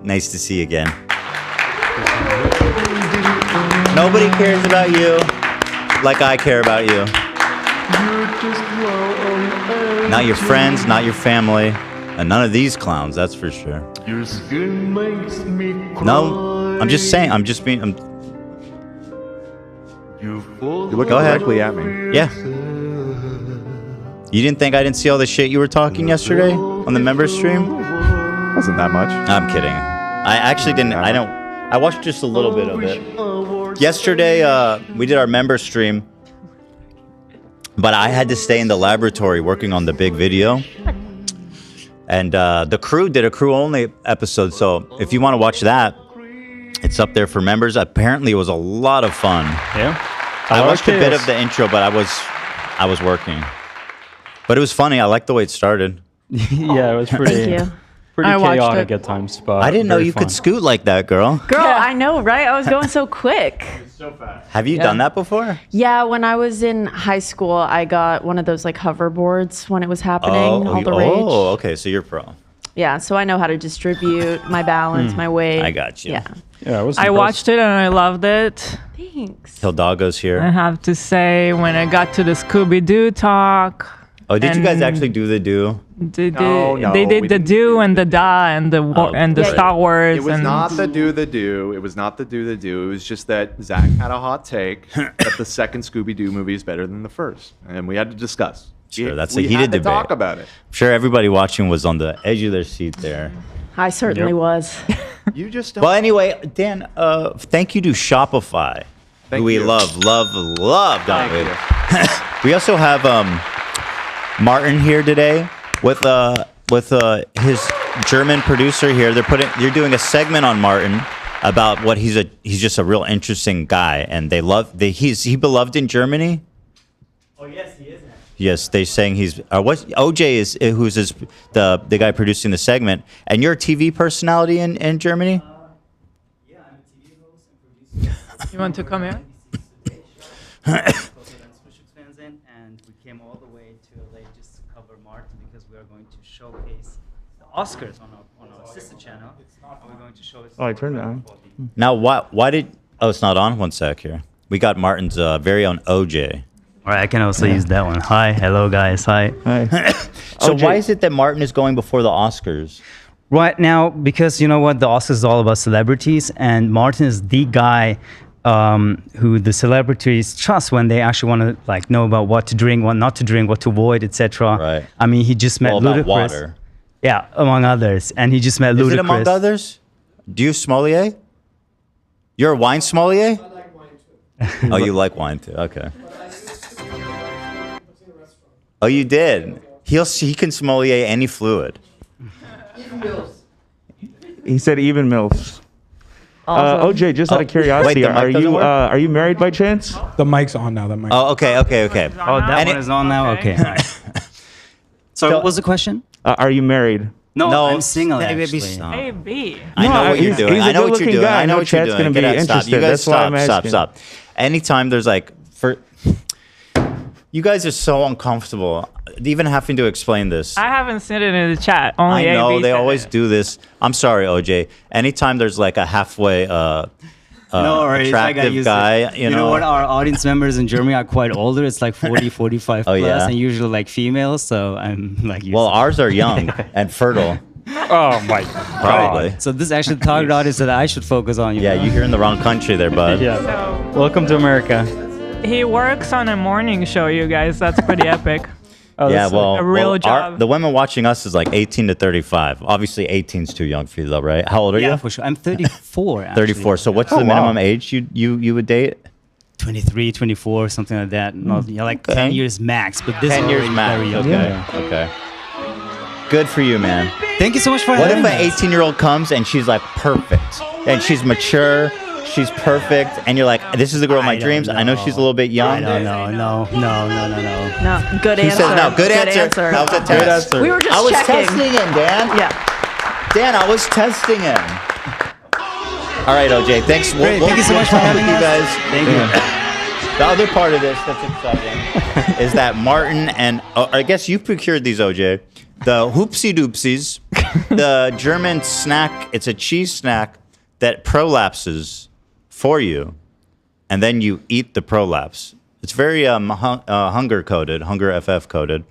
Nice to see you again. Nobody cares about you like I care about you. Not your friends, not your family, and none of these clowns, that's for sure. Your skin makes me cry. No, I'm just saying, I'm just being... You look Go ahead. Directly at me. Yeah. You didn't think I didn't see all the shit you were talking yesterday on the member stream? Wasn't that much. I'm kidding. I actually didn't. I watched just a little bit of it. Yesterday, we did our member stream, but I had to stay in the laboratory working on the big video. And the crew did a crew-only episode, so if you want to watch that, it's up there for members. Apparently, it was a lot of fun. Yeah. I watched a bit of the intro, but I was working. But it was funny. I liked the way it started. Yeah, it was pretty chaotic at times. But I didn't know you fun. could scoot like that, girl. Girl, I know, right? I was going so quick. so fast. Have you done that before? Yeah, when I was in high school, I got one of those like hoverboards when it was happening, all the rage. Oh, okay. So you're pro. Yeah, so I know how to distribute my balance, my weight. I got you. Yeah. Yeah, it was. I watched it and I loved it. Thanks. Hildago's I here. have to say, when I got to the Scooby-Doo talk, Oh, did you guys and actually do the do? they did, No, they did we the didn't do and the da and the and the Yeah. Star Wars. It was and not the do. It was not the do. It was just that Zach had a hot take that the second Scooby-Doo movie is better than the first, and we had to discuss. Sure, that's a we heated had to debate. talk about it. I'm sure everybody watching was on the edge of their seat there. I certainly was. You just don't. Well, anyway, Dan, thank you to Shopify. Thank who we you. love, don't Thank we? you. We also have Martin here today with his German producer here. They're doing a segment on Martin about what he's just a real interesting guy, and he's beloved in Germany. Oh yes, he is. Yes, they're saying he's. What OJ is? Who's the guy producing the segment? And you're a TV personality in Germany. Yeah, I'm a TV host and producer. You want to come here? fans in, and we came all the way to LA just to cover Martin because we are going to showcase the Oscars on our sister channel. And we're going to show it. Oh, I turned it on. Now, why did? Oh, it's not on. One sec here. We got Martin's very own OJ. All right, I can also use that one. Hi, hello guys, hi. So OJ. why is it that Martin is going before the Oscars? Right now, because you know what, the Oscars is all about celebrities, and Martin is the guy who the celebrities trust when they actually want to like know about what to drink, what not to drink, what to avoid, etc. Right. I mean, he just met All about Ludwig. water. Yeah, among others, and he just met Is Ludwig. it among others? Do you sommelier? You're a wine sommelier? Oh, you like wine too. Okay. Oh, you did. He can sommelier any fluid. He said even MILFs. Awesome. OJ, just out of curiosity, wait, the mic doesn't work? are you married by chance? The mic's on now. The mic. Oh, okay. Oh, that And one it- is on now. Okay. All right. So, what was the question? Are you married? No, I'm single. Hey, baby, Actually. stop. Hey, B. I know No, what you're he's- doing. he's a I know what you're good-looking doing. guy. I know No what you're Chad's doing. gonna be Get out. Stop. interested. You guys That's why I'm stop. asking. Stop. Anytime there's like you guys are so uncomfortable. Even having to explain this. I haven't seen it in the chat. I Only know AB they said always it. do this. I'm sorry, OJ. Anytime there's like a halfway No worries. I got attractive used guy, to it. You know what? Our audience members in Germany are quite older. It's like 40, 45 Oh, plus, yeah? and usually like females. So I'm like, used Well, to ours are young and fertile, Oh my probably. it. So this is actually the target audience that I should focus on. Yeah, you're in the wrong country there, bud. Yeah. So Welcome to America. he works on a morning show, you guys. That's pretty epic. Oh, Yeah, that's- well, a real well, job. the women watching us is like 18 to 35. Obviously, 18's too young for you, though, right? How old are Yeah, you? for sure. I'm 34. Actually. 34. So what's the wow. minimum age you would date? 23, 24, something like that. Not, yeah, like 10 years max. But this 10 is years already max. very young. Okay. Okay. Good for you, man. Thank you so much for What if having an me. 18-year-old comes and she's like perfect, and she's mature, she's perfect, and you're like, this is the girl of my I don't dreams. I know know. she's a little bit young. I don't know. No. No, good He answer. says no. Good answer. That was a test. Good answer. We were just I was checking. testing him, Dan. Yeah. Dan, I was testing him. All right, OJ. Thanks. Great. Thank you so much for talk having with you us. guys. Thank you. The other part of this that's exciting is that Martin and I guess you procured these, OJ. The Hupsi Doopsies, the German snack. It's a cheese snack that prolapses for you, and then you eat the prolapse. It's very hunger coded, hunger FF coded.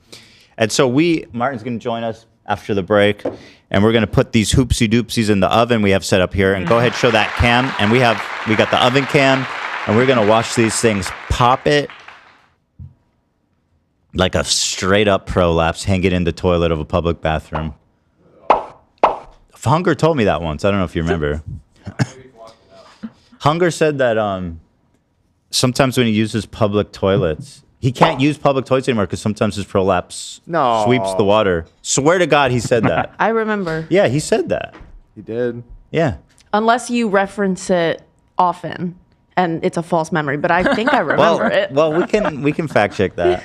And so Martin's going to join us after the break, and we're going to put these Hupsi Doopsies in the oven we have set up here. And go ahead, show that cam. And we got the oven cam, and we're going to watch these things pop it like a straight up prolapse, hang it in the toilet of a public bathroom. Hunger told me that once. I don't know if you remember. Hunger said that sometimes when he uses public toilets, he can't use public toilets anymore because sometimes his prolapse sweeps the water. Swear to God, he said that. I remember. Yeah, he said that. He did. Yeah. Unless you reference it often, and it's a false memory, but I think I remember it. Well, we can fact check that.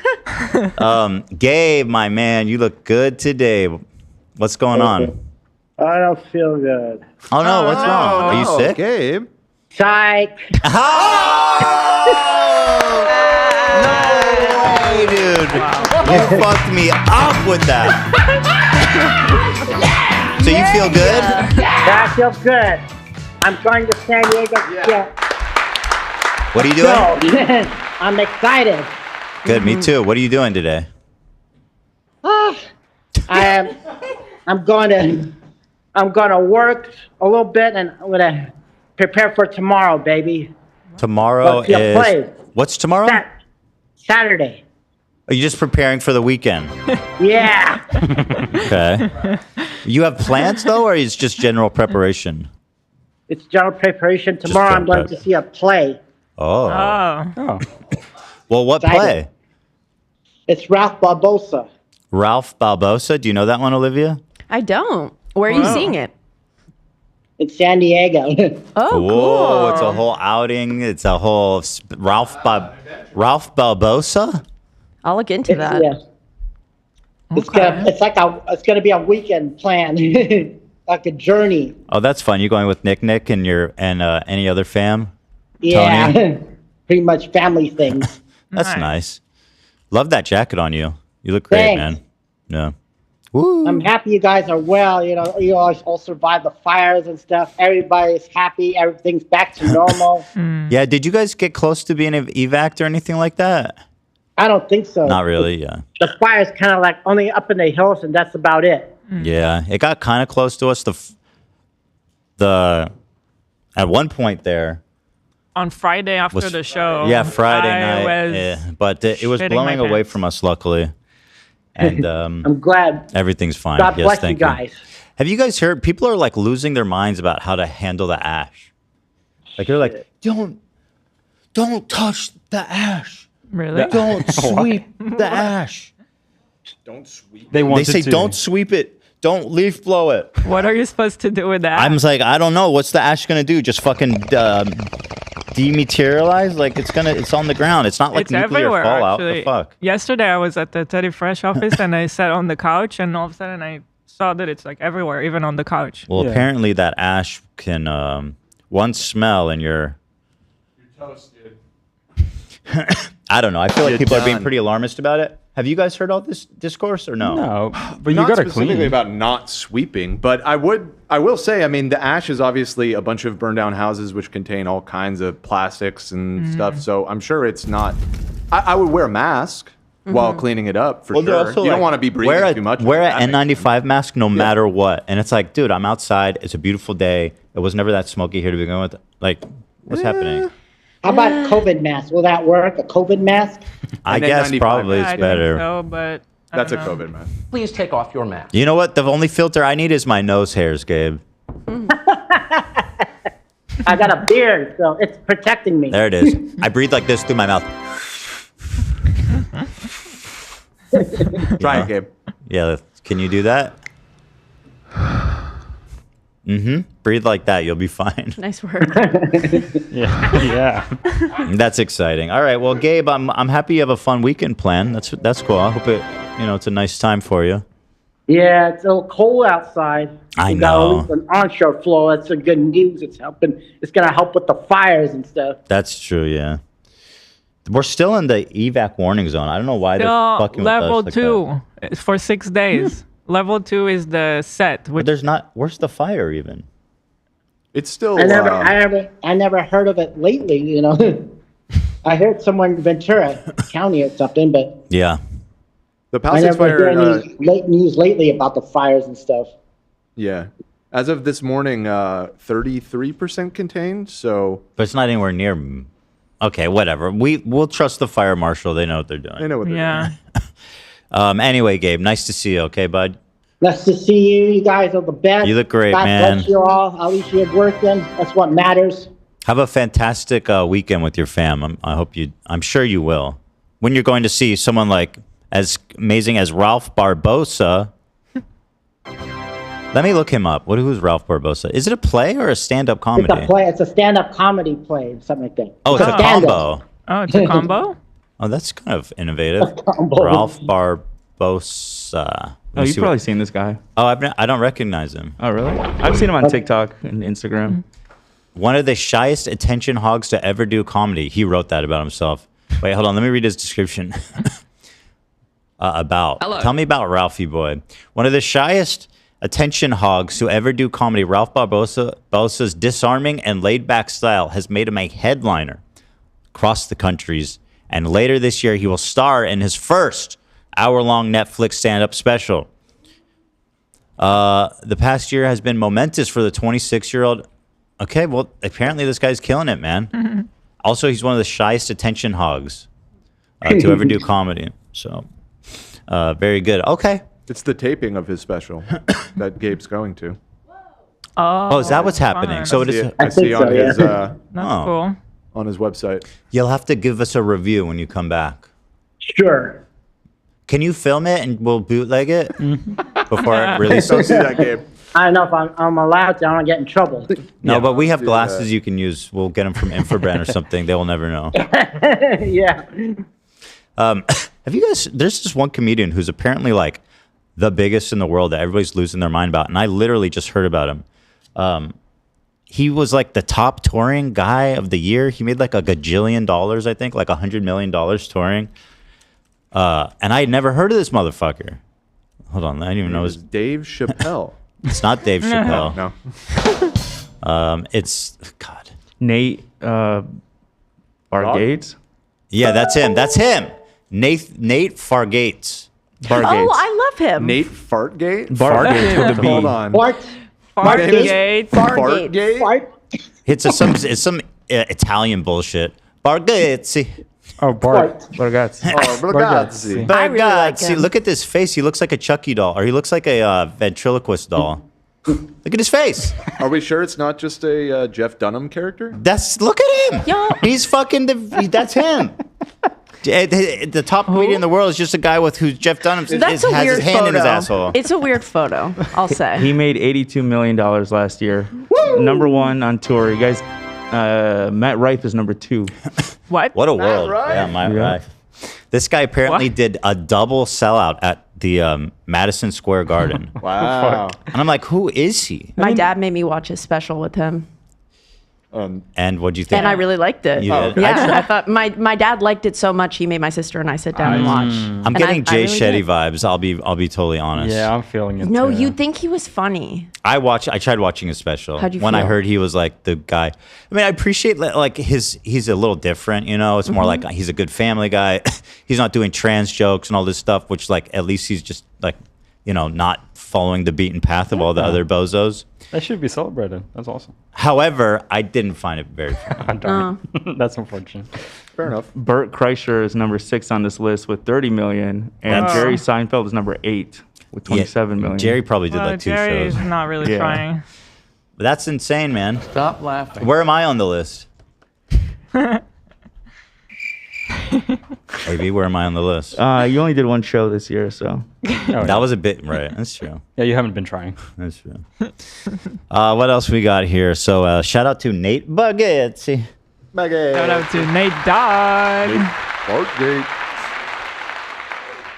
Gabe, my man, you look good today. What's going on? I don't feel good. Oh no, what's wrong? Are you sick? Gabe. Psych. No way, dude. You fucked me up with that. So you feel good? I feel good. I'm going to San Diego. Yeah. What are you doing? So, I'm excited. Good, me too. What are you doing today? I'm going to work a little bit, and I'm going to prepare for tomorrow, baby. Tomorrow is what's tomorrow? Saturday. Are you just preparing for the weekend? Yeah. Okay. You have plans though, or it's just general preparation? It's general preparation. Tomorrow I'm going to see a play. Oh. Oh. Well, what play? It's Ralph Barbosa. Ralph Barbosa. Do you know that one, Olivia? I don't. Where are you seeing it? In San Diego. Oh, Whoa, cool. it's a whole outing. It's a whole Ralph Barbosa. I'll look into that. Yeah. It's gonna be a weekend plan, like a journey. Oh, that's fun. You going with Nick and any other fam? Yeah, Tony? pretty much family things. That's nice. Love that jacket on you. You look great, Thanks. man. Yeah. Woo. I'm happy you guys are well. You know, you all survived the fires and stuff. Everybody's happy. Everything's back to normal. Yeah. Did you guys get close to being evac or anything like that? I don't think so. Not really. Yeah. The fire's kind of like only up in the hills, and that's about it. Yeah. It got kind of close to us. At one point there. On Friday after the show. Yeah, Friday night. But it was blowing away from us, luckily. And I'm glad. Everything's fine. God yes, bless thank you guys. Have you guys heard? People are like losing their minds about how to handle the ash. Like they're like, don't touch the ash. Really? Don't sweep the ash. Don't sweep. They say don't sweep it. Don't leaf blow it. What are you supposed to do with that? I'm like, I don't know. What's the ash gonna do? Just fucking dematerialize? Like it's on the ground. It's not like it's nuclear everywhere, fallout. actually. The fuck? Yesterday I was at the Teddy Fresh office and I sat on the couch and all of a sudden I saw that it's like everywhere, even on the couch. Well, apparently that ash can one smell and you're toasted. I don't know. I feel like You're people are being done. pretty alarmist about it. Have you guys heard all this discourse or no? No, but you Not gotta specifically clean. about not sweeping, but I will say, I mean, the ash is obviously a bunch of burned down houses which contain all kinds of plastics and stuff. So I'm sure it's not. I would wear a mask while cleaning it up for sure. You don't want to be breathing too much. Wear an N95 mask no matter what. And it's like, dude, I'm outside. It's a beautiful day. It was never that smoky here to begin with. Like, what's happening? How about COVID mask? Will that work? A COVID mask? I An guess N95 probably I it's think better. so, but I That's a don't know. COVID mask. Please take off your mask. You know what? The only filter I need is my nose hairs, Gabe. I got a beard, so it's protecting me. There it is. I breathe like this through my mouth. Try it, Gabe. Yeah, can you do that? Breathe like that, you'll be fine. Nice work. Yeah. That's exciting. All right, well, Gabe, I'm happy you have a fun weekend plan. That's cool. I hope it's a nice time for you. Yeah, it's a little cold outside. I We got know. at least an onshore flow. That's a good news. It's helping. It's gonna help with the fires and stuff. That's true, yeah. We're still in the evac warning zone. I don't know why they're Still fucking level with us like that. 2 for 6 days. Level 2 is the set. But Which there's not. Where's the fire even? It's still. I never heard of it lately. You know, I heard somewhere in Ventura County or something, but Yeah. The I Palisades never heard Fire. any late news lately about the fires and stuff. Yeah. As of this morning, 33% contained. So But it's not anywhere near. Okay, whatever. We'll trust the fire marshal. They know what they're they doing. know what they're yeah. Anyway, Gabe, nice to see you. Okay, bud. Nice to see you. You guys are the best. You look great, God man. bless you all. At least you're working. That's what matters. Have a fantastic weekend with your fam. I'm sure you will. When you're going to see someone like as amazing as Ralph Barbosa. Let me look him up. Who's Ralph Barbosa? Is it a play or a stand-up comedy? It's a play. It's a stand-up comedy play, something like that. Oh, it's a stand-up. combo. Oh, it's a combo? Oh, that's kind of innovative. Combo. Ralph Barbosa. Oh, you've probably seen this guy. Oh, I don't recognize him. Oh, really? I've seen him on TikTok and Instagram. One of the shyest attention hogs to ever do comedy. He wrote that about himself. Wait, hold on. Let me read his description. Tell me about Ralphie boy. One of the shyest attention hogs to ever do comedy, Ralph Barbosa's disarming and laid-back style has made him a headliner across the countries. And later this year, he will star in his first hour-long Netflix stand-up special. The past year has been momentous for the 26-year-old. Okay, well, apparently this guy's killing it, man. Mm-hmm. Also, he's one of the shyest attention hogs to ever do comedy. So, very good. Okay. It's the taping of his special that Gabe's going to. Oh, is that what's happening? So it is. I see on his That's cool. on his website. You'll have to give us a review when you come back. Sure. Can you film it and we'll bootleg it before it Don't releases? see that, Gabe. I don't know if I'm allowed to. I don't get in trouble. No, but we have do glasses that. you can use. We'll get them from Infrabrand or something. They will never know. Yeah. Have you guys? There's this one comedian who's apparently like the biggest in the world that everybody's losing their mind about, and I literally just heard about him. He was like the top touring guy of the year. He made like $1 gajillion, I think, like $100 million touring. And I had never heard of this motherfucker. Hold on, I didn't even know It his. was Dave Chappelle. It's not Dave Chappelle. No. It's God. Nate Bargates. Yeah, that's him. That's him. Nate Fargates. Bargates. Oh, I love him. Nate Fartgate? Bargates with a B. Hold on. Fart. Fartgate. Fartgate? Fart. It's some Italian bullshit. Bargazzi. Oh, Bargats. Oh, ragazzi. I really like Bargazzi. him. Look at this face. He looks like a Chucky doll, or he looks like a ventriloquist doll. Look at his face. Are we sure it's not just a Jeff Dunham character? Look at him. Yo. He's fucking that's him. The top comedian in the world is just a guy who's Jeff Dunham That's a has weird his hand photo. in his asshole. It's a weird photo, I'll say. He made $82 million last year. Number one on tour. You guys, Matt Rife is number 2. What? What a world. right? Yeah, my Yeah. right. This guy apparently did a double sellout at the Madison Square Garden. Wow. And I'm like, who is he? My dad made me watch his special with him, And what'd you think? and I really liked it. You did? Yeah, I thought my dad liked it so much he made my sister and I sit down and watch. I'm And getting I Jay really Shetty did. vibes. I'll be totally honest. Yeah, I'm feeling it. No, too. you'd think he was funny. I tried watching his special. How'd you when I feel? heard he was like the guy. I mean, I appreciate like he's a little different, you know. It's more like he's a good family guy. He's not doing trans jokes and all this stuff, which like at least he's just like, you know, not following the beaten path of all the other bozos. That should be celebrated. That's awesome. However, I didn't find it very funny. Darn it. That's unfortunate. Fair enough. Bert Kreischer is number 6 on this list with 30 million, and That's- Jerry Seinfeld is number 8 with 27 million. Jerry probably did Well, like 2 Jerry shows. is not really Yeah. trying. But that's insane, man. Stop laughing. Where am I on the list? AB, where am I on the list? You only did 1 show this year, so. That was a bit right. That's true. Yeah, you haven't been trying. That's true. What else we got here? So shout out to Nate Bargatze. Shout out to Nate Dog. Fartgate.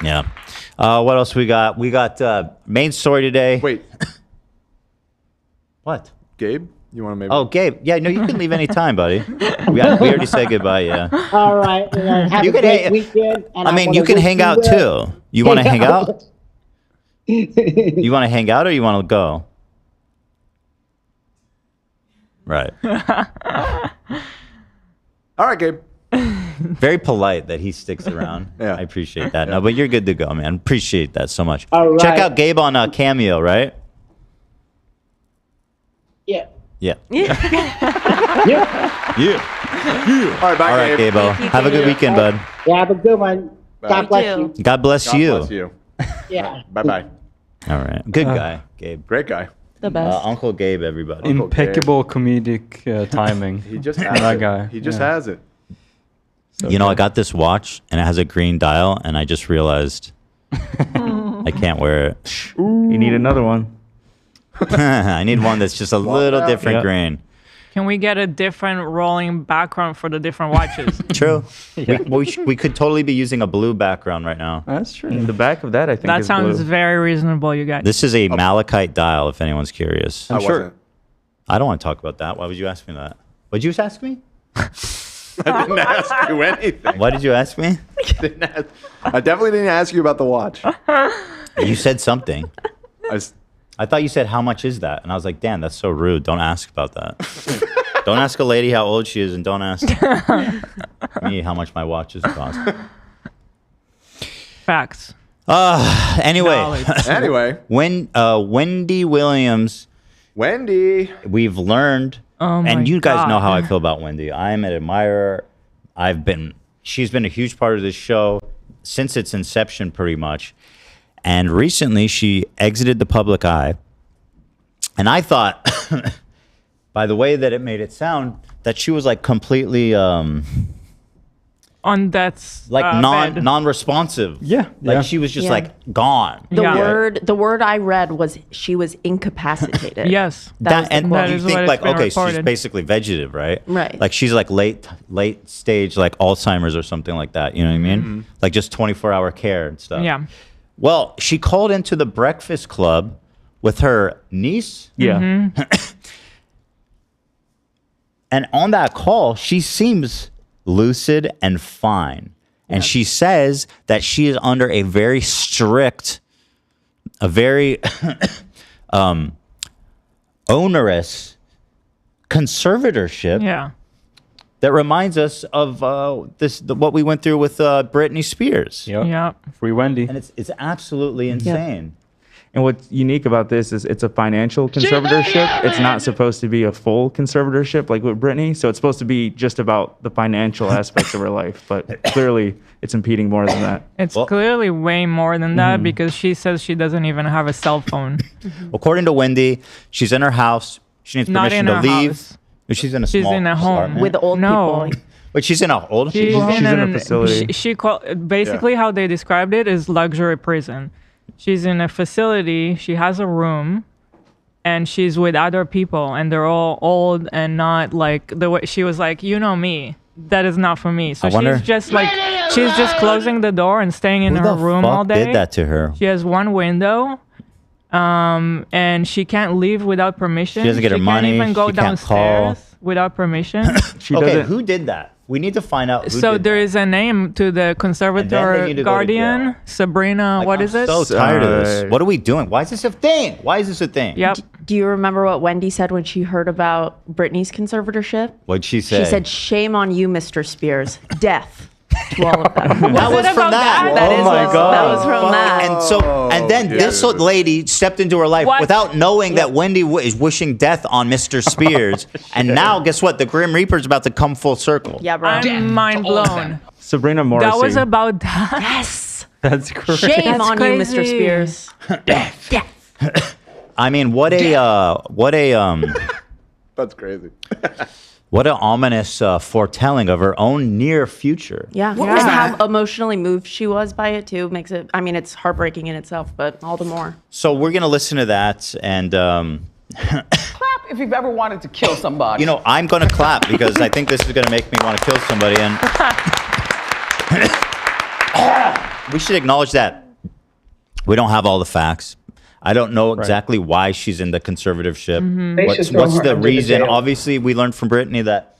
Yeah. What else we got? We got main story today. Wait, What? Gabe? You want to maybe? Oh, Gabe. Yeah, no, you can leave any time, buddy. We already said goodbye. Yeah. All right. Have You a can great hang- weekend. And I mean, wanna you can wish hang out too. You want to hang out? You want to hang out or you want to go? Right. All right, Gabe. Very polite that he sticks around. Yeah. I appreciate that. No, but you're good to go, man. Appreciate that so much. All right. Check out Gabe on Cameo, right? Yeah. Yeah. Yeah. Yeah. All right, bye, All right, Gabe. Gabo. Have a good weekend, bud. Yeah, have a good one. God bless you. God bless God you. bless you. Yeah. Bye-bye. All right. Good guy, Gabe. Great guy. The best. Uncle Gabe, everybody. Impeccable comedic timing. He just That has it. guy. He just Yeah. has it. You know, I got this watch and it has a green dial, and I just realized I can't wear it. You need another one. I need one that's just a little out. different Yeah. grain. Can we get a different rolling background for the different watches? True. We could totally be using a blue background right now. That's true. The back of that, I think, That is sounds blue. very reasonable, you guys. This is a malachite dial, if anyone's curious. I wasn't. I don't want to talk about that. Why would you ask me that? What'd you just ask me? I didn't ask you anything. Why did you ask me? I definitely didn't ask you about the watch. You said something. I s- I thought you said, how much is that? And I was like, damn, that's so rude. Don't ask about that. Don't ask a lady how old she is, and don't ask me how much my watches cost. Facts. Anyway, Knowledge. anyway, when Wendy Williams, Wendy. we've learned, Oh my and you guys know God. how I feel about Wendy. I'm an admirer. She's been a huge part of this show since its inception, pretty much. And recently, she exited the public eye. And I thought, by the way that it made it sound, that she was like completely On death's like bed. non-responsive. Yeah, Like yeah. she was just Yeah. like gone. The word I read was she was incapacitated. Yes. That was the And quote. do you is what think it's like, been okay, she's reported. basically vegetative, right? Right. Like she's like late stage, like Alzheimer's or something like that. You know what I mean? Like just 24-hour care and stuff. Yeah. Well, she called into the Breakfast Club with her niece. Yeah. Mm-hmm. And on that call, she seems lucid and fine. And she says that she is under a very strict, a very onerous conservatorship Yeah. that reminds us of what we went through with Britney Spears. Yep. Yeah. Free Wendy. And it's absolutely insane. And what's unique about this is it's a financial conservatorship. It's not supposed to be a full conservatorship like with Brittany. So it's supposed to be just about the financial aspects of her life. But clearly, it's impeding more than that. It's Well- clearly way more than that because she says she doesn't even have a cell phone. According to Wendy, she's in her house. She needs Not permission in to her leave. house. She's in a She's small in a home. apartment. with old No. people. Wait, she's in a old. She's in a facility. Basically, how they described it is luxury prison. She's in a facility. She has a room, and she's with other people, and they're all old and not like the way she was like. You know me. That is not for me. So I wonder- she's just like she's just closing the door and staying in Who her the room fuck all day. did that to her? She has one window. And she can't leave without permission. She doesn't get her money, Can't even go she can't call. downstairs without permission. She Okay, doesn't. who did that? We need to find out. Who So did there that. is a name to the And then they conservator need to go to guardian, jail. Sabrina. Like, what I'm is it? so tired of this. Uh, What are we doing? Why is this a thing? Why is this a thing? Yep. Do you remember what Wendy said when she heard about Britney's conservatorship? What'd she say? She said, "Shame on you, Mr. Spears. Death to all of them." that was it from about that. that? That Oh is my what- God. That was from that. And so, and then this lady stepped into her life What? without knowing that Wendy is wishing death on Mr. Spears. And now, guess what? The Grim Reaper's about to come full circle. Yeah, bro. I'm mind blown. Sabrina Morrissey. That was about that. Yes. That's great. Shame That's on you, Mr. crazy. Spears. Death. I mean, what a That's crazy. what an ominous foretelling of her own near future. Yeah. And how emotionally moved she was by it, too, makes it, I mean, it's heartbreaking in itself, but all the more. So we're gonna listen to that, and Clap if you've ever wanted to kill somebody. you know, I'm gonna clap because I think this is gonna make me want to kill somebody, and we should acknowledge that we don't have all the facts. I don't know exactly why she's in the conservatorship. They should throw What's her the under the reason? jail. Obviously, we learned from Brittany that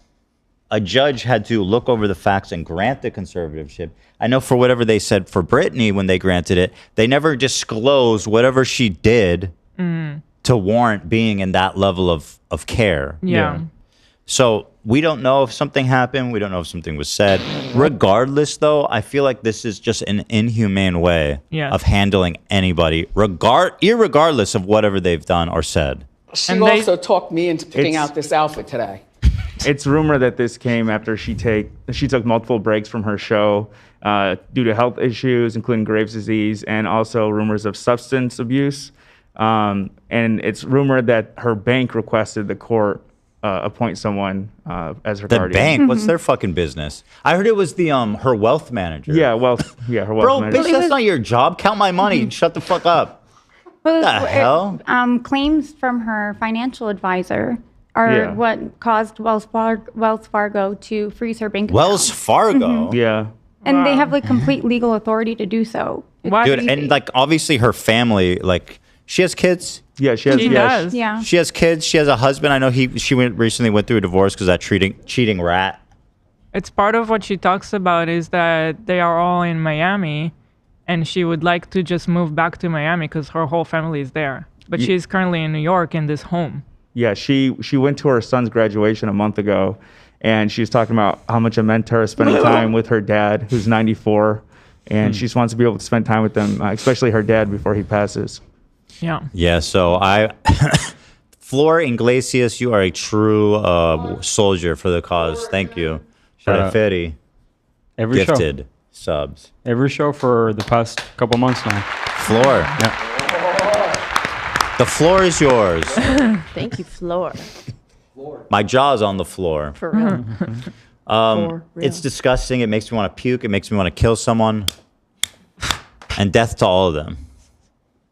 a judge had to look over the facts and grant the conservatorship. I know for whatever they said for Brittany when they granted it, they never disclosed whatever she did to warrant being in that level of care. Yeah. So we don't know if something happened. We don't know if something was said. Regardless, though, I feel like this is just an inhumane way of handling anybody, irregardless of whatever they've done or said. She also talked me into picking out this outfit today. It's rumored that this came after she took multiple breaks from her show due to health issues, including Graves' disease, and also rumors of substance abuse. And it's rumored that her bank requested the court appoint someone as her guardian. The bank? What's their fucking business? I heard it was the her wealth manager. Yeah, her wealth Bro, manager. bitch, that's not your job. Count my money. Shut the fuck up. Well, the hell? Claims from her financial advisor are what caused Wells Fargo to freeze her bank account. Wells Fargo? Yeah. And they have like complete legal authority to do so. Dude, and like obviously her family, like she has kids. Yeah, she has. Yeah. She has kids. She has a husband. I know she recently went through a divorce because that cheating rat. It's part of what she talks about is that they are all in Miami, and she would like to just move back to Miami because her whole family is there. But she's currently in New York in this home. Yeah, she went to her son's graduation a month ago, and she was talking about how much it meant to her spending time with her dad, who's 94, and she just wants to be able to spend time with them, especially her dad before he passes. Yeah. Yeah, so Flor Iglesias, you are a true soldier for the cause. Thank you. Ferry. Every gifted subs. Every show for the past couple months now. Flor. Yeah. The floor is yours. Thank you, Floor. My jaw's on the floor. For real. For real. It's disgusting. It makes me want to puke. It makes me want to kill someone. And death to all of them.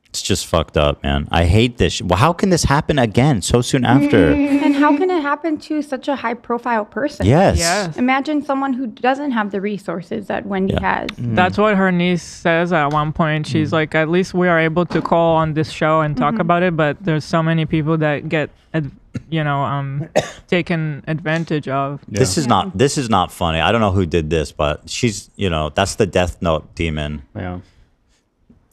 It's just fucked up, man. I hate this. Well, how can this happen again so soon after? And how can it happen to such a high-profile person? Yes. Imagine someone who doesn't have the resources that Wendy has. That's what her niece says at one point. She's like, at least we are able to call on this show and talk about it, but there's so many people that get, taken advantage of. Yeah. This is not funny. I don't know who did this, but she's, that's the Death Note demon. Yeah.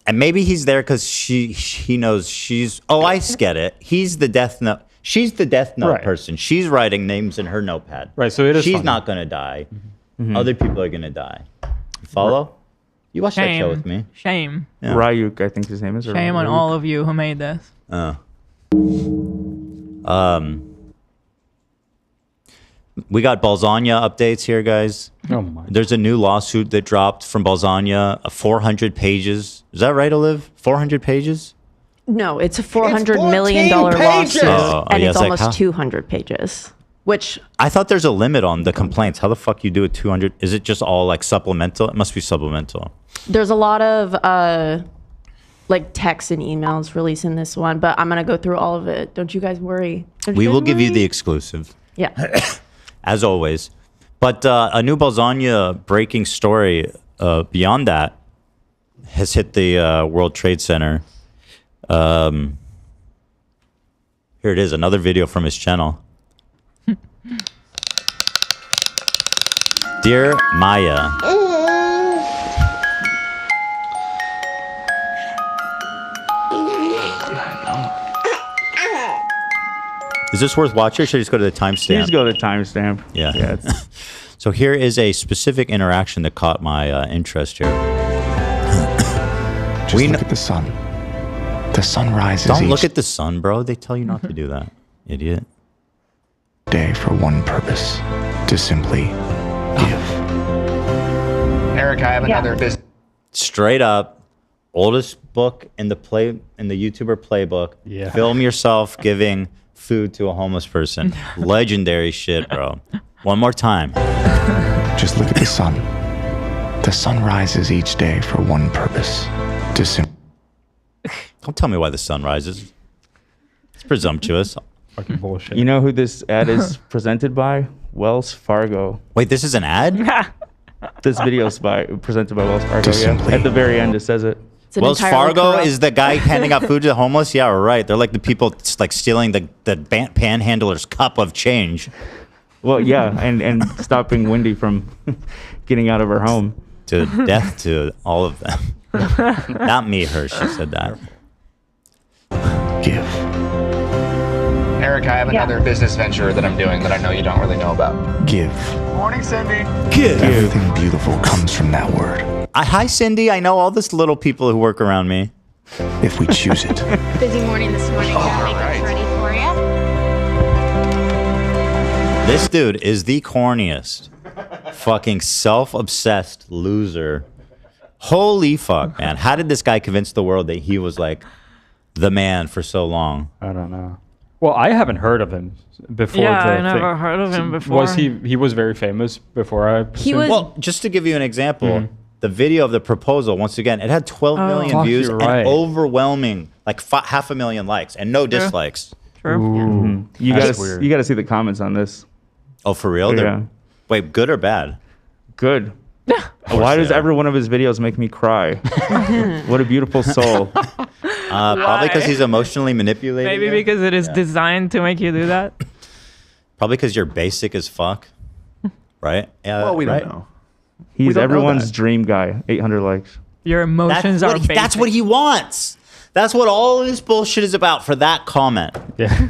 And maybe he's there because he knows she's. Oh, I get it. He's the Death Note. She's the Death Note person. She's writing names in her notepad. Right. So it is. She's funny. not gonna die. Other people are gonna die. Follow? You watched that show with me. Shame. Yeah. Ryuk, I think his name is. Shame on all of you who made this. We got Balzania updates here, guys. Oh my. There's a new lawsuit that dropped from Balzania, 400 pages. Is that right, Olive? 400 pages? No, it's a $400 million lawsuit, and yeah, it's almost how? 200 pages. Which I thought there's a limit on the complaints. How the fuck you do it 200? Is it just all like supplemental? It must be supplemental. there's a lot of like texts and emails released in this one, but I'm gonna go through all of it. Don't you guys worry. We will give you the exclusive. Yeah. As always. But a new Balzania breaking story beyond that has hit the World Trade Center. Here it is, another video from his channel. Dear Maya. Is this worth watching or should I just go to the timestamp? Please go to the timestamp. Yeah. So here is a specific interaction that caught my interest here. Just look at the sun. The sun rises Don't look at the sun, bro. They tell you not to do that, idiot. Day for one purpose, to simply give. Eric, I have another business. Straight up, oldest book in the YouTuber playbook. Yeah. Film yourself giving food to a homeless person. Legendary shit, bro. One more time. Just look at the sun. The sun rises each day for one purpose, to simply. Don't tell me why the sun rises. It's presumptuous. Fucking bullshit. You know who this ad is presented by? Wells Fargo. Wait, this is an ad? This video is presented by Wells Fargo. Just Yeah. simply- At the very end, it says it. Wells Fargo is the guy handing out food to the homeless? Yeah, right. They're like the people like stealing the panhandler's cup of change. Well, yeah, and stopping Wendy from getting out of her home. To death to all of them. Not me, her. She said that. Give. Eric, I have another business venture that I'm doing that I know you don't really know about. Give. Morning, Cindy. Give. Everything beautiful comes from that word. Hi, Cindy. I know all these little people who work around me. If we choose it. Busy morning this morning. Gotta make this ready for you. This dude is the corniest, fucking self-obsessed loser. Holy fuck, man. How did this guy convince the world that he was like the man for so long? I don't know. Well, I haven't heard of him before. Yeah, I never heard of him before. Was he was very famous before I He was. Well, just to give you an example, the video of the proposal, once again, it had 12 million Fuck, views you're and right. overwhelming, like 500,000 likes and no dislikes. True. You That's gotta weird. you gotta see the comments on this. Oh, for real? Yeah. Wait, good or bad? Good. Why does every one of his videos make me cry? What a beautiful soul. Probably because he's emotionally manipulated. Maybe because it is designed to make you do that. Probably because you're basic as fuck. Right? Well, we don't right? know. He's don't know everyone's that. dream guy. 800 likes. Your emotions are basic. That's what he wants. That's what all this bullshit is about for that comment. Yeah.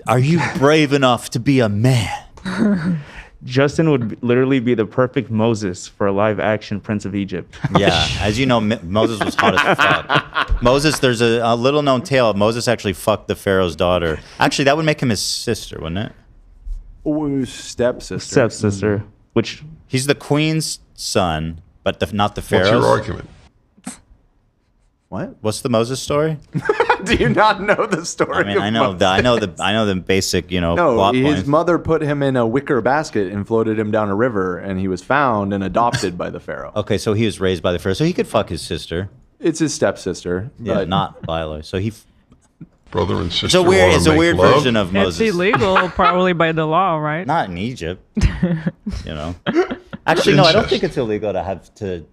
Are you brave enough to be a man? Justin would literally be the perfect Moses for a live action Prince of Egypt. Yeah, as you know, Moses was hot as fuck. Moses, there's a little known tale. Moses actually fucked the Pharaoh's daughter. Actually, that would make him his sister, wouldn't it? Ooh, stepsister. Stepsister, which He's the queen's son, but not the Pharaoh's. What's your argument? What? What's the Moses story? Do you not know the story? I mean, I know the basic, No, plot his points. mother put him in a wicker basket and floated him down a river, and he was found and adopted by the pharaoh. Okay, so he was raised by the Pharaoh, so he could fuck his sister. It's his stepsister. Yeah, but not biological. So he. Brother and sister. It's a weird. It's a weird version of It's Moses. illegal, probably by the law, right? Not in Egypt. Actually, no, I don't think it's illegal to have to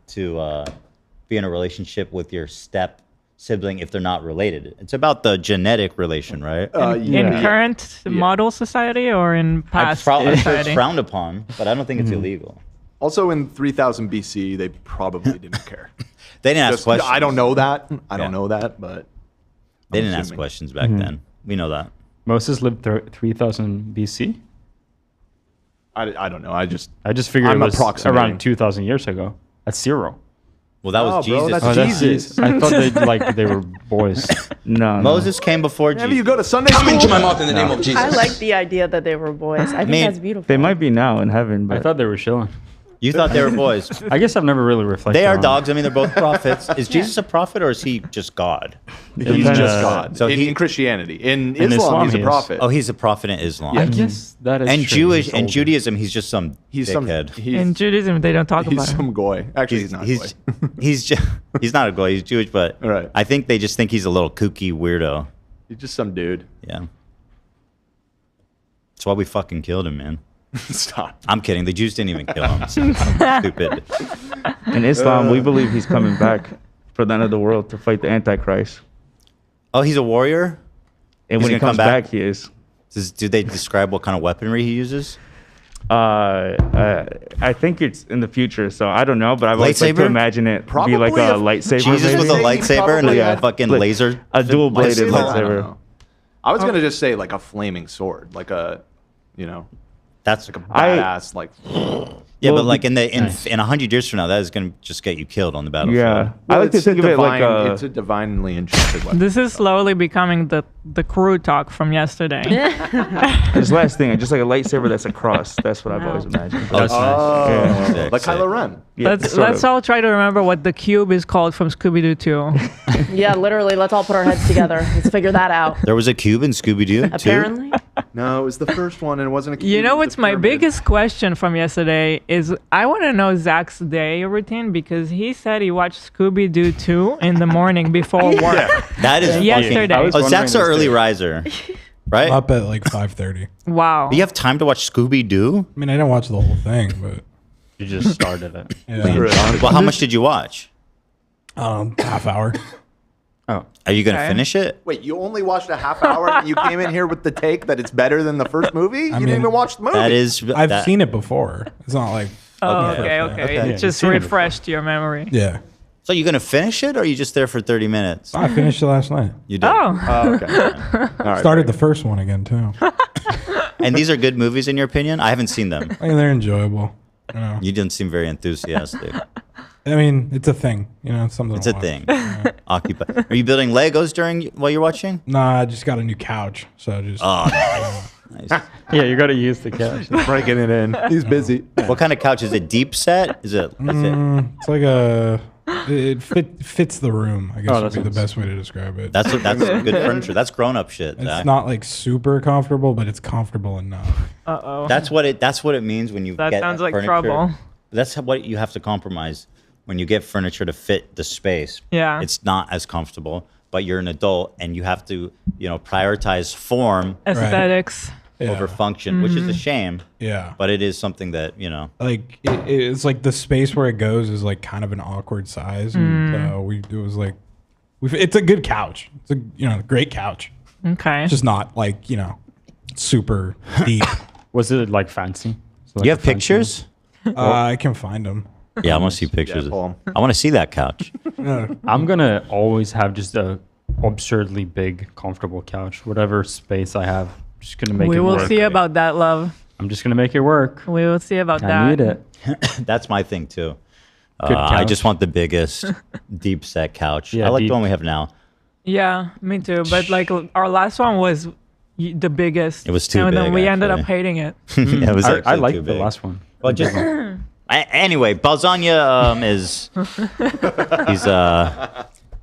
be in a relationship with your step sibling if they're not related. It's about the genetic relation, right? In current model society or in past I'm sure it's society? frowned upon, but I don't think it's illegal. Also, in 3000 BC, they probably didn't care. They didn't ask questions. I don't know that. I don't know that, but They didn't ask questions back then. We know that. Moses lived 3000 BC. I don't know. I just figured I'm it was approximating. around 2000 years ago. That's zero. Well, that was Jesus. Bro, that's Jesus. I thought they were boys. No. Moses came before Jesus. Whenever you go to Sunday school, Into my mouth in the name of Jesus. I like the idea that they were boys. I think that's beautiful. They might be now in heaven, but I thought they were chilling. You thought they were boys. I guess I've never really reflected. They are on dogs. I mean, they're both prophets. Is Jesus a prophet or is he just God? he's just God. So in Christianity, in in Islam, Islam he's a he is. prophet. Oh, he's a prophet in Islam. I guess that is And true. Jewish He's and older. Judaism, he's just some He's some. dickhead. In Judaism, they don't talk He's about it. some goy. Actually, he's not. a He's goy. he's not a goy. He's Jewish, but Right. I think they just think he's a little kooky weirdo. He's just some dude. Yeah. That's why we fucking killed him, man. Stop. I'm kidding. The Jews didn't even kill him. Stupid. in Islam, we believe he's coming back for the end of the world to fight the Antichrist. Oh, he's a warrior? And He's when he gonna come comes back, he is. Do they describe what kind of weaponry he uses? I think it's in the future, so I don't know, but I've always liked to Lightsaber? imagine it Probably be like a a- lightsaber. Jesus with a maybe? lightsaber and probably a had, fucking like, laser? a dual-bladed I don't lightsaber. know. I was gonna just say like a flaming sword, like a, That's like a badass, like. yeah, Well, but like in 100 years from now, that is gonna just get you killed on the battlefield. Yeah, I like to think of it like it's a divinely enchanted weapon. This is slowly becoming the crew talk from yesterday. this last thing, just like a lightsaber that's a cross. That's what I've always imagined. Oh, that's nice. Yeah. Sick, Like sick. Kylo Ren. Yeah, let's sort let's of. all try to remember what the cube is called from Scooby-Doo 2. Yeah, literally. Let's all put our heads together. Let's figure that out. There was a cube in Scooby-Doo, too? Apparently. No, it was the first one, and it wasn't a. You cube, know it was what's a my pyramid. biggest question from yesterday is I want to know Zach's day routine because he said he watched Scooby-Doo 2 in the morning before work. That is Yesterday. fucking... I was Oh, Zach's an wondering this early day. riser, right? Up at like 5:30. Wow. You have time to watch Scooby-Doo? I mean, I didn't watch the whole thing, but You just started it. yeah, Well, how much did you watch? half hour. Oh. Are you going to finish it? Wait, you only watched a half hour and you came in here with the take that it's better than the first movie? You didn't even watch the movie. That is... I've seen it before. It's not like... Oh, okay. It just refreshed your memory. Yeah. So you going to finish it, or are you just there for 30 minutes? I finished it last night. You did? Oh. Okay. All right, Started the first one again, too. And these are good movies in your opinion? I haven't seen them. I mean, they're enjoyable. You know. You didn't seem very enthusiastic. I mean, it's a thing. You know, it's something. It's a thing. Occupy. Are you building Legos while you're watching? Nah, I just got a new couch, so just. Oh, nice. Yeah, you got to use the couch. Breaking it in. He's busy. What kind of couch is it? Deep set? Is it? It's like a. It fits the room. I guess would be the best way to describe it. That's good furniture. That's grown up shit. It's Zach. not like super comfortable, but it's comfortable enough. That's what it means when you That get sounds like furniture. trouble. That's what you have to compromise when you get furniture to fit the space. Yeah. It's not as comfortable, but you're an adult and you have to, prioritize form Aesthetics. over function, which is a shame. Yeah. But it is something that, Like it's like the space where it goes is like kind of an awkward size, and it's a good couch. It's a great couch. Okay. It's just not like super deep. Was it like fancy? So, you have pictures? I can find them. Yeah, I want to see pictures. I want to see that couch. I'm gonna always have just a absurdly big, comfortable couch. Whatever space I have, just gonna make it work. We will see about that, love. I'm just gonna make it work. We will see about that. I need it. That's my thing too. Good I couch. just want the biggest, deep set couch. Yeah, I like deep. the one we have now. Yeah, me too. But like our last one was the biggest. It was too and big, then we ended up actually. hating it. Yeah, it was I actually liked too the big. last one. Well, just anyway, Balzania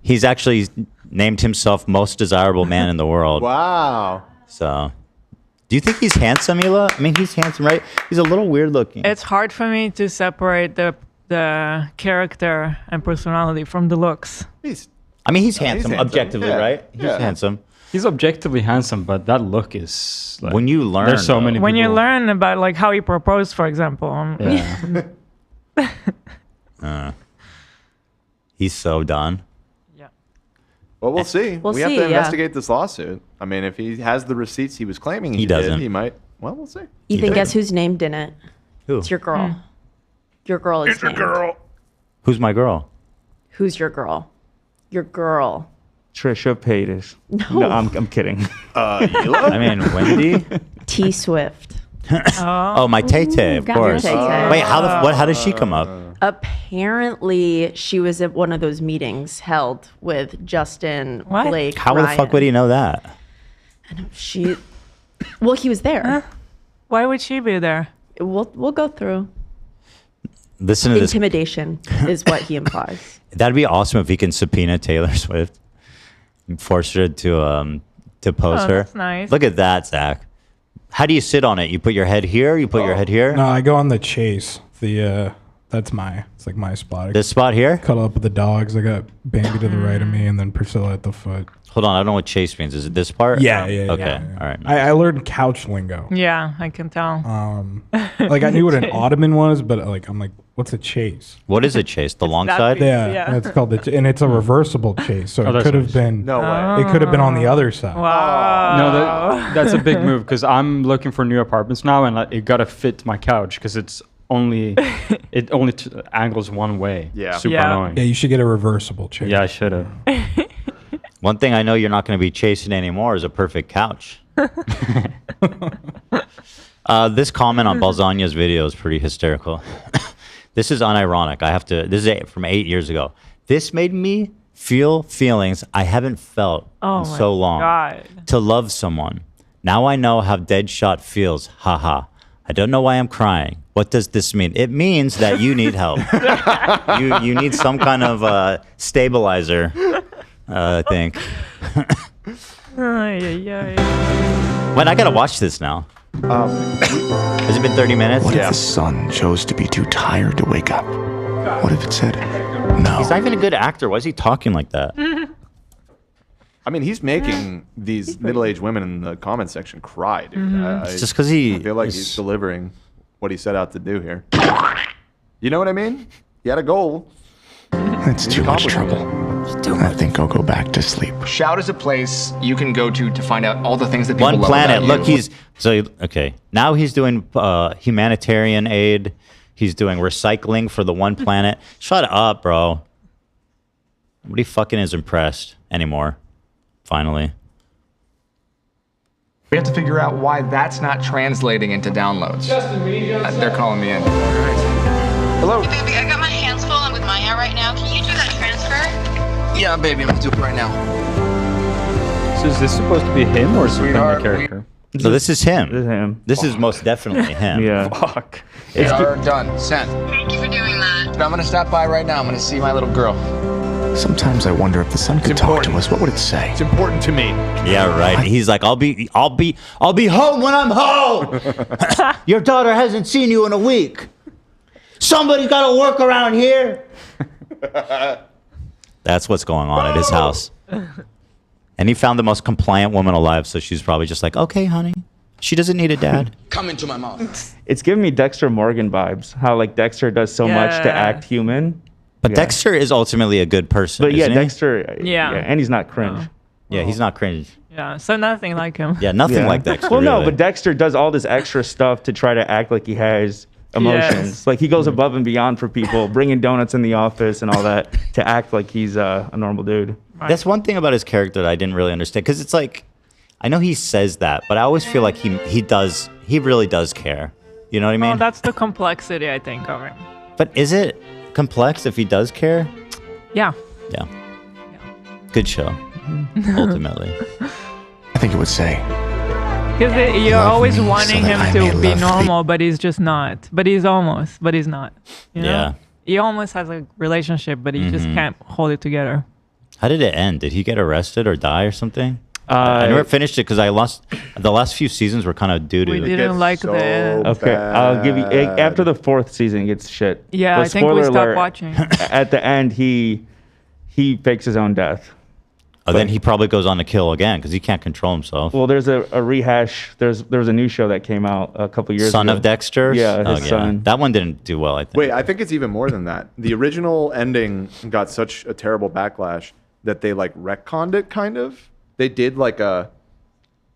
he's actually named himself most desirable man in the world. Wow. So, do you think he's handsome, Hila? I mean, he's handsome, right? He's a little weird looking. It's hard for me to separate the character and personality from the looks. He's handsome, objectively, right? He's handsome. He's objectively handsome, but that look is like, When you learn, there's so many When you people- learn about like how he proposed, for example. He's so done. Well, we'll see. We'll we have see, to yeah. investigate this lawsuit. I mean, if he has the receipts he was claiming He did, doesn't. he might. Well, we'll see. Ethan, guess whose name didn't? Who? It's your girl. Your girl is named. Who's my girl? Who's your girl? Your girl. Trisha Paytas. No, I'm kidding. I mean, Wendy. T Swift. Oh, my Tay-Tay, of got your course. Tay-Tay. Wait, how does she come up? Apparently, she was at one of those meetings held with Justin, Blake, How Ryan. the fuck would he know that? Well, he was there. Why would she be there? We'll go through. Listen to this. Intimidation is what he implies. That'd be awesome if he can subpoena Taylor Swift and force her to pose her. That's nice. Look at that, Zach. How do you sit on it? You put your head here? You put your head here? No, I go on the chase. It's like my spot. This spot here? Cuddle up with the dogs. I got Bambi to the right of me, and then Priscilla at the foot. Hold on, I don't know what chase means. Is it this part? Yeah. Okay, all right. I learned couch lingo. Yeah, I can tell. Like I knew what an ottoman was, but I'm like, what's a chase? What is a chase? The long that side? big. Yeah, Yeah. it's called and it's a reversible chase, so it that's could have nice. been. No way. It could have been on the other side. Wow. No, that's a big move because I'm looking for new apartments now, and it gotta fit my couch because it only angles one way. Yeah. Super Yeah. annoying. Yeah, you should get a reversible chase. Yeah, I should have. One thing I know you're not going to be chasing anymore is a perfect couch. This comment on Balzania's video is pretty hysterical. This is unironic. This is from 8 years ago. This made me feel feelings I haven't felt in so long. God. To love someone. Now I know how Deadshot feels. Haha. I don't know why I'm crying. What does this mean? It means that you need help. you need some kind of stabilizer. I think. Wait, I gotta watch this now. Has it been 30 minutes? What if the sun chose to be too tired to wake up? What if it said no? He's not even a good actor. Why is he talking like that? I mean, he's making these middle-aged women in the comment section cry, dude. It's just because he. I feel like he's delivering what he set out to do here. You know what I mean? He had a goal. That's too much trouble. I think I'll go back to sleep. Shout is a place you can go to find out all the things that people One love planet. about Look, you. okay. Now he's doing humanitarian aid. He's doing recycling for the one planet. Shut up, bro. Nobody fucking is impressed anymore. Finally. We have to figure out why that's not translating into downloads. They're calling me in. All right. Hello. Hey, baby, I got my hands full with Maya right now. Can you do that transfer? Yeah, baby, I'm gonna do it right now. So is this supposed to be him or is it a character? So this is him. This is him. This is most definitely him. Yeah. Fuck. They are done. Sent. Thank you for doing that. I'm gonna stop by right now. I'm gonna see my little girl. Sometimes I wonder if the sun could talk to us. What would it say? It's important to me. Yeah, right. He's like, I'll be home when I'm home. Your daughter hasn't seen you in a week. Somebody's got to work around here. That's what's going on at his house. And he found the most compliant woman alive, so she's probably just like, okay, honey. She doesn't need a dad. Come into my mouth. It's giving me Dexter Morgan vibes. How like Dexter does so much to act human. But Dexter is ultimately a good person. But yeah, isn't he? Dexter. Yeah. And he's not cringe. Yeah, he's not cringe. Yeah, so nothing like him. Yeah, nothing like Dexter. Well, no, really. but Dexter does all this extra stuff to try to act like he has emotions. Yes. Like he goes above and beyond for people, bringing donuts in the office and all that to act like he's a normal dude. That's one thing about his character that I didn't really understand. Because it's like, I know he says that, but I always feel like he really does care. You know what I mean? Well, that's the complexity, I think, of him. But is it complex if he does care? Yeah. Yeah. Good show, ultimately. I think it would say. Because you're Love always me wanting so that I him may to be love normal, but he's just not. But he's almost, but he's not. You know? Yeah. He almost has a relationship, but he just can't hold it together. How did it end? Did he get arrested or die or something? I never finished it because I lost. The last few seasons were kind of doo-doo. We didn't like the end. Okay, I'll give you after the 4th season it gets shit. Yeah, But I think we spoiler stopped alert, watching. At the end, he fakes his own death. Oh, then he probably goes on to kill again because he can't control himself. Well, there's a rehash. There was a new show that came out a couple years ago. Son of Dexter? Yeah, his son. That one didn't do well, I think. Wait, I think it's even more than that. The original ending got such a terrible backlash that they like retconned it kind of. They did like an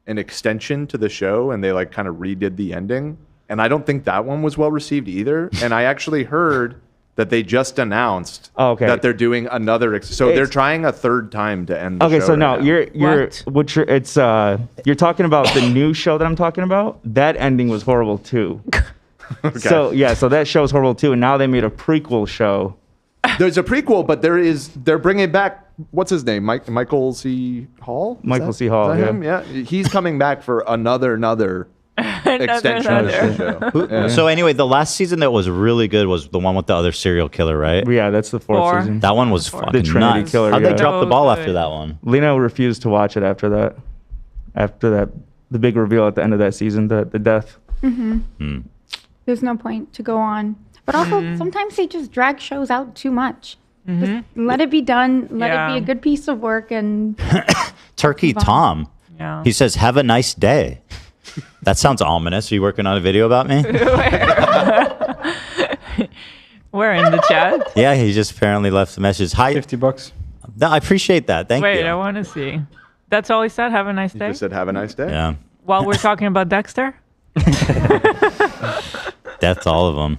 extension to the show and they like kind of redid the ending. And I don't think that one was well received either. And I actually heard that they just announced that they're doing another. So they're trying a third time to end the show. Okay, so right no, now. you're talking about the new show that I'm talking about. That ending was horrible too. Okay. So that show is horrible too. And now they made a prequel show. There's a prequel, but they're bringing back, what's his name? Michael C. Hall? Michael C. Hall, is that yeah. him? Yeah. He's coming back for another extension of the show. Yeah. So anyway, the last season that was really good was the one with the other serial killer, right? Yeah, that's the 4th season. That one was fucking The Trinity nuts. Killer. How'd yeah. they drop the ball after that one? Lino refused to watch it after that. After that, the big reveal at the end of that season, the death. Mm-hmm. There's no point to go on. But also, sometimes they just drag shows out too much. Just let it be done. Let it be a good piece of work. And Turkey Tom. Yeah. He says, "Have a nice day." That sounds ominous. Are you working on a video about me? We're in the chat. Yeah, he just apparently left a message. Hi. $50. No, I appreciate that. Thank Wait, you. I want to see. That's all he said. Have a nice day. He just said, have a nice day. Yeah. While we're talking about Dexter. That's all of them.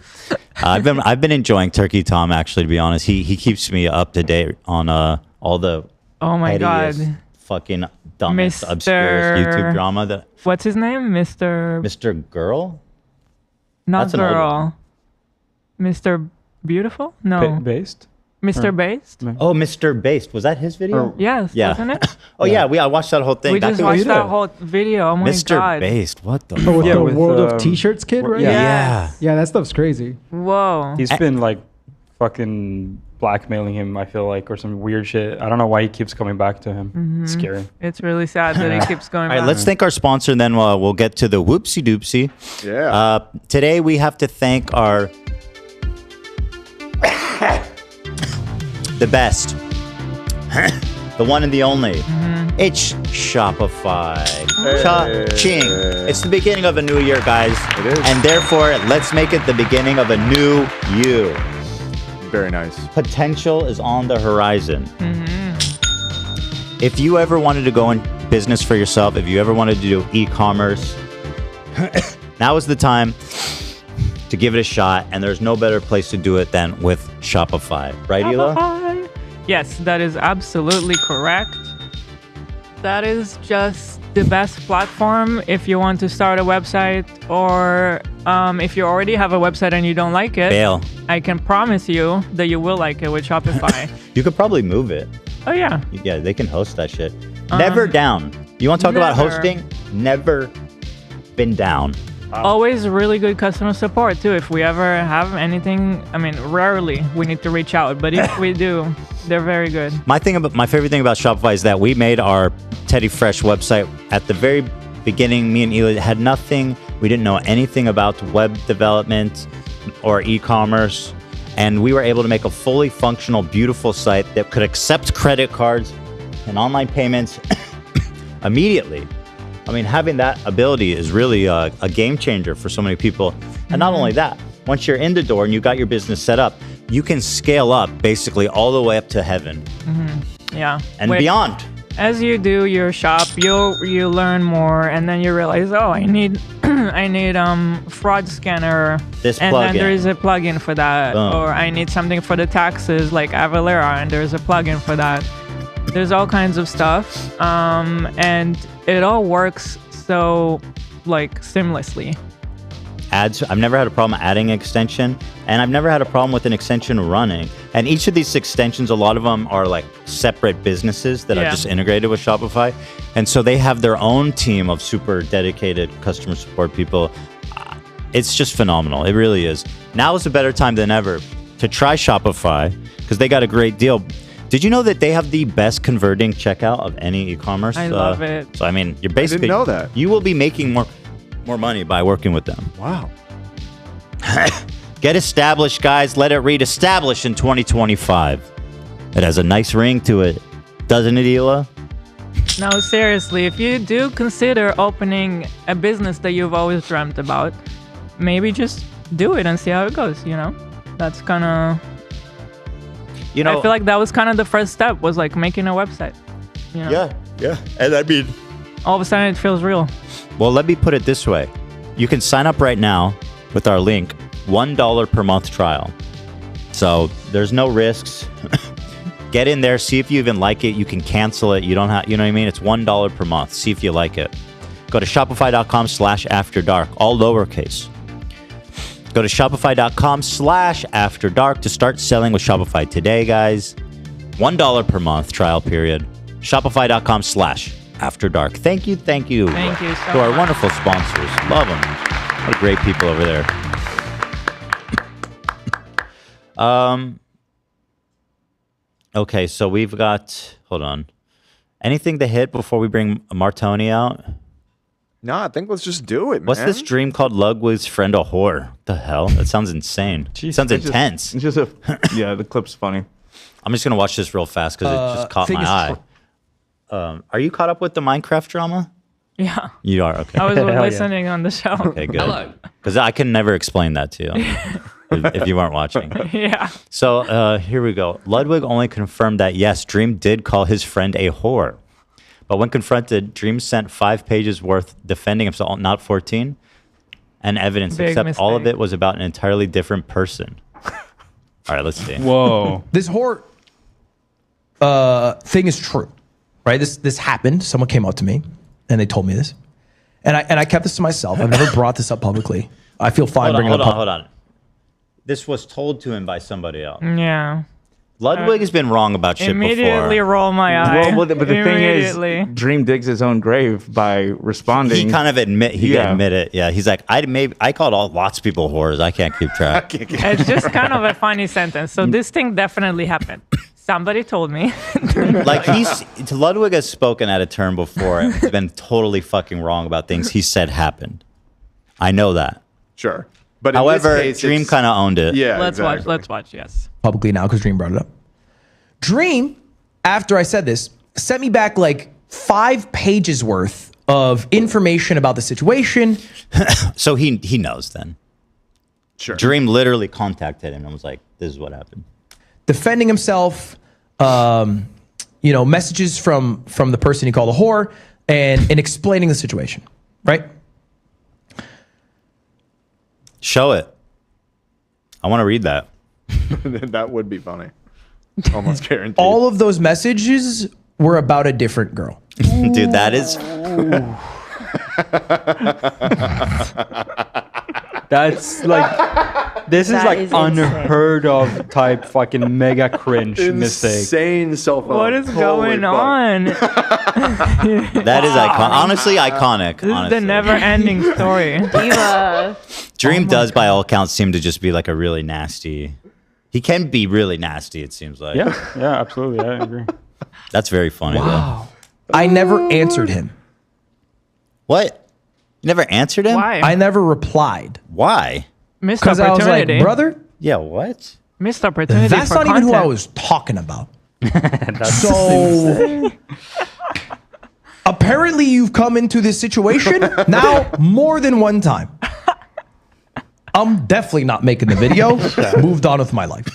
I've been enjoying Turkey Tom, actually, to be honest. He keeps me up to date on all the Oh my pettiest, God. fucking dumbest, obscurest YouTube drama that What's his name? Mr. Girl? Not That's an old girl. Mr. Beautiful? No. Based? Mr. Based? Oh, Mr. Based. Was that his video? Yes, Yeah. wasn't it? Oh yeah, I watched that whole thing. We That just could be watched that good. whole video. Oh my Mr. God. Based. What the? Oh, with fuck? the with, World of T-Shirts kid, right? Yeah. Yeah, that stuff's crazy. Whoa. He's been like fucking blackmailing him, I feel like, or some weird shit. I don't know why he keeps coming back to him. It's scary. It's really sad that he keeps going All right, back. let's thank our sponsor, and then we'll get to the whoopsie doopsie. Yeah. Today we have to thank our the best, the one and the only. It's Shopify. Cha-ching. It's the beginning of a new year, guys. It is. And therefore, let's make it the beginning of a new you. Very nice. Potential is on the horizon. If you ever wanted to go in business for yourself, if you ever wanted to do e-commerce, now is the time to give it a shot, and there's no better place to do it than with Shopify. Right, Hila? Shopify. Yes, that is absolutely correct. That is just the best platform if you want to start a website, or if you already have a website and you don't like it. Bail. I can promise you that you will like it with Shopify. You could probably move it. Oh, yeah. Yeah, they can host that shit. Never down. You want to talk about never. hosting? Never been down. Always really good customer support too. If we ever have anything, I mean, rarely we need to reach out, but if we do, they're very good. My favorite thing about Shopify is that we made our Teddy Fresh website at the very beginning. Me and Hila had nothing. We didn't know anything about web development or e-commerce, and we were able to make a fully functional, beautiful site that could accept credit cards and online payments immediately. I mean, having that ability is really a game changer for so many people. And not only that, once you're in the door and you got your business set up, you can scale up basically all the way up to heaven. Yeah. And beyond. As you do your shop, you learn more, and then you realize, oh, I need fraud scanner. This and plugin. then there is a plugin for that. Boom. Or I need something for the taxes like Avalera, and there's a plugin for that. There's all kinds of stuff, and it all works so like seamlessly. Ads. I've never had a problem adding an extension, and I've never had a problem with an extension running. And each of these extensions, a lot of them are like separate businesses that are just integrated with Shopify. And so they have their own team of super dedicated customer support people. It's just phenomenal. It really is. Now is a better time than ever to try Shopify because they got a great deal. Did you know that they have the best converting checkout of any e-commerce? I love it. So, I mean, you're basically... I didn't know that. You will be making more money by working with them. Wow. Get established, guys. Let it read established in 2025. It has a nice ring to it. Doesn't it, Hila? No, seriously, if you do consider opening a business that you've always dreamt about, maybe just do it and see how it goes, you know? That's kind of... You know, I feel like that was kind of the first step, was like making a website. You know? Yeah. And I mean... All of a sudden, it feels real. Well, let me put it this way. You can sign up right now with our link, $1 per month trial. So there's no risks. Get in there, see if you even like it. You can cancel it. You don't have, you know what I mean? It's $1 per month. See if you like it. Go to shopify.com/afterdark, all lowercase. Go to shopify.com/afterdark to start selling with Shopify today, guys. $1 per month trial period. Shopify.com/afterdark. Thank you. Thank you so to our much. wonderful sponsors. Love them. What great people over there. Okay, so we've got... Hold on. Anything to hit before we bring Martoni out? No, I think let's just do it, man. What's this dream called Ludwig's friend a whore? What the hell? That sounds insane. Sounds intense. It's just yeah, the clip's funny. I'm just going to watch this real fast because it just caught my eye. Are you caught up with the Minecraft drama? Yeah. You are? Okay. I was listening on the show. Okay, good. Because I can never explain that to you if you weren't watching. Yeah. So here we go. Ludwig only confirmed that, yes, Dream did call his friend a whore. But when confronted, Dream sent 5 pages worth defending himself, not 14, and evidence, Big except all of mistake. it was about an entirely different person. All right, let's see. Whoa. This whore thing is true, right? This happened. Someone came up to me, and they told me this, and I kept this to myself. I've never brought this up publicly. I feel fine bringing it up. Hold on. This was told to him by somebody else. Yeah. Ludwig has been wrong about shit Immediately before. roll my eye. Well, but the thing is, Immediately. Dream digs his own grave by responding. He kind of admit it. Yeah, he's like, I called lots of people whores. I can't keep track. It's just kind of a funny sentence. So this thing definitely happened. Somebody told me. Like Ludwig has spoken at a term before. He's been totally fucking wrong about things he said happened. I know that. Sure. But in however, this case, Dream kind of owned it. Yeah, Let's watch. Yes. Publicly now because Dream brought it up. Dream, after I said this, sent me back like 5 pages worth of information about the situation. So he knows then. Sure. Dream literally contacted him and was like, "This is what happened." Defending himself, messages from the person he called a whore and explaining the situation, right? Show it. I want to read that. That would be funny. Almost guaranteed. All of those messages were about a different girl. Dude, that is... That's like, this is That like is insane. unheard of type fucking mega cringe mistake. Insane cell phone. What is Holy going fuck. on? That is honestly iconic. This is honestly. the never-ending story. Diva. Dream does, by all accounts, seem to just be like a really nasty... He can be really nasty, it seems like. Yeah, absolutely. I agree. That's very funny, Wow. I never answered him. What? You never answered him? Why? I never replied. Why? Missed Because I was like, opportunity. brother, Yeah, what? Missed opportunity. that's for not even who I content. was talking about. So apparently you've come into this situation now more than one time. I'm definitely not making the video. Moved on with my life.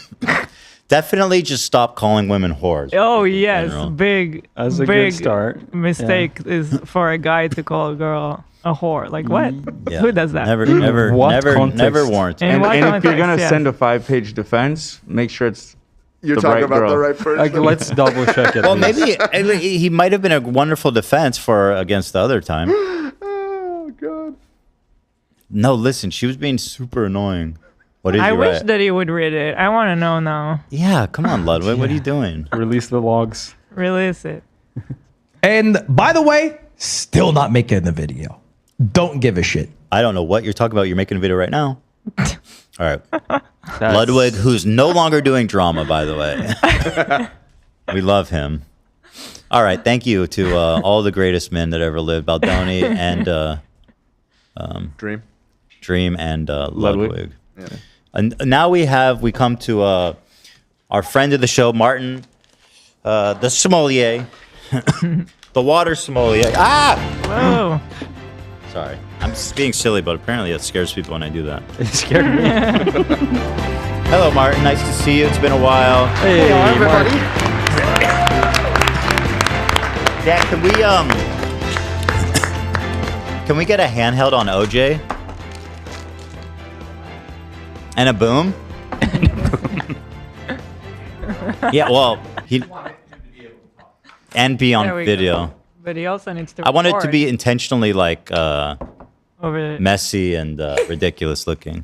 Definitely just stop calling women whores. Oh yes, general. big. That's a big good start. Mistake is for a guy to call a girl a whore. Like what? Yeah. Who does that? Never what never context? warranted. In And, what and if you're context, gonna yes. send a 5-page defense, make sure it's You're the talking right about girl. the right person. Like, let's double check it. Well, maybe he might have been a wonderful defense for against the other time. Oh god. No, listen, she was being super annoying. What is I you wish write? that he would read it. I want to know now. Yeah, come on, Ludwig. What are you doing? Release the logs. Release it. And by the way, still not making the video. Don't give a shit. I don't know what you're talking about. You're making a video right now. All right. That's- Ludwig, who's no longer doing drama, by the way. We love him. All right. Thank you to all the greatest men that ever lived, Baldoni and Dream and Ludwig. Yeah. And now we come to our friend of the show, Martin, the sommelier, the water sommelier. Ah! Whoa. Sorry. I'm just being silly, but apparently it scares people when I do that. It scared me. Hello, Martin. Nice to see you. It's been a while. Hey, everybody. Dad, can we get a handheld on OJ? And a boom? Yeah, well, and be on There we video. go. But he also needs to. I want it to record be intentionally like over it. messy and ridiculous looking.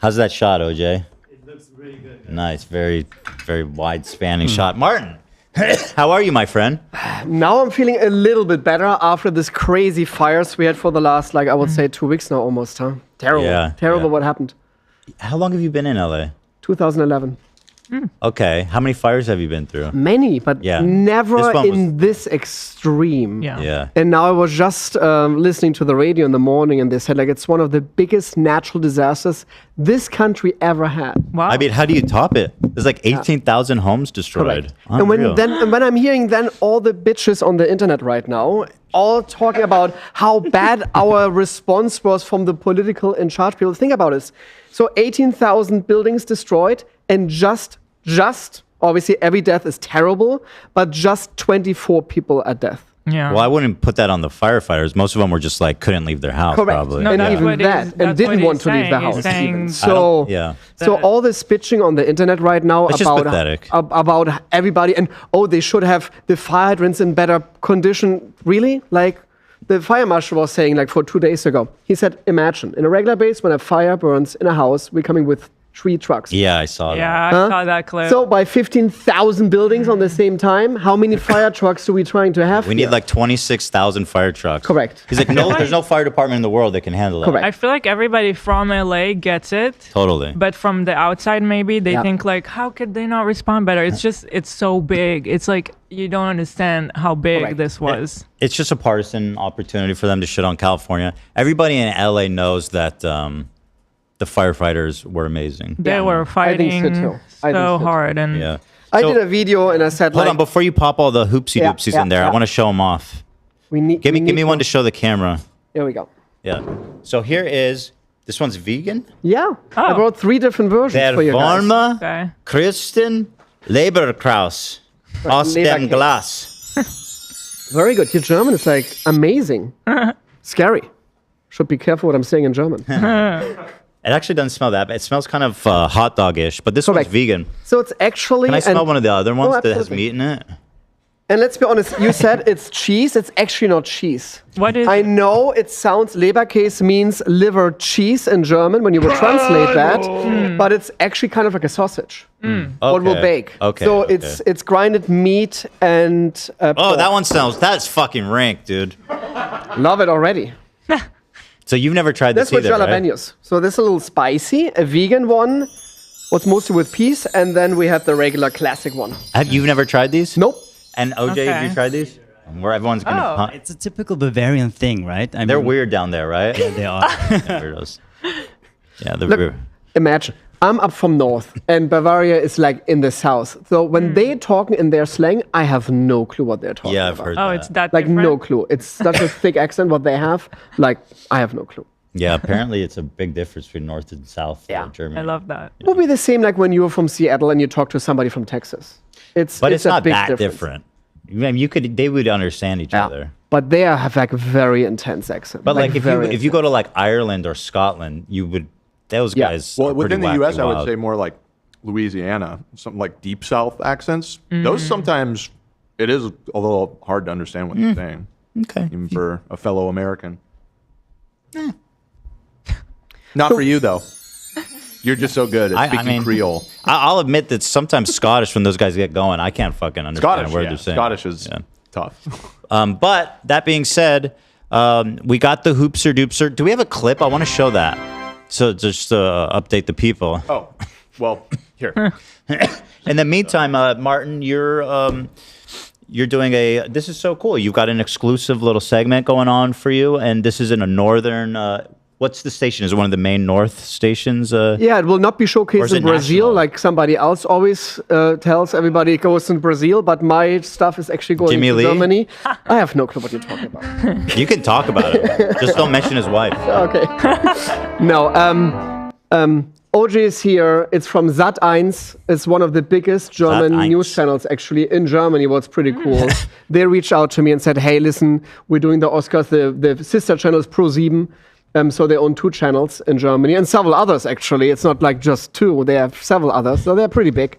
How's that shot, OJ? It looks really good. Nice, very, very wide spanning shot. Martin, how are you, my friend? Now I'm feeling a little bit better after this crazy fires we had for the last, like, I would say 2 weeks now almost, huh? Terrible. Yeah, Terrible yeah. what happened. How long have you been in LA? 2011. Okay, how many fires have you been through? Many, but Yeah. never This one in this extreme. Yeah. Yeah. And now I was just listening to the radio in the morning, and they said like it's one of the biggest natural disasters this country ever had. Wow. I mean, how do you top it? There's like 18,000 homes destroyed. And Unreal. when I'm hearing then all the bitches on the internet right now, all talking about how bad our response was from the political in charge people, think about this. So 18,000 buildings destroyed, and just obviously every death is terrible, but just 24 people at death. Yeah. Well, I wouldn't put that on the firefighters. Most of them were just like couldn't leave their house. Correct. Probably. No, and that's even what that, he's- and that's didn't what want he's to leave the saying. He's house. saying Even. I So, don't- yeah. so all this bitching on the internet right now It's just about pathetic. about everybody, and oh, they should have the fire hydrants in better condition. Really, like the fire marshal was saying, like for 2 days ago, he said, imagine in a regular base when a fire burns in a house, we're coming with 3 trucks. Yeah, I saw that. Yeah, I Huh? saw that clip. So by 15,000 buildings on the same time, how many fire trucks are we trying to have? We need like 26,000 fire trucks. Correct. He's like, no, there's no fire department in the world that can handle that. Correct. I feel like everybody from LA gets it. Totally. But from the outside, maybe they Yeah. think like, how could they not respond better? It's just, it's so big. It's like you don't understand how big Correct. this was. It's just a partisan opportunity for them to shit on California. Everybody in LA knows that the firefighters were amazing. They were I think fighting so too. I think so so too. hard, and Yeah. I So- did a video and I said, Hold like, on, before you pop all the hoopsie Yeah, doopsies yeah, in there, I yeah. want to show them off. we need. Give we me need one to show the camera. There we go. Yeah. So here is, this one's vegan. Yeah, I Oh. brought 3 different versions Der for you guys. Varma, okay. Kristen, Leberkraus. Aus dem Glas. Very good. Your German is like amazing. Scary. Should be careful what I'm saying in German. It actually doesn't smell that bad. It smells kind of hot dog-ish, but this one's vegan. So it's actually... Can I smell one of the other ones that has absolutely. meat in it? And let's be honest, you said it's cheese. It's actually not cheese. What is I know it sounds... Leberkäse means liver cheese in German when you would translate that, but it's actually kind of like a sausage. What we'll bake. Okay, So okay. it's grinded meat and... Oh, that one smells... That's fucking rank, dude. Love it already. So you've never tried That's this with either, right? jalapenos. So this is a little spicy, a vegan one, what's mostly with peas, and then we have the regular classic one. Have you never tried these? Nope. And OJ, have you tried these? Where everyone's gonna... It's a typical Bavarian thing, right? They're weird down there, right? Yeah, they are. Yeah, weirdos. Yeah, they're Look, weird. imagine, I'm up from north, and Bavaria is like in the south. So when they're talking in their slang, I have no clue what they're talking Yeah, about. I've heard Oh, that. it's that Like different? no clue. It's such a thick accent what they have. Like I have no clue. Yeah, apparently it's a big difference between north and south of Germany. I love that. It would be the same like when you were from Seattle and you talk to somebody from Texas. But it's a not big that difference. different. I mean, they would understand each other. But they have like a very intense accent. But like if very you go to like Ireland or Scotland, you would those guys. Well, are within pretty the U.S., wacky I would wild. say more like Louisiana, something like deep South accents. Those sometimes it is a little hard to understand what they're saying. Okay, even for a fellow American. Not for you though. You're just so good at speaking Creole. I'll admit that sometimes Scottish, when those guys get going, I can't fucking understand Scottish, what yeah. they're saying. Scottish is tough. But that being said, we got the Hoopser Doopser. Do we have a clip? I want to show that. So just to update the people. Oh, well, here. In the meantime, Martin, you're doing this is so cool. You've got an exclusive little segment going on for you, and this is in a northern, what's the station? Is it one of the main north stations? Yeah, it will not be Or showcased is in it Brazil national? like somebody else always tells everybody it goes in Brazil, but my stuff is actually going Jimmy to Lee? Germany. I have no clue what you're talking about. You can talk about it. Just don't mention his wife. Okay. No, OJ is here. It's from Sat.1. It's one of the biggest German Sat.1. news channels actually in Germany. What's pretty cool. They reached out to me and said, hey, listen, we're doing the Oscars. The sister channel is Pro7. So they own 2 channels in Germany and several others, actually. It's not like just 2. They have several others. So they're pretty big.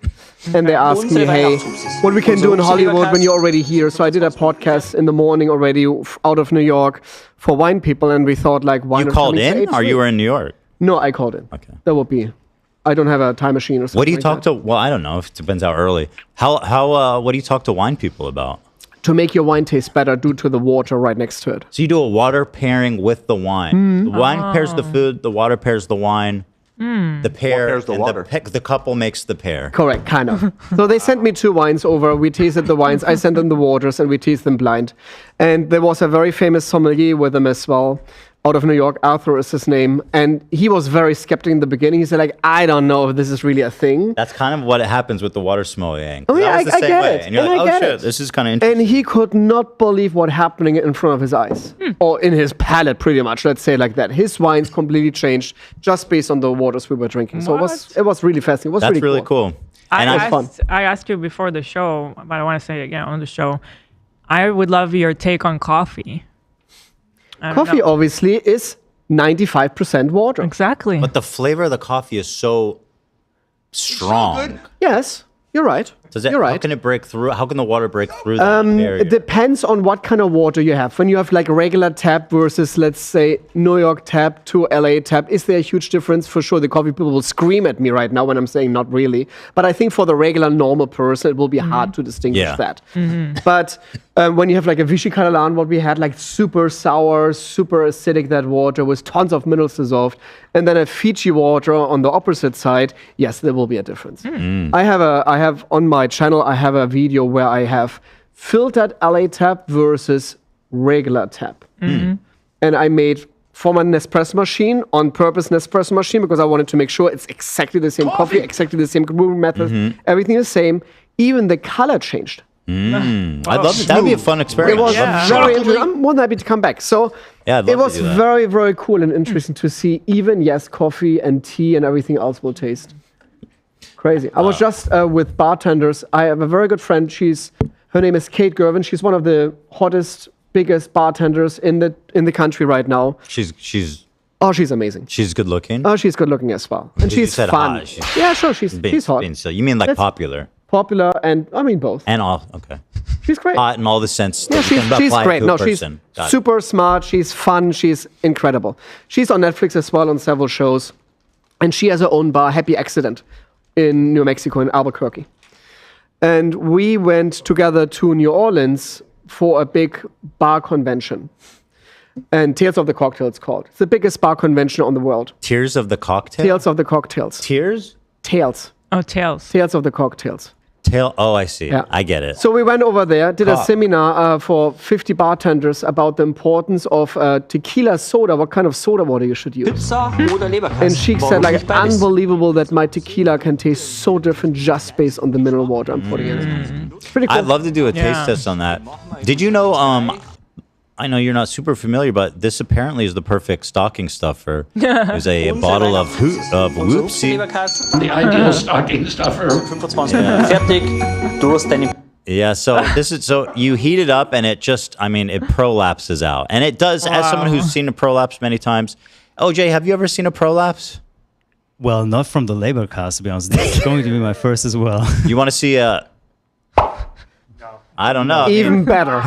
And they asked me, hey, what we can do in Hollywood when you're already here. So I did a podcast in the morning already out of New York for wine people. And we thought, like, why You not called coming to in, or H3? you were in New York? No, I called in. Okay. That would be. I don't have a time machine or something. What do you like talk that. to? Well, I don't know. It depends how early. What do you talk to wine people about? To make your wine taste better due to the water right next to it. So you do a water pairing with the wine. The wine pairs the food. The water pairs the wine. The pair pairs the and water? The couple makes the pair. Correct, kind of. So they sent me 2 wines over. We tasted the wines. I sent them the waters, and we tasted them blind. And there was a very famous sommelier with them as well, out of New York. Arthur is his name. And he was very skeptic in the beginning. He said, like, I don't know if this is really a thing. That's kind of what happens with the water sommelier. Oh, yeah, I was the I same get way. it. And you're And like, I oh get shit, it. this is kind of interesting. And he could not believe what happening in front of his eyes. Or in his palate, pretty much. Let's say like that. His wines completely changed just based on the waters we were drinking. So it was really fascinating. It was That's really cool. And I asked you before the show, but I want to say it again on the show. I would love your take on coffee. I don't Coffee, know. obviously, is 95% water. Exactly. But the flavor of the coffee is so strong. Yes, you're right. You're right. How can it break through? How can the water break through that barrier? It depends on what kind of water you have. When you have like regular tap versus, let's say, New York tap to LA tap, is there a huge difference? For sure, the coffee people will scream at me right now when I'm saying not really. But I think for the regular normal person, it will be hard to distinguish that. But when you have like a Vichy Catalan, what we had, like super sour, super acidic, that water with tons of minerals dissolved, and then a Fiji water on the opposite side, yes, there will be a difference. I have on my channel, I have a video where I have filtered LA tap versus regular tap. And I made from a Nespresso machine, on purpose Nespresso machine, because I wanted to make sure it's exactly the same coffee exactly the same brewing method, everything is the same. Even the color changed. I'd love it. That would be a fun experiment. It was very interesting. I'm more than happy to come back. So Yeah, I'd love it to was do that. very, very cool and interesting to see even, yes, coffee and tea and everything else will taste Crazy. I was just with bartenders. I have a very good friend. Her name is Kate Gervin. She's one of the hottest, biggest bartenders in the country right now. She's amazing. She's good looking. Oh, she's good looking as well, and she's said fun. hot. Yeah, sure. She's hot. You mean like That's popular? Popular, and I mean both. And all okay. She's great. Hot in all the sense. Yeah, that you can she's apply great. to a No, she's person. Got it. super smart. She's fun. She's incredible. She's on Netflix as well on several shows, and she has her own bar, Happy Accident, in New Mexico, in Albuquerque. And we went together to New Orleans for a big bar convention. And Tales of the Cocktail, it's called. It's the biggest bar convention on the world. Tears of the Cocktail? Tales of the Cocktails. Tears? Tales. Oh, Tales. Tales of the Cocktails. Oh, I see. Yeah. I get it. So we went over there, did a Cock. seminar for 50 bartenders about the importance of tequila soda, what kind of soda water you should use. And she said, like, unbelievable that my tequila can taste so different just based on the mineral water I'm putting in it. It's pretty cool. I'd love to do a taste test on that. Did you know, I know you're not super familiar, but this apparently is the perfect stocking stuffer. There's a bottle of Hupsi. The ideal stocking stuffer. Yeah, so you heat it up and it just, it prolapses out. And it does, as someone who's seen a prolapse many times. OJ, have you ever seen a prolapse? Well, not from the labor cast, to be honest. This is going to be my first as well. You want to see a... I don't know. Even better.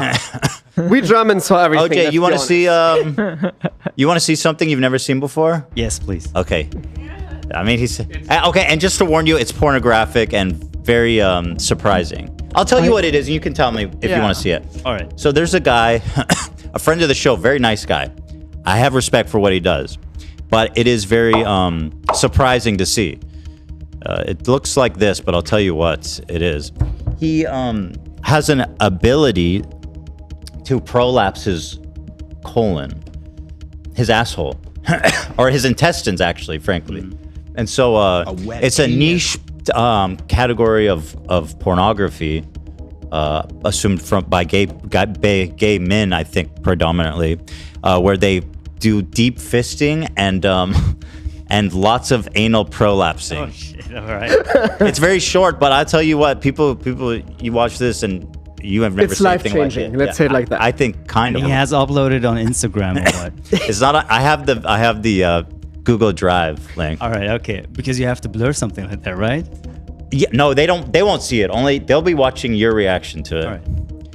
We Germans saw everything. OJ, you want to see something you've never seen before? Yes, please. Okay. He's okay. And just to warn you, it's pornographic and very surprising. I'll tell you what it is, and you can tell me if you want to see it. All right. So there's a guy, a friend of the show, very nice guy. I have respect for what he does, but it is very surprising to see. It looks like this, but I'll tell you what it is. He has an ability to prolapse his colon, his asshole, or his intestines, actually, frankly. And so it's a niche category of pornography, assumed by gay men, I think, predominantly, where they do deep fisting and lots of anal prolapsing. Oh shit! All right. It's very short, but I'll tell you what, people, you watch this and you have never it's seen anything like it. life-changing. Let's say it like that. I think kind of. He has uploaded on Instagram or what? It's not. I have the Google Drive link. All right. Okay. Because you have to blur something like that, right? Yeah. No, they don't. They won't see it. Only they'll be watching your reaction to it. All right.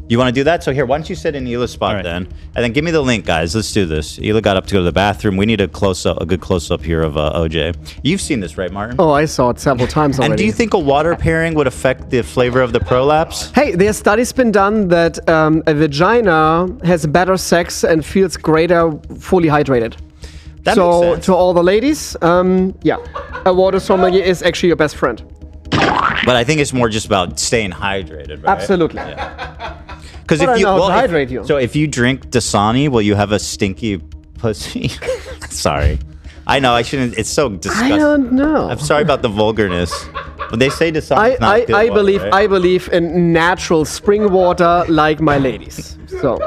You want to do that? So here, why don't you sit in Hila's spot then, and then give me the link, guys. Let's do this. Hila got up to go to the bathroom. We need a good close up here of OJ. You've seen this, right, Martin? Oh, I saw it several times already. And do you think a water pairing would affect the flavor of the prolapse? Hey, there's studies been done that a vagina has better sex and feels greater fully hydrated. That makes sense. To all the ladies, yeah, a water sommelier is actually your best friend. But I think it's more just about staying hydrated, right? Absolutely. Because But I know how to hydrate you. So if you drink Dasani, will you have a stinky pussy? Sorry. I know I shouldn't. It's so disgusting. I don't know. I'm sorry about the vulgarness. But they say Dasani's not good I water, believe right? I believe in natural spring water like my ladies. So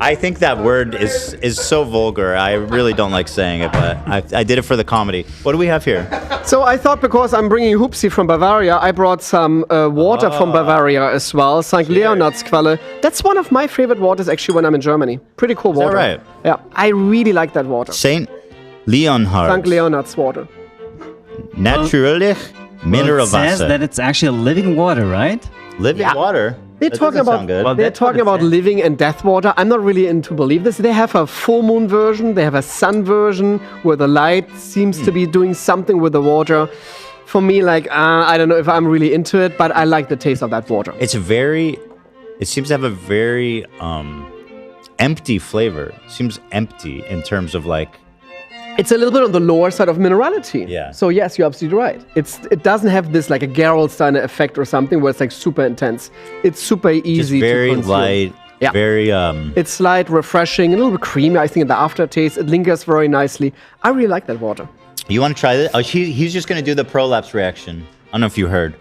I think that word is so vulgar. I really don't like saying it, but I did it for the comedy. What do we have here? So I thought because I'm bringing Hupsi from Bavaria, I brought some water from Bavaria as well. St. Leonardsquelle. That's one of my favorite waters actually when I'm in Germany. Pretty cool water. Is that right? Yeah, I really like that water. St. Leonhard. St. Leonard's water. Natürlich mineral It says that it's actually living water, right? Living water? They're That talking doesn't about sound good. Well, they're that's what talking it about says. living and death water. I'm not really into believe this. They have a full moon version. They have a sun version where the light seems to be doing something with the water. For me, I don't know if I'm really into it, but I like the taste of that water. It seems to have a very empty flavor. It seems empty in terms of It's a little bit on the lower side of minerality. Yeah. So yes, you're absolutely right. It doesn't have this like a Gerolsteiner effect or something where it's like super intense. It's super easy just very to consume. light. Yeah. Very It's light, refreshing, a little bit creamy. I think in the aftertaste, it lingers very nicely. I really like that water. You want to try this? Oh, he's just going to do the prolapse reaction. I don't know if you heard.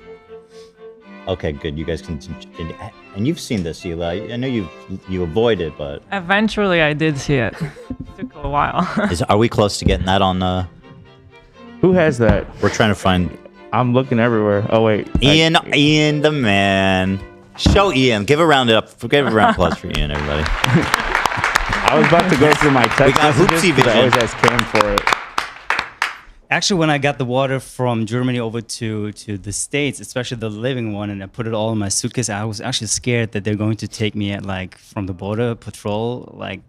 Okay, good. You guys can... And you've seen this, Hila. I know you avoid it, but... Eventually, I did see it. It took a while. Are we close to getting that on... Who has that? We're trying to find... I'm looking everywhere. Oh wait, Ian, the man. Show Ian. Give a round of applause for Ian, everybody. I was about to go through my text We got messages Hupsi because I vision. always ask Cam for it. Actually, when I got the water from Germany over to the States, especially the living one, and I put it all in my suitcase, I was actually scared that they're going to take me at like from the border patrol, like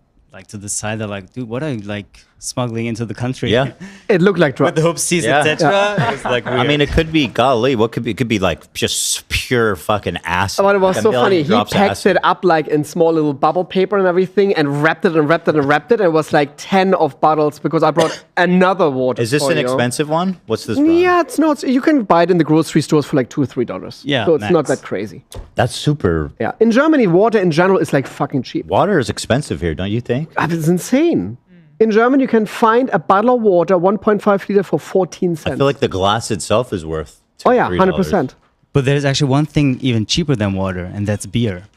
to the side. They're like, dude, what are you like smuggling into the country? Yeah. It looked like drugs. With the Hupsis, etc. It was like weird. I mean, it could be, golly, what could be? It could be like just pure fucking acid. But it was Like a so million funny. He drops of packed acid. it up like in small little bubble paper and everything and wrapped it and wrapped it and wrapped it. And it was like 10 of bottles because I brought another water. Is this for an you. expensive one? What's this from? Yeah, it's not. You can buy it in the grocery stores for like $2 or $3. Yeah, So it's not max. that crazy. That's super. Yeah. In Germany, water in general is like fucking cheap. Water is expensive here, don't you think? It's insane. In Germany, you can find a bottle of water, 1.5 liter, for 14 cents. I feel like the glass itself is worth. Oh yeah, $3. 100%. But there's actually one thing even cheaper than water, and that's beer.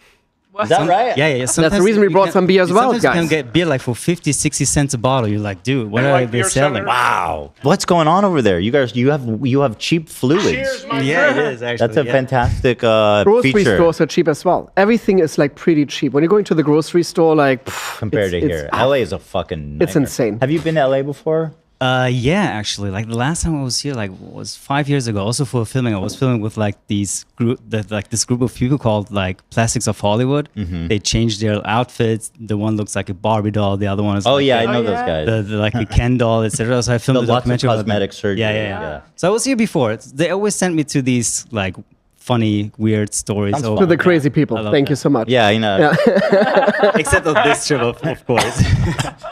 Is that right? Yeah. That's the reason we brought some beer as well, sometimes you can guys. get beer like for 50, 60 cents a bottle. You're like, dude, what are they selling? Wow. What's going on over there? You guys, you have cheap fluids. Yeah, it is actually. That's a yeah. fantastic Grocery feature stores are cheap as well. Everything is like pretty cheap. When you go into the grocery store, like compared to here. LA is a fucking nightmare. It's insane. Have you been to LA before? Yeah, actually, like the last time I was here, like was 5 years ago. Also for filming, I was filming with like this group of people called like Plastics of Hollywood. Mhm. They changed their outfits. The one looks like a Barbie doll. The other one is Oh, like yeah, I know those guys. like a Ken doll, etc. So I filmed The the lots of documentary. about them. cosmetic surgery, Yeah. yeah. So I was here before. They always sent me to these like funny, weird stories. to the crazy people. Thank you so much. Yeah, you know. Yeah. Except on this trip, of course.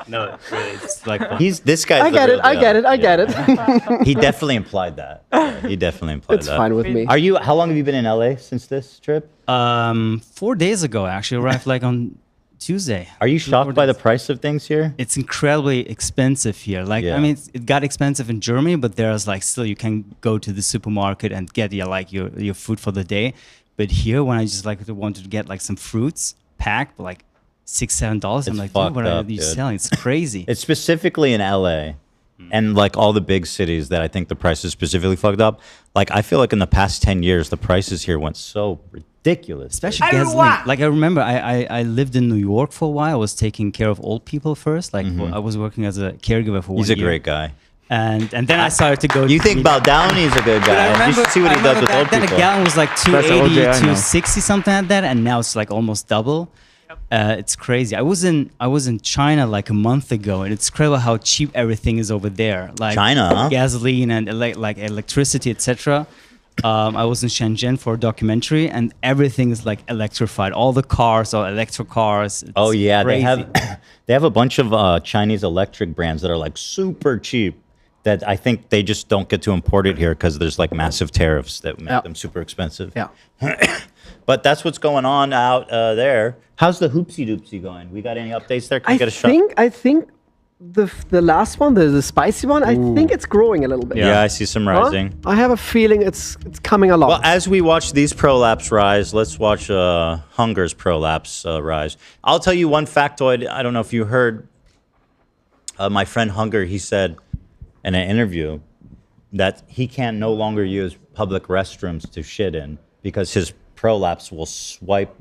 No, really, it's like fun. This guy's I the get real it. I deal. get it. I get it. He definitely implied that. Yeah, he definitely implied It's that. fine with me. How long have you been in LA since this trip? 4 days ago, actually, arrived like on Tuesday. Are you shocked by the price of things here? It's incredibly expensive here. Like, Yeah. I mean, it got expensive in Germany, but there's like still you can go to the supermarket and get your food for the day. But here, when I just like wanted to get like some fruits packed, like $6-7, I'm like, dude, fucked what are up, you dude. selling? It's crazy. It's specifically in LA and like all the big cities that I think the price is specifically fucked up. Like I feel like in the past 10 years, the prices here went so ridiculous. Especially gasoline. Like I remember, I lived in New York for a while. I was taking care of old people first. Like I was working as a caregiver for 1 year. He's a great guy. And then I started to go. You think Baldoni's a good guy? You should see what he does with old Then a people. gallon was like Best 280, OJ I know. 260, something like that, and now it's like almost double. It's crazy. I was in China like a month ago, and it's incredible how cheap everything is over there. Like China, huh? gasoline and like electricity, etc. I was in Shenzhen for a documentary, and everything is like electrified. All the cars are electric cars. It's Oh yeah, crazy. they have a bunch of Chinese electric brands that are like super cheap. That I think they just don't get to import it here because there's like massive tariffs that make them super expensive. Yeah. But that's what's going on out there. How's the Hupsi Doopsie going? We got any updates there? Can we get a shot? I think the last one, the spicy one, I think it's growing a little bit. Yeah, I see some Huh? rising. I have a feeling it's coming along. Well, as we watch these prolapse rise, let's watch Hunger's prolapse rise. I'll tell you one factoid. I don't know if you heard my friend Hunger, he said in an interview that he can no longer use public restrooms to shit in because his prolapse will swipe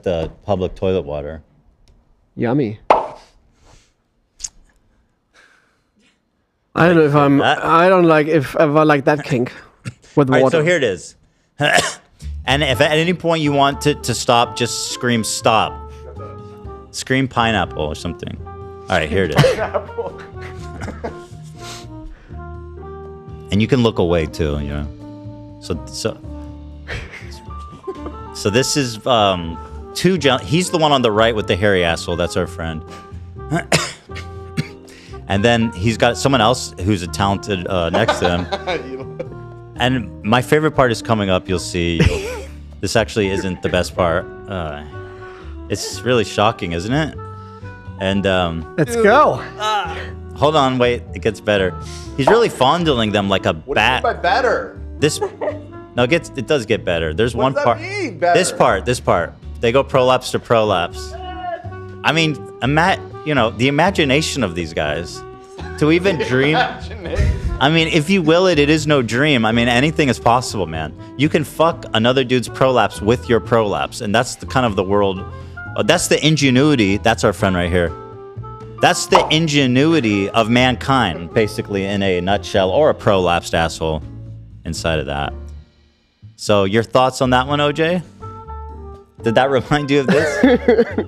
the public toilet water. Yummy. I don't know if I don't like if I like that kink with All right, water. so here it is. And if at any point you want to stop, just scream stop. Scream pineapple or something. All right, here it is. And you can look away too, you know. So this is he's the one on the right with the hairy asshole. That's our friend. And then he's got someone else who's a talented next to him. And my favorite part is coming up. You'll see. This actually isn't the best part. It's really shocking, isn't it? And let's go. Hold on, wait. It gets better. He's really fondling them like a bat. What do you mean by better? It does get better. There's What one does that part. mean, better? This part. They go prolapse to prolapse. I mean, the imagination of these guys to even dream. I mean, if you will it, it is no dream. I mean, anything is possible, man. You can fuck another dude's prolapse with your prolapse, and that's the kind of the world. That's the ingenuity. That's our friend right here. That's the ingenuity of mankind, basically, in a nutshell, or a prolapsed asshole inside of that. So, your thoughts on that one, OJ? Did that remind you of this?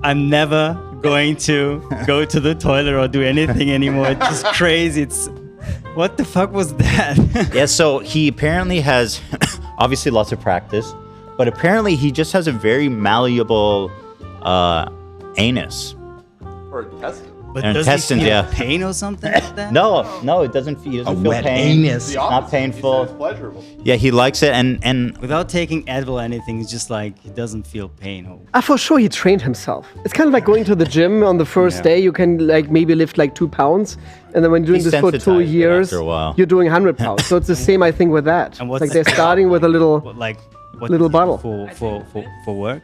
I'm never going to go to the toilet or do anything anymore. It's just crazy. What the fuck was that? Yeah, so he apparently has, obviously, lots of practice, but apparently he just has a very malleable anus. Or intestine. But And does intestines, he feel yeah. pain or something like that? No, it doesn't. He doesn't feel wet pain. anus. It's not painful. It's pleasurable. Yeah, he likes it, and Without taking Advil or anything, it's just like he doesn't feel pain. For sure, he trained himself. It's kind of like going to the gym on the first day. You can like maybe lift like 2 pounds, and then when you're doing He's this for 2 sensitized years, after a while. you're doing 100 pounds. So it's the same, I think, with that. And It's like they're starting with a little, what little does he do bottle. for work.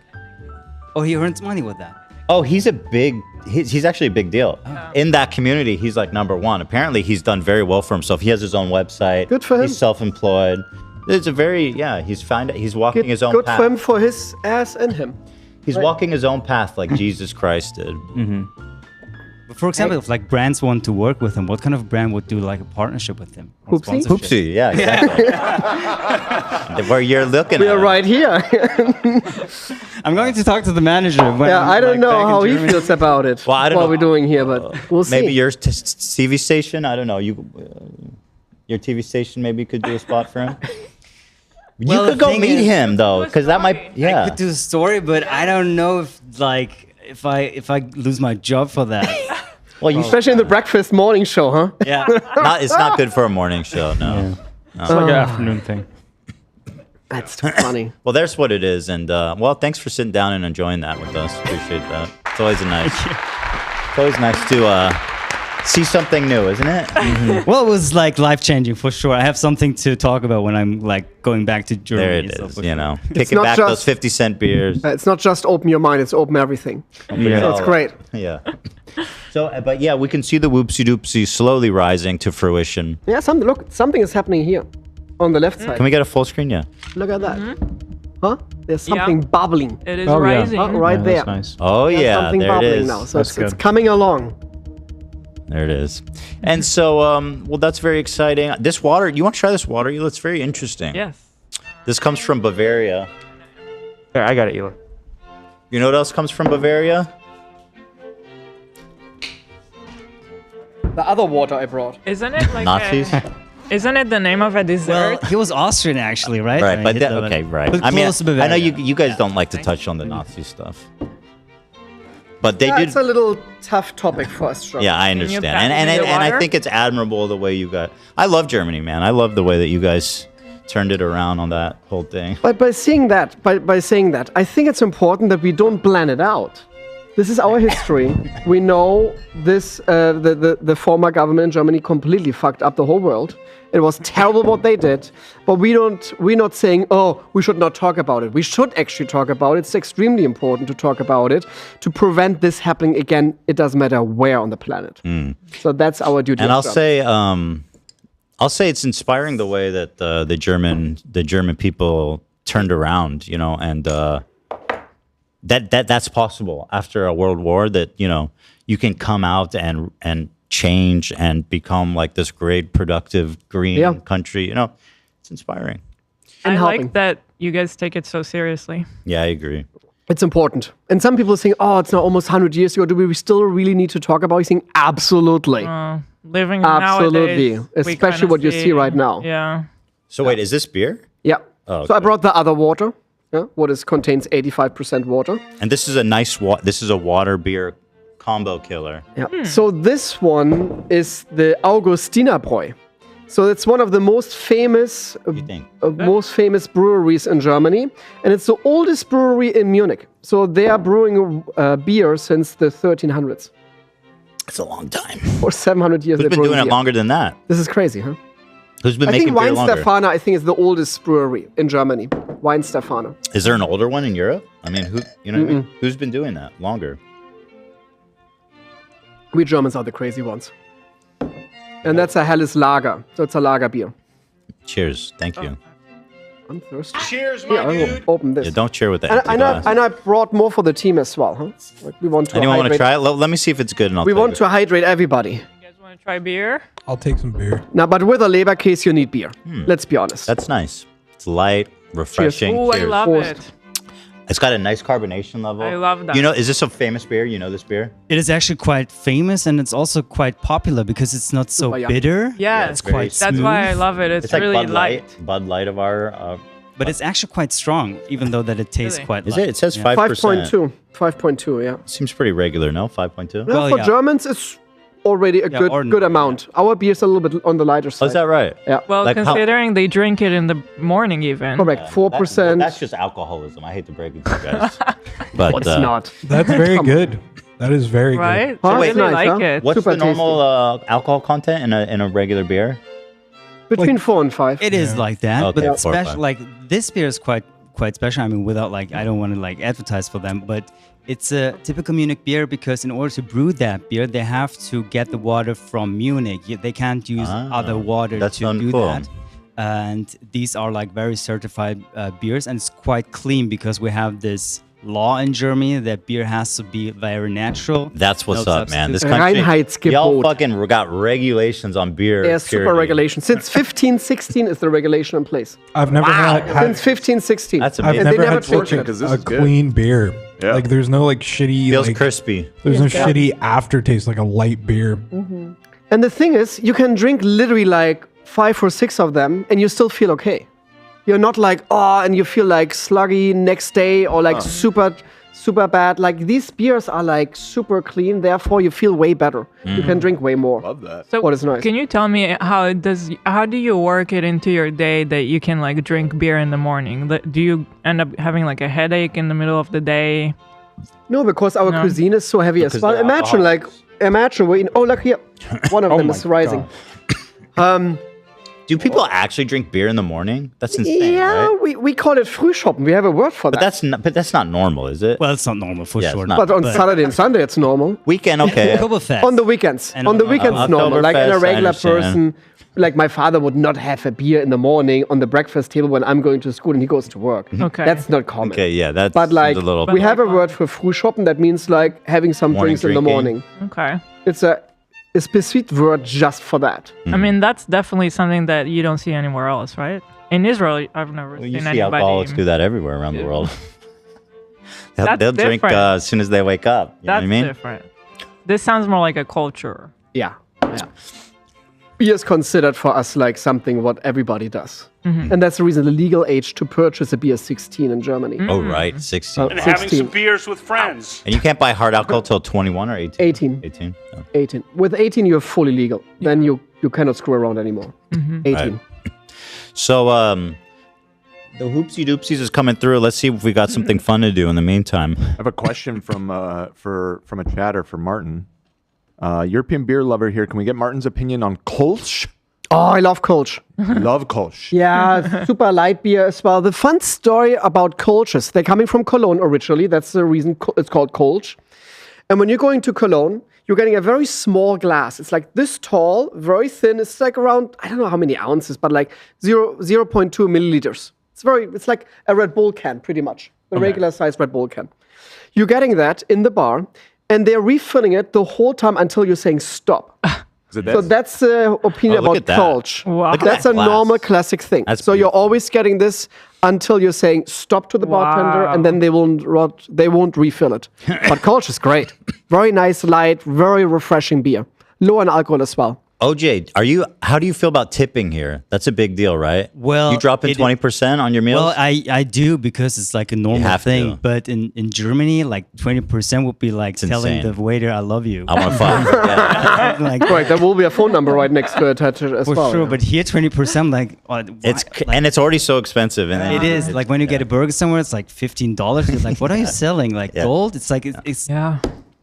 Oh, he earns money with that. oh, he's actually a big deal in that community. He's like #1. Apparently, he's done very well for himself. He has his own website. Good for him. He's self-employed. It's a very He's walking his own good path. for him, for his ass and him. He's walking his own path like Jesus Christ did. But for example, if like brands want to work with him, what kind of brand would do like a partnership with him? Or Hupsi? sponsorship? Hupsi, yeah, exactly. Where you're looking We at are him. right here. I'm going to talk to the manager. When Yeah, I'm, I don't like, know back in how he Germany. feels about it. Well, I don't know. what we're doing here, but we'll see. Maybe your TV station. I don't know. Your TV station maybe could do a spot for him. Well, you could the go thing meet is- him though, because that might. Yeah. I could do a story, but I don't know if I lose my job for that. Well, you especially in the breakfast morning show, huh? Yeah. It's not good for a morning show. No. It's like an afternoon thing. That's too funny. Well, there's what it is, and well, thanks for sitting down and enjoying that with us. Appreciate that. It's always nice to see something new, isn't it? Well, it was like life changing for sure. I have something to talk about when I'm like going back to Germany. There it so is. for You sure. know, It's kicking not back just- those 50-cent beers. It's not just open your mind; it's open everything. Yeah. So it's great. Yeah. So, but yeah, we can see the whoopsie doopsie slowly rising to fruition. Yeah, something is happening here on the left side. Can we get a full screen? Yeah. Look at that. Huh? There's something bubbling. It is Oh, yeah. rising. Right there. That's nice. Oh There's yeah, something there it bubbling is. now. So That's it's good. coming along. There it is. And so, well, that's very exciting. This water, you want to try this water? It's very interesting. Yes. This comes from Bavaria. There, I got it, Eli. You know what else comes from Bavaria? The other water I brought. Isn't it like Nazis. Isn't it the name of a dessert? Well, he was Austrian actually, right? Right, I but Hitler, okay, right. But I mean, close to I know Bavaria. you guys don't like to touch on the Nazi stuff, but they Yeah, did. it's a little tough topic for us, Sean. Yeah, I understand, pass and me the I water? think it's admirable the way you got. I love Germany, man. I love the way that you guys turned it around on that whole thing. But by saying that, I think it's important that we don't plan it out. This is our history. We know this. The former government in Germany completely fucked up the whole world. It was terrible what they did. But we're not saying, oh, we should not talk about it. We should actually talk about it. It's extremely important to talk about it to prevent this happening again. It doesn't matter where on the planet. So that's our duty. And as Germans. I'll say it's inspiring the way that the German people turned around, you know, and that's possible after a world war. That you can come out and change and become like this great productive green country. You know, it's inspiring. And I helping. like that you guys take it so seriously. Yeah, I agree. It's important. And some people think, oh, it's now almost 100 years ago. Do we still really need to talk about it? I think absolutely. Living Absolutely. nowadays, we Especially kinda what you see right now. Yeah. So wait, is this beer? Yeah. Oh, So I okay. brought the other water. Yeah, contains 85% water. And this is a nice this is a water beer combo killer. Yeah. So this one is the Augustinerbräu. So it's one of the most famous breweries in Germany, and it's the oldest brewery in Munich. So they are brewing beer since the 1300s. It's a long time. For 700 years. Who's they're been brewing doing it beer. longer than that? This is crazy, huh? Who's been I making think beer longer? Weinstefana, I think, is the oldest brewery in Germany. Weinstefana. Is there an older one in Europe? I mean, what I mean? Who's been doing that longer? We Germans are the crazy ones. And that's a Helles Lager. So it's a lager beer. Cheers. Thank you. I'm thirsty. Cheers, Yeah, I will open this. Yeah, don't cheer with that. And I brought more for the team as well. Huh? Like we want to. Anyone want to hydrate- try it? Let me see if it's good. And I'll We tell want you. to hydrate everybody. Want to try beer? I'll take some beer. Now, but with a Leberkäse, you need beer. Let's be honest. That's nice. It's light, refreshing. Oh, I Cheers. love it. It's got a nice carbonation level. I love that. You know, is this a famous beer? You know this beer? It is actually quite famous, and it's also quite popular because it's not so bitter. Yeah, it's quite that's smooth. why I love it. It's like really Bud light. Bud Light of our. But it's actually quite strong, even though that it tastes quite. Is light. it? It says Yeah. 5%. 5.2. 5.2. Yeah. Seems pretty regular, no? 5.2. Well, for Germans, it's already a good amount. Our beer's a little bit on the lighter side. Oh, is that right? Yeah. Well, considering they drink it in the morning even. Correct. 4%. That's just alcoholism. I hate to break it to you guys. But It's not. That's very good. That is very Right? good. I Oh, really it's nice, like huh? it. What's Super the normal alcohol content in a regular beer? Between 4 and 5. It is like that, Okay, but 4 or 5. special like this beer is quite special. I mean, without like I don't want to like advertise for them, but it's a typical Munich beer because in order to brew that beer, they have to get the water from Munich. They can't use other water that's to do cool. that. And these are like very certified beers, and it's quite clean because we have this law in Germany that beer has to be very natural. That's what's No up, man. This substitute. country, y'all fucking got regulations on beer. Yeah, super purity. regulation. Since 1516 is the regulation in place. I've never had Since 1516. That's I've amazing. And they never never had such changed it. a clean beer. Yeah. Like there's no like shitty. Feels like, crispy. There's no Yeah. shitty aftertaste like a light beer. And the thing is, you can drink literally like 5 or 6 of them and you still feel okay. You're not like, oh, and you feel like sluggy next day or like super bad. Like these beers are like super clean, therefore you feel way better. You can drink way more. Love that. So what is nice. Can you tell me how do you work it into your day that you can like drink beer in the morning? Do you end up having like a headache in the middle of the day? No, because our cuisine is so heavy as Because well. they're Imagine we're in, oh look here. One of them is rising. Do people actually drink beer in the morning? That's insane, Yeah, right? we call it Frühschoppen. We have a word for that. But that's not normal, is it? Well, it's not normal for Yeah, sure. it's not. But on Saturday and Sunday, it's normal. Weekend, okay. Oktoberfest. On the weekends. And On the on- weekends, normal. Like in a Oktoberfest, I regular understand. person, like my father would not have a beer in the morning on the breakfast table when I'm going to school and he goes to work. Okay. That's not common. Okay, yeah, that's But like, a little. we have a word for Frühschoppen that means like having some Morning drinks in the drinking. morning. Okay. It's a specific word just for that. I mean, that's definitely something that you don't see anywhere else, right? In Israel, I've never Well, seen you see anybody. alcoholics do that everywhere around the world. That's they'll drink different. as soon as they wake up. You know That's what I mean? different. This sounds more like a culture. Yeah. Beer is considered for us like something what everybody does. And that's the reason the legal age to purchase a beer is 16 in Germany. Oh, right. 16. And having 16. some beers with friends. And you can't buy hard alcohol till 21 or 18? 18. 18. Oh. 18. With 18, you're fully legal. Then you cannot screw around anymore. 18. Right. So, the Hoopsie Doopsies is coming through. Let's see if we got something fun to do in the meantime. I have a question from a chatter for Martin. European beer lover here. Can we get Martin's opinion on Kolsch? Oh, I love Kolsch. Love Kolsch. Yeah, super light beer as well. The fun story about Kolsch, they're coming from Cologne originally. That's the reason it's called Kolsch. And when you're going to Cologne, you're getting a very small glass. It's like this tall, very thin. It's like around, I don't know how many ounces, but like 0.2 milliliters. It's like a Red Bull can, pretty much. The regular size Red Bull can. You're getting that in the bar, and they're refilling it the whole time until you're saying stop. So that's the opinion look about at that. Kolsch. Wow. Look at That's that a glass. normal classic thing. That's so you're beautiful. always getting this until you're saying stop to the bartender, Wow. and then they won't refill it. But Kolsch is great. Very nice, light, very refreshing beer. Low in alcohol as well. OJ, how do you feel about tipping here? That's a big deal, right? Well, you dropping 20% on your meals? Well, I do because it's like a normal have thing. to. But in Germany, like 20% would be like telling insane. the waiter, "I love you." I want to fuck. Yeah. like, Right, there will be a phone number right next to it as for well. sure. But here, 20%, like, And it's already so expensive. And it is like when you get a burger somewhere, it's like $15. It's like, what are you selling? Like gold? It's like it's Yeah.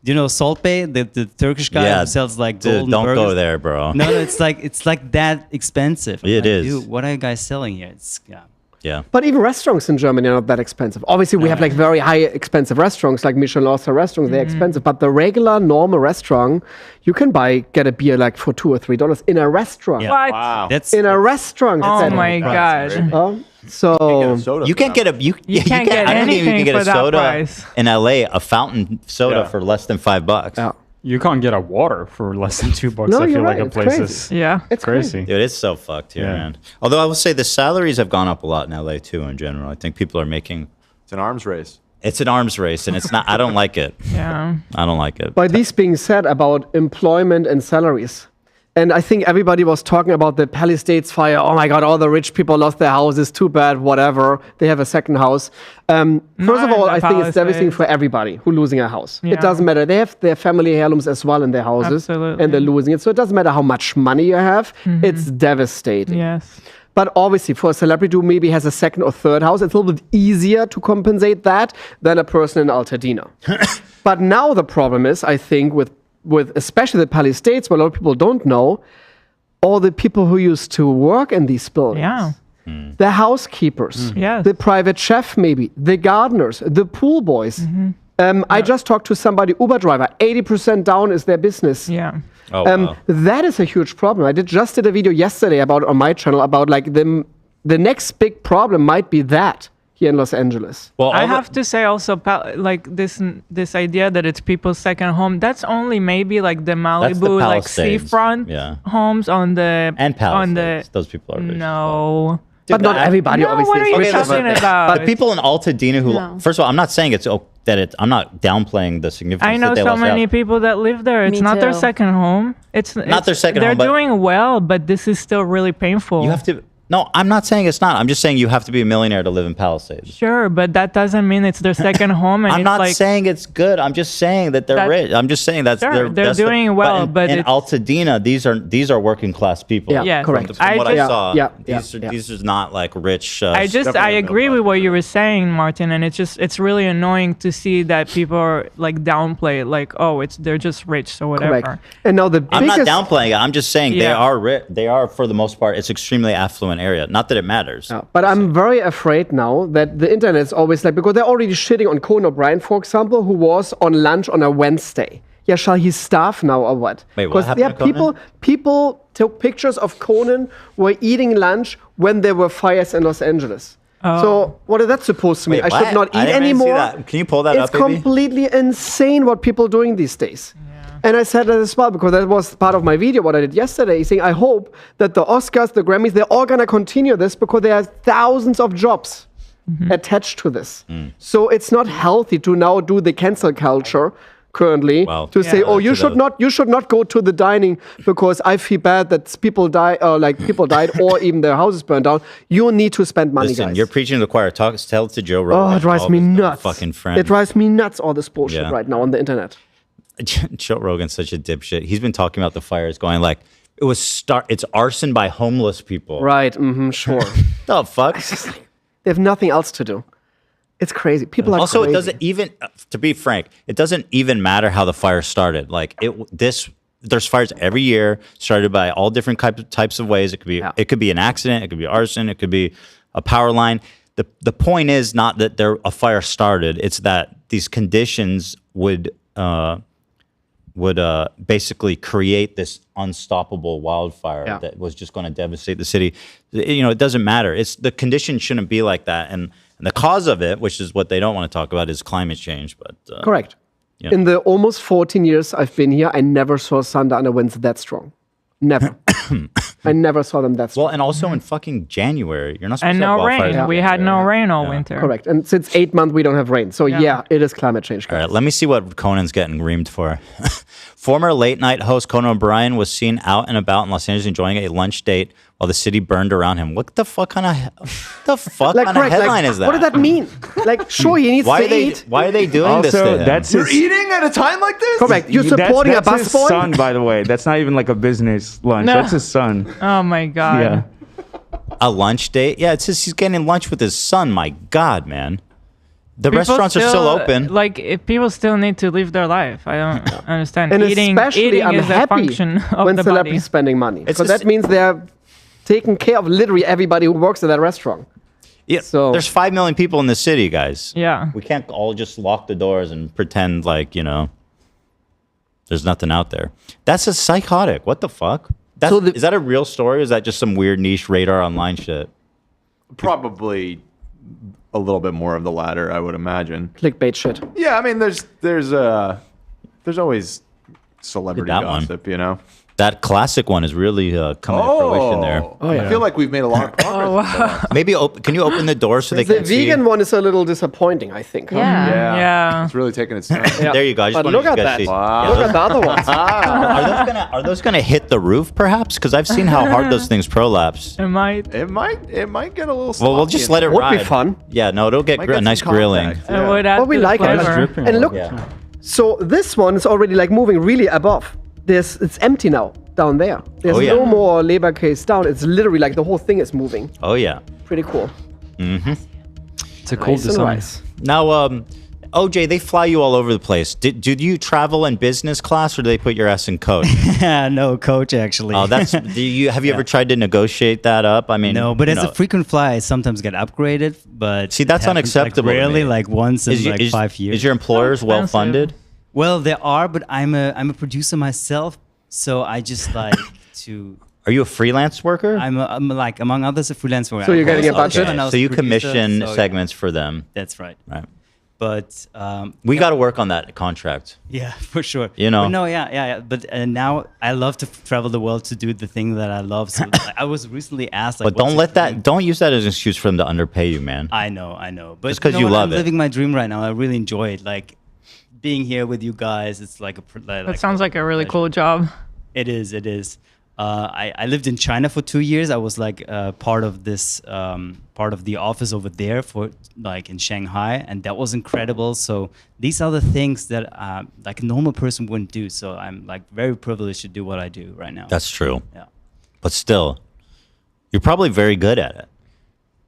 you know, Salt Bay, the Turkish guy Yeah, who sells like dude, golden don't burgers. go there, bro. No, it's like that expensive. It like, is. Dude, what are you guys selling here? It's Yeah. But even restaurants in Germany are not that expensive. Obviously, we have like very high expensive restaurants, like Michelin-star restaurants. They're expensive. But the regular, normal restaurant, you can get a beer like for $2 or $3 in a restaurant. Yeah. What? Wow. That's In a restaurant. Oh my god. So you can't get a you can't get I don't think you anything can get for a that soda price. in LA, a fountain soda for less than $5. Yeah. You can't get a water for less than $2. No, I you're feel like right. a It's place crazy. is Yeah. it's crazy. Dude, it's so fucked here, Yeah. man. Although I will say the salaries have gone up a lot in LA too in general. I think people are making It's an arms race. it's an arms race and it's not I don't like it. Yeah. I don't like it. By this being said about employment and salaries, and I think everybody was talking about the Palisades fire. Oh my God, all the rich people lost their houses. Too bad, whatever. They have a second house. First of all, I think it's devastating for everybody who losing a house. Yeah. It doesn't matter. They have their family heirlooms as well in their houses. Absolutely. And they're losing it. So it doesn't matter how much money you have. It's devastating. Yes. But obviously, for a celebrity who maybe has a second or third house, it's a little bit easier to compensate that than a person in Altadena. But now the problem is, I think, with especially the Palisades, where a lot of people don't know, all the people who used to work in these buildings. Yeah. The housekeepers, Yes. the private chef maybe, the gardeners, the pool boys. I just talked to somebody, Uber driver, 80% down is their business. Yeah. Oh, wow. That is a huge problem. I just did a video yesterday on my channel about like the next big problem might be that here in Los Angeles. Well, I have to say also, like this idea that it's people's second home. That's only maybe like the Malibu, like Palisades. seafront homes on the and Palisades. Those people are rich. No. But not everybody, No, obviously. what are you Okay, talking listen, about? The people in Altadena who, No. first of all, I'm not saying I'm not downplaying the significance. I know that they so lost their many house. people that live there. It's Me not their too. second home. It's Not their second they're home, but- doing well, but this is still really painful. You have to. No, I'm not saying it's not. I'm just saying you have to be a millionaire to live in Palisades. Sure, but that doesn't mean it's their second home. And I'm it's not like, saying it's good. I'm just saying that they're That's- rich. I'm just saying that's Sure, they're that's doing well, in, but in it's- Altadena, these are working class people. Yeah, Yes. correct. From what I saw, Yeah, these are not like rich. I definitely agree middle with what you were saying, Martin, and it's really annoying to see that people are like downplay it, like, oh, they're just rich, so whatever. Correct. And now the I'm not biggest downplaying it. I'm just saying they Yeah. are rich. They are, for the most part, it's extremely affluent area. Not that it matters. Yeah, but I'm very afraid now that the internet is always like, because they're already shitting on Conan O'Brien, for example, who was on lunch on a Wednesday. Yeah, shall he starve now or what? Wait, what happened to Conan? people took pictures of Conan were eating lunch when there were fires in Los Angeles. So what is that supposed to mean? Wait, I should what? not I eat didn't even see anymore. that. Can you pull that it's up, baby? completely insane what people are doing these days. And I said that as well, because that was part of my video, what I did yesterday, saying I hope that the Oscars, the Grammys, they're all going to continue this because there are thousands of jobs attached to this. So it's not healthy to now do the cancel culture currently to say, oh, you should not go to the dining because I feel bad that people die, people died, or even their houses burned down. You need to spend money, Listen, guys. you're preaching to the choir. Tell it to Joe Rogan. Oh, it drives all me his nuts. Fucking friends. It drives me nuts, all this bullshit Yeah. right now on the internet. Joe Rogan's such a dipshit. He's been talking about the fires, going like, it's arson by homeless people. Right, sure. The fuck? They have nothing else to do. It's crazy. People are Also, crazy. it doesn't even, to be frank, it doesn't even matter how the fire started. Like there's fires every year, started by all different types of ways. It could be an accident, it could be arson, it could be a power line. The point is not that a fire started; it's that these conditions would basically create this unstoppable wildfire that was just going to devastate the city. It doesn't matter. The condition shouldn't be like that, and the cause of it, which is what they don't want to talk about, is climate change. But correct. Yeah. In the almost 14 years I've been here, I never saw thunder and winds that strong. Never. I never saw them that strong. Well, and also in fucking January, you're not supposed And to have no rain. wildfires. We had no rain all winter. Correct. And since 8 months we don't have rain. So yeah, it is climate change. All right, let me see what Conan's getting reamed for. Former late night host Conan O'Brien was seen out and about in Los Angeles enjoying a lunch date while the city burned around him. What the fuck kind of headline is that? What does that mean? Like, sure, he needs to eat. Why are they doing this to him? That's You're eating at a time like this? Correct. You're supporting a that's his busboy? son, by the way. That's not even like a business lunch. No. That's his son. Oh my god. Yeah. A lunch date? Yeah, it's just he's getting lunch with his son. My God, man. The People restaurants are still open. Like, if people still need to live their life. I don't understand. And eating especially I'm is a happy function of when the celebrities body. spending money. It's So just- that means they're taking care of literally everybody who works in that restaurant. Yeah, So there's 5 million people in the city, guys. Yeah. We can't all just lock the doors and pretend like, there's nothing out there. That's a psychotic. What the fuck? Is that a real story or is that just some weird niche radar online shit? Probably a little bit more of the latter, I would imagine. clickbait shit. Yeah, I mean, there's always celebrity That one. gossip, you know. That classic one is really coming to fruition there. Oh, yeah. I feel like we've made a lot of progress. Maybe can you open the door so they The can see? vegan one is a little disappointing, I think. Huh? Yeah. It's really taking its time. Yeah. There you go. I just But wanted look you at guys that. to see. Wow. Look at the other ones. Are those gonna hit the roof perhaps? Because I've seen how hard those things prolapse. It might. It might get a little. Well, we'll just let it Would ride. be fun. Yeah, no, it'll get Might get a nice some grilling. contact, It would add Well, we to the like it. flavor. And look, so this one is already like moving really above. It's empty now down there. There's Oh, yeah. no more labor case down. It's literally like the whole thing is moving. Oh yeah. Pretty cool. Mm-hmm. It's a cool Nice and design. nice. Now, OJ, they fly you all over the place. Did you travel in business class or do they put your ass in coach? No, coach, actually. Oh, have you ever tried to negotiate that up? I mean, No, but as a frequent flyer, I sometimes get upgraded. But See, that's it happens, unacceptable to Like, rarely, me. like once in like 5 years. Is your employers So well expensive. funded? Well, there are, but I'm a producer myself, so I just like to. Are you a freelance worker? I'm like among others a freelance worker. So you're getting a Also, budget? when I was So you producer, commission so, yeah. segments for them. That's right. Right. But We got to work on that contract. yeah, for sure. You know. But no, yeah. But now I love to travel the world to do the thing that I love. So I was recently asked, like, But don't let that. Don't use that as an excuse for them to underpay you, man. I know. But Just 'cause know you what? love I'm it. living my dream right now. I really enjoy it. Like being here with you guys. It's like That sounds like a really cool job. It is. I lived in China for 2 years. I was like part of this part of the office over there for like in Shanghai, and that was incredible. So these are the things that like a normal person wouldn't do. So I'm like very privileged to do what I do right now. That's true. Yeah. But still, you're probably very good at it.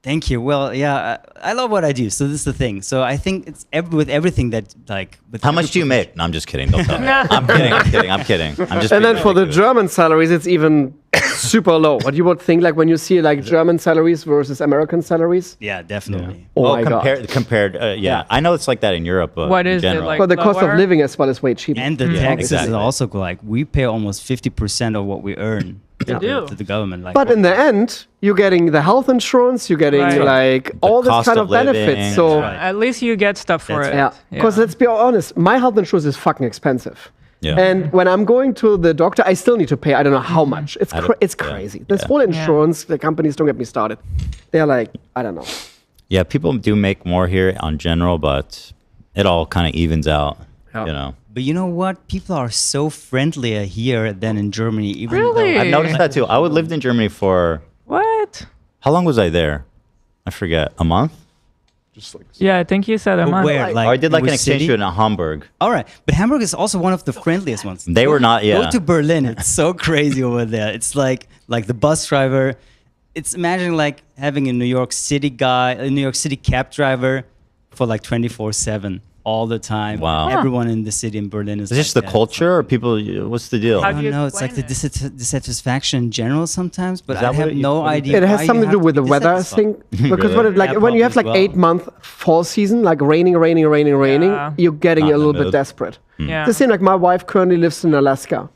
Thank you. Well, yeah, I love what I do. So this is the thing. So I think it's with everything that like. With How much do you make? No, I'm just kidding. Don't tell me. I'm kidding. I'm just. And being then for the ridiculous. German salaries, it's even super low. What you would think, like when you see like German salaries versus American salaries? Yeah, definitely. Oh my God. compared. Yeah, I know it's like that in Europe. What in is it general. like? But the cost of lower? living as well is way cheaper. And the Yeah, taxes exactly. is also like we pay almost 50% of what we earn do. to the government. Like, But in the end, you're getting the health insurance, you're getting Right. like all this cost kind of of benefits. living. So Right. At least you get stuff for That's it. yeah, because let's be honest, my health insurance is fucking expensive. Yeah. And when I'm going to the doctor, I still need to pay. I don't know how much. It's I don't- it's yeah. crazy. This Yeah. whole insurance, the companies don't get me started. They're like, I don't know. Yeah, people do make more here on general, but it all kind of evens out. Yeah. You know. but you know what? People are so friendlier here than in Germany. Even Really? though I've noticed that too. I lived in Germany for What? how long was I there? I forget. A month? Just like Yeah, I think you said a But month. where? Or I did like an which exchange city? student in Hamburg. All right, but Hamburg is also one of the friendliest ones. They were not. Yeah. Go to Berlin. It's so crazy over there. It's like the bus driver. It's imagine like having a New York City guy, a New York City cab driver, for like 24/7 all the time. Wow. Everyone in the city in Berlin is. Is this like the that. culture or people? What's the deal? How I do don't you know. It's like the explain dissatisfaction in general sometimes, but Is that I have what it- no what it- idea. It has why you something to have do with the be weather, I dissatisfied. think. Because when it, like Yeah, when you have like probably as well. 8-month fall season, like raining, Yeah. you're getting Not a in the little bit mood. desperate. Yeah. It's the same like my wife currently lives in Alaska.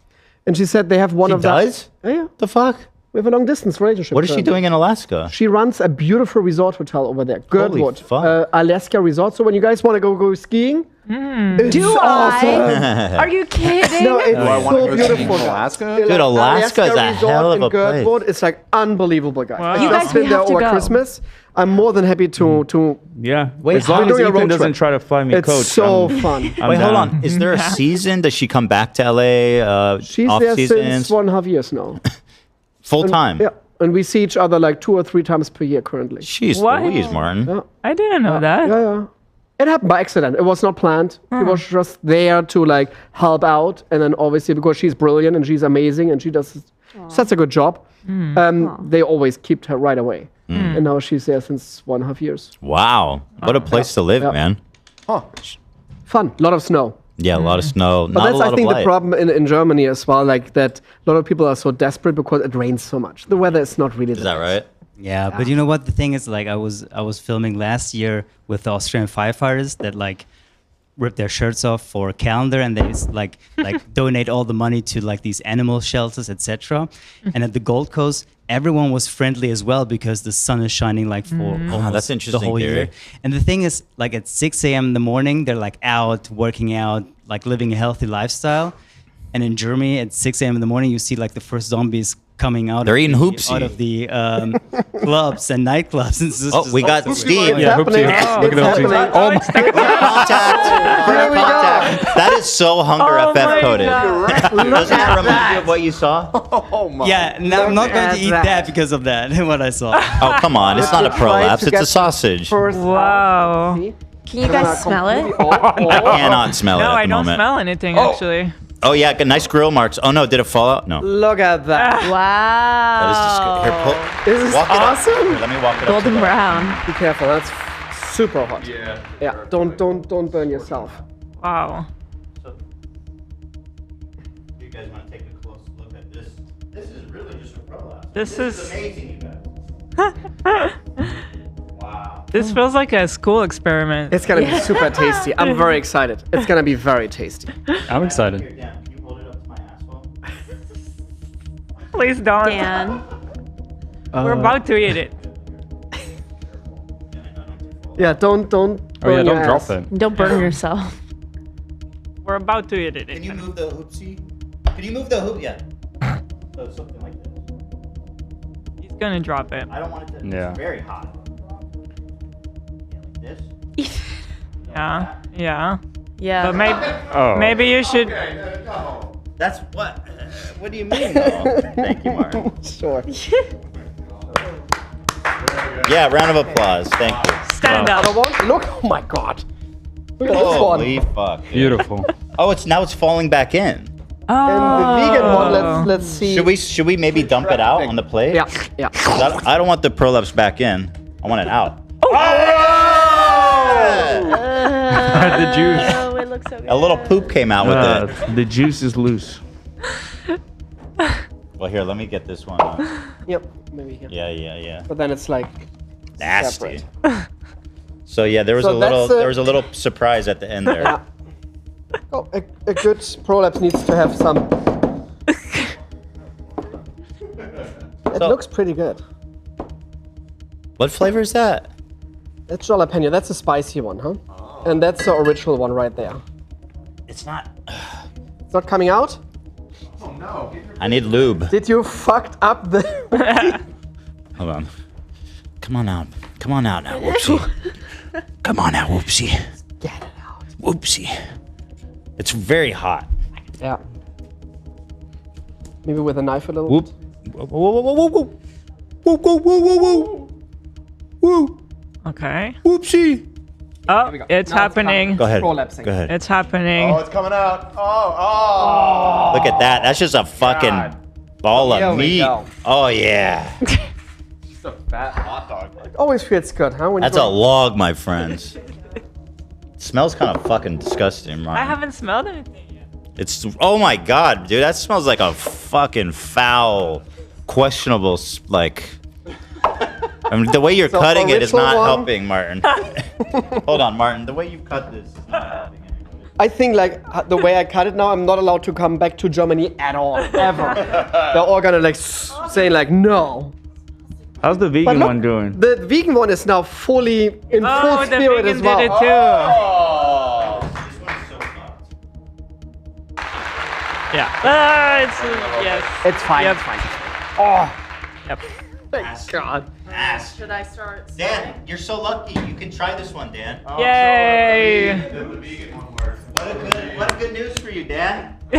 And she said they have one She of does? that. Yeah. The fuck? We have a long distance relationship. What is she currently. doing in Alaska? She runs a beautiful resort hotel over there, Holy Girdwood, fuck. Alaska resort. So when you guys want to go skiing, it's Do awesome. I? Are you kidding? No, it's Do I wanna so go beautiful. skiing in guys. Alaska? Dude, Dude, Alaska is a resort hell of in a place. Girdwood, it's like unbelievable, guys. Wow. I've You just guys, we been there have to over go. Christmas. I'm more than happy to Yeah. Wait, as long we're as doing a road Ethan doesn't trip. try to fly me It's coach. so I'm- fun. I'm Wait, hold down. on. Is there a season? Does she come back to LA? She's off there seasons? since 1.5 years now. Full And- time. Yeah, and we see each other like 2 or 3 times per year currently. Jeez, What? Louise, Martin. Yeah. I didn't know that. Yeah, yeah. It happened by accident. It was not planned. She was just there to like help out, and then obviously because she's brilliant and she's amazing and she does such a good job, they always kept her right away. And now she's there since 1.5 years. Wow, what a place to live, Yeah. man. Fun, a lot of snow. Yeah, a lot of snow. But Not a that's, lot I think, of the light. problem in Germany as well, like that a lot of people are so desperate because it rains so much. The weather is not really Is that right? Yeah, but you know what? The thing is, like, I was filming last year with the Australian firefighters that like rip their shirts off for a calendar, and they like donate all the money to like these animal shelters, etc. And at the Gold Coast, everyone was friendly as well because the sun is shining like for almost that's interesting the whole theory. year. And the thing is, like at 6 a.m. in the morning, they're like out working out, like living a healthy lifestyle. And in Germany, at 6 a.m. in the morning, you see like the first zombies coming out. They're eating out Hupsi. of the clubs and nightclubs. And We got Steve. Yeah, Hupsi. Look at Hupsi. Oh my contact. That is so Hunger FF coded. Doesn't that remind you of what you saw? Oh my. Yeah, no, I'm not going to eat that because of that. What I saw. Oh come on! It's not a prolapse. It's a sausage. Wow. Can you guys smell it? I cannot smell it No, at I the don't moment. smell anything actually. Oh yeah, got nice grill marks. Oh no, did it fall out? No. Look at that. Wow. That is just Here, This is walk it up. awesome. Here, let me walk it up. Golden brown. Be careful, that's super hot. Yeah. Don't burn yourself. Wow. You guys want to take a close look at this? This is really just a prolapse. This is amazing, you guys. Wow. This feels like a school experiment. It's gonna be super tasty. I'm very excited. It's gonna be very tasty. I'm excited. Here, Dan, can you hold it up to my asshole? Please don't. Dan. We're about to eat it. Yeah, don't Oh burn yeah, your don't drop ass. it. Don't burn yourself. We're about to eat it. Can you move the hoopsie? Can you move the hoop? Yeah. So something like this. He's gonna drop it. I don't want it to. Yeah. It's very hot. Yeah, like this. Yeah. Yeah. Yeah. But maybe Oh. maybe you should. That's what. What do you mean? Though? Thank you, Martin. Sure. Yeah, round of applause. Thank you. Stand up. Other one? Look, oh my god. Look at this one. Holy fuck. dude. Beautiful. Oh, it's falling back in. Oh. And the vegan one, let's see. Should we maybe dump it out on the plate? Yeah, yeah. 'Cause I don't want the prolapse back in. I want it out. The juice. Oh, it looks so good. A little poop came out with it. The juice is loose. Well, here, let me get this one. Yep, maybe here. Yeah. But then it's like Nasty. separate. So yeah, there was So that's there was a little surprise at the end there. Yeah. Oh, a good prolapse needs to have some. It looks pretty good. What flavor is that? That's jalapeno. That's a spicy one, huh? And that's the original one right there. It's not. It's not coming out? I need lube. Did you fucked up the... Hold on. Come on out. Come on out now, Whoopsie. Come on now, Whoopsie. Get it out. Whoopsie. It's very hot. Yeah. Maybe with a knife a little Whoop. Whoa, whoa, whoa, whoa, whoa. Whoa, whoa, whoa, whoa, whoa. Whoa. Okay. Whoopsie. Oh, it's happening. Go ahead. Prolapsing. Go ahead. It's happening. Oh, it's coming out. Oh. Look at that. That's just a fucking ball Here of we meat. go. Oh yeah. Just a fat hot dog. Always feels good, huh? When That's you a log, my friends. Smells kind of fucking disgusting, right? I haven't smelled anything yet. It's oh my god, dude, that smells like a fucking foul, questionable like. I mean, the way you're So cutting it is original not one? helping, Martin. Hold on, Martin. The way you cut this is not helping. I think like the way I cut it now, I'm not allowed to come back to Germany at all, ever. They're all gonna like saying like no. How's the vegan one doing? The vegan one is now fully in full the spirit vegan as well. did it too. Yeah. It's yes. It's fine. Yep. It's fine. Oh, Yep. thank God. Ass. Should I start? Dan, you're so lucky. You can try this one, Dan. Yay! The vegan one works. What a good news for you, Dan. I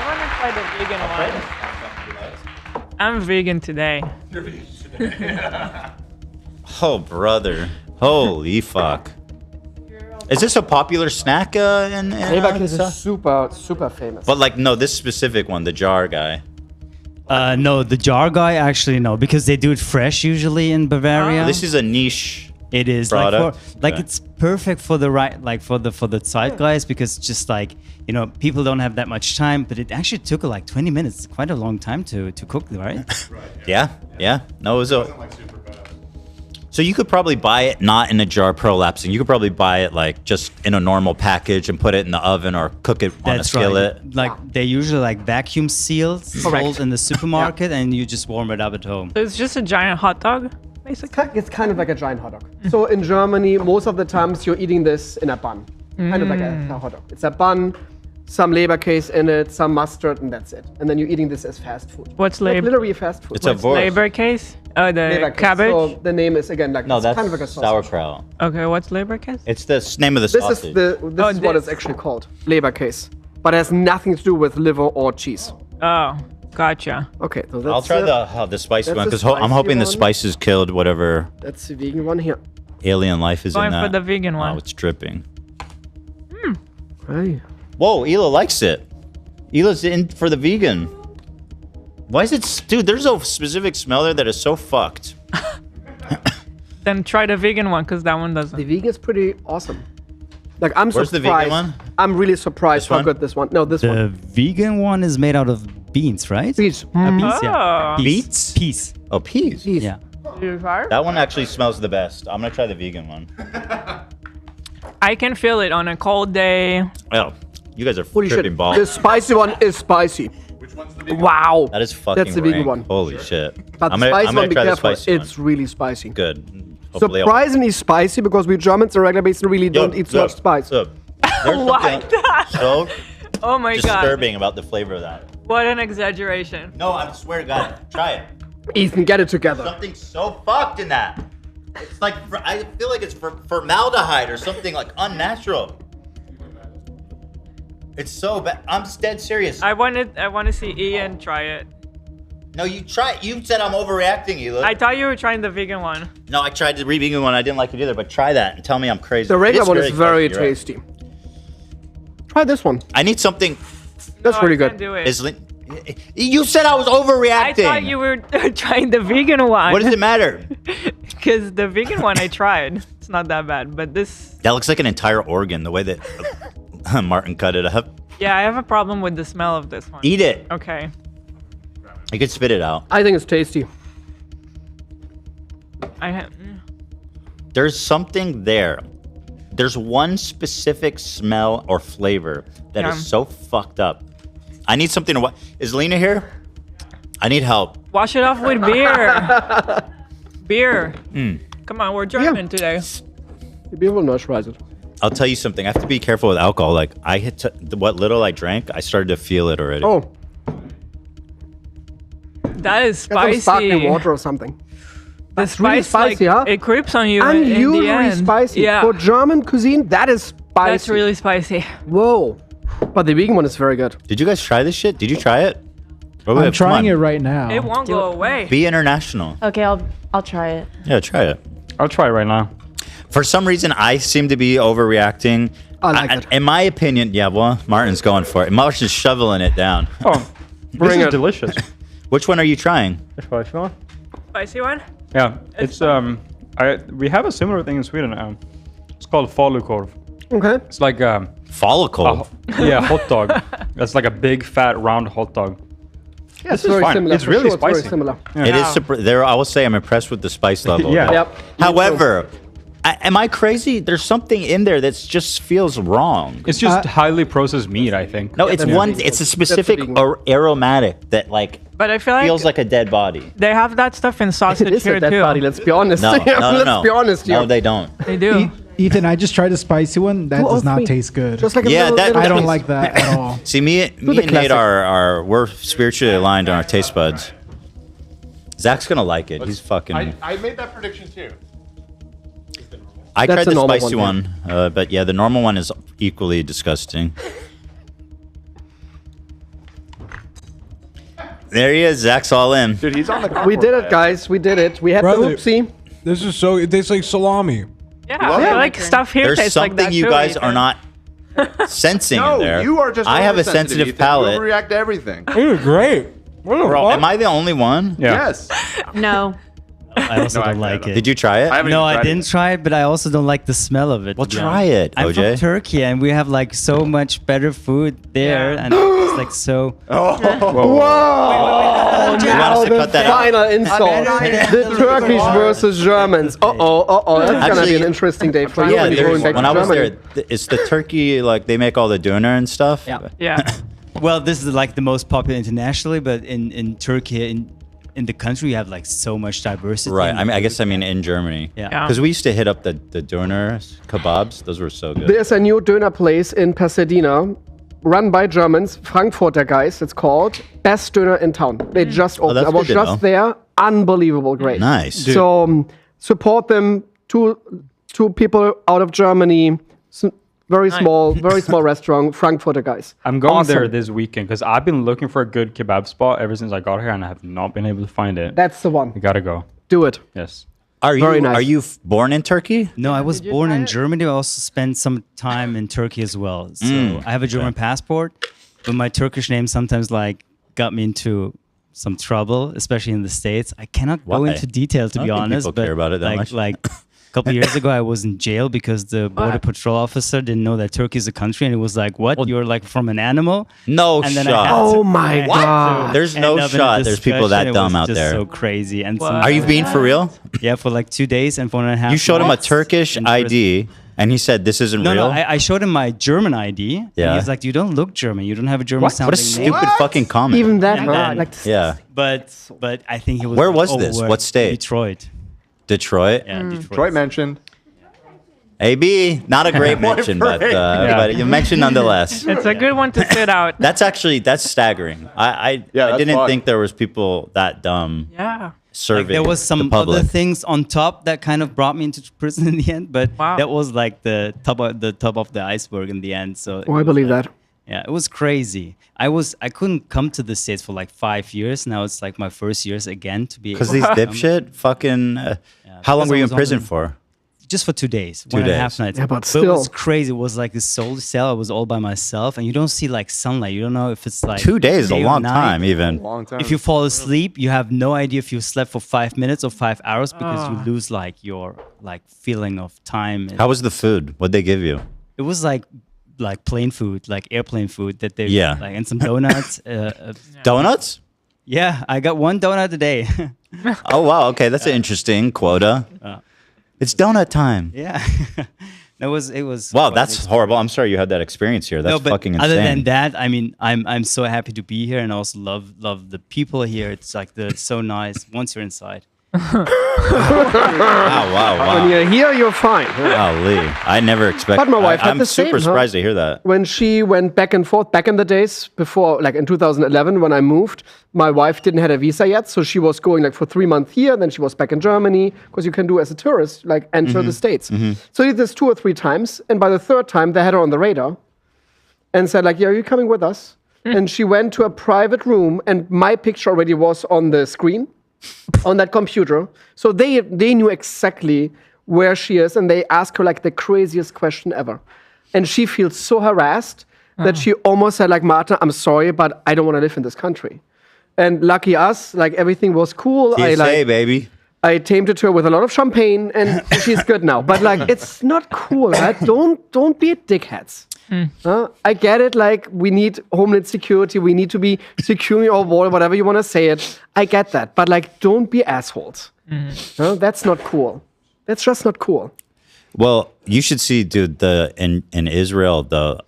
want to try the vegan one. I'm vegan today. Oh, brother. Holy fuck. Is this a popular snack in Leberkäse is super famous. But like, no, this specific one, the jar guy. No, the jar guy actually no, because they do it fresh usually in Bavaria. This is a niche It is product? like Okay. it's perfect for the for the zeitgeist because just like people don't have that much time, but it actually took like 20 minutes, quite a long time to cook, right? Yeah. No, it was so you could probably buy it not in a jar prolapsing. You could probably buy it like just in a normal package and put it in the oven or cook it on a skillet. Right. Like they usually like vacuum sealed, sold in the supermarket, and you just warm it up at home. So it's just a giant hot dog, basically. It's kind of like a giant hot dog. So in Germany, most of the times you're eating this in a bun. Kind of like a hot dog. It's a bun, some Leberkäse in it, some mustard, and that's it. And then you're eating this as fast food. What's Like literally fast food. It's a Wurst. Leberkäse? Oh, the Leberkäse. cabbage? So the name is again like No, it's that's kind of like a sausage. sauerkraut. Okay, what's Leberkäse? It's the name of the This sausage. is this is what it's actually called, Leberkäse, but it has nothing to do with liver or cheese. Oh, gotcha. Okay, so that's I'll try the spicy that's one the because I'm hoping the spicy spices killed whatever That's the vegan one here. alien life is Going in that. for the vegan one. Oh, it's dripping. Hey. Whoa, Ela likes it. Ela's in for the vegan. Why is it, dude? There's a specific smell there that is so fucked. Then try the vegan one, because that one doesn't. The vegan is pretty awesome. Like I'm Where's the surprised. vegan one? I'm really surprised This how one? good this one. No, this The one. vegan one is made out of beans, right? Peas. Peas, yeah. Oh. Beets? Peas. Oh, peas. Yeah. You try? That one actually smells the best. I'm gonna try the vegan one. I can feel it on a cold day. Oh, you guys are Holy tripping shit. balls. The spicy one is spicy. Which one's the vegan? Wow. That is fucking That's the vegan rank. one. Holy shit. But the I'm gonna spicy one, be try the careful. spicy It's really spicy. one. Good. Hopefully I'll- Surprisingly spicy because we Germans on a regular basis really don't eat so much spice. There's something so Oh my god. disturbing about the flavor of that. What an exaggeration. No, I swear to God, try it. Ethan, get it together. Something so fucked in that. It's like I feel like it's formaldehyde or something like unnatural. It's so bad. I'm dead serious. I want to see Ian try it. No, you try it. You said I'm overreacting, Ela. I thought you were trying the vegan one. No, I tried the vegan one. I didn't like it either. But try that and tell me I'm crazy. The regular It one is very spicy, you're right. tasty. Try this one. I need something. That's No, really I good. can't do it. You said I was I overreacting. thought you were trying the vegan one. What does it matter? Because the vegan one I tried. It's not that bad. But this, That looks like an entire organ. The way that Martin cut it up. yeah, I have a problem with the smell of this one. Eat it. Okay. You could spit it out. I think it's tasty. There's something there. There's one specific smell or flavor that is Yeah. so fucked up. I need something to. Is Lena here? I need help. Wash it off with beer. Beer. Mm. Come on, we're German today. The beer will moisturize it. I'll tell you something. I have to be careful with alcohol. Like I hit what little I drank, I started to feel it already. Oh, That is get some sparkling spicy. water or something. The That's really spice, spicy, like, huh? it creeps on you in the Unusually end. spicy. Yeah. For German cuisine, that is spicy. That's really spicy. Whoa. But the vegan one is very good. Did you guys try this shit? Did you try it? I'm trying it right now. It won't go away. Be international. Okay, I'll try it. Yeah, try it. I'll try it right now. For some reason, I seem to be overreacting. I like it. In my opinion, yeah, well, Martin's going for it. Martin's shoveling it down. Oh, this is delicious. Which one are you trying? The spicy one? Spicy one? Yeah, it's we have a similar thing in Sweden. It's called falukorv. Okay. It's like Follicle. yeah, hot dog. That's like a big fat round hot dog. Yeah, This is fine. It's For really sure, spicy. It's very similar. Yeah. It is there. I will say I'm impressed with the spice level. Yeah. Yep. However, am I crazy? There's something in there that just feels wrong. It's just highly processed meat, I think. No, it's one. It's a specific aromatic that like But I feel like feels like a dead body. they have that stuff in sausage It is here a dead too. body, let's be honest. No, no, Let's be honest here. No, they don't. They do. Ethan, I just tried a spicy one. That does not 203. taste good. Just like a Yeah, little, that- I don't like that at all. See, me and Nate classic. we're spiritually aligned on our taste buds. Zach's gonna like it. He's fucking. I made that prediction too. I That's tried the the normal spicy one, one, but yeah, the normal one is equally disgusting. There he is. Zach's all in. Dude, he's on the We did it, guys. We did it. We had Brother. the Hupsi. This is so. It tastes like salami. Yeah, I feel like stuff here There's tastes like something that you too, guys Ethan. are not sensing in No, there. you are just. I have a oversensitive, sensitive Ethan. palate. You overreact to everything. This is great. What the Bro, fuck? am I the only one? Yeah. Yes. No. I also don't like it. Did you try it? No, I didn't try it, but I also don't like the smell of it. Well, to be try honest. it, I'm OJ. from Turkey, and we have like so much better food there, and it's like so. Whoa! You want Now us to the cut that out? final insult. The Turkish versus Germans. That's gonna be an interesting day for you Yeah, when you're going back when to I was Germany. there, it's the turkey, like they make all the doner and stuff. Yeah. Well, this is like the most popular internationally, but in Turkey, in the country, you have like so much diversity. Right. I mean in Germany. Yeah. Because we used to hit up the doner kebabs. Those were so good. There's a new doner place in Pasadena, run by Germans, Frankfurter guys. It's called Best Doner in Town. They just opened. that's I was good to just know. there. Unbelievable, great. Nice. So support them. Two people out of Germany. Very small restaurant. Frankfurter guys. I'm going Awesome. there this weekend because I've been looking for a good kebab spot ever since I got here, and I have not been able to find it. That's the one. We gotta go. Do it. Yes. Are you Very nice. are you born in Turkey? No, I was born in Germany. I also spent some time in Turkey as well. So I have a German passport, but my Turkish name sometimes like got me into some trouble, especially in the States. I cannot go Why? into detail to I be don't think honest, people but care about it that like, much. like a couple years ago, I was in jail because the border patrol officer didn't know that Turkey is a country, and it was like, "What? You're like from an animal?" No and then shot. I had Oh to- my I had God. to There's no end up in a shot. There's people that discussion. It dumb was out just there. So crazy. And Are you being for real? Yeah, for like 2 days and 4.5. You showed him a months Turkish in prison. ID, and he said this isn't No, real. no, I showed him my German ID. And Yeah. he's like, "You don't look German. You don't have a German What sounding a name." stupid fucking comment. Even that, And huh? then- Like, Yeah. But I think he was. Where like, was this? overworked. What state? Detroit. Detroit. Yeah, Detroit. Detroit mentioned. AB, not a great mention, but you mentioned nonetheless. It's a good one to sit out. That's staggering. I that's didn't fucked. think there was people that dumb Yeah. serving Like there was the some public. other things on top that kind of brought me into prison in the end, but that was like the top of the iceberg in the end. So I believe that. yeah, it was crazy. I couldn't come to the States for like 5 years. Now it's like my first years again to be. Because able these to come. dipshit fucking. How long because were I you in was prison only- for? Just for 2 days, 2 1.5 days. nights. Yeah, but it still. was crazy. It was like this solo cell. I was all by myself, and you don't see like sunlight. You don't know if it's like 2 days is a day or long night. time, even. Long time. If you fall asleep, you have no idea if you slept for 5 minutes or 5 hours because you lose like your like feeling of time. How was the food? What'd they give you? It was like plain food, like airplane food that they Yeah. like, and some donuts. Donuts? Yeah, I got one donut a day. Oh wow, okay, that's an interesting quota. It's donut time. Yeah, it was. Wow, quite that's an horrible. I'm sorry you had that experience here. That's no, but fucking insane. other than that, I mean, I'm so happy to be here, and I also love the people here. It's like it's so nice once you're inside. wow. When you're here, you're fine. Golly, I never expected. But my wife had I'm the super same, huh? surprised to hear that. When she went back and forth, back in the days before, like in 2011, when I moved, my wife didn't have a visa yet, so she was going like for 3 months here, then she was back in Germany, because you can do as a tourist, like enter the States. So I did this 2 or 3 times, and by the 3rd time, they had her on the radar and said like, yeah, are you coming with us? And she went to a private room, and my picture already was on the screen, on that computer. So they knew exactly where she is, and they asked her like the craziest question ever. And she feels so harassed that she almost said like, Martin, I'm sorry, but I don't want to live in this country. And lucky us, like everything was cool. TSA, baby. I tamed it to her with a lot of champagne, and she's good now. But like, it's not cool, right? Don't be dickheads. I get it. Like, we need homeland security. We need to be securing our wall, whatever you want to say it. I get that. But like, don't be assholes. That's not cool. That's just not cool. Well, you should see, dude. In Israel, the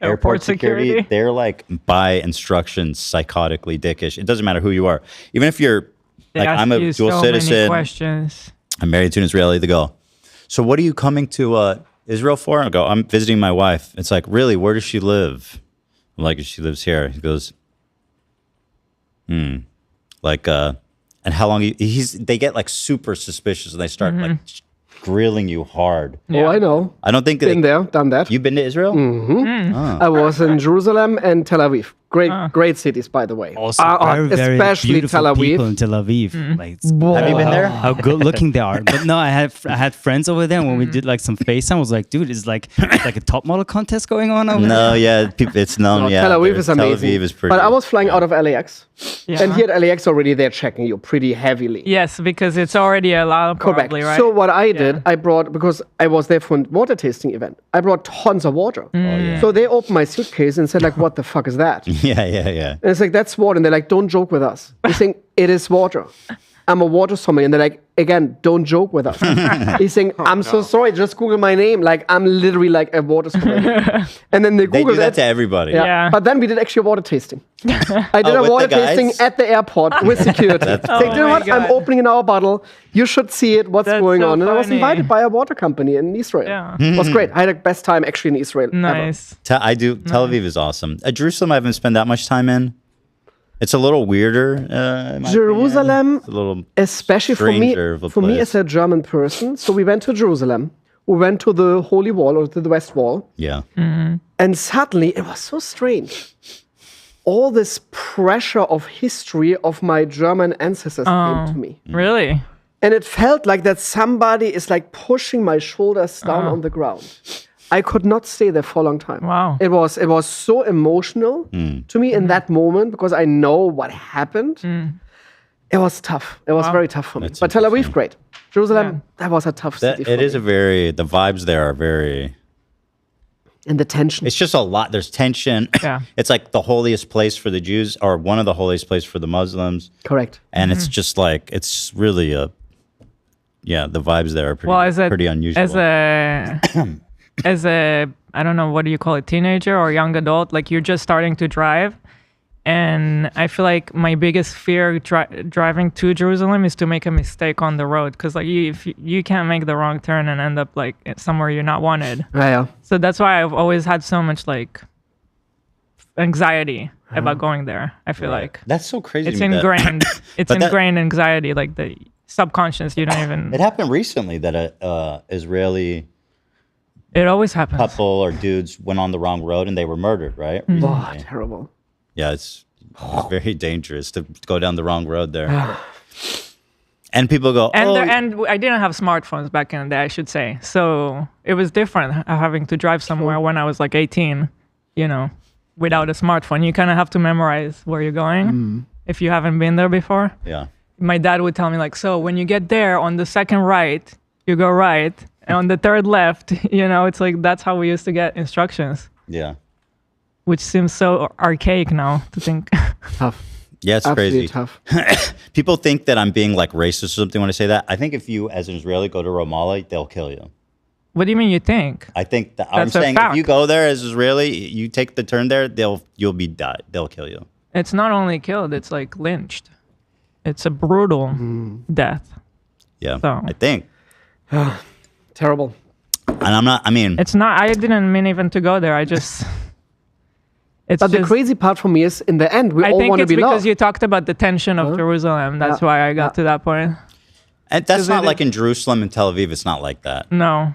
airport security, they're like by instructions psychotically dickish. It doesn't matter who you are, even if you're They like ask I'm a you dual so many citizen. questions. I'm married to an Israeli. They go, so what are you coming to Israel for? I go, I'm visiting my wife. It's like, really? Where does she live? I'm like, she lives here. He goes, like, and how long? They get like super suspicious and they start like grilling you hard. Oh, I know. I don't think Been there, done that. You've been to Israel? I was in Jerusalem and Tel Aviv. Great cities, by the way. Also, very especially beautiful Tel Aviv. people in Tel Aviv. Like, Have you been there? how good looking they are. But no, I had friends over there. And when we did like some FaceTime, I was like, dude, it's like a top model contest going on over there. No, yeah, it's known. No, Yeah, Tel Aviv is amazing. Tel Aviv is pretty. But I was flying out of LAX, Yeah. and here at LAX already they're checking you pretty heavily. Yes, because it's already allowed, Correct. probably, right? So what I did, I brought, because I was there for a water tasting event, I brought tons of water. So they opened my suitcase and said like, what the fuck is that? Yeah. And it's like, that's water. And they're like, don't joke with us. He's saying, it is water. I'm a water sommelier. And they're like, again, don't joke with us. He's saying, I'm so sorry. Just Google my name. Like, I'm literally like a water sommelier. And then they They Googled do that it. to everybody. Yeah. But then we did actually a water tasting. I did Oh, a with water the guys? tasting at the airport with security. That's Like, you know my what? I'm God. opening our bottle. You should see it. What's That's going so on? And I was funny. invited by a water company in Israel. Yeah. It was great. I had the best time actually in Israel. ever. Nice. Tel Aviv is awesome. Jerusalem, I haven't spent that much time in. It's a little weirder. in my Jerusalem, opinion. It's a little especially stranger of a for me place. as a German person. So we went to Jerusalem. We went to the Holy Wall or to the West Wall. Yeah. And suddenly it was so strange. All this pressure of history of my German ancestors came to me. Really? And it felt like that somebody is like pushing my shoulders down on the ground. I could not stay there for a long time. Wow. It was so emotional to me in that moment because I know what happened. It was tough. It was very tough for me. But Tel Aviv, great. Jerusalem, that was a tough city for It me. is the vibes there are very. And the tension. It's just a lot. There's tension. Yeah. It's like the holiest place for the Jews, or one of the holiest places for the Muslims. Correct. And it's just like, it's really the vibes there are pretty unusual. As a I don't know, what do you call it, teenager or young adult, like you're just starting to drive, and I feel like my biggest fear driving to Jerusalem is to make a mistake on the road, because like you can't make the wrong turn and end up like somewhere you're not wanted. Yeah. So that's why I've always had so much like anxiety about going there. I feel like that's so crazy. It's to me that- ingrained. It's But that- ingrained anxiety, like the subconscious. You don't even. It happened recently that a Israeli It always happens. couple or dudes went on the wrong road and they were murdered, right? Oh, Recently. terrible. Yeah, it's very dangerous to go down the wrong road there. And people go, And oh, and I didn't have smartphones back in the day, I should say. So it was different having to drive somewhere when I was like 18, without a smartphone. You kind of have to memorize where you're going if you haven't been there before. yeah. My dad would tell me like, so when you get there on the second right, you go right. And on the third left, it's like that's how we used to get instructions, Yeah. which seems so archaic now to think. Tough. Yeah, it's Absolutely crazy. tough. People think that I'm being like racist or something when I say that. I think if you, as an Israeli, go to Ramallah, they'll kill you. What do you mean you think? I think that I'm That's a saying if fact. you go there as Israeli, you take the turn there, you'll be died. They'll kill you. It's not only killed, it's like lynched. It's a brutal death. Yeah, So. I think. Terrible. And I'm not. I mean, It's not. I didn't mean even to go there. I just. It's But the just- crazy part for me is in the end, we I all think want to it's be because loved. you talked about the tension of Jerusalem. That's why I got to that point. and that's 'Cause not it- like in Jerusalem and Tel Aviv. It's not like that. No.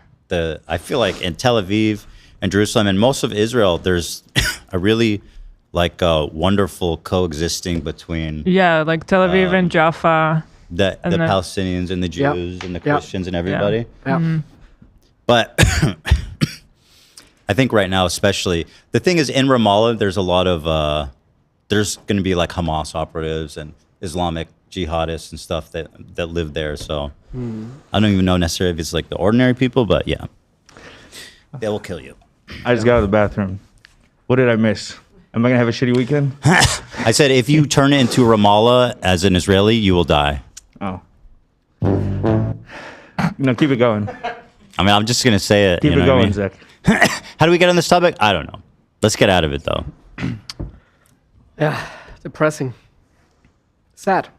I feel like in Tel Aviv and Jerusalem and most of Israel, there's a really like wonderful coexisting between Yeah, like Tel Aviv and Jaffa. the And then- Palestinians and the Jews and the Yeah. Christians and everybody. Yeah. But I think right now, especially, the thing is in Ramallah, there's a lot of, there's going to be like Hamas operatives and Islamic jihadists and stuff that live there. So I don't even know necessarily if it's like the ordinary people, but yeah, they will kill you. I just got out of the bathroom. What did I miss? Am I gonna have a shitty weekend? I said, if you turn it into Ramallah as an Israeli, you will die. Oh. No, keep it going. I mean, I'm just going to say it. Keep you know it what I going, mean? Zach. How do we get on this topic? I don't know. Let's get out of it, though. Yeah, depressing. Sad.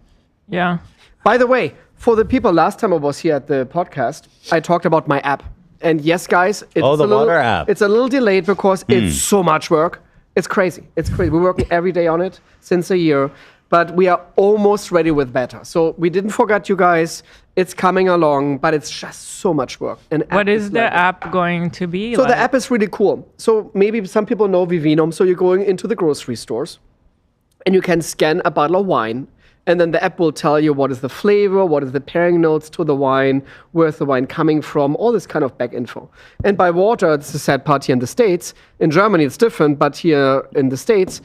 Yeah. By the way, for the people, last time I was here at the podcast, I talked about my app. And yes, guys, it's Oh, the a little, water app. It's a little delayed because it's so much work. It's crazy. It's crazy. We're working every day on it since a year. but we are almost ready with beta. So we didn't forget you guys. It's coming along, but it's just so much work. And What is the app going to be So like? the app is really cool. So maybe some people know Vivinum. So you're going into the grocery stores and you can scan a bottle of wine. And then the app will tell you what is the flavor, what is the pairing notes to the wine, where's the wine coming from, all this kind of back info. And by water, it's the sad part here in the States. In Germany, it's different, but here in the States,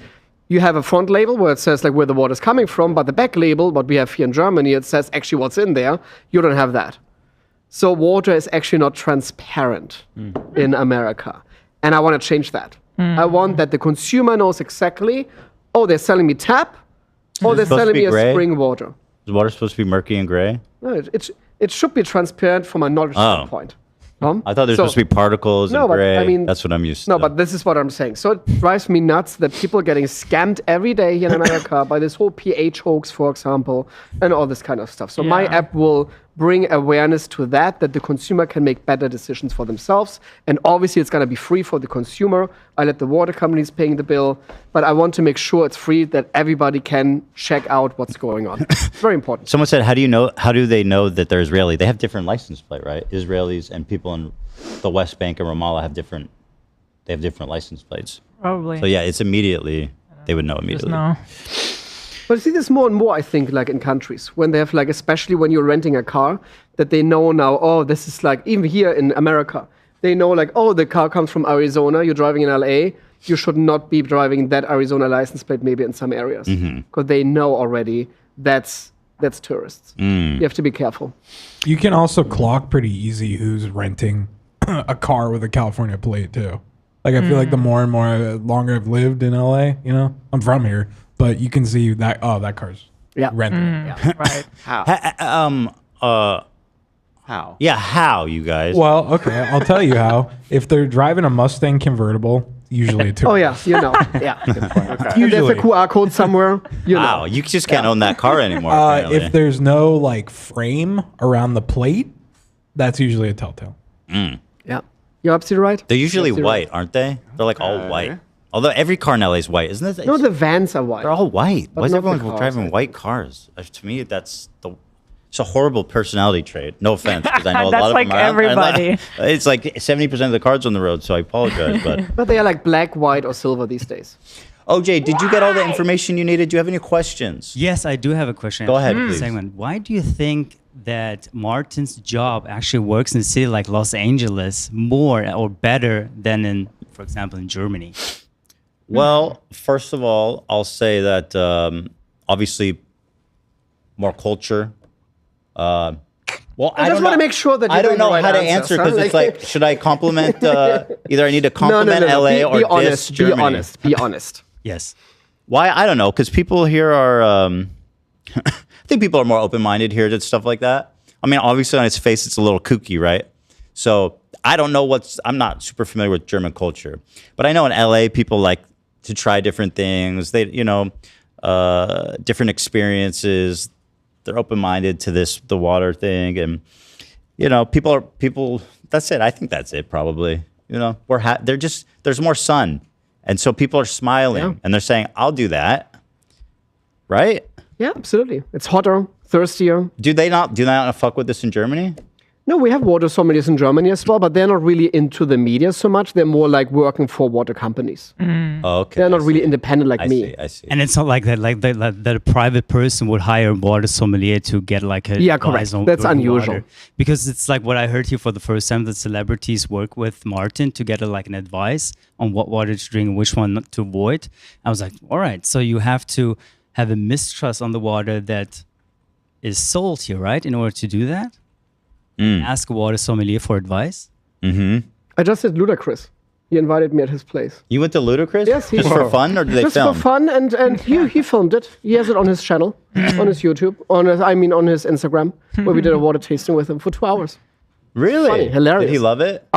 you have a front label where it says like where the water is coming from, but the back label, what we have here in Germany, it says actually what's in there. You don't have that. So water is actually not transparent in America. And I want to change that. I want that the consumer knows exactly, oh, they're selling me tap, or they're selling me a spring water. Is water supposed to be murky and gray? No, it should be transparent from a knowledge standpoint. I thought there's supposed to be particles and but gray. I mean, that's what I'm used to. No, but this is what I'm saying. So it drives me nuts that people are getting scammed every day here in America by this whole pH hoax, for example, and all this kind of stuff. So my app will bring awareness to that the consumer can make better decisions for themselves. And obviously it's going to be free for the consumer. I let the water companies paying the bill, but I want to make sure it's free that everybody can check out what's going on. It's very important. Someone said, how do they know that they're Israeli? They have different license plate, right? Israelis and people in the West Bank and Ramallah have different license plates. Probably. So yeah, it's immediately, they would know immediately. But I see this more and more, I think, like in countries, when they have like, especially when you're renting a car, that they know now, oh, this is like, even here in America, they know like, oh, the car comes from Arizona, you're driving in LA, you should not be driving that Arizona license plate maybe in some areas. Because they know already that's tourists. You have to be careful. You can also clock pretty easy who's renting a car with a California plate too. Like I feel like the more and more longer I've lived in LA, I'm from here, but you can see that that car's rented. Right. How? How? Yeah, how, you guys? Well, okay, I'll tell you how. If they're driving a Mustang convertible, usually a tourist. Oh yeah, you know. Yeah. Okay. There's a QR code somewhere. Wow, you just can't own that car anymore. apparently. If there's no like frame around the plate, that's usually a telltale. Yeah. You're absolutely right. They're usually Absolutely white, aren't they? They're like all white. Although every car in LA is white, isn't it? No, the vans are white. They're all white. But Why is not the everyone cars, driving white cars? To me, it's a horrible personality trait. No offense, because I know a That's lot of like them are. everybody. It's like 70% of the cars on the road, so I apologize. But But they are like black, white, or silver these days. OJ, did you get all the information you needed? Do you have any questions? Yes, I do have a question. Go ahead, after the please. segment. Why do you think that Martin's job actually works in a city like Los Angeles more or better than in, for example, in Germany? Well, first of all, I'll say that obviously more culture. Well, I just want to make sure that I you're don't doing the know right how to answers, answer because huh? it's like, should I compliment? Either I need to No, compliment LA or be diss honest. Germany. Be honest. Be honest. Yes. Why? I don't know. Because people here are. I think people are more open-minded here to stuff like that. I mean, obviously on its face, it's a little kooky, right? So I don't know I'm not super familiar with German culture, but I know in LA people like to try different things. They, different experiences. They're open-minded to the water thing, and people. That's it. I think that's it. Probably. There's more sun, and so people are smiling and they're saying, "I'll do that," right? Yeah, absolutely. It's hotter, thirstier. Do they not fuck with this in Germany? No, we have water sommeliers in Germany as well, but they're not really into the media so much. They're more like working for water companies. Oh, okay. They're not really independent like me. I see. And it's not like that, that a private person would hire a water sommelier to get like a advice correct. on That's on unusual. water. Because it's like what I heard here for the first time that celebrities work with Martin to get an advice on what water to drink and which one not to avoid. I was like, all right, so you have to have a mistrust on the water that is sold here, right? In order to do that, ask a water sommelier for advice. I just did Ludacris. He invited me at his place. You went to Ludacris? Yes, just for fun, or did they just film? for fun, and he filmed it. He has it on his channel, on his YouTube, on his Instagram, where we did a water tasting with him for 2 hours. Really? Funny, hilarious. Did he love it?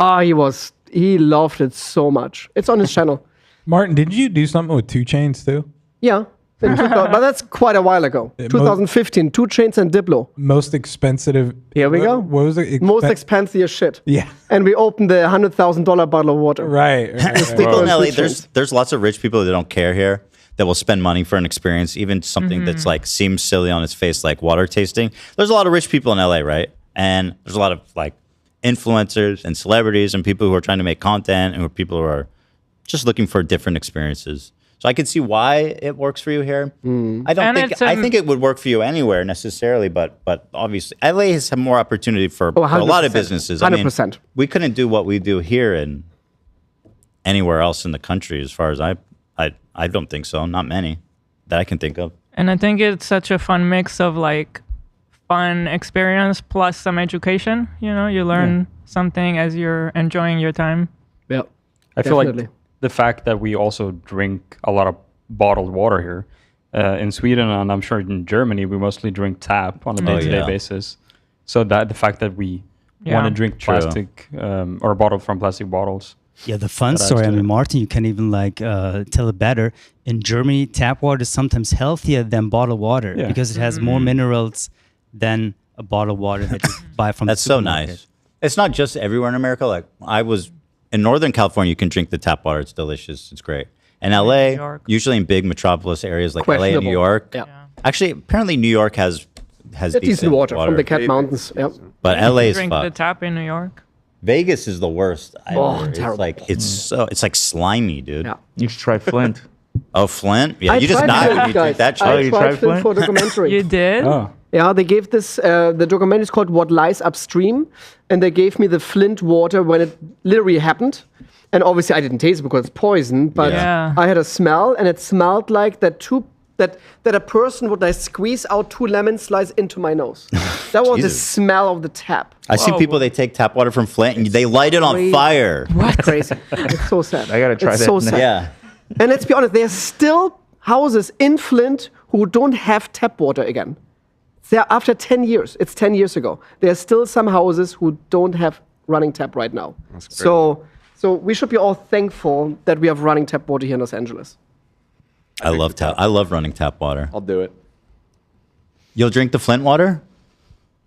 He loved it so much. It's on his channel. Martin, did you do something with 2 Chainz too? Yeah. But that's quite a while ago. 2015, 2 Chainz and Diplo. Most expensive. Here we go. What was it? Most expensive shit. Yeah. And we opened the $100,000 bottle of water. Right. People in LA, there's lots of rich people that don't care here. that will spend money for an experience, even something that's like seems silly on its face, like water tasting. There's a lot of rich people in LA, right? And there's a lot of like influencers and celebrities and people who are trying to make content and people who are just looking for different experiences. So I can see why it works for you here. I don't think I think it would work for you anywhere necessarily, but obviously LA has some more opportunity for a lot of businesses. 100%. I mean, we couldn't do what we do here in anywhere else in the country, as far as I don't think so. Not many that I can think of. And I think it's such a fun mix of like fun experience plus some education. You know, you learn something as you're enjoying your time. Yeah, I feel like the fact that we also drink a lot of bottled water here in Sweden, and I'm sure in Germany, we mostly drink tap on a day-to-day basis. So that the fact that we want to drink plastic or bottle from plastic bottles. Yeah, the fun story. I mean, Martin, you can even like tell it better. In Germany, tap water is sometimes healthier than bottled water because it has more minerals than a bottled water that you buy from. That's the so supermarket. nice. It's not just everywhere in America. Like I was in Northern California, you can drink the tap water. It's delicious. It's great. In LA, usually in big metropolis areas like LA and New York. Yeah. Actually, apparently New York has decent water from the Cat Mountains. Yep. But LA is drink fucked. the tap in New York. Vegas is the worst. Oh, It's terrible. like it's like slimy, dude. Yeah. You should try Flint. Oh, Flint? Yeah, I you just tried died Flint, when you drink guys. that shit. I tried Flint for a documentary. You did? Oh. Yeah, they gave this, the documentary is called What Lies Upstream, and they gave me the Flint water when it literally happened. And obviously I didn't taste it because it's poison, but I had a smell, and it smelled like that a person would like squeeze out 2 lemon slices into my nose. That was the Jesus. smell of the tap. I see people, they take tap water from Flint and they light it on crazy. fire. What? Crazy. It's so sad. I gotta try it's that so next. sad. Yeah. And let's be honest, there's still houses in Flint who don't have tap water again. There, after 10 years, it's 10 years ago, there's still some houses who don't have running tap right now. So we should be all thankful that we have running tap water here in Los Angeles. I love running tap water. I'll do it. You'll drink the Flint water?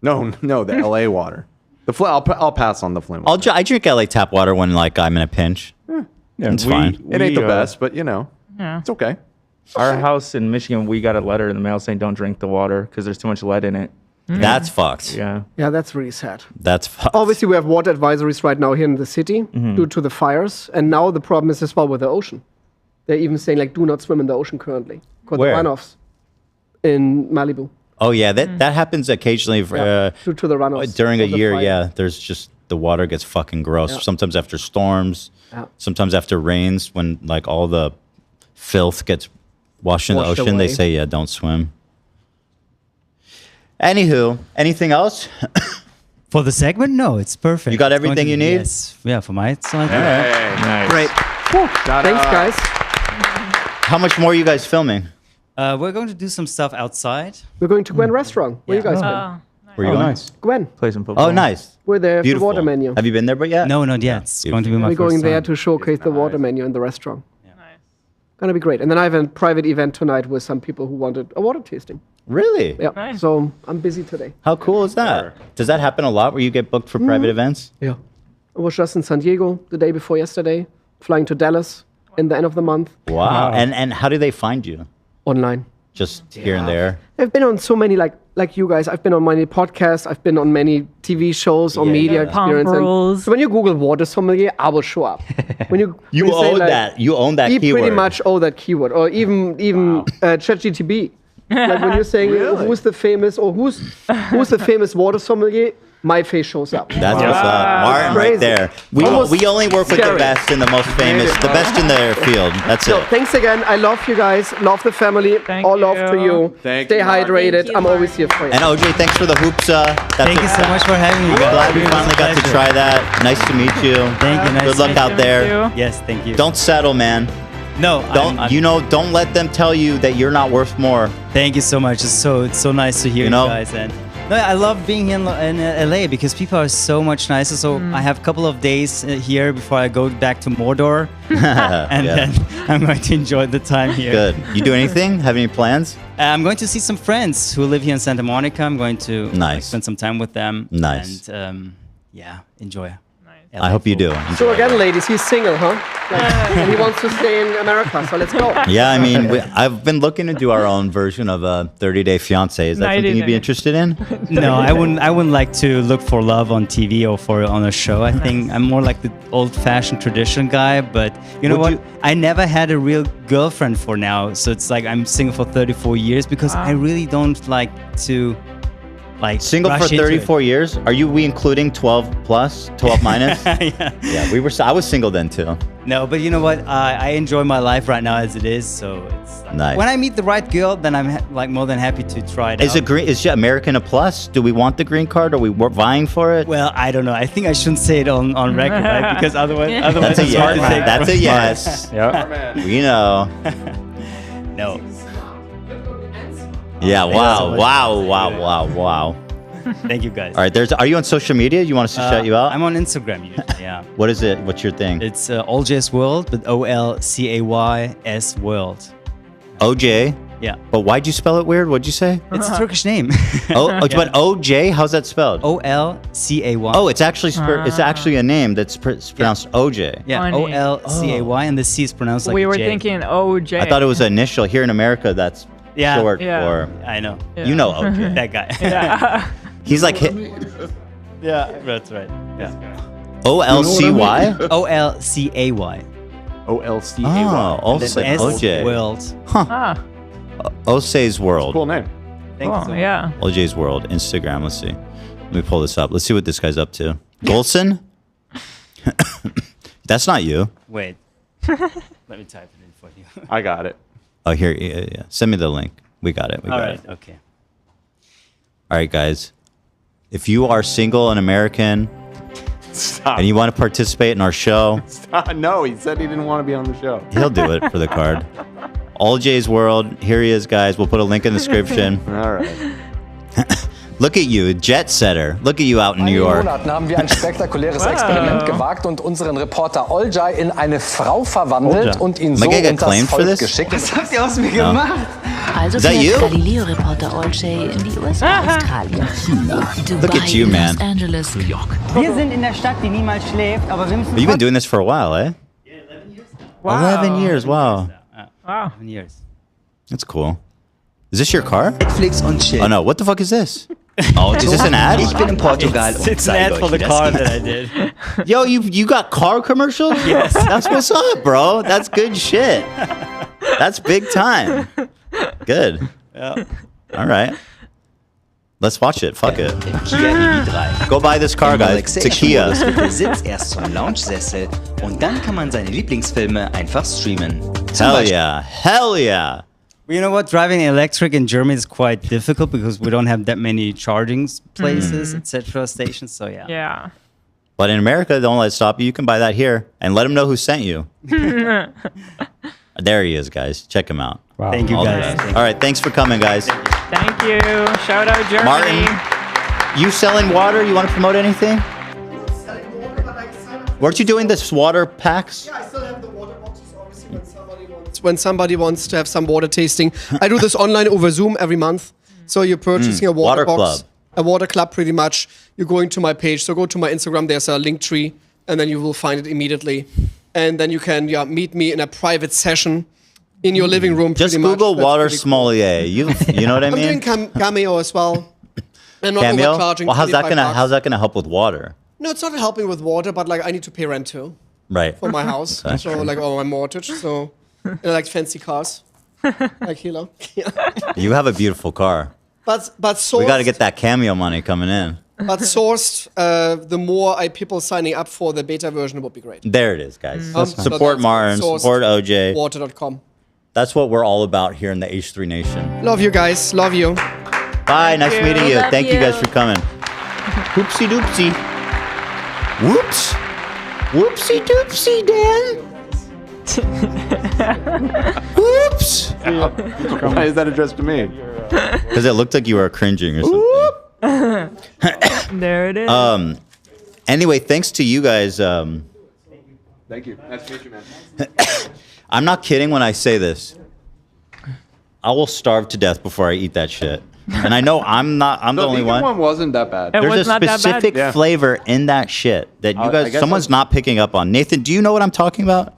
No, the LA water. The Flint. I'll pass on the Flint water. I drink LA tap water when like I'm in a pinch. Yeah, it's fine. It ain't the best, but you know, it's okay. Our house in Michigan, we got a letter in the mail saying don't drink the water because there's too much lead in it. That's fucked. Yeah. Yeah, that's really sad. That's fucked. Obviously, we have water advisories right now here in the city due to the fires. And now the problem is as well with the ocean. They're even saying, like, do not swim in the ocean currently. Because Where? the runoffs in Malibu. Oh yeah, that happens occasionally Due to the runoffs. during a of the year. fire. Yeah, there's just the water gets fucking gross. Yeah. Sometimes after storms, sometimes after rains, when like all the filth gets washed in the Washed ocean. They away. say yeah, don't swim. Anywho, anything else? For the segment, no, it's perfect. You got It's going everything to- you need? Yes. Yeah, for my side. Nice. Great. Whew. Thanks, guys. How much more are you guys filming? We're going to do some stuff outside. We're going to Gwen Restaurant. Where you guys been? Where you going? Nice. Gwen. Play some football. Oh, nice. We're there for the Beautiful. water menu. Have you been there but yet? No, not yet. It's going to be my We're first going there time. to showcase the water menu in the restaurant. Gonna be great. And then I have a private event tonight with some people who wanted a water tasting. Really? Yeah. Nice. So I'm busy today. How cool is that? Does that happen a lot where you get booked for private events? Yeah. I was just in San Diego the day before yesterday, flying to Dallas in the end of the month. Wow. And how do they find you? Online. Just here and there? I've been on so many like you guys. I've been on many podcasts. I've been on many TV shows on media experience. And so when you Google water sommelier, I will show up. When you You when say, own like, that. You own that you keyword. pretty much own that keyword, or even ChatGTP. Like when you're saying who's the famous or who's the famous water sommelier, my face shows up. That's what's up. Martin right there. We only work with the scary. best and the most famous, the best in their field. That's So it. thanks again. I love you guys. Love the family. All love to you. Thank Stay you, Mark. hydrated. Thank you, I'm always here for you. And OJ, thanks for the Hupsa. Thank you so much for having me. I'm glad we It was a finally got to pleasure. try that. Nice to meet you. Thank you. Nice Good to luck meet out you. there. Yes, thank you. Don't settle, man. No, Don't let them tell you that you're not worth more. Thank you so much. It's so nice to hear you, know? guys. And no, I love being in LA because people are so much nicer. So I have a couple of days here before I go back to Mordor, and then I'm going to enjoy the time here. Good. You do anything? Have any plans? I'm going to see some friends who live here in Santa Monica. I'm going to Nice. spend some time with them. Nice. And yeah, enjoy. I hope you do. So again, ladies, he's single, huh? And he wants to stay in America, so let's go. Yeah, I mean, I've been looking to do our own version of a 30-day fiance. Is that something you'd be interested in? No, I wouldn't like to look for love on TV or on a show. I think I'm more like the old-fashioned tradition guy. But you know what? I never had a real girlfriend for now, so it's like I'm single for 34 years because I really don't like to. Like single for 34 years? Are we including 12 plus, 12 minus? Yeah, I was single then too. No, but you know what? I enjoy my life right now as it is. So it's nice. When I meet the right girl, then I'm like more than happy to try it out. Is American a plus? Do we want the green card? Are we vying for it? Well, I don't know. I think I shouldn't say it on record, right? Because otherwise that's a it's hard yes. to take. That's a yes. Yeah. We know. No. Yeah, wow. Thank you, guys. All right, are you on social media? You want us to shout you out? I'm on Instagram usually, yeah. What is it? What's your thing? It's Olcay's World, but Olcays World. OJ? Yeah. But why'd you spell it weird? What'd you say? It's a Turkish name. But OJ? How's that spelled? Olcay. Oh, it's actually a name that's pronounced OJ. Yeah, Olcay, and the C is pronounced like we a were J. thinking OJ. I thought it was an initial. Here in America, that's short for. I know. You know OJ. That guy. Yeah. He's like Yeah, that's right. Yeah. OLCY? OLCAY. OLCAY. Oh, OJ. World. Huh. Osei's World. Cool name. Thanks. Yeah. OJ's World. Instagram. Let's see. Let me pull this up. Let's see what this guy's up to. Golson? That's not you. Wait. Let me type it in for you. I got it. Oh, here. Yeah. Send me the link. We got it. All right. Okay. All right, guys. If you are single and American and you want to participate in our show. No, he said he didn't want to be on the show. He'll do it for the card. All J's World. Here he is, guys. We'll put a link in the description. All right. Look at you, jet setter. Look at you out in New York. Monaten haben wir ein spektakuläres Experiment gewagt und unseren Reporter Olcay in eine Frau verwandelt und ihn so unter das Volk geschickt. Was habt ihr aus mir gemacht? Also fährt Galileo-Reporter Olcay in die USA, Australien, China, Dubai, Los Angeles, New York. Wir sind in der Stadt, die niemals schläft, aber wir müssen. You've been doing this for a while, eh? Yeah, 11 years. Wow. 11 years, wow. Wow. 11 years. That's cool. Is this your car? Netflix und Chill. Oh no, what the fuck is this? Oh, is this an ad? Ich bin in Portugal. It's an ad for the car that I did. Yo, you got car commercials? Yes. That's what's up, bro. That's good shit. That's big time. Good. Yeah. All right. Let's watch it. Fuck it. Kia EV3. Go buy this car, guys. To Kia. Der Sitz erst zum Lounge-Sessel und dann kann man seine Lieblingsfilme einfach streamen. Hell yeah. Hell yeah. You know what? Driving electric in Germany is quite difficult because we don't have that many charging places, etc. stations. So yeah. Yeah. But in America, don't let it stop you. You can buy that here and let them know who sent you. There he is, guys. Check him out. Wow. Thank you, guys. All right. Thanks for coming, guys. Thank you. Shout out Germany. Martin, you selling water? You want to promote anything? Weren't you doing this water packs? Yeah, I still have the water boxes, obviously, when somebody wants to have some water tasting. I do this online over Zoom every month. So you're purchasing a water box. Club. A water club, pretty much. You're going to my page. So go to my Instagram. There's a link tree. And then you will find it immediately. And then you can meet me in a private session in your living room. Just Google water sommelier. You know what I mean? I'm doing Cameo as well. And not Cameo? overcharging. Well, how's that $25. gonna help with water? No, it's not helping with water, but like I need to pay rent too. Right. For my house. Okay. So like my mortgage. So and I like fancy cars. Like Hilo. You have a beautiful car. But sourced, We got to get that Cameo money coming in. But sourced, the more people signing up for the beta version would be great. There it is, guys. So Support that's Martin. sourced Support OJ. Water.com. That's what we're all about here in the H3 Nation. Love you guys. Love you. Bye. Nice meeting you. Love Thank you guys you. for coming. Hoopsie doopsie. Whoops. Whoopsie doopsie, Dan. Whoops. Why is that addressed to me? Because it looked like you were cringing or something. There it is. Anyway, thanks to you guys. Thank you. Nice to meet you, man. I'm not kidding when I say this. I will starve to death before I eat that shit. And I know I'm the only vegan one. wasn't that bad. It There's was a not that bad. specific Yeah. flavor in that shit that you I guys, guess someone's not picking up on. Nathan, do you know what I'm talking about?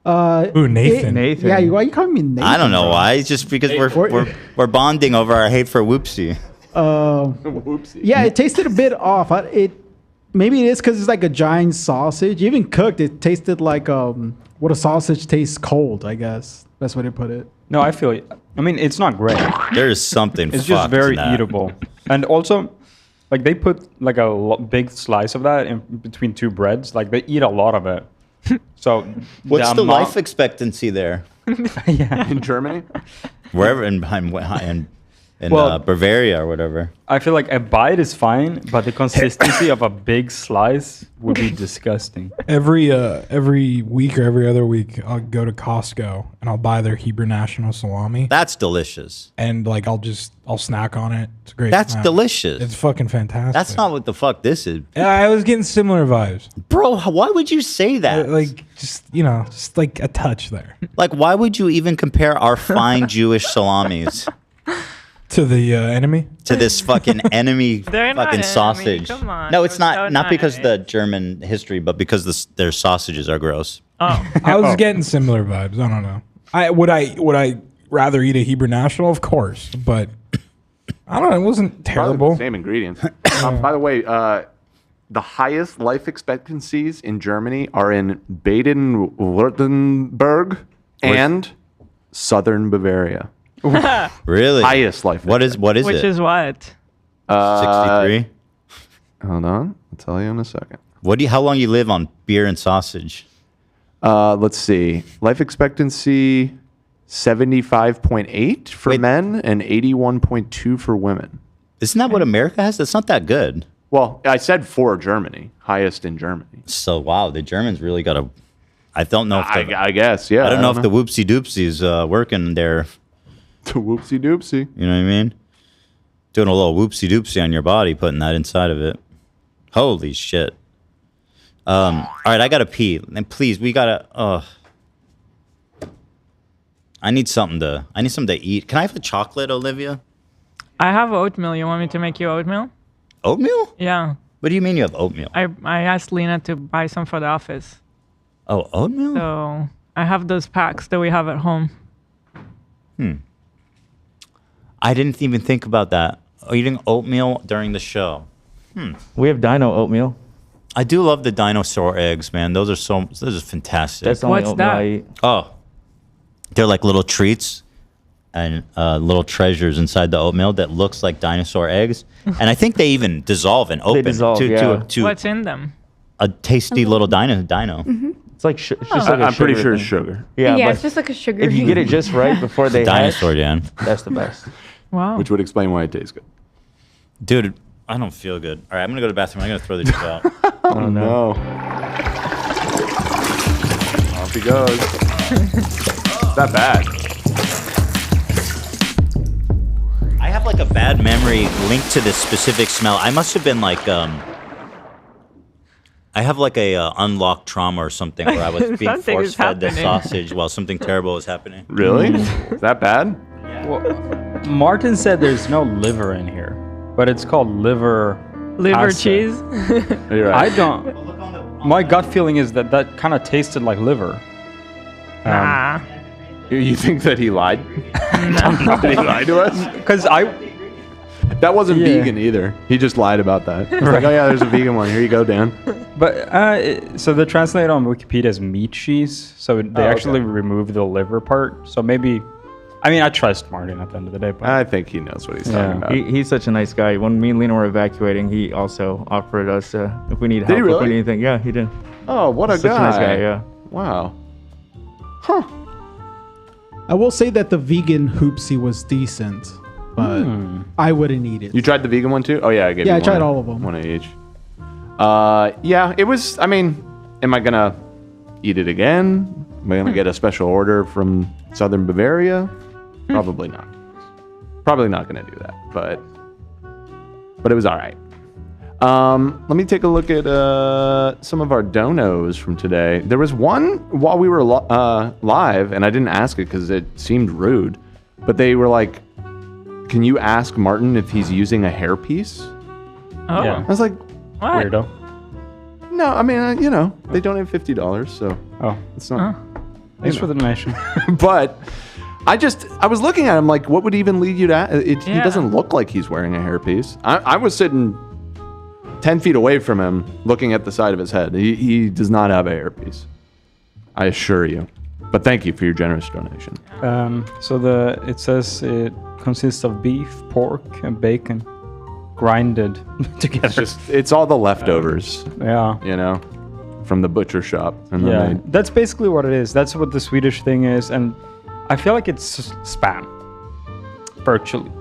Ooh, Nathan. Nathan. Yeah, why you calling me Nathan? I don't know why. It's just because we're bonding over our hate for Whoopsie. Yeah, it tasted a bit off. Maybe it is because it's like a giant sausage. Even cooked, it tasted like what a sausage tastes cold. I guess that's what they put it. No, I feel it. I mean, it's not great. There's something. It's just fucked very in that. eatable, and also, like they put like a big slice of that in between two breads. Like they eat a lot of it. So What's the life expectancy there? Yeah, in Germany, wherever in Bavaria or whatever. I feel like a bite is fine, but the consistency of a big slice would be disgusting. Every week or every other week, I'll go to Costco and I'll buy their Hebrew National salami. That's delicious. And like I'll snack on it. It's a great. That's snack. delicious. It's fucking fantastic. That's not what the fuck this is, Yeah, I was getting similar vibes. bro. Why would you say that? Like just like a touch there Like, why would you even compare our fine Jewish salamis to the enemy. to this fucking enemy They're not fucking enemy, sausage? come on, No, it's they're not. so Not because nice. the German history, but because their sausages are gross. Oh, I was getting similar vibes. I don't know. Would I rather eat a Hebrew National? Of course, but I don't know. It wasn't Probably terrible. the same ingredients. By the way, the highest life expectancies in Germany are in Baden-Württemberg and southern Bavaria. Really? Highest life. What is which it? is what? 63. Hold on, I'll tell you in a second. How long you live on beer and sausage? Let's see. Life expectancy 75.8 for men and 81.2 for women. Isn't that what America has? That's not that good. Well, I said for Germany, highest in Germany. So wow, the Germans really got to. I don't know if I guess, yeah. I don't know if the whoopsie doopsie's working there. The whoopsie doopsie. You know what I mean? Doing a little whoopsie doopsie on your body, putting that inside of it. Holy shit. All right, I gotta pee. And please, we gotta. I need something to eat. Can I have a chocolate, Olivia? I have oatmeal. You want me to make you oatmeal? Oatmeal? Yeah. What do you mean you have oatmeal? I asked Lena to buy some for the office. Oh, oatmeal? So I have those packs that we have at home. I didn't even think about that. Eating oatmeal during the show. We have dino oatmeal. I do love the dinosaur eggs, man. Those are fantastic. That's the only oatmeal I eat. Oh, they're like little treats and little treasures inside the oatmeal that looks like dinosaur eggs. And I think they even dissolve and open to What's in them? a tasty little dino. It's like it's just Oh. like a I'm pretty sugar sure it's thing. sugar. Yeah, Yeah, but it's just like a sugar. if you get it just right before they hatch, Dinosaur, Dan. that's the best. Wow. Which would explain why it tastes good. Dude, I don't feel good. All right, I'm going to go to the bathroom. I'm going to throw these out. Oh, no. Off he goes. It's not bad. I have like a bad memory linked to this specific smell. I must have been like, I have like a unlocked trauma or something where I was being Something is force-fed this happening. sausage while something terrible was happening. Really? Is that bad? Well, Martin said there's no liver in here, but it's called liver. pasta. cheese. You're right. I don't. My gut feeling is that kind of tasted like liver. Nah. You think that he lied? Did he lie to us? Because That wasn't vegan either. He just lied about that. He's like, oh yeah, there's a vegan one. Here you go, Dan. But so the translate on Wikipedia is meat cheese. So they actually removed the liver part. So maybe, I mean, I trust Martin at the end of the day. But I think he knows what he's talking about. He's such a nice guy. When me and Lena were evacuating, he also offered us if we need help he really? with anything. Yeah, he did. Oh, what a Such guy. a nice guy. Yeah. Wow. I will say that the vegan Hupsi was decent, but I wouldn't eat it. You tried the vegan one too? Oh yeah, I gave you I one. tried all of them. One of each. Yeah, it was. I mean, am I gonna eat it again? Am I gonna get a special order from Southern Bavaria? Probably not. Probably not gonna do that. But it was all right. Let me take a look at some of our donos from today. There was one while we were live, and I didn't ask it because it seemed rude. But they were like, can you ask Martin if he's using a hairpiece? Oh. Yeah. I was like, What? Weirdo. no, I mean, they donate $50, so it's not. Thanks for the donation. But I was looking at him like, what would even lead you to? He Yeah. doesn't look like he's wearing a hairpiece. I was sitting 10 feet away from him, looking at the side of his head. He does not have a hairpiece. I assure you. But thank you for your generous donation. So it says it consists of beef, pork, and bacon, grinded together. It's all the leftovers. Yeah. From the butcher shop. And Yeah, then that's basically what it is. That's what the Swedish thing is, and I feel like it's spam, virtually.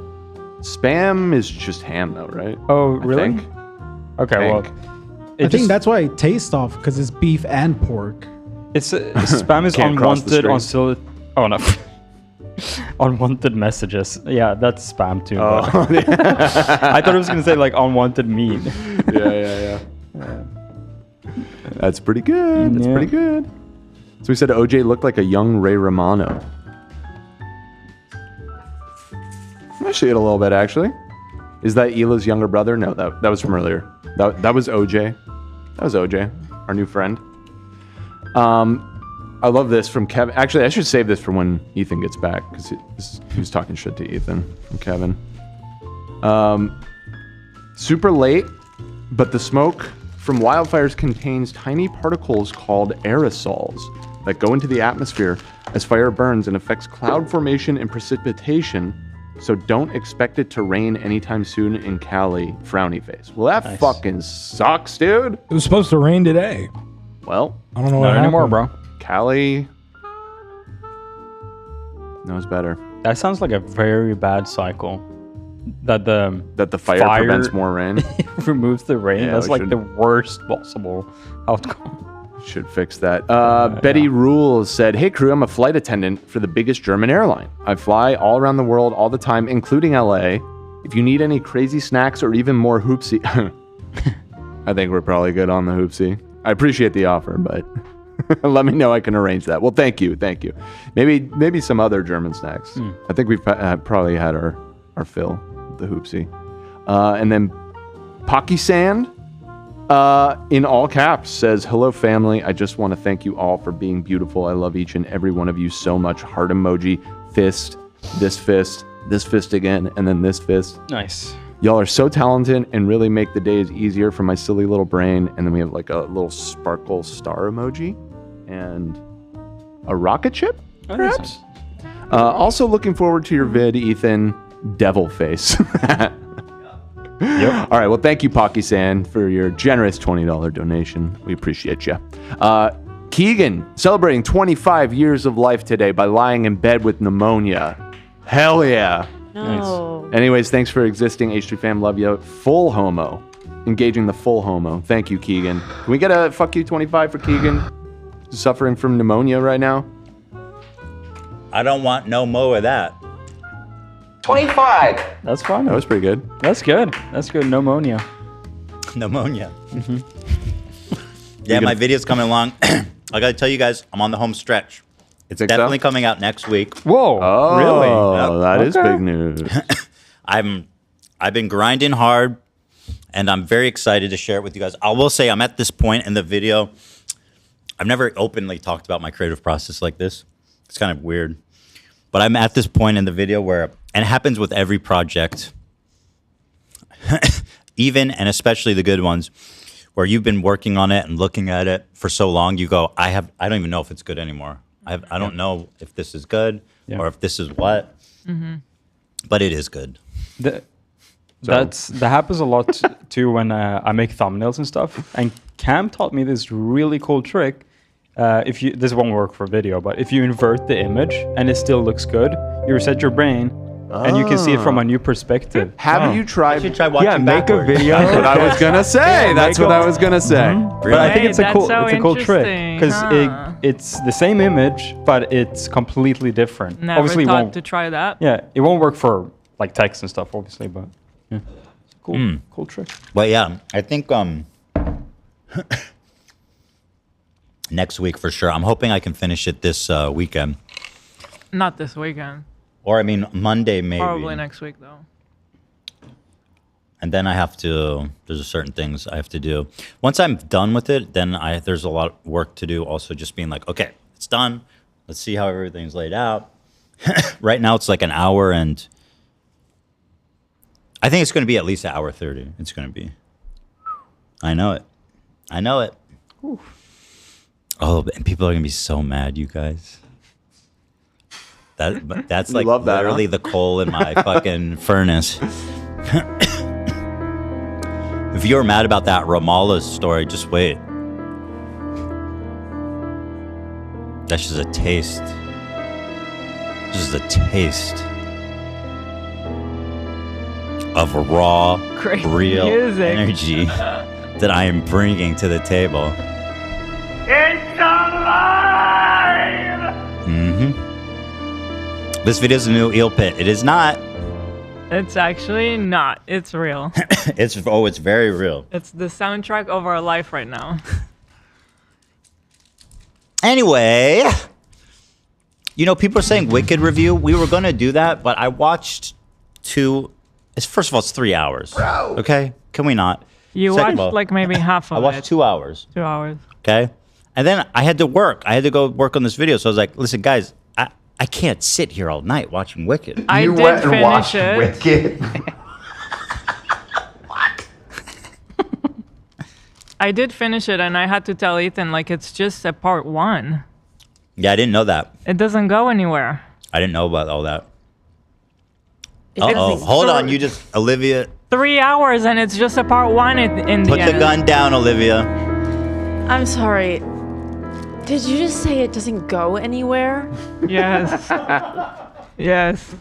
Spam is just ham, though, right? Oh, really? Okay, well, I think that's why it tastes off, because it's beef and pork. It's spam is Can't cross the unwanted street. Oh no, unwanted messages. Yeah, that's spam too. Oh, but I thought it was gonna say like unwanted meat. Yeah. That's pretty good. That's pretty good. So we said OJ looked like a young Ray Romano. I see it a little bit, actually. Is that Hila's younger brother? No, that was from earlier. That was OJ. That was OJ, our new friend. I love this from Kevin. Actually, I should save this for when Ethan gets back, because he was talking shit to Ethan from Kevin. Super late, but the smoke from wildfires contains tiny particles called aerosols that go into the atmosphere as fire burns and affects cloud formation and precipitation. So don't expect it to rain anytime soon in Cali. Frowny face. Well, that fucking sucks, dude. It was supposed to rain today. Well, I don't know what anymore, bro. Cali knows better. That sounds like a very bad cycle. That the fire prevents more rain. removes the rain. Yeah, That's we like should- the worst possible outcome. Should fix that. Betty Rules said, "Hey crew, I'm a flight attendant for the biggest German airline. I fly all around the world all the time, including LA. If you need any crazy snacks or even more hoopsie," I think we're probably good on the hoopsie. I appreciate the offer, but let me know. I can arrange that. Well, thank you. Maybe some other German snacks. I think we've probably had our fill, the hoopsie. And then Pocky Sand, in all caps, says, "Hello family, I just want to thank you all for being beautiful. I love each and every one of you so much." Heart emoji, fist, this fist again, and then this fist. Nice. Y'all are so talented and really make the days easier for my silly little brain. And then we have like a little sparkle star emoji and a rocket ship, perhaps? Also looking forward to your vid, Ethan. Devil face. Yep. All right. Well, thank you, Pocky San, for your generous $20 donation. We appreciate you. Keegan, celebrating 25 years of life today by lying in bed with pneumonia. Hell yeah. No. Nice. Anyways, thanks for existing. H3 fam, love you. Full homo. Engaging the full homo. Thank you, Keegan. Can we get a fuck you 25 for Keegan? Suffering from pneumonia right now? I don't want no more of that. 25. That's fine. That was pretty good. That's good. That's good. Pneumonia. Pneumonia. Yeah, my video's coming along. I gotta tell you guys, I'm on the home stretch. It's definitely coming out next week. Whoa! Oh, really? That is big news. I've been grinding hard, and I'm very excited to share it with you guys. I will say I'm at this point in the video. I've never openly talked about my creative process like this. It's kind of weird. But I'm at this point in the video where, and it happens with every project, even and especially the good ones, where you've been working on it and looking at it for so long, you go, I don't even know if it's good anymore. I don't know if this is good or if this is what, but it is good. That happens a lot too when I make thumbnails and stuff. And Cam taught me this really cool trick. This won't work for video, but if you invert the image and it still looks good, you reset your brain and you can see it from a new perspective. Have you tried? You should try watching make a video. That's what I was gonna say. That's what I was gonna say. But I think it's a cool trick interesting, because it's the same image, but it's completely different. Never Obviously, it thought won't, to try that. Yeah, it won't work for like text and stuff, obviously, but yeah, it's a cool trick. But yeah, I think next week for sure. I'm hoping I can finish it this weekend. Not this weekend. Or I mean, Monday maybe. Probably next week though. And then I have to. There's certain things I have to do. Once I'm done with it, then there's a lot of work to do. Also, just being like, okay, it's done. Let's see how everything's laid out. Right now, it's like an hour, and I think it's going to be at least an hour 30. It's going to be. I know it. I know it. Oof. Oh, and people are going to be so mad, you guys. That's like literally the coal in my fucking furnace. If you're mad about that Ramallah story, just wait. That's just a taste. Just a taste of raw, Great real music. energy that I am bringing to the table. It's alive! Mm-hmm. This video is a new eel pit. It is not. It's actually not. It's real. It's very real. It's the soundtrack of our life right now. Anyway, you know, people are saying Wicked review. We were gonna do that, but I watched two. First of all, it's 3 hours. Bro. Okay, can we not? You Second watched of all, like maybe half of it. I watched 2 hours. 2 hours. Okay, and then I had to work. I had to go work on this video. So I was like, listen, guys, I can't sit here all night watching Wicked. I You did went and finish watched it. Wicked? I did finish it, and I had to tell Ethan like it's just a part 1. Yeah, I didn't know that. It doesn't go anywhere. I didn't know about all that. It's Hold on, you just Olivia. 3 hours, and it's just a part 1 in the Put end. the gun down, Olivia. I'm sorry. Did you just say it doesn't go anywhere? Yes. Yes.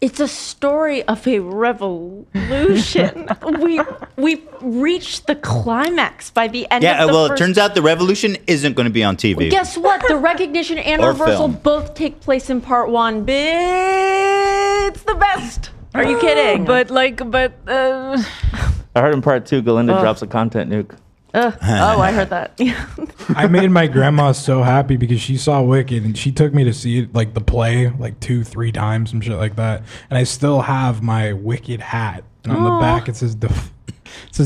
It's a story of a revolution. we reached the climax by the end of Yeah, the well, it first. turns out the revolution isn't going to be on TV. Guess what? The recognition and Or reversal film. both take place in part 1. It's the best. Are you kidding? But I heard in part 2, Galinda drops a content nuke. Oh, I heard that. I made my grandma so happy because she saw Wicked and she took me to see it, like the play, like 2-3 times and shit like that. And I still have my Wicked hat. And on the back it says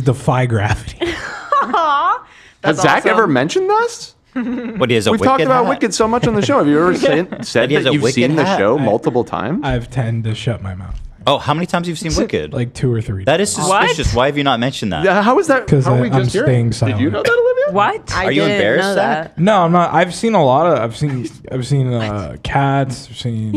defy gravity. Has Zach ever mentioned this? What, he has a We've Wicked talked about hat? Wicked so much on the show. Have you ever said He has that a you've Wicked seen the hat. show multiple times? I've tended to shut my mouth. Oh, how many times have you seen Wicked? Like 2 or 3. That is suspicious. Why have you not mentioned that? Yeah, how is that? Because How are we I'm just here? staying silent. Did you know that, Olivia? What? Are you embarrassed, Zach? No, I'm not. I've seen a lot of. I've seen Cats. I've seen.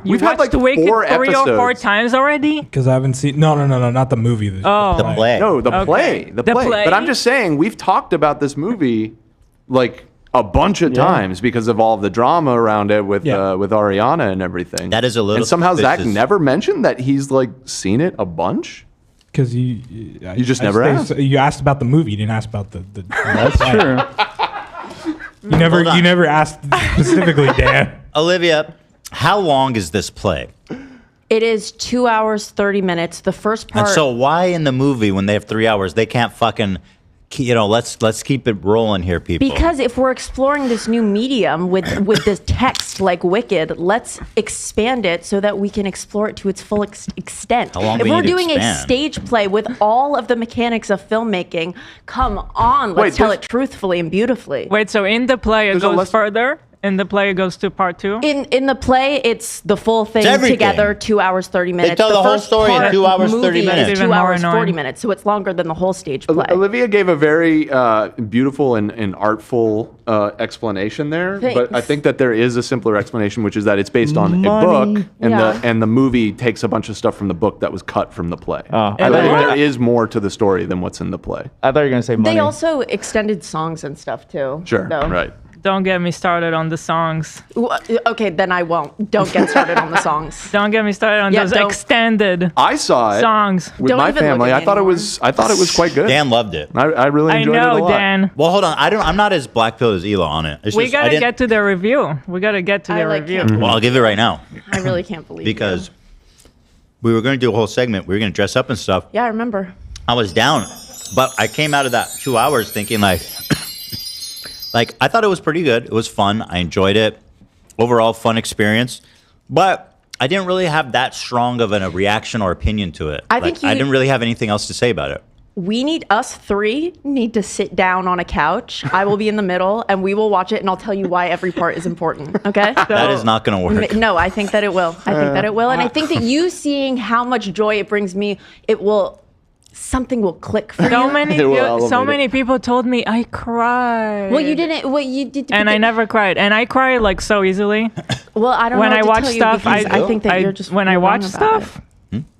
You've had, watched like, Wicked 4 3 or 4 episodes. times already? Because I haven't seen. No, not the movie. Oh. The play. No, the Okay. play. The The play. play? But I'm just saying, we've talked about this movie like a bunch of times because of all of the drama around it with Ariana and everything. That is a little And somehow Zach suspicious. never mentioned that he's like seen it a bunch. Because you just never asked. You asked about the movie. You didn't ask about the. That's true. You never asked specifically, Dan. Olivia, how long is this play? It is 2 hours, 30 minutes. The first part. And so why in the movie when they have 3 hours they can't fucking, let's keep it rolling here, people. Because if we're exploring this new medium with this text like Wicked, let's expand it so that we can explore it to its full extent. How long If do we we're need to doing a expand? stage play with all of the mechanics of filmmaking, come on, let's Wait, tell there's- it truthfully and beautifully. Wait, so in the play it There's a goes less- further? In the play it goes to part 2? In the play, it's the full thing It's everything. together, 2 hours, 30 minutes. tell the whole first story in part 2 hours, 30 movie minutes. is Even 2 more hours, 40 annoying. minutes, so it's longer than the whole stage play. Olivia gave a very beautiful and artful explanation there, but I Thanks. think that there is a simpler explanation, which is that it's based on a Money. book, and Yeah. the movie takes a bunch of stuff from the book that was cut from the play. Oh, I So thought you were there gonna- is more to the story than what's in the play. I thought you were gonna say money. They also extended songs and stuff too. Sure, though. right. Don't get me started on the songs. Okay, then I won't. Don't get started on the songs. Don't get me started on Yeah, those don't- extended I saw it songs. with Don't my even look family. at I me thought it anymore. was quite good. Dan loved it. I really I enjoyed it a know, lot. Dan. Well, hold on. I'm not as black pill as Ela on it. It's We just, I gotta didn't- get to the review. We gotta get to I the like review. him. Well, I'll give it right now I really can't believe because we were going to do a whole segment. We were going to dress up and stuff. Yeah, I remember. I was down, but I came out of that 2 hours thinking like I thought it was pretty good. It was fun. I enjoyed it. Overall fun experience. But I didn't really have that strong of a reaction or opinion to it. I think I didn't really have anything else to say about it. Us three need to sit down on a couch. I will be in the middle and we will watch it and I'll tell you why every part is important. Okay? That is not going to work. No, I think that it will. And I think that you seeing how much joy it brings me, something will click for you. So many people told me I cried. Well, you didn't. Well, you did. And I never cried. And I cry like so easily. Well, I don't know. When I watch stuff, I think that you're just. When I watch stuff,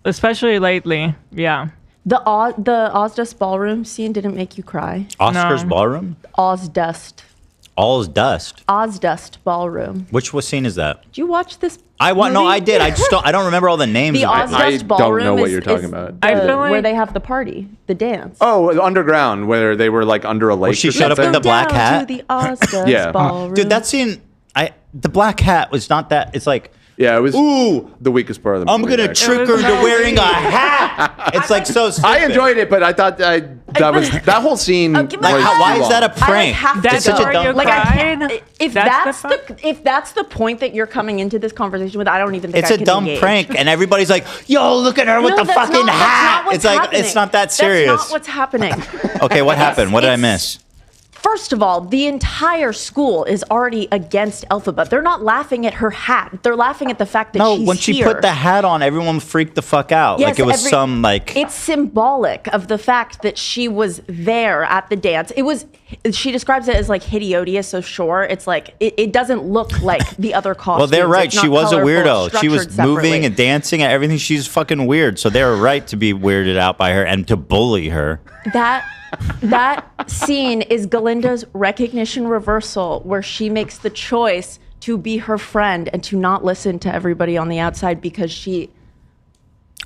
especially lately, yeah. The Ozdust ballroom scene didn't make you cry. Oscar's ballroom? Ozdust. Ozdust? Ozdust ballroom. What scene is that? Did you watch this? No, I did. I don't remember all the names. The Ozdust ballroom. I don't know what you're talking about. Where they have the party, the dance. Oh, underground, where they were like under a lake. Where she shut up in the black hat. To the Ozdust ballroom. Dude, that scene. The black hat was not that. It's like. Yeah, it was the weakest part of the movie. I'm going to trick her into wearing a hat. It's like so stupid. I enjoyed it, but I thought that whole scene was why is that a prank? That's such a dumb if that's the point that you're coming into this conversation with, I don't even think it's a dumb prank, and everybody's like, "Yo, look at her with the fucking hat." It's like it's not that serious. That's not what's happening. Okay, what happened? What did I miss? First of all, the entire school is already against Elphaba. They're not laughing at her hat. They're laughing at the fact that she's when she put the hat on, everyone freaked the fuck out. Yes, like it was It's symbolic of the fact that she was there at the dance. She describes it as like hideous, so sure. It's like, it doesn't look like the other costumes. Well, they're right. She was a weirdo. She was separately. moving and dancing and everything. She's fucking weird. So they're right to be weirded out by her and to bully her. That scene is Galinda's recognition reversal, where she makes the choice to be her friend and to not listen to everybody on the outside because she.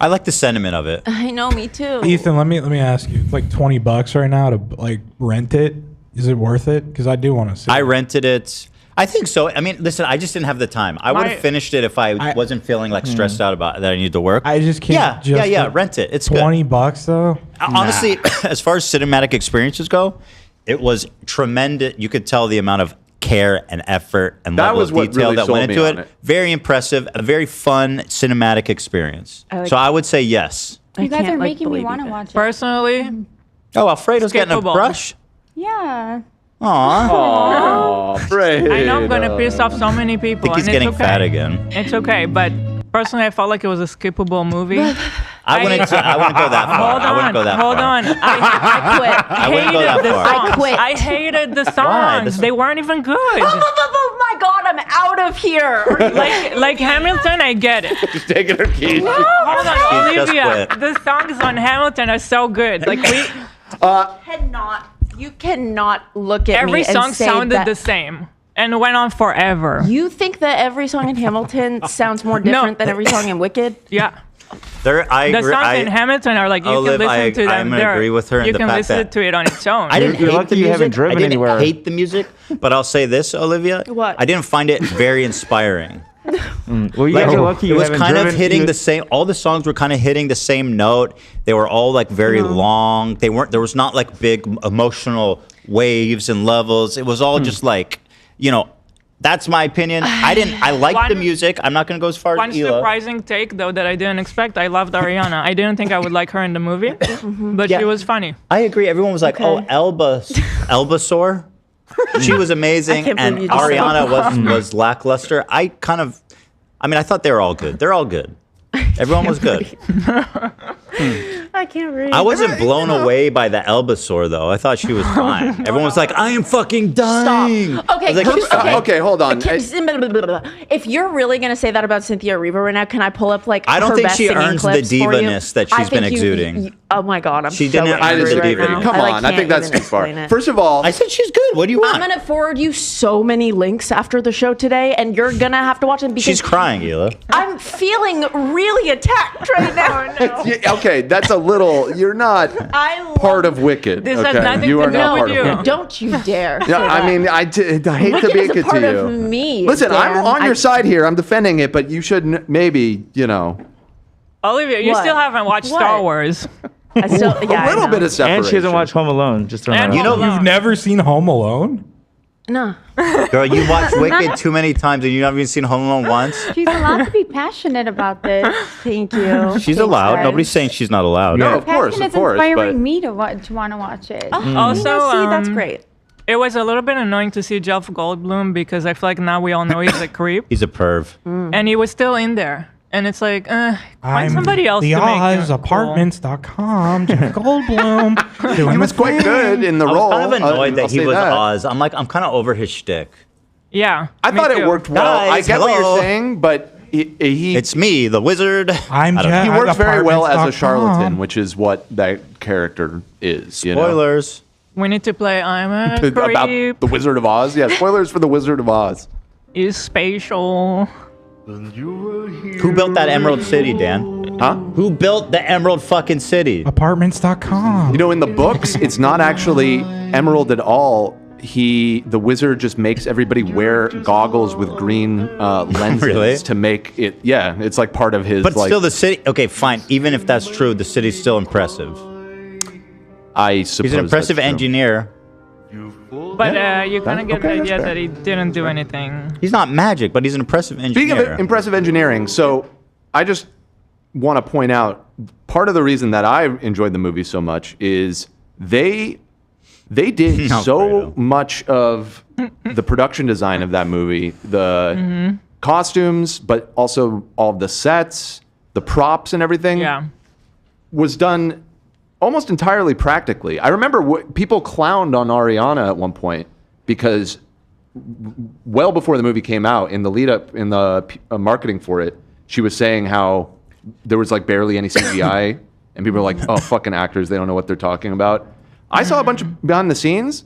I like the sentiment of it. I know, me too. Ethan, let me ask you. It's like $20 right now to like rent it. Is it worth it? Because I do want to see. I rented it. I think so. I mean, listen, I just didn't have the time. I would have finished it if I wasn't feeling like stressed out about that I needed to work. I just can't. Yeah. Rent it. It's $20 though. Honestly, as far as cinematic experiences go, it was tremendous. You could tell the amount of care and effort and level of detail that went into it. Very impressive. A very fun cinematic experience. So I would say yes. You guys are making me want to watch it. Personally. Oh, Alfredo's getting a brush. Yeah. Aww. Alfredo. I know I'm gonna piss off so many people. I think he's getting fat again. It's okay, but personally, I felt like it was a skippable movie. I wouldn't go that far. Hold on. I quit. I wouldn't go that far. I quit. I hated the songs. They weren't even good. Oh my God, I'm out of here. like Hamilton, I get it. Just taking her keys. No, hold on, Olivia. The songs on Hamilton are so good. Like you cannot look at every me and song say sounded that the same and went on forever. You think that every song in Hamilton sounds more different than every song in Wicked? Yeah. The songs in Hamilton are like, you can listen to them. I'm going to agree with her in you the can fact listen that to it on its own. I didn't hate lucky the you music. haven't driven I didn't anywhere. hate the music, but I'll say this, Olivia. What? I didn't find it very inspiring. Well, you guys are lucky you it was haven't kind of driven. hitting the same. All the songs were kind of hitting the same note. They were all like very long. They weren't. There was not like big emotional waves and levels. It was all just like, that's my opinion. I liked the music. I'm not going to go as far One as Ela. surprising take, though, that I didn't expect. I loved Ariana. I didn't think I would like her in the movie, but she was funny. I agree. Everyone was like, Elbasaur. She was amazing, and Ariana was lackluster. I thought they were all good. They're all good. Everyone was good. I can't read. I wasn't blown away by the Elbasaur, though. I thought she was fine. Everyone was like, I am fucking dying. Stop. Okay, okay, hold on. If you're really going to say that about Cynthia Erivo right now, can I pull up like I don't her think best she singing earns the clips for you? divaness that she's been exuding. Oh my God, I'm She so didn't angry earn the right diva. now. Come on, I think that's too far. First of all, I said she's good. What do you want? I'm going to forward you so many links after the show today, and you're going to have to watch them because she's crying, Ela. I'm feeling really attacked right now. Yeah, okay, that's a little. You're not part of Wicked. This okay? has nothing You to are do not with part you. of Wicked. Don't you dare. Yeah, I mean, I hate to Wicked be is a it part to you. of me. Listen, Dan. I'm on your side here. I'm defending it, but you should maybe, Olivia, you What? still haven't watched Star Wars. a little bit of separation. And she hasn't watched Home Alone. Just throwing And that out. Home Alone. You've never seen Home Alone? No. Girl, you watched Wicked too many times and you haven't even seen Home Alone once? She's allowed to be passionate about this. Thank you. She's allowed. Nobody's saying she's not allowed. No, of course, Passion of is course. inspiring But me to want to watch it. Also, see, that's great. It was a little bit annoying to see Jeff Goldblum because I feel like now we all know he's a creep, He's a perv. and he was still in there. And it's like, find somebody else The to make Oz, him apartments.com, Jeff Goldblum. he was quite good in the I role. was kind of annoyed I'll that he say was that. Oz. I'm kind of over his shtick. Yeah. I thought it worked well. I Guys, get what hello. you're saying, but he It's me, the wizard. I'm I don't Jeff. he works very well as a apartments.com. charlatan, which is what that character is. You know? Spoilers. We need to play I'm a About creep the Wizard of Oz. Yeah, spoilers for the Wizard of Oz. is spatial. Who built that Emerald City, Dan? Huh? Who built the Emerald fucking city? Apartments.com. You know, in the books, it's not actually emerald at all. The wizard just makes everybody wear goggles with green lenses Really? to make it. Yeah, it's like part of his. But like, still, the city. Okay, fine. Even if that's true, the city's still impressive. I suppose He's an impressive that's true. engineer. But you kind of get the that's idea fair. that he didn't do anything. He's not magic, but he's an impressive Speaking engineer. of impressive engineering, so I just want to point out part of the reason that I enjoyed the movie so much is they did so much of the production design of that movie, the costumes, but also all the sets, the props, and everything. Yeah. Was done almost entirely practically. I remember people clowned on Ariana at one point because well before the movie came out, in the lead up, in the marketing for it, she was saying how there was like barely any CGI and people were like, oh, fucking actors, they don't know what they're talking about. I saw a bunch of behind the scenes.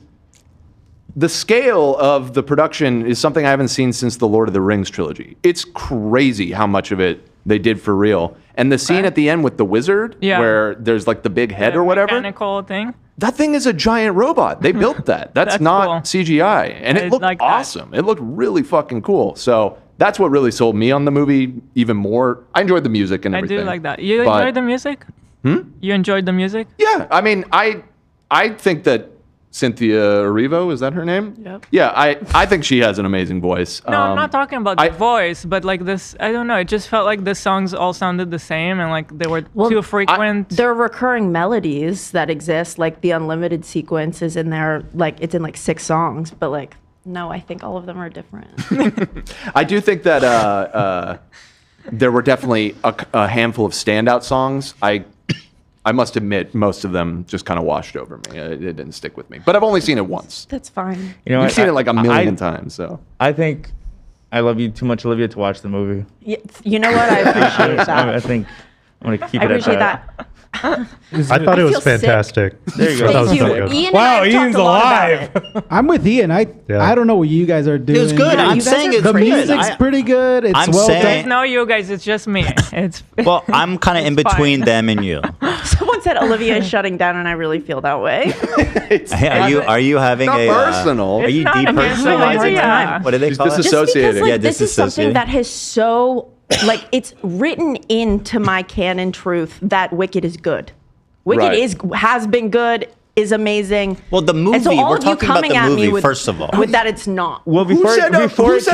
The scale of the production is something I haven't seen since the Lord of the Rings trilogy. It's crazy how much of it they did for real. And the scene at the end with the wizard, Yeah. where there's like the big head or whatever, Mechanical thing. that thing is a giant robot. They built that. That's not cool. CGI. And I it looked like that. awesome. It looked really fucking cool. So that's what really sold me on the movie even more. I enjoyed the music and I everything. do like that. You but- enjoyed the music? You enjoyed the music? Yeah, I mean, I think that Cynthia Erivo, is that her name? Yep. Yeah, I think she has an amazing voice. No, I'm not talking about the voice, but like this, I don't know. It just felt like the songs all sounded the same and like they were too frequent. There are recurring melodies that exist, like the unlimited sequence is in there, like it's in like 6 songs, but like, no, I think all of them are different. I do think that there were definitely a handful of standout songs. I must admit, most of them just kind of washed over me. It didn't stick with me. But I've only seen it once. That's fine. You know, You've seen it like a million times, so. I think I love you too much, Olivia, to watch the movie. You know what? I appreciate that. I think I'm gonna keep I it at appreciate that. that. I thought it was fantastic. There you go. Thank you. Ian and I have talked a lot about it. I'm with Ian. I don't know what you guys are doing. It was good. I'm saying it's the pretty good. music's pretty good. It's I'm well saying- done. There's no you guys, it's just me. It's Well, I'm kind of in It's between fine. them and you. Someone said Olivia is shutting down, and I really feel that way. Hey, are you having Not a personal. Are you It's not against depersonalizing Olivia. time? What do they She's call it? Just disassociating. because, like, Yeah, this is something disassociating. that has so, like, it's written into my canon truth that Wicked is good. Wicked Right. has been good, is amazing. Well, the movie. And so all We're of you talking about coming the at me movie with, first of all. with that it's not. Well, Who said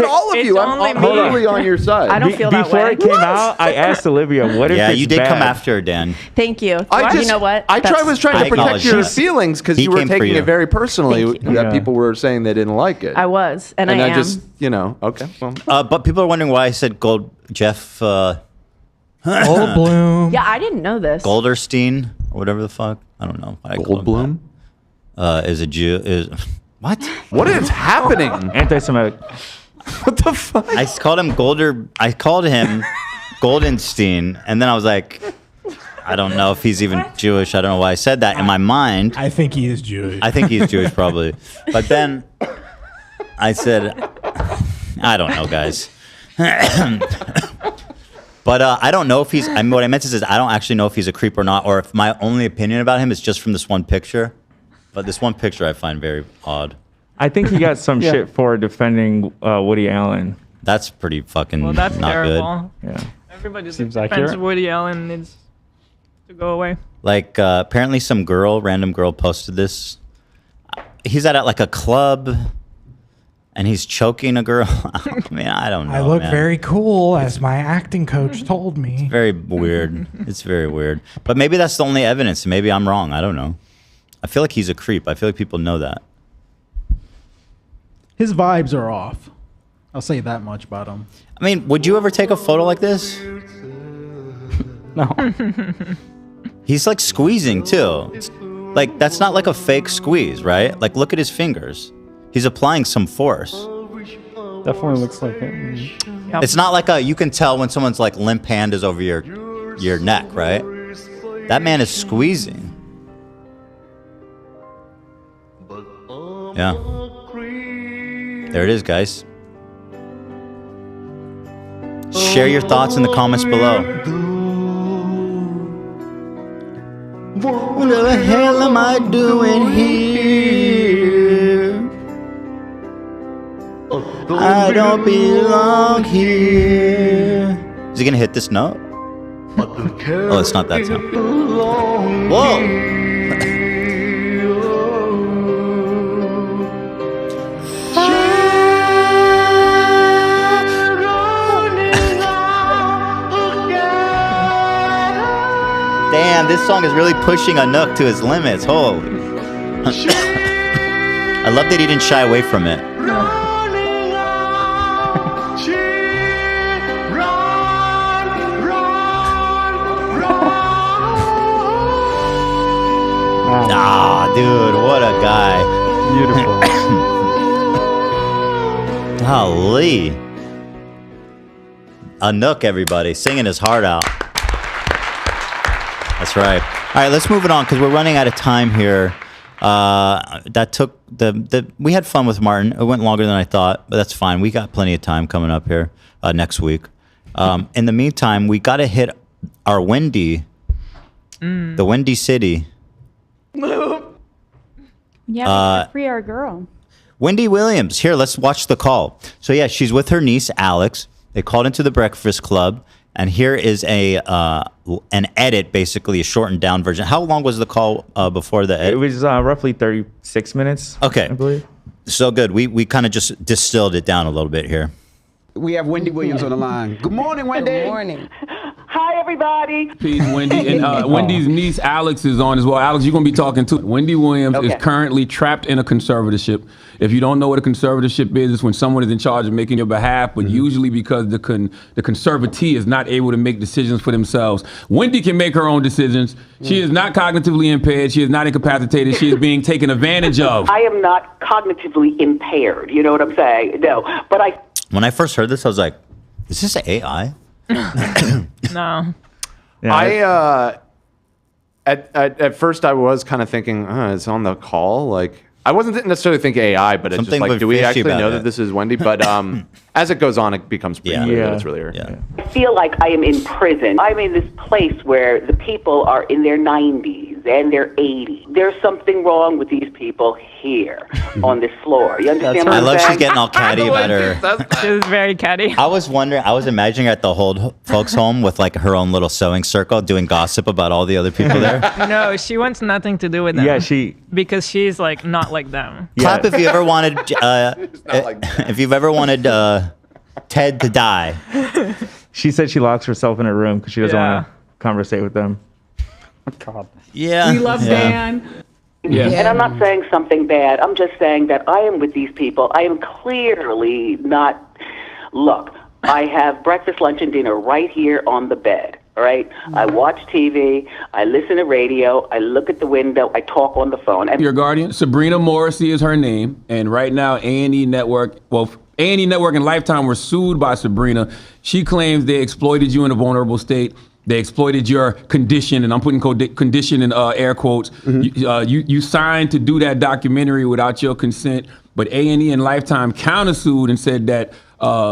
all of It's you? I'm only me. totally on your side. I don't feel that Before way. it came out, I asked Olivia, "What if Yeah, it's you did come bad?" after her, Dan. Thank you. You know what? I was trying I to protect acknowledge your that. feelings because He you were came for taking you. it very personally Thank you. that Yeah. people were saying they didn't like it. I was, and and I I am. just, okay. Well, But people are wondering why I said Jeff Goldblum. Yeah, I didn't know this. Golderstein or whatever the fuck. I don't know. Why I call him Goldblum? that. Is a Jew. Is what? What is happening? Anti-Semitic. What the fuck? I called him I called him Goldenstein, and then I was like, I don't know if he's even Jewish. I don't know why I said that in my mind. I think he is Jewish. I think he's Jewish probably. But then I said, I don't know, guys. But I don't know if he's. I mean, what I meant to say is I don't actually know if he's a creep or not, or if my only opinion about him is just from this one picture. But this one picture I find very odd. I think he got some shit for defending Woody Allen. That's pretty fucking Well, that's not terrible. good. Yeah. Everybody Seems defends accurate. Woody Allen needs to go away. Like apparently some random girl posted this. He's at like a club, and he's choking a girl. I mean, I don't know. I look man. very cool, as my acting coach told me. Very weird. It's very weird. But maybe that's the only evidence. Maybe I'm wrong. I don't know. I feel like he's a creep. I feel like people know that. His vibes are off. I'll say that much about him. I mean, would you ever take a photo like this? No. He's like squeezing too. Like that's not like a fake squeeze, right? Like look at his fingers. He's applying some force. Definitely looks like it. Yep. It's not like you can tell when someone's like limp hand is over your neck, right? That man is squeezing. Yeah. There it is, guys. Share your thoughts in the comments below. What the hell am I doing here? I don't belong here. Is he gonna hit this note? Oh, it's not that sound. Whoa! Damn, this song is really pushing Anouk to his limits. Holy. I love that he didn't shy away from it. Ah, dude, what a guy. Beautiful. Golly. Anouk, everybody, singing his heart out. That's right. All right, let's move it on because we're running out of time here. That took we had fun with Martin. It went longer than I thought, but that's fine. We got plenty of time coming up here next week. In the meantime, we got to hit our Wendy, the Wendy City. Yeah, free our girl. Wendy Williams. Here, let's watch the call. So yeah, she's with her niece Alex. They called into the Breakfast Club. And here is an edit, basically a shortened down version. How long was the call before the edit? It was roughly 36 minutes. Okay. I believe. So good. We kind of just distilled it down a little bit here. We have Wendy Williams on the line. Good morning, Wendy. Good morning. Hi, everybody. Peace, Wendy. And Wendy's niece, Alex, is on as well. Alex, you're going to be talking to Wendy Williams is currently trapped in a conservatorship. If you don't know what a conservatorship is, it's when someone is in charge of making your behalf, but usually because the conservatee is not able to make decisions for themselves. Wendy can make her own decisions. She is not cognitively impaired. She is not incapacitated. She is being taken advantage of. I am not cognitively impaired. You know what I'm saying? No, but When I first heard this, I was like, is this AI? No. Yeah, at first I was kind of thinking, it's on the call. Like I wasn't necessarily thinking AI, but it's Something just like, do we fishy actually about know it. that this is Wendy? But as it goes on, it becomes pretty clear that it's really her. Yeah. I feel like I am in prison. I'm in this place where the people are in their 90s and their 80s. There's something wrong with these people here on this floor. You understand what I I'm love saying? she's getting all catty about her. She was very catty. I was imagining her at the old folks home with like her own little sewing circle doing gossip about all the other people there. No, she wants nothing to do with them. Yeah, because she's like not like them. Clap if you ever wanted if you've ever wanted Ted to die. She said she locks herself in her room because she doesn't want to conversate with them. God. Yeah. We love Dan. Yes. And I'm not saying something bad. I'm just saying that I am with these people. I am clearly not. Look, I have breakfast, lunch, and dinner right here on the bed. All right? I watch TV. I listen to radio. I look at the window. I talk on the phone. Your guardian, Sabrina Morrissey is her name. And right now, A&E Network, A&E Network and Lifetime were sued by Sabrina. She claims they exploited you in a vulnerable state. They exploited your condition, and I'm putting condition in air quotes. You signed to do that documentary without your consent, but A&E and Lifetime countersued and said that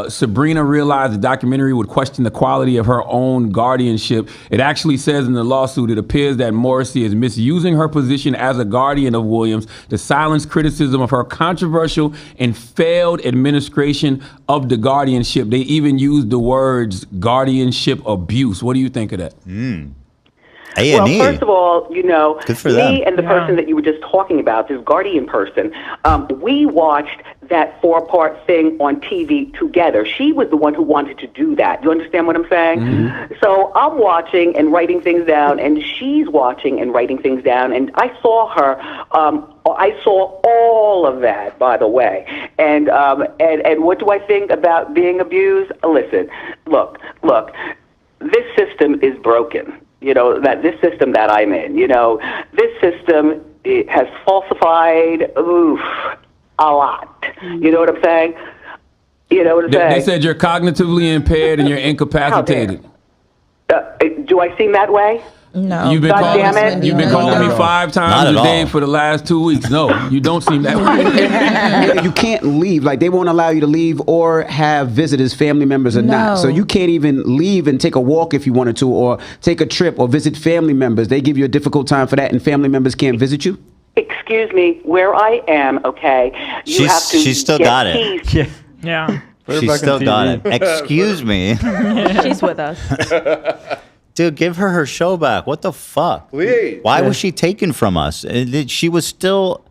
Sabrina realized the documentary would question the quality of her own guardianship. It actually says in the lawsuit, it appears that Morrissey is misusing her position as a guardian of Williams to silence criticism of her controversial and failed administration of the guardianship. They even used the words guardianship abuse. What do you think of that? A&E. Well, first of all, you know, Good for me them. and the person that you were just talking about, this guardian person, we watched that 4-part thing on TV together. She was the one who wanted to do that. You understand what I'm saying? Mm-hmm. So I'm watching and writing things down, and she's watching and writing things down, and I saw her. I saw all of that, by the way. And what do I think about being abused? Listen, look. This system is broken. You know, that this system that I'm in, you know, this system, it has falsified, a lot. You know what I'm saying? You know what I'm saying? They said you're cognitively impaired and you're incapacitated. Do I seem that way? No. You've been calling me 5 times a day all. for the last 2 weeks. No, you don't seem that way. You can't leave. Like, they won't allow you to leave or have visitors, family members or not. So you can't even leave and take a walk if you wanted to, or take a trip or visit family members. They give you a difficult time for that, and family members can't visit you? Excuse me, where I am, okay, you have to She's still get got it. keys. Yeah. She's still got it. Excuse me. She's with us. Dude, give her show back. What the fuck? Please. Why was she taken from us? She was still...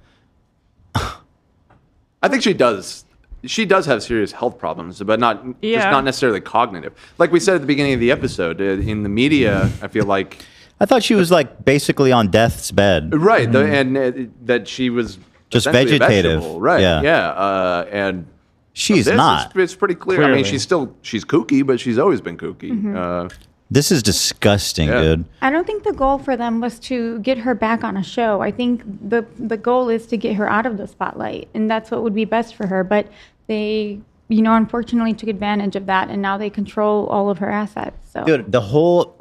I think she does. She does have serious health problems, but just not necessarily cognitive. Like we said at the beginning of the episode, in the media, I feel like... I thought she was like basically on death's bed. Right, and that she was just essentially a vegetative. vegetable. Right, Yeah. and she's this not. It's pretty clear. I mean, she's kooky, but she's always been kooky. This is disgusting, dude. I don't think the goal for them was to get her back on a show. I think the goal is to get her out of the spotlight, and that's what would be best for her. But they, you know, unfortunately took advantage of that, and now they control all of her assets. So, Dude, the whole...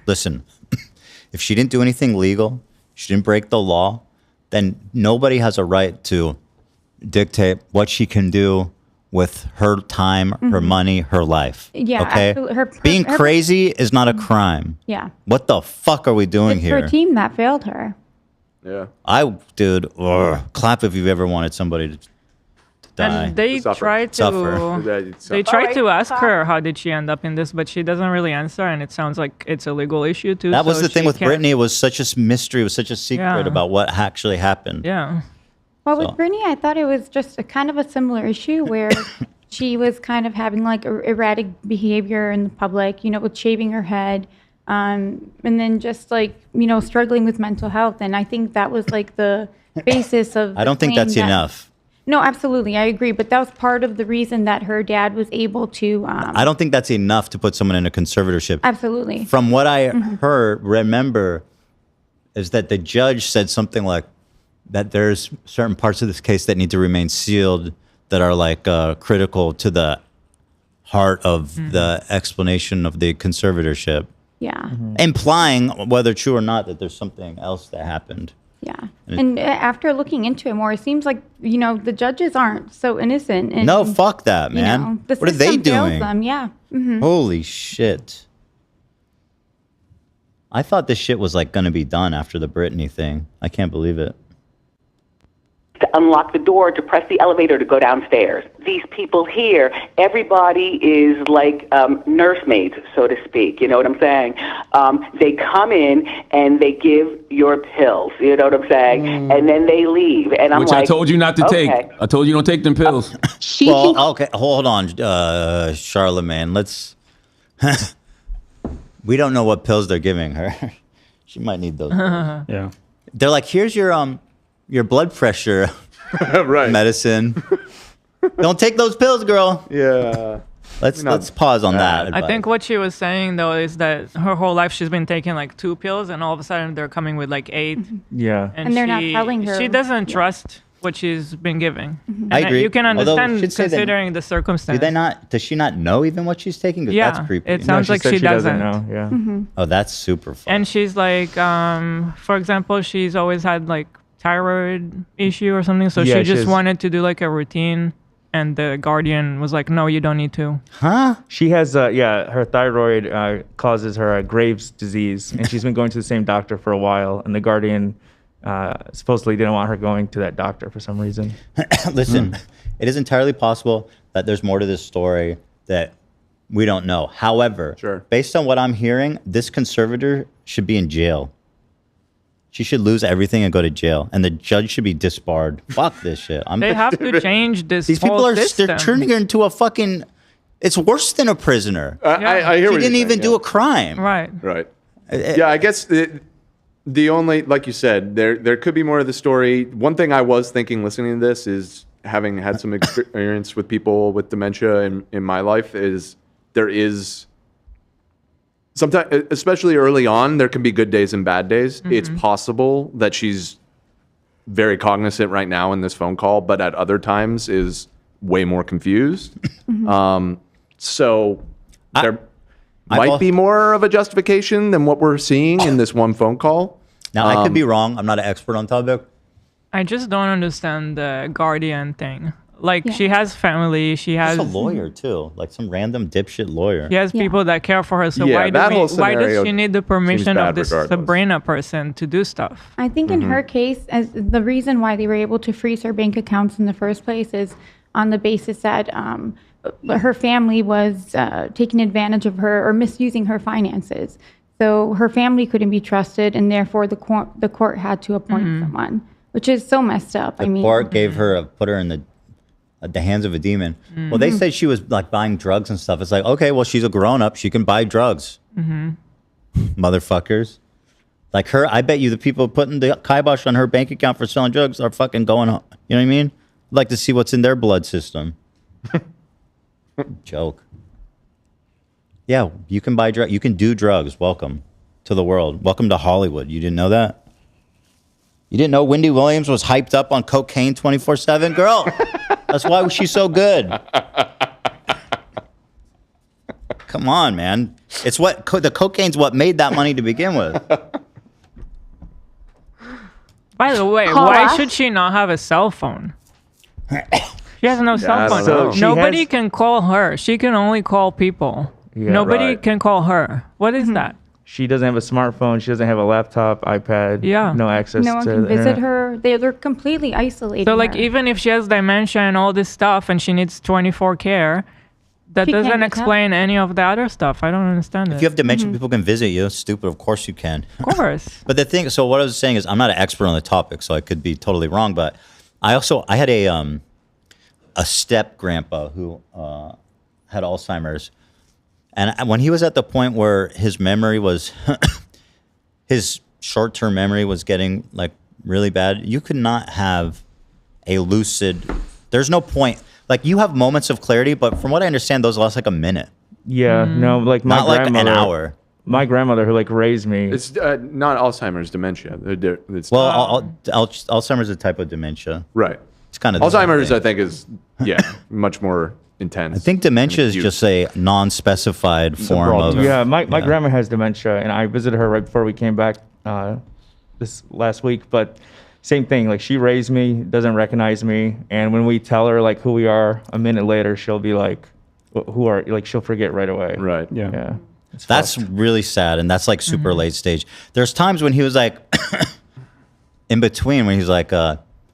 Listen, if she didn't do anything legal, she didn't break the law, then nobody has a right to dictate what she can do with her time, her money, her life. Yeah, okay? absolutely. Being crazy is not a crime. Yeah. What the fuck are we doing It's here? her team that failed her. Yeah. Dude, clap if you've ever wanted somebody to die. And they tried to ask her how did she end up in this, but she doesn't really answer, and it sounds like it's a legal issue too. That was so the thing she with can't- Brittany. It was such a mystery. It was such a secret about what actually happened. Yeah. Well, with Brittany, I thought it was just a kind of a similar issue where she was kind of having like erratic behavior in the public, you know, with shaving her head, and then just like, you know, struggling with mental health. And I think that was like the basis of. I don't think that's enough. No, absolutely, I agree. But that was part of the reason that her dad was able to. I don't think that's enough to put someone in a conservatorship. Absolutely. From what I remember, is that the judge said something like that there's certain parts of this case that need to remain sealed that are like critical to the heart of the explanation of the conservatorship. Yeah. Implying, whether true or not, that there's something else that happened. Yeah. And after looking into it more, it seems like, you know, the judges aren't so innocent. And, No, fuck that, you man. know, the What are they system fails doing? them, yeah. Mhm. Holy shit. I thought this shit was like going to be done after the Brittany thing. I can't believe it. To unlock the door, to press the elevator to go downstairs. These people here, everybody is like nursemaids, so to speak. You know what I'm saying? They come in and they give your pills. You know what I'm saying? And then they leave. And I'm Which like, I told you not to take. okay. I told you don't take them pills. Well, okay, hold on, Charlemagne. Let's... We don't know what pills they're giving her. She might need those. Yeah. They're like, here's your blood pressure medicine. Don't take those pills, girl. Yeah. Let's pause on that. I think what she was saying though is that her whole life she's been taking like 2 pills, and all of a sudden they're coming with like 8. Yeah. And they're not telling her. She doesn't trust what she's been giving. I agree. You can Although understand she'd say that- considering the circumstance. Do they not? Does she not know even what she's taking? 'Cause Yeah, that's creepy. it sounds like she doesn't. know. Yeah. Oh, that's super fun. And she's like, for example, she's always had like thyroid issue or something, so Yeah, she she just has- wanted to do like a routine, and the guardian was like, no, you don't need to. Huh? She has, her thyroid causes her Graves' disease, and she's been going to the same doctor for a while, and the guardian supposedly didn't want her going to that doctor for some reason. Listen, it is entirely possible that there's more to this story that we don't know. However, based on what I'm hearing, this conservatorship should be in jail. She should lose everything and go to jail, and the judge should be disbarred. Fuck this shit. They have to change this. These people they're turning her into a fucking. It's worse than a prisoner. I hear she what didn't you're even saying, do a crime. Right. Right. Yeah, I guess the only, like you said, there could be more of the story. One thing I was thinking listening to this is, having had some experience with people with dementia in my life, is there is sometimes, especially early on, there can be good days and bad days. Mm-hmm. It's possible that she's very cognizant right now in this phone call, but at other times is way more confused. Mm-hmm. So there might be more of a justification than what we're seeing in this one phone call. Now, I could be wrong. I'm not an expert on topic. I just don't understand the guardian thing. Like, she has family. She has a lawyer too, like some random dipshit lawyer. She has people that care for her. So why does she need the permission of this Sabrina person to do stuff? I think in her case, as the reason why they were able to freeze her bank accounts in the first place is on the basis that her family was taking advantage of her or misusing her finances. So her family couldn't be trusted, and therefore the court had to appoint someone, which is so messed up. The court gave her put her in the hands of a demon. Well, they said she was like buying drugs and stuff. It's like, okay, well, she's a grown up. She can buy drugs. Motherfuckers. Like her, I bet you the people putting the kibosh on her bank account for selling drugs are fucking going on. You know what I mean? I'd like to see what's in their blood system. Joke. Yeah, you can buy drugs. You can do drugs. Welcome to the world. Welcome to Hollywood. You didn't know that? You didn't know Wendy Williams was hyped up on cocaine 24/7? Girl, that's why she's so good. Come on, man. It's what the cocaine's what made that money to begin with. By the way, why should she not have a cell phone? She has no cell phone. So nobody can call her. She can only call people. Yeah, nobody can call her. What is that? She doesn't have a smartphone. She doesn't have a laptop, iPad. Yeah. No access No one to can the visit internet. her. They're completely isolated. So, like, even if she has dementia and all this stuff and she needs 24 care, that She can't doesn't get explain any of the other stuff. I don't understand it. If you have dementia, people can visit you. Stupid. Of course you can. Of course. But the thing, so what I was saying is, I'm not an expert on the topic, so I could be totally wrong. But I had a step grandpa who had Alzheimer's, and when he was at the point where his memory was, his short-term memory was getting like really bad, you could not have a lucid. There's no point. Like, you have moments of clarity, but from what I understand, those last like a minute. Yeah, no, like my Not like grandmother. an hour. My grandmother, who like raised me. It's not Alzheimer's, dementia. It's Alzheimer's is a type of dementia. Right. It's kind of Alzheimer's, I think, is much more intense. I think dementia is just a non-specified form of. Yeah, my grandma has dementia, and I visited her right before we came back this last week. But same thing, like, she raised me, doesn't recognize me, and when we tell her like who we are, a minute later she'll be like, "Who are?" Like, she'll forget right away. Right. Yeah. That's really sad, and that's like super late stage. There's times when he was like, in between, when he's like,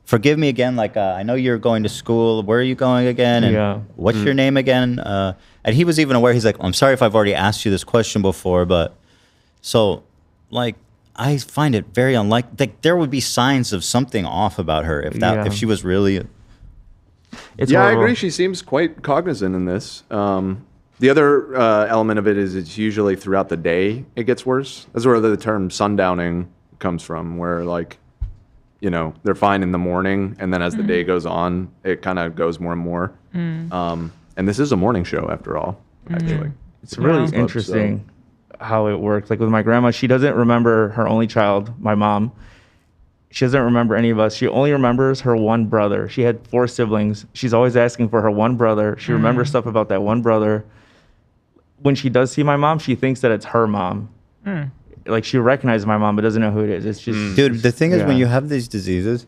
"Forgive me again. Like, I know you're going to school. Where are you going again? And what's your name again?" And he was even aware. He's like, "I'm sorry if I've already asked you this question before, but so, like, I find it very unlikely. Like, there would be signs of something off about her if she was really." I agree. She seems quite cognizant in this. The other element of it is it's usually throughout the day it gets worse. That's where the term sundowning comes from, where, like, you know, they're fine in the morning, and then as the day goes on, it kind of goes more and more. And this is a morning show, after all, actually. It's really interesting how it works. Like, with my grandma, she doesn't remember her only child, my mom. She doesn't remember any of us. She only remembers her one brother. She had 4 siblings. She's always asking for her one brother. She remembers stuff about that one brother. When she does see my mom, she thinks that it's her mom. Like, she recognizes my mom, but doesn't know who it is. It's just... Dude, the thing is, when you have these diseases,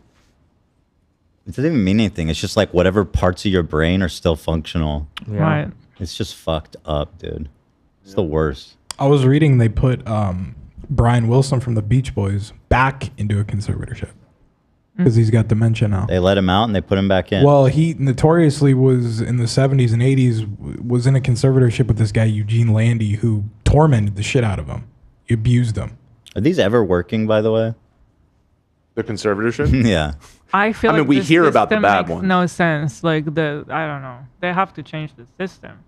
it doesn't even mean anything. It's just like whatever parts of your brain are still functional. Right. It's just fucked up, dude. It's the worst. I was reading they put Brian Wilson from the Beach Boys back into a conservatorship because he's got dementia now. They let him out and they put him back in. Well, he notoriously was in the 70s and 80s, was in a conservatorship with this guy, Eugene Landy, who tormented the shit out of him. He abused him. Are these ever working, by the way? The conservatorship? Yeah. I feel like we the hear about the system bad makes ones. no sense. Like I don't know. They have to change the system.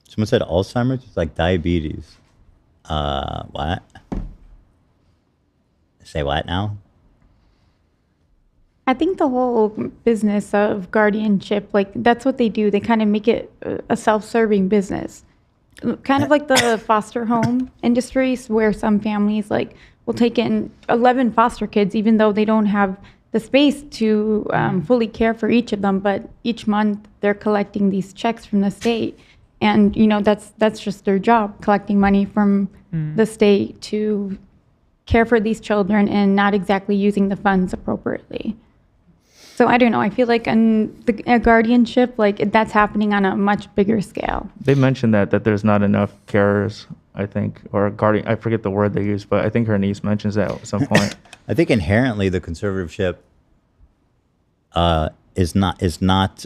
Someone said Alzheimer's is like diabetes. What? Say what now? I think the whole business of guardianship, like that's what they do. They kind of make it a self-serving business, kind of like the foster home industries, where some families like will take in 11 foster kids, even though they don't have the space to fully care for each of them. But each month they're collecting these checks from the state, and that's just their job, collecting money from the state to care for these children and not exactly using the funds appropriately. So I don't know. I feel like a guardianship, like that's happening on a much bigger scale. They mentioned that there's not enough carers, I think, or guardian. I forget the word they use, but I think her niece mentions that at some point. I think inherently the conservatorship is not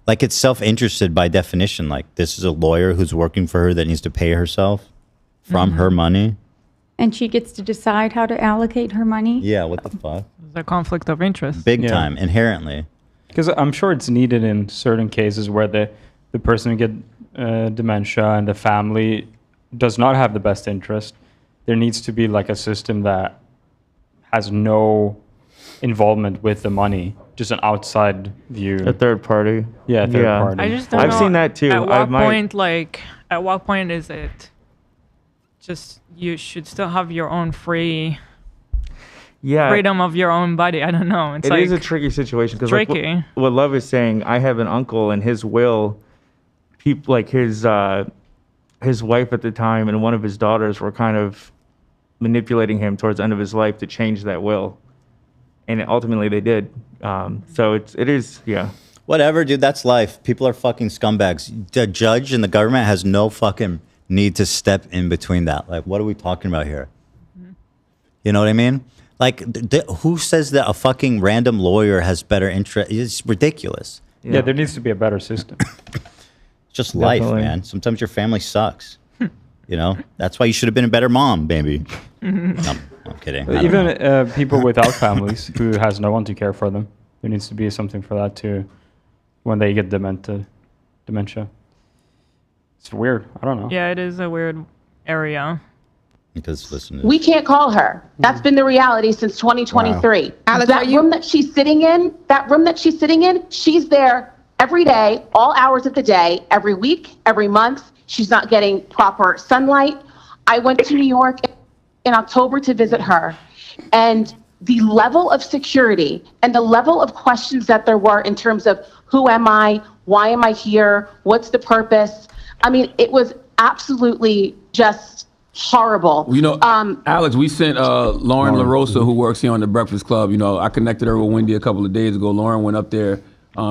like it's self-interested by definition. Like this is a lawyer who's working for her that needs to pay herself from her money. And she gets to decide how to allocate her money. Yeah, what the fuck? There's a conflict of interest. Big time, inherently. Because I'm sure it's needed in certain cases where the person who get dementia and the family does not have the best interest. There needs to be like a system that has no involvement with the money, just an outside view. A third party. Yeah, a third party. I just don't I've know seen that too. At what point is it just you should still have your own freedom of your own body? I don't know. It is a tricky situation because tricky. What Love is saying, I have an uncle and his will, people like his wife at the time and one of his daughters were kind of manipulating him towards the end of his life to change that will. And ultimately they did. So it is. Whatever, dude, that's life. People are fucking scumbags. The judge and the government has no fucking need to step in between that. Like, what are we talking about here? You know what I mean? Like, who says that a fucking random lawyer has better interest? It's ridiculous. Yeah, there needs to be a better system. It's just life, man. Sometimes your family sucks. You know? That's why you should have been a better mom, baby. No, I'm kidding. Even people without families who has no one to care for them. There needs to be something for that too when they get dementia. It's weird. I don't know. Yeah, it is a weird area. Because listen, we can't call her. That's been the reality since 2023. Wow. Alex, that room that she's sitting in, she's there every day, all hours of the day, every week, every month. She's not getting proper sunlight. I went to New York in October to visit her, and the level of security and the level of questions that there were in terms of who am I, why am I here, what's the purpose? I mean, it was absolutely just horrible. You know, Alex, we sent Lauren LaRosa, who works here on the Breakfast Club. You know, I connected her with Wendy a couple of days ago. Lauren went up there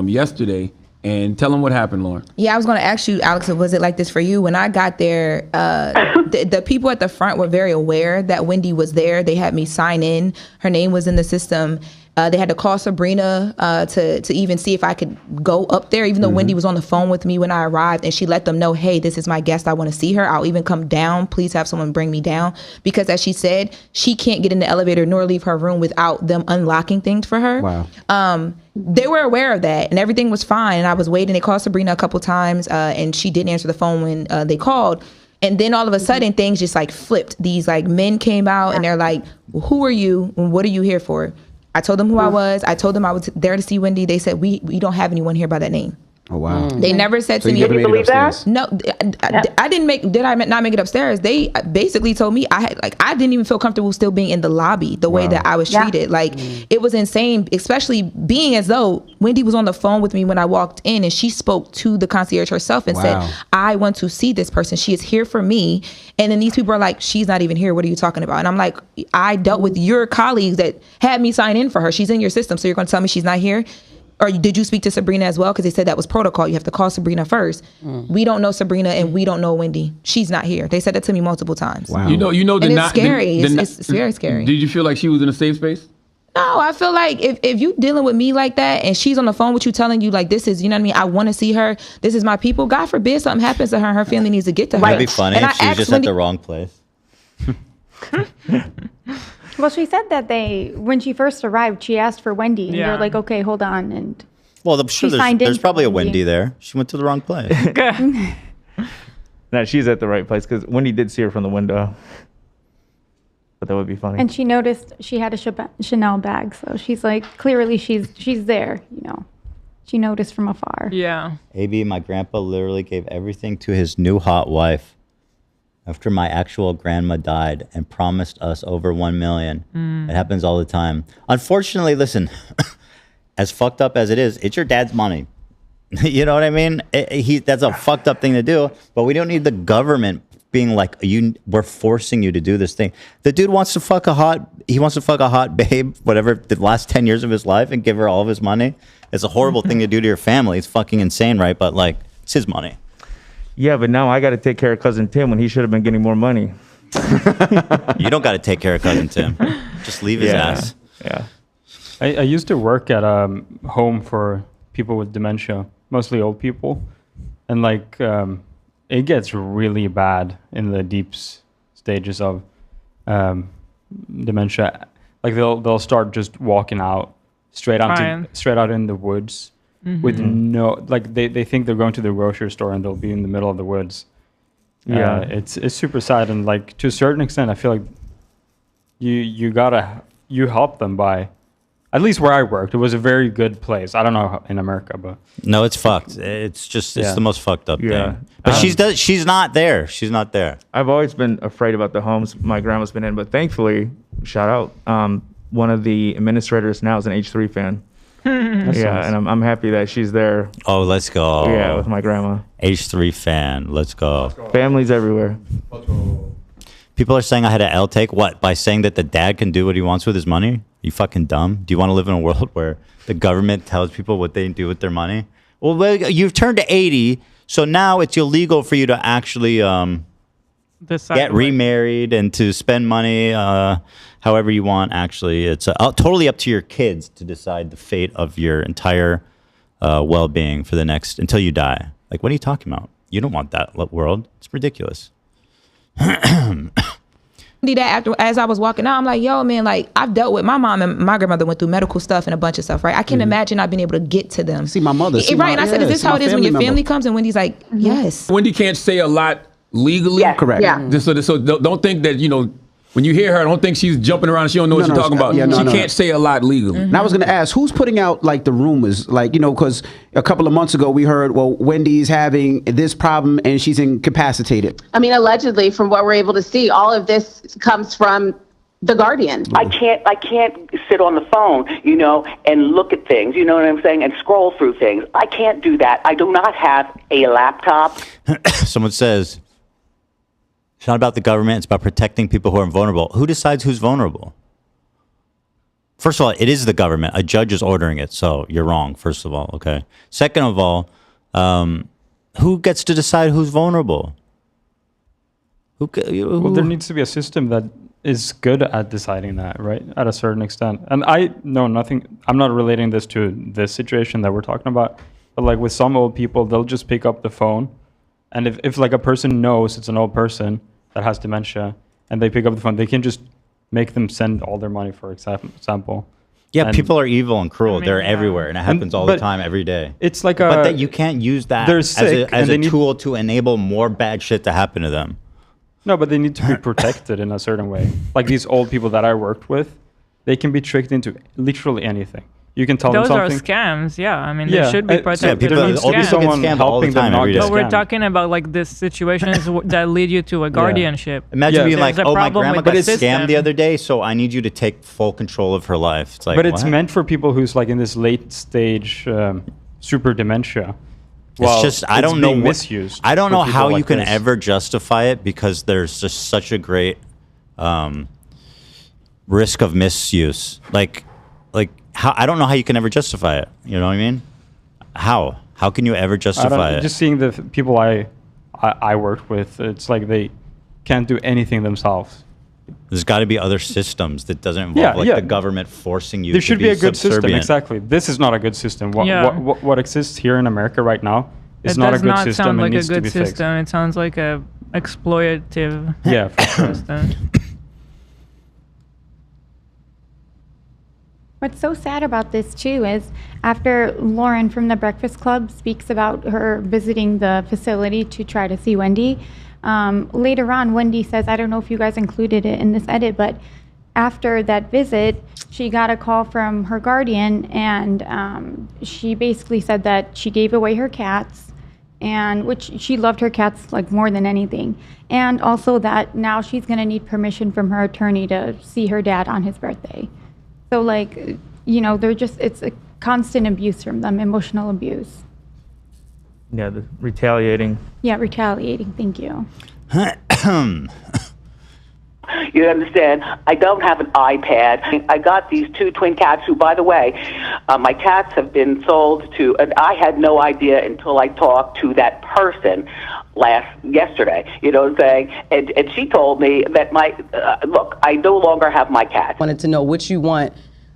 yesterday. And tell them what happened, Lauren. Yeah, I was going to ask you, Alex, was it like this for you? When I got there, the people at the front were very aware that Wendy was there. They had me sign in. Her name was in the system. They had to call Sabrina to even see if I could go up there, even though Wendy was on the phone with me when I arrived. And she let them know, hey, this is my guest. I want to see her. I'll even come down. Please have someone bring me down. Because as she said, she can't get in the elevator nor leave her room without them unlocking things for her. Wow. They were aware of that and everything was fine. And I was waiting. They called Sabrina a couple times and she didn't answer the phone when they called. And then all of a sudden things just like flipped. These like men came out and they're like, well, who are you? And what are you here for? I told them who I was. I told them I was there to see Wendy. They said, we don't have anyone here by that name. Oh, wow. They never said to me, you believe that? No, I didn't not make it upstairs? They basically told me I didn't even feel comfortable still being in the lobby the way that I was treated. Like it was insane, especially being as though Wendy was on the phone with me when I walked in and she spoke to the concierge herself and said, I want to see this person. She is here for me. And then these people are like, she's not even here. What are you talking about? And I'm like, I dealt with your colleagues that had me sign in for her. She's in your system. So you're going to tell me she's not here? Or did you speak to Sabrina as well? Because they said that was protocol. You have to call Sabrina first. We don't know Sabrina and we don't know Wendy. She's not here. They said that to me multiple times. Wow. You know, and it's scary. It's very scary. Did you feel like she was in a safe space? No, I feel like if you dealing with me like that and she's on the phone with you telling you like this is, you know what I mean, I want to see her, this is my people, God forbid something happens to her and her family needs to get to her. That'd be funny if she was just at the wrong place. Well, she said that when she first arrived, she asked for Wendy, and they're like, okay, hold on. And well, I'm sure there's probably a Wendy there. She went to the wrong place. No, she's at the right place because Wendy did see her from the window. But that would be funny. And she noticed she had a Chanel bag, so she's like, clearly she's there, you know. She noticed from afar. Yeah. AB, my grandpa literally gave everything to his new hot wife after my actual grandma died and promised us over 1 million. It happens all the time. Unfortunately, listen, as fucked up as it is, it's your dad's money. You know what I mean? That's a fucked up thing to do, but we don't need the government being like, we're forcing you to do this thing. The dude wants to fuck a hot babe, whatever, the last 10 years of his life and give her all of his money. It's a horrible thing to do to your family. It's fucking insane, right? But like, it's his money. Yeah, but now I got to take care of cousin Tim when he should have been getting more money. You don't got to take care of cousin Tim. Just leave his ass. Yeah. I used to work at a home for people with dementia, mostly old people. And like, it gets really bad in the deep stages of dementia. Like they'll start just walking out straight out in the woods. With no, like they think they're going to the grocery store and they'll be in the middle of the woods. Yeah, it's super sad, and like to a certain extent, I feel like you help them by, at least where I worked, it was a very good place. I don't know in America, but no, it's fucked. It's just it's the most fucked up thing. But she's not there. She's not there. I've always been afraid about the homes my grandma's been in, but thankfully, shout out, one of the administrators now is an H3 fan. Nice. And I'm happy that she's there. Oh, let's go. Yeah, with my grandma. H3 fan. Let's go. Families everywhere. People are saying I had an L take. What? By saying that the dad can do what he wants with his money? You fucking dumb. Do you want to live in a world where the government tells people what they do with their money? Well, you've turned to 80, so now it's illegal for you to actually get remarried and to spend money however you want. Actually, it's totally up to your kids to decide the fate of your entire well-being for the next until you die. Like, what are you talking about? You don't want that world. It's ridiculous. That after, as I was walking out, I'm like, yo, man, like I've dealt with my mom and my grandmother went through medical stuff and a bunch of stuff, right? I can't imagine not being able to get to them. See my mother. Right, and I said, is this how it is when your family comes? And Wendy's like, yes. Wendy can't say a lot legally. Yes, correct. Yeah. So don't think that, you know, when you hear her, don't think she's jumping around. She don't know what you're talking about. She can't say a lot legally. And I was going to ask, who's putting out like the rumors? Like, you know, because a couple of months ago we heard, well, Wendy's having this problem and she's incapacitated. I mean, allegedly, from what we're able to see, all of this comes from The Guardian. I can't sit on the phone, you know, and look at things, you know what I'm saying, and scroll through things. I can't do that. I do not have a laptop. Someone says, it's not about the government. It's about protecting people who are vulnerable. Who decides who's vulnerable? First of all, it is the government. A judge is ordering it, so you're wrong, first of all, okay? Second of all, who gets to decide who's vulnerable? Well, there needs to be a system that is good at deciding that, right? At a certain extent. And I know nothing. I'm not relating this to this situation that we're talking about. But like with some old people, they'll just pick up the phone. And if like a person knows it's an old person that has dementia and they pick up the phone, they can just make them send all their money, for example. Yeah, and people are evil and cruel. They're everywhere, and it happens all the time, every day. It's like but that you can't use that as a tool to enable more bad shit to happen to them. No, but they need to be protected in a certain way. Like these old people that I worked with, they can be tricked into literally anything. You can tell them something. Those are scams, yeah. I mean, they should be protected. Yeah, people get scammed all the time, every day. But we're talking about like this situations that lead you to a guardianship. Imagine being like, oh, my grandma got scammed the other day, so I need you to take full control of her life. It's like, but it's meant for people who's like in this late stage super dementia. It's just, I don't know misused. I don't know how you can ever justify it because there's just such a great risk of misuse. Like how, I don't know how you can ever justify it. You know what I mean? How can you ever justify it? Just seeing the people I worked with, it's like they can't do anything themselves. There's got to be other systems that doesn't involve the government forcing you. There should be a good system. subservient. Exactly. This is not a good system. What exists here in America right now is It not a does good not system. sound It like a needs to good be fixed. system. It sounds like a exploitative Yeah, for sure. system. What's so sad about this too is after Lauren from the Breakfast Club speaks about her visiting the facility to try to see Wendy, later on Wendy says, I don't know if you guys included it in this edit, but after that visit, she got a call from her guardian and she basically said that she gave away her cats, and which she loved her cats like more than anything, and also that now she's going to need permission from her attorney to see her dad on his birthday. So like, they're just, it's a constant abuse from them, emotional abuse. Yeah, the retaliating. Yeah, retaliating, thank you. You understand? I don't have an iPad. I got these 2 twin cats who, by the way, my cats have been sold to, and I had no idea until I talked to that person yesterday, you know what I'm saying? And she told me that look, I no longer have my cat. Wanted to know what you want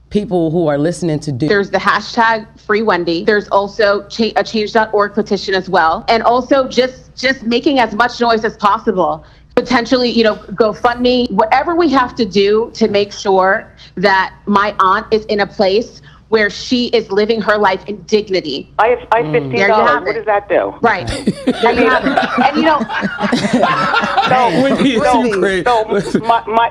people who are listening to do. There's the hashtag Free Wendy. There's also a change.org petition as well. And also just making as much noise as possible. Potentially, GoFundMe, whatever we have to do to make sure that my aunt is in a place where she is living her life in dignity. I have $15. There you have what it. does that do? Right. There you have it. And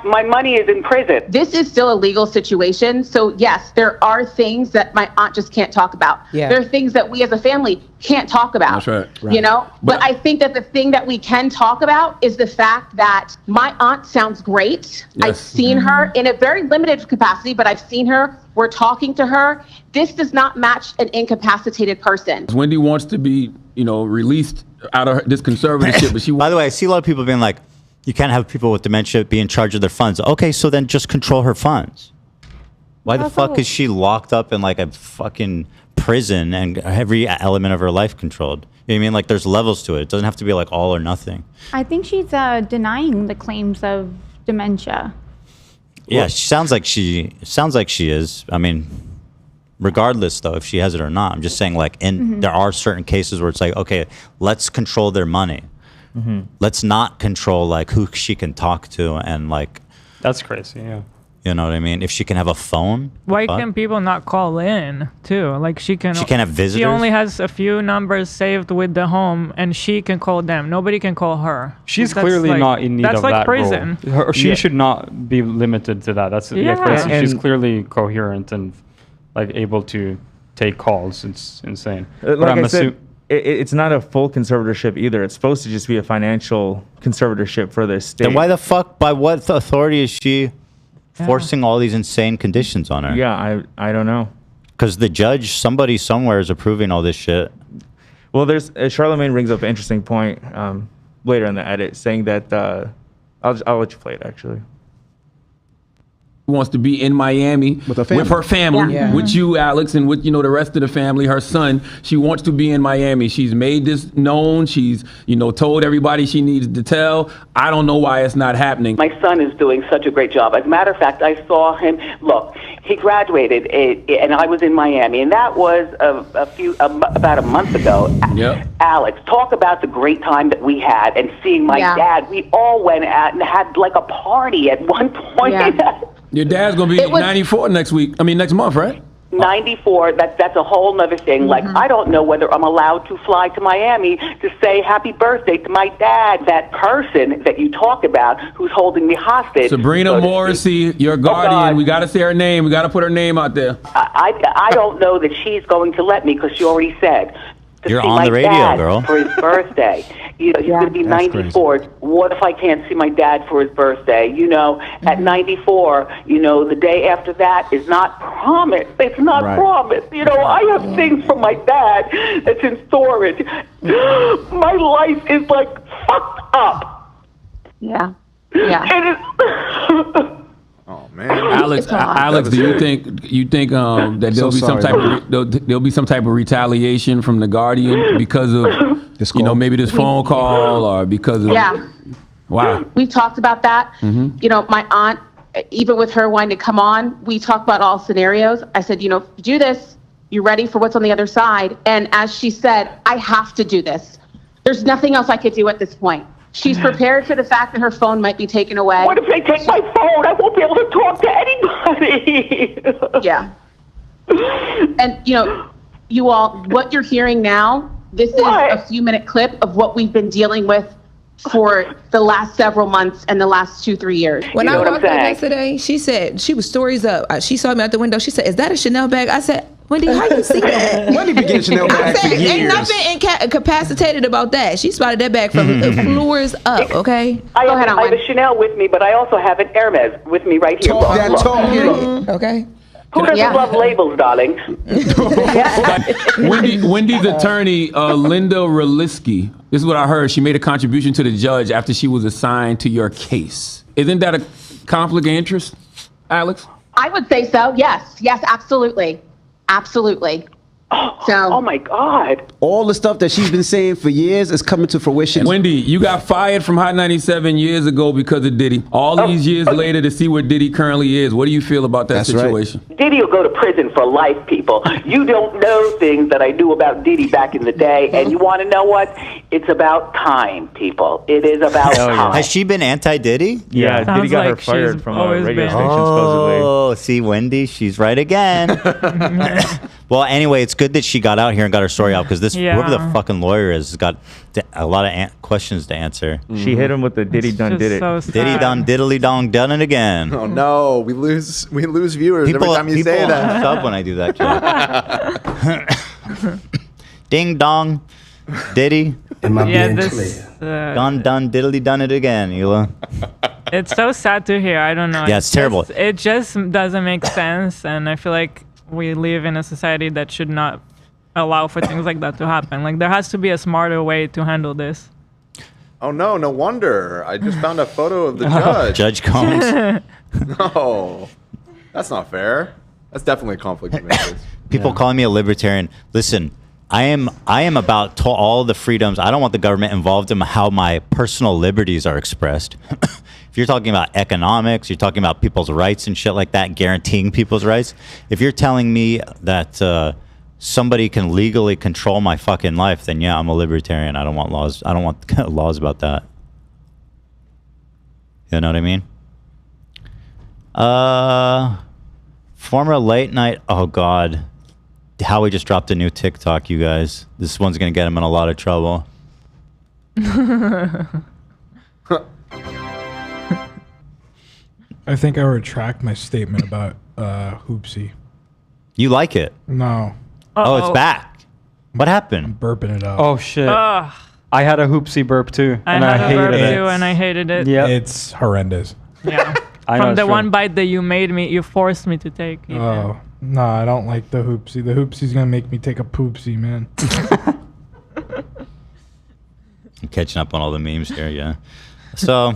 my money is in prison. This is still a legal situation. So yes, there are things that my aunt just can't talk about. Yeah. There are things that we as a family can't talk about. That's right. But I think that the thing that we can talk about is the fact that my aunt sounds great. Yes. I've seen her in a very limited capacity, but I've seen her. We're talking to her. This does not match an incapacitated person. Wendy wants to be, released out of this conservatorship, but By the way, I see a lot of people being like, you can't have people with dementia be in charge of their funds. Okay, so then just control her funds. Why the fuck is she locked up in like a fucking prison and every element of her life controlled? You know what I mean? Like there's levels to it. It doesn't have to be like all or nothing. I think she's denying the claims of dementia. Yeah, sounds like she is. I mean, regardless though, if she has it or not, I'm just saying like, there are certain cases where it's like, okay, let's control their money. Let's not control like who she can talk to and like. That's crazy. Yeah. You know what I mean? If she can have a phone. Why can people not call in too? Like she can't have visitors. She only has a few numbers saved with the home, and she can call them. Nobody can call her. She's That's clearly like, not in need that's of like that prison. role. She should not be limited to that. That's crazy. She's clearly coherent and like able to take calls. It's insane. Like I said, it's not a full conservatorship either. It's supposed to just be a financial conservatorship for the state. Then why the fuck? By what authority is she forcing all these insane conditions on her? Yeah, I don't know. Because the judge, somebody somewhere is approving all this shit. Well, there's Charlemagne brings up an interesting point later in the edit, saying that I'll let you play it actually. Wants to be in Miami with her family, with you, Alex, and with the rest of the family. Her son, she wants to be in Miami. She's made this known. She's told everybody she needs to tell. I don't know why it's not happening. My son is doing such a great job. As a matter of fact, I saw him. Look, he graduated, and I was in Miami, and that was about a month ago. Yep. Alex, talk about the great time that we had, and seeing my dad. We all went out and had like a party at one point. Yeah. Your dad's gonna be 94 next month, right? 94, that's a whole nother thing. Like, I don't know whether I'm allowed to fly to Miami to say happy birthday to my dad. That person that you talk about who's holding me hostage. Sabrina Morrissey, your guardian. We got to say her name. We got to put her name out there. I don't know that she's going to let me because she already said. You're on the radio, girl. For his birthday. He's going to be 94. What if I can't see my dad for his birthday? At 94, the day after that is not promised. It's not promised. I have things from my dad that's in storage. My life is like fucked up. Yeah. Yeah. Oh man, Alex, do you think that there'll be some type of retaliation from the Guardian because of maybe this phone call or because of Wow. We talked about that. You know, my aunt, even with her wanting to come on, we talked about all scenarios. I said, you know, do this. You ready for what's on the other side? And as she said, I have to do this. There's nothing else I could do at this point. She's prepared for the fact that her phone might be taken away. What if they take my phone? I won't be able to talk to anybody. Yeah. And, you know, you all, what you're hearing now, this is a few-minute clip of what we've been dealing with for the last several months and the last 2-3 years. When I walked in yesterday, she said, she was stories up. She saw me out the window. She said, is that a Chanel bag? I said, Wendy, how you see that? Wendy been getting Chanel bags for years. Ain't nothing incapacitated about that. She spotted that bag from the floors up, okay? I have a Chanel with me, but I also have an Hermes with me right here. Look. Okay. Who doesn't love labels, darling? Wendy's attorney, Linda Relisky, this is what I heard. She made a contribution to the judge after she was assigned to your case. Isn't that a conflict of interest, Alex? I would say so, yes. Yes, absolutely. Absolutely. Oh my God. All the stuff that she's been saying for years is coming to fruition. Wendy, you got fired from Hot 97 years ago because of Diddy. All these years later to see where Diddy currently is. What do you feel about that situation? Right. Diddy will go to prison for life, people. You don't know things that I knew about Diddy back in the day. And you want to know what? It's about time, people. It is about time. Has she been anti-Diddy? Yeah, Diddy got her fired from a radio station, supposedly. Oh, see, Wendy, she's right again. Well, anyway, it's good that she got out here and got her story out because this whoever the fucking lawyer is has got a lot of questions to answer. She hit him with the Diddy done did it. So Diddy done diddly dong done it again. Oh no, we lose viewers every time you say that. Stop when I do that. Ding dong, Diddy. Am I being clear? Done diddly done it again, Hila. It's so sad to hear. I don't know. Yeah, it's terrible. It just doesn't make sense, and I feel like we live in a society that should not allow for things like that to happen. Like, there has to be a smarter way to handle this. Oh no, no wonder. I just found a photo of the judge. Judge Combs. No, that's not fair. That's definitely a conflict of interest. People calling me a libertarian. Listen, I am about all the freedoms. I don't want the government involved in how my personal liberties are expressed. If you're talking about economics, you're talking about people's rights and shit like that, guaranteeing people's rights. If you're telling me that somebody can legally control my fucking life, then yeah, I'm a libertarian. I don't want laws. I don't want laws about that. You know what I mean? Former late night. Oh God, Howie just dropped a new TikTok. You guys, this one's gonna get him in a lot of trouble. I think I retract my statement about Hupsi. You like it? No. Oh, it's back. What happened? I'm burping it out. Oh shit. I had a Hupsi burp too. I had a burp too, and I hated it. Yeah, it's horrendous. Yeah. From the one bite that you forced me to take. Oh, no, I don't like the Hupsi. The Hupsi's gonna make me take a poopsie, man. I'm catching up on all the memes here, yeah. So,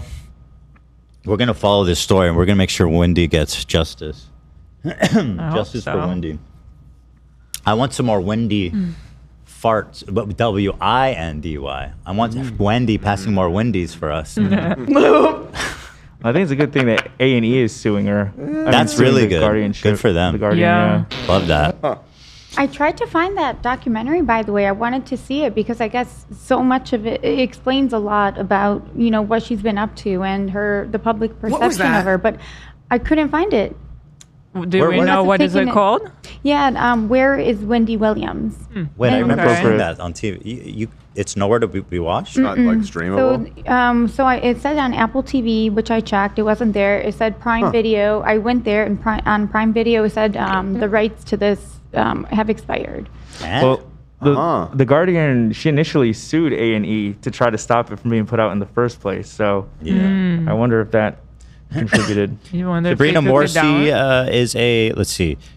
we're going to follow this story, and we're going to make sure Wendy gets justice. Justice for Wendy. I want some more Wendy farts, but W-I-N-D-Y. I want Wendy passing more Wendy's for us. I think it's a good thing that A&E is suing her. That's really good. Good for them. The Guardian, yeah. Love that. I tried to find that documentary, by the way. I wanted to see it because I guess so much of it explains a lot about, you know, what she's been up to and the public perception of her. But I couldn't find it. Do we know what is it called? Yeah, Where is Wendy Williams? Wait, I remember seeing that on TV. It's nowhere to be watched? Not like streamable? It said on Apple TV, which I checked. It wasn't there. It said Prime Video. I went there, and on Prime Video, it said the rights to this have expired. Well, the Guardian, she initially sued A&E to try to stop it from being put out in the first place. So I wonder if that contributed. Sabrina Morsi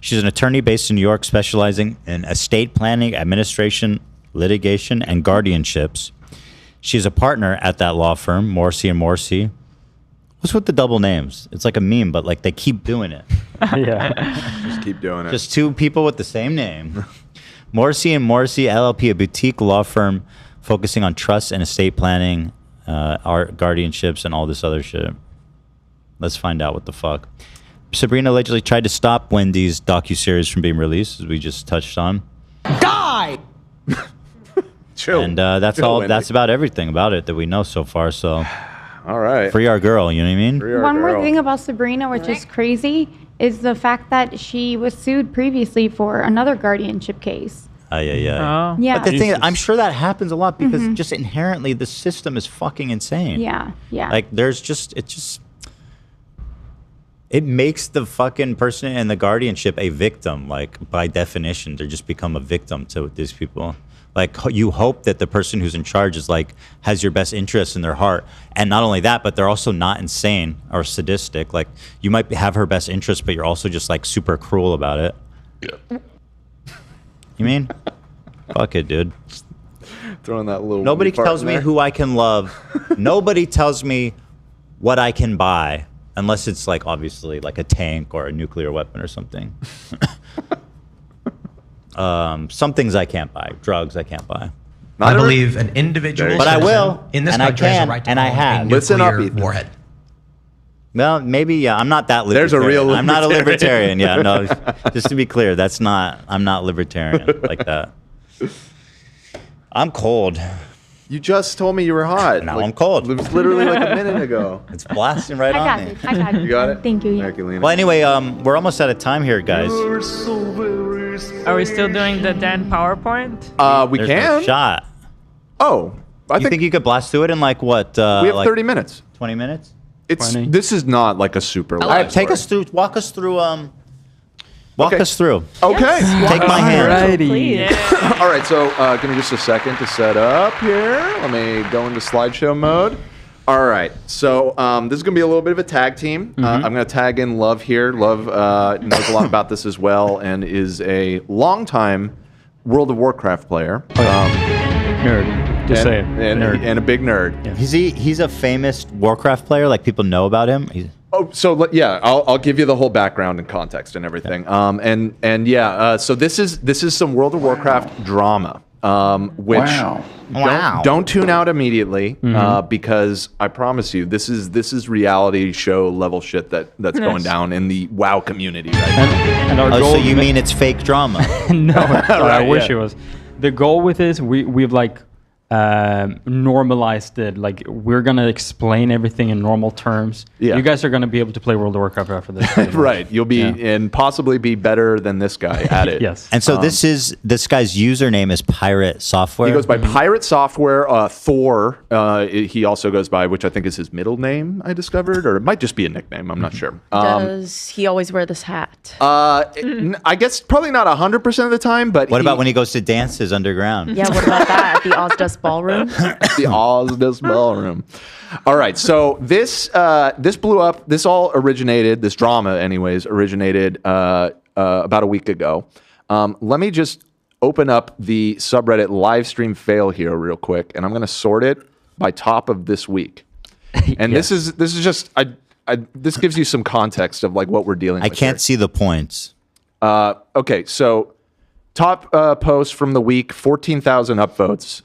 she's an attorney based in New York specializing in estate planning, administration, litigation, and guardianships. She's a partner at that law firm, Morsi & Morsi. What's with the double names? It's like a meme, but like they keep doing it. Just keep doing it. Just two people with the same name. Morsi & Morsi LLP, a boutique law firm focusing on trust and estate planning our guardianships and all this other shit. Let's find out what the fuck. Sabrina allegedly tried to stop Wendy's docuseries from being released, as we just touched on. Die! Chill. And that's Chill, all. Wendy. That's about everything about it that we know so far. So, all right, free our girl. You know what I mean? One more thing about Sabrina, which is crazy, is the fact that she was sued previously for another guardianship case. Yeah. Yeah. But the thing is, I'm sure that happens a lot because just inherently the system is fucking insane. Yeah. Like it makes the fucking person in the guardianship a victim. Like by definition, they just become a victim to these people. Like you hope that the person who's in charge is like has your best interests in their heart, and not only that, but they're also not insane or sadistic. Like you might have her best interests, but you're also just like super cruel about it. Yeah. You mean? Fuck it, dude. Throwing that little. Nobody part tells in me there. who I can love. Nobody tells me what I can buy, unless it's like obviously like a tank or a nuclear weapon or something. Some things I can't buy. Drugs I can't buy. I believe an individual, but I citizen will, in this and I country has a can, right to and I own have. a nuclear warhead. Well, maybe yeah. I'm not that libertarian. There's a real I'm not a libertarian. libertarian. Yeah, no. Just to be clear, I'm not libertarian like that. I'm cold. You just told me you were hot. Now I'm cold. It was literally like a minute ago. It's blasting right I on got me. it. I got it. You got it? Thank you. Thank you, Lena. Well, anyway, we're almost out of time here, guys. Are we still doing the Dan PowerPoint? We There's can. no shot. Oh, I think you could blast through it in like what? we have like 30 minutes. 20 minutes. This is not like a super. All right, walk us through. Walk us through. Okay. Take my hand. All right, so give me just a second to set up here. Let me go into slideshow mode. All right, so this is going to be a little bit of a tag team. I'm going to tag in Love here. Love knows a lot about this as well and is a longtime World of Warcraft player. Nerd. Just say it. And a big nerd. Yeah. He's a famous Warcraft player. Like people know about him. I'll give you the whole background and context and everything. So this is some World of Warcraft drama. Which don't tune out immediately because I promise you this is reality show level shit that's going down in the WoW community right now. And our goal so you mean it's fake drama? No, I wish yeah. it was. The goal with this, we've like normalized it. Like we're gonna explain everything in normal terms. Yeah. You guys are gonna be able to play World of Warcraft after this. Right. You'll be and possibly be better than this guy at it. Yes. And so this guy's username is Pirate Software. He goes by Pirate Software. Thor. He also goes by, which I think is his middle name. I discovered, or it might just be a nickname. I'm not sure. Does he always wear this hat? I guess probably not 100% of the time, but what about when he goes to dances underground? Yeah, what about that? The Ozdust Ballroom? The Ozdust Ballroom. All right, so this blew up. This drama, anyways, originated about a week ago. Let me just open up the subreddit live stream fail here real quick, and I'm going to sort it by top of this week. And this is just this gives you some context of like what we're dealing with. I can't see the points. Okay, so top post from the week, 14,000 upvotes.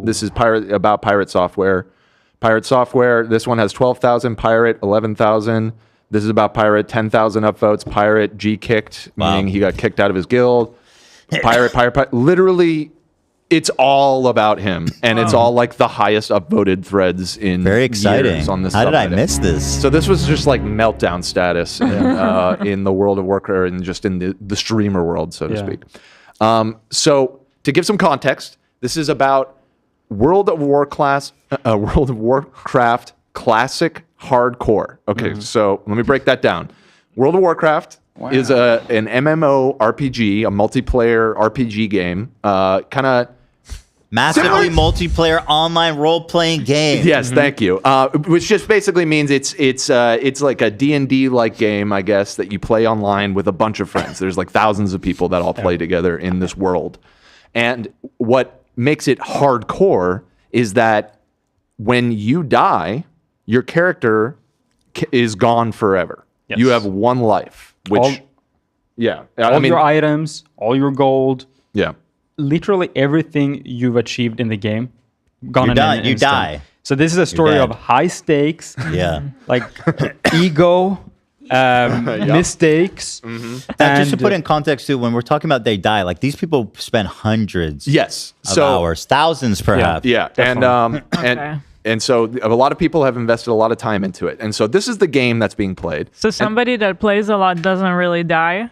This is about Pirate Software. Pirate Software, this one has 12,000. Pirate, 11,000. This is about Pirate, 10,000 upvotes. Pirate, G-kicked, meaning he got kicked out of his guild. Pirate. Literally, it's all about him. And it's all like the highest upvoted threads in Very exciting. years on this How did I subreddit. miss this? So this was just like meltdown status in the World of Warcraft and just in the streamer world, so to speak. So to give some context, this is about World of Warcraft Classic Hardcore. Okay, so let me break that down. World of Warcraft is an MMO RPG, a multiplayer RPG game, kind of massively multiplayer online role-playing game. Yes, thank you. Which just basically means it's like a D&D like game, I guess, that you play online with a bunch of friends. There's like thousands of people that all play together in this world. And what makes it hardcore is that when you die, your character is gone forever. Yes. You have one life, which all your items, all your gold. Yeah. Literally everything you've achieved in the game, gone You in die- an you instant. die. So this is a story of high stakes, like ego, mistakes. Now, just to put in context too, when we're talking about they die, like these people spend hundreds of hours, thousands perhaps. Yeah. And so a lot of people have invested a lot of time into it. And so this is the game that's being played. So somebody that plays a lot doesn't really die?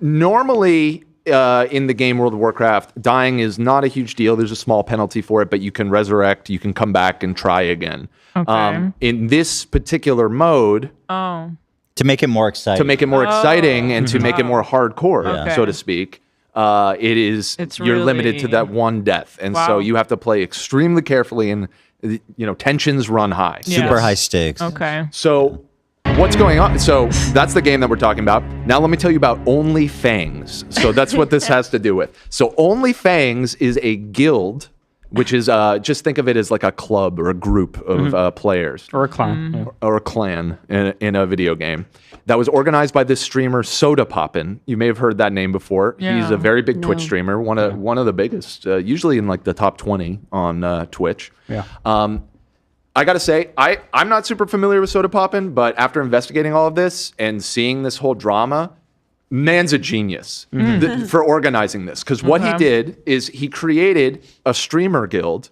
Normally, in the game World of Warcraft, dying is not a huge deal. There's a small penalty for it, but you can resurrect, you can come back and try again. Okay. In this particular mode, to make it more exciting, and to make it more hardcore, so to speak, you're limited to that one death, and so you have to play extremely carefully, and tensions run high, super high stakes. Okay. So what's going on? So that's the game that we're talking about. Now let me tell you about Only Fangs. So that's what this has to do with. So Only Fangs is a guild, which is just think of it as like a club or a group of players. Or a clan. Or a clan in a video game. That was organized by this streamer, Soda Poppin'. You may have heard that name before. Yeah. He's a very big Twitch streamer, one of the biggest, usually in like the top 20 on Twitch. Yeah. I gotta say, I'm not super familiar with Soda Poppin', but after investigating all of this and seeing this whole drama, man's a genius for organizing this. Because what he did is he created a streamer guild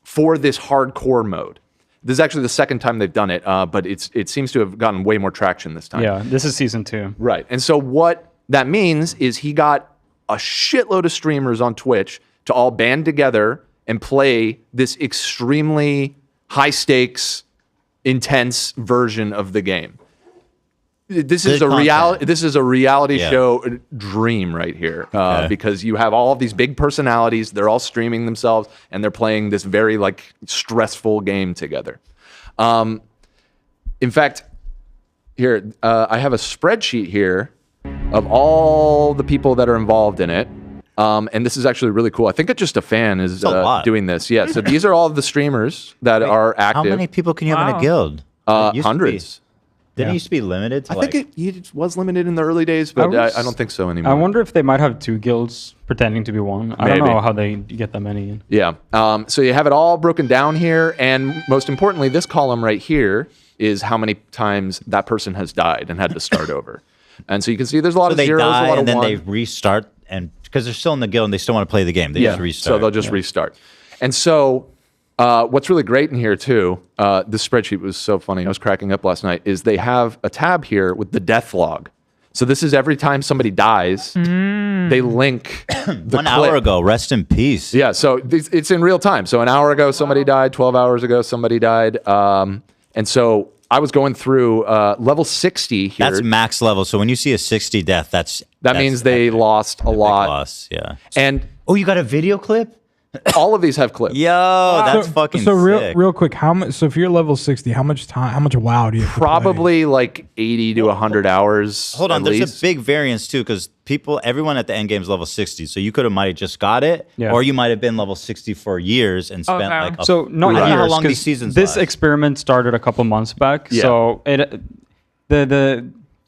for this hardcore mode. This is actually the second time they've done it, but it seems to have gotten way more traction this time. Yeah, this is season 2. Right. And so what that means is he got a shitload of streamers on Twitch to all band together and play this extremely high stakes, intense version of the game. This is a reality show dream right here, because you have all of these big personalities. They're all streaming themselves, and they're playing this very stressful game together. In fact, here I have a spreadsheet here of all the people that are involved in it. And this is actually really cool. I think just a fan is doing this. Yeah. So these are all the streamers that are active. How many people can you have in a guild? Hundreds. Didn't it used to be limited to I think it was limited in the early days, but I don't think so anymore. I wonder if they might have 2 guilds pretending to be one. I don't know how they get that many in. Yeah. So you have it all broken down here. And most importantly, this column right here is how many times that person has died and had to start over. And so you can see there's a lot of zeros, a lot of and then one. they restart, and because they're still in the guild and they still want to play the game, they just restart. So they'll just restart. And so what's really great in here too, this spreadsheet was so funny, I was cracking up last night, is they have a tab here with the death log. So this is every time somebody dies, they link the 1 hour ago, rest in peace. Yeah, so it's in real time. So an hour ago, somebody died. 12 hours ago, somebody died. And so I was going through level 60 here. That's max level. So when you see a 60 death, that means they lost a lot. Loss, yeah. And you got a video clip? All of these have clips. Yo, that's fucking so sick. real quick, how much? So if you're level 60, how much WoW do you have Probably like 80 to 100 hours. Hold on, at there's least. a big variance too, because everyone at the end game is level 60. So you might have just got it, or you might have been level 60 for years and spent not I don't know years, how long 'cause these seasons this last. experiment started a couple months back. Yeah. So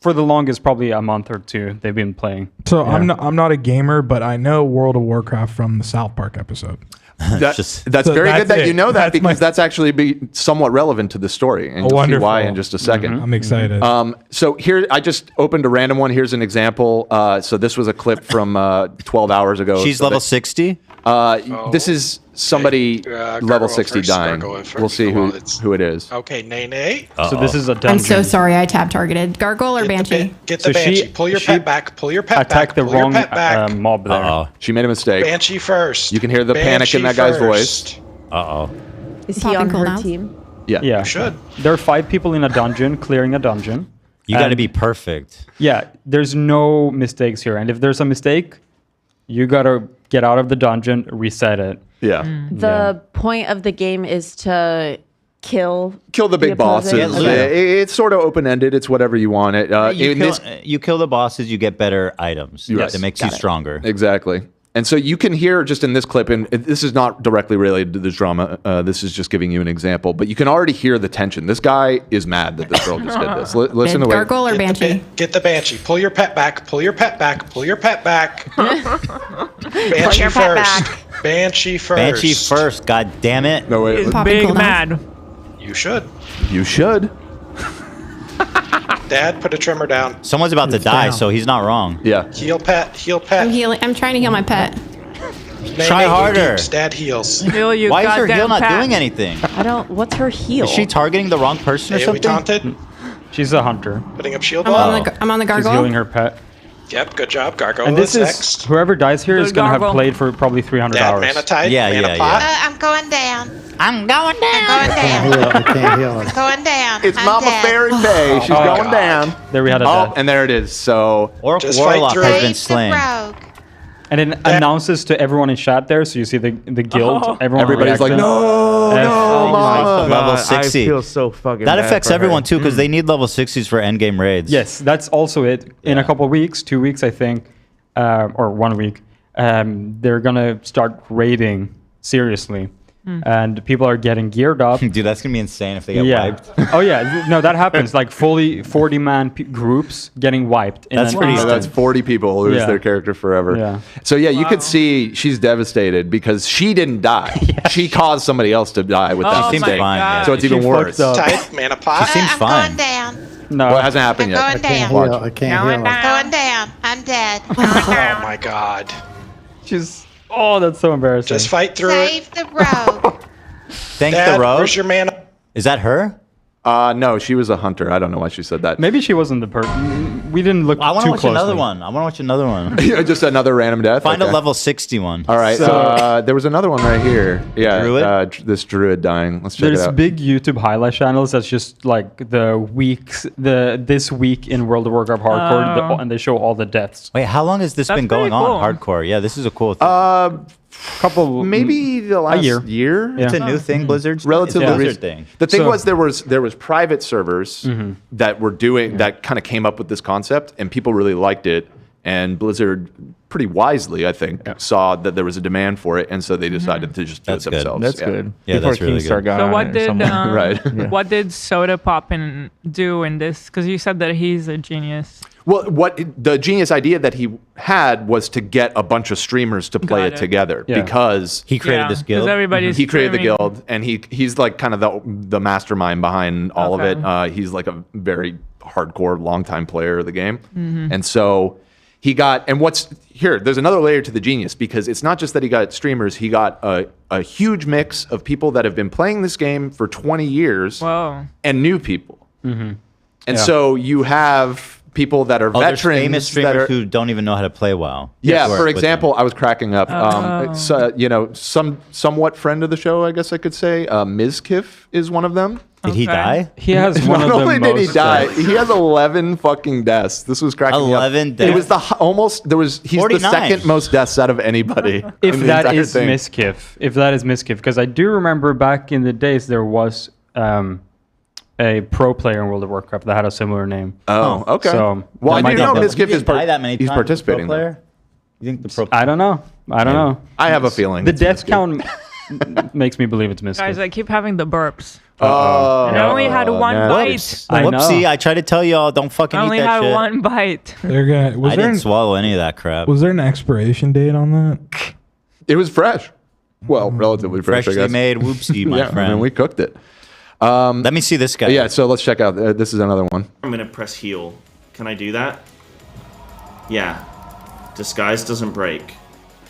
for the longest, probably a month or 2, they've been playing. So I'm not a gamer, but I know World of Warcraft from the South Park episode. That's very good that you know that, because that's actually be somewhat relevant to the story, and you'll see why in just a second. I'm excited. So here, I just opened a random one. Here's an example. So this was a clip from 12 hours ago. She's level 60? This is somebody level 60 dying. We'll see who it is. Okay, Nene. So this is a dungeon. I'm so sorry I tab targeted. Gargoyle or Banshee? Get the Banshee. Pull your pet back. Pull your pet back. Attacked the Pull your wrong pet back. mob there. She made a mistake. Banshee first. You can hear the panic in that guy's voice. Is he on her team? Yeah. Yeah. You should. There are 5 people in a dungeon clearing a dungeon. You got to be perfect. Yeah, there's no mistakes here. And if there's a mistake, you got to get out of the dungeon, reset it. Yeah. The point of the game is to kill the big bosses. It's sort of open-ended. It's whatever you want it. You kill the bosses, you get better items. Yes. That makes you stronger. Exactly. And so you can hear just in this clip, and this is not directly related to this drama. This is just giving you an example, but you can already hear the tension. This guy is mad that this girl just did this. Listen to Gargoyle or Banshee? Get the Banshee. Pull your pet back. Pull your pet back. Pull your pet back. Banshee your pet first. back. Banshee first. Banshee first. God damn it. No wait. He's Popping big cooldowns. mad. You should. You should. Dad, put a trimmer down. Someone's about to die, so he's not wrong. Yeah. Heal pet. Heal pet. I'm healing. I'm trying to heal my pet. Try harder. Dad heals. Heal you Why is her goddamn heal not pet. doing anything? I don't. What's her heal? Is she targeting the wrong person or Hey, we something? taunted. She's a hunter. Putting up shield I'm wall. on the She's gargoyle. healing her pet. Yep, good job. Gargoyle And this is is next. whoever dies here is The gonna have gargoyle. played for probably 300 Dad, hours. mana tide. Yeah, mana yeah, pot. I'm going down. I'm going down. I'm going down. I can't heal I'm it. going down. It's I'm Mama dead. Fairy Faye. She's going God. down. There we had a Oh, death. and there it is. So Oracle Just fight Warlock through has it. been Save the slain. rogue. And it announces to everyone in chat there, so you see the guild. Oh. Everyone everybody's like, reacting. no, F- no, Oh Mama. Level God, 60. I feel so fucking That bad affects for her. everyone too, because they need level 60s for endgame raids. Yes, that's also it. In a couple of weeks, 2 weeks, I think, or 1 week, they're gonna start raiding seriously, and people are getting geared up. Dude, that's gonna be insane if they get Yeah. wiped. Oh yeah, no, that happens. Like fully 40-man groups getting wiped. In That's an pretty Yeah, instant. that's 40 people lose Yeah. their character forever. Yeah. So yeah, you could see she's devastated because she didn't die. She caused somebody else to die with Oh that seems mistake. fine, yeah. So it's She even worse. fucked up. Tide, mana pot. She seems I'm fine. going down. No, Well, it hasn't happened I'm yet. going down. Heal, I can't heal it. Going down. I'm dead. Oh my god. she's. Oh, that's so embarrassing. Just fight through it. Save the rogue. Thank Dad, the rogue. where's your mana? Is that her? No, she was a hunter. I don't know why she said that. Maybe she wasn't the person. We didn't look I want too to watch closely. another one. I want to watch another one. Just another random death. Find Okay. a level 60 one. All right. So- There was another one right here. Yeah. Druid? This druid dying. Let's check There's it out. big YouTube highlight channels that's just like this week in World of Warcraft hardcore, Oh. and they show all the deaths. Wait, how long has this That's been going pretty cool. on? Hardcore. Yeah, this is a cool thing. Couple, Maybe the last year. year. It's a new thing, Blizzard's Relatively it's a recent. Blizzard thing. The thing So- was there was private servers that were doing that kind of came up with this concept, and people really liked it. And Blizzard, pretty wisely, I think, saw that there was a demand for it, and so they decided to just do That's it good. themselves. That's Yeah. good. Yeah, Before that's really Keemstar good. got So on what it or did something. Right. what did Soda Poppin do in this? Because you said that he's a genius. Well, what the genius idea that he had was to get a bunch of streamers to play Got it it. together Yeah. because He created Yeah, this 'cause guild. everybody's he created the streaming. guild, and he's like kind of the mastermind behind all Okay. of it. He's like a very hardcore, longtime player of the game, Mm-hmm. and so he got. And what's here? There's another layer to the genius because it's not just that he got streamers. He got a huge mix of people that have been playing this game for 20 years Whoa. and new people. And Yeah. so you have people that are Oh, there's veterans famous that streamers are, who don't even know how to play WoW. yeah, Work for with example, I was cracking up. Oh. It's, somewhat friend of the show, I guess I could say. Mizkif is one of them. them. Did he Okay. die? He has one Not of the only most. did he die, he has 11 fucking deaths. This was cracking me up. 11 It deaths? was almost there was he's 49. the second most deaths out of anybody. If in the that entire is thing. Miskiff, because I do remember back in the days there was a pro player in World of Warcraft that had a similar name. Oh, okay. So Well, I that do might know not be- Mizkif is die that many he's times, participating. pro though. player? You think the pro? I don't know. I don't know. I have a feeling. The it's death Mizkif. count makes me believe it's Guys, Miskiff. I keep having the burps. Oh, And I only had one no. bite. I know. Whoopsie! I tried to tell y'all, don't fucking I eat only that had shit. one bite. They're gonna. Was I there didn't an, swallow any of that crap. was there an expiration date on that? It was fresh. Well, relatively fresh, I Freshly guess. made whoopsie, my yeah, friend. I mean, we cooked it. Let me see this guy. Yeah, so let's check out. This is another one. I'm gonna press heal. Can I do that? Yeah. Disguise doesn't break.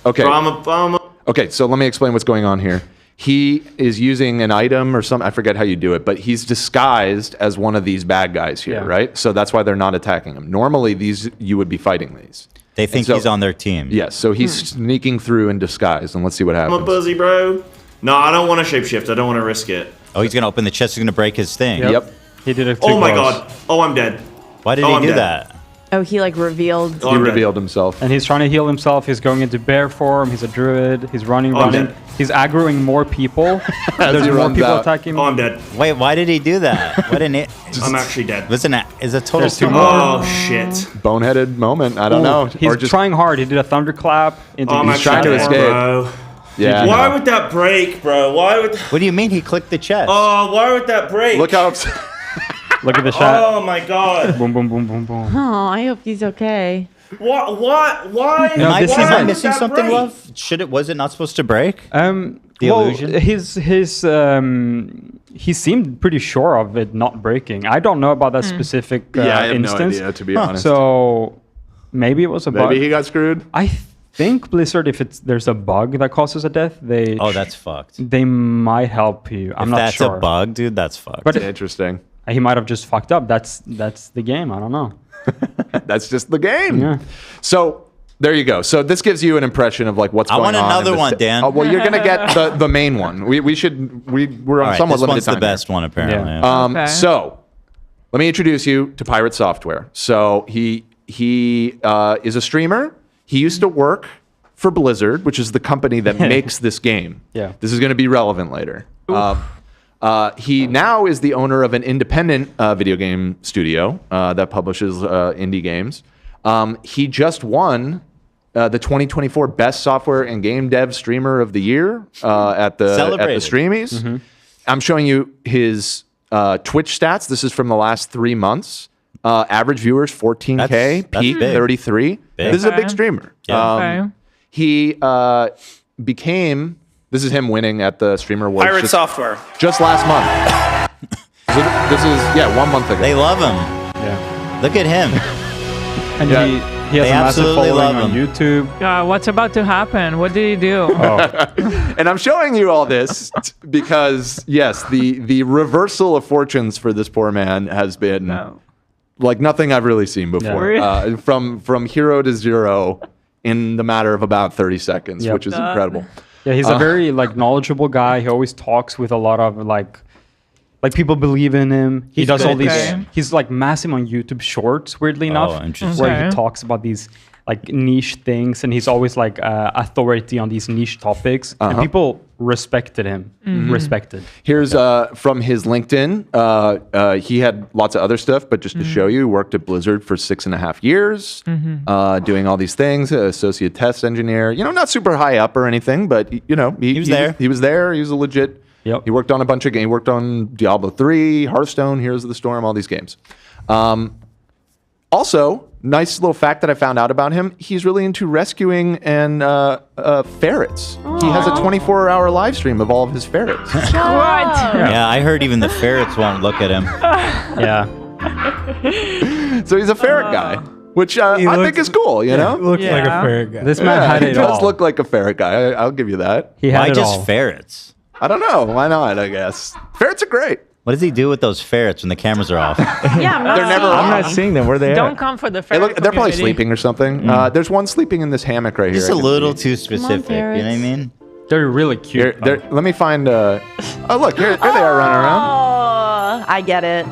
Okay. Brahma. Okay, so let me explain what's going on here. He is using an item or something. I forget how you do it, but he's disguised as one of these bad guys here, Yeah. right? So that's why they're not attacking him. Normally, these you would be fighting these. They think And so- he's on their team. Yes, so he's sneaking through in disguise, and let's see what I'm a happens. buzzy, bro. No, I don't want to shapeshift. I don't want to risk it. Oh, he's gonna open the chest. He's gonna break his thing. Yep. He did it. Oh my god. Oh, I'm dead. Why did Oh, he I'm do dead. that? Oh, he like revealed. Oh, He I'm dead. revealed himself. And he's trying to heal himself. He's going into bear form. He's a druid. He's running. Oh, I'm dead. He's aggroing more people. There's he more runs people out. attacking him. Oh, I'm dead. Wait, why did he do that? What an it? I'm actually dead. Listen, is a total There's two two more. Oh shit. Boneheaded moment. I don't know. He's Or just trying hard. He did a thunderclap. Into Oh, I'm He's trying to actually escape. dead, bro. yeah. Why would that break, bro? Why would? What do you mean he clicked the chest? Oh, why would that break? Look how. Look at the shot. Oh my god. Boom, boom, boom, boom, boom. Oh, I hope he's okay. What? Why? Am I this why missing did that something, break? love? Was it not supposed to break? The well, illusion? he seemed pretty sure of it not breaking. I don't know about that specific Yeah, I have no instance. idea, to be honest. So maybe it was a bug. Maybe he got screwed. I think Blizzard, if there's a bug that causes a death, that's fucked. They might help you. I'm if not that's sure. a bug, dude, that's fucked. But Interesting. He might have just fucked up. That's the game. I don't know. That's just the game. Yeah. So there you go. So this gives you an impression of like what's I going on. want in another the one, Dan. well, you're gonna get the main one. We're on All right, somewhat this limited one's time the best one, apparently. Yeah. Yeah. So let me introduce you to Pirate Software. So he is a streamer. He used to work for Blizzard, which is the company that makes this game. Yeah. This is going to be relevant later. He now is the owner of an independent video game studio that publishes indie games. He just won the 2024 Best Software and Game Dev Streamer of the Year at the Streamies. Mm-hmm. I'm showing you his Twitch stats. This is from the last 3 months. Average viewers 14K, That's peak big. 33. Big. This is a big streamer. Yeah. He became. This is him winning at the Streamer Awards. Pirate Software. Just last month. So this is 1 month ago. They love him. Yeah. Look at him. And he has They a massive absolutely following love on him. YouTube. What's about to happen? What did he do? And I'm showing you all this because yes, the reversal of fortunes for this poor man has been like nothing I've really seen before. Yeah. From hero to zero in the matter of about 30 seconds, Yep. which is incredible. Yeah, he's a very knowledgeable guy. He always talks with a lot of like people believe in him. He does all these. Okay. He's like massive on YouTube Shorts. Weirdly enough, interesting. where Okay. he talks about these like niche things, and he's always like authority on these niche topics, and people respected him. Respected. Here's from his LinkedIn. He had lots of other stuff, but just to show you, he worked at Blizzard for 6.5 years, doing all these things. Associate test engineer. Not super high up or anything, but he was there. He was there. He was a legit. Yep. He worked on a bunch of games. He worked on Diablo 3, Hearthstone, Heroes of the Storm, all these games. Also, nice little fact that I found out about him, he's really into rescuing and ferrets. He has a 24-hour live stream of all of his ferrets. What? Yeah, I heard even the ferrets won't look at him. Yeah. So he's a ferret guy, which I think is cool, you know? Looks like a Yeah. ferret guy. This man had he it does all. look like a ferret guy. I'll give you that. He had Why it just all. ferrets? I don't know. Why not, I guess. Ferrets are great. What does he do with those ferrets when the cameras are off? Yeah, I'm not They're never seeing on. I'm not seeing them. Where they Don't at? come for the Hey, ferret look, they're probably community. sleeping or something. There's one sleeping in this hammock right here. Just I a can little see. too specific. You know what I ferrets. mean? They're really cute. Let me find. Oh, look, here they are running around. Oh, I get it.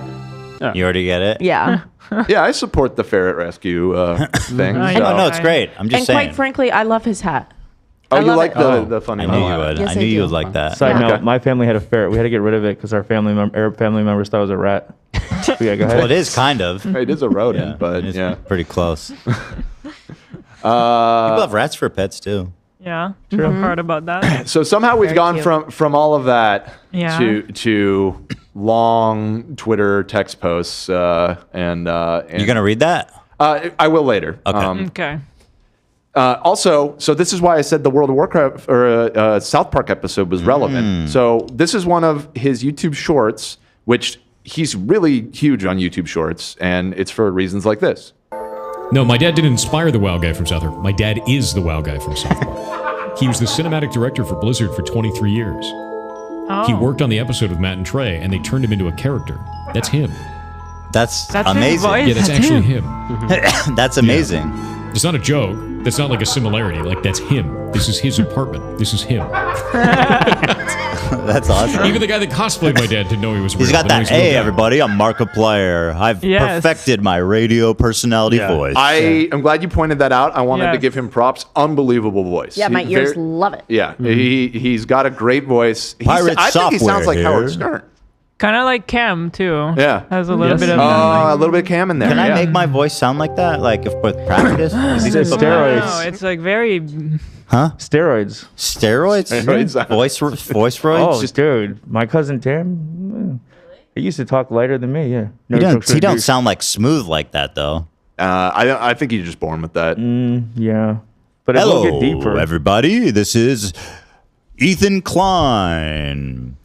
You already get it? Yeah. Yeah, I support the ferret rescue thing. I so- know. No, it's great. I'm just And saying. quite frankly, I love his hat. Oh, I you love like it. the funny I knew one. you would. Yes, I I knew you do. would like that. Side Yeah. note: my family had a ferret. We had to get rid of it because our Arab family members thought it was a rat. But yeah, go ahead. Well, it is kind of. It is a rodent, Yeah, but it's yeah. pretty close. People have rats for pets too. Yeah, true. I've heard about that. So somehow we've Very gone cute. from all of that Yeah. to long Twitter text posts and You gonna read that? I will later. Okay. Okay. Also, so this is why I said the World of Warcraft or South Park episode was relevant. So this is one of his YouTube shorts, which he's really huge on YouTube shorts, and it's for reasons like this. No, my dad didn't inspire the WoW guy from South Park. My dad is the WoW guy from South Park. He was the cinematic director for Blizzard for 23 years. Oh. He worked on the episode with Matt and Trey, and they turned him into a character. That's him. That's That's his amazing. voice? Yeah, that's That's actually him. him. That's amazing. It's not a joke. That's not like a similarity. Like, that's him. This is his apartment. This is him. That's awesome. Even the guy that cosplayed my dad didn't know he was real. He's got but now that. he's a real Hey, guy. everybody! I'm Markiplier. I've Yes. perfected my radio personality Yeah. voice. I am glad you pointed that out. I wanted to Yes. give him props. Unbelievable voice. Yeah, my He- ears very- love it. Yeah, he's got a great voice. Pirate I think he sounds software like Howard here. Stern. Kind of like Cam too. Yeah. Has a little Yes. bit of. A little bit of Cam in there. Can I yeah. make my voice sound like that? Like if with practice? Is he It's supposed- steroids. No, it's like very. Huh? Steroids. Steroids? Steroids. Voice roids? Oh, dude, my cousin Tim, he used to talk lighter than me. Yeah. He don't sound like smooth like that though. I think you're just born with that. Yeah. But it will get deeper. Hello, everybody. This is Ethan Klein.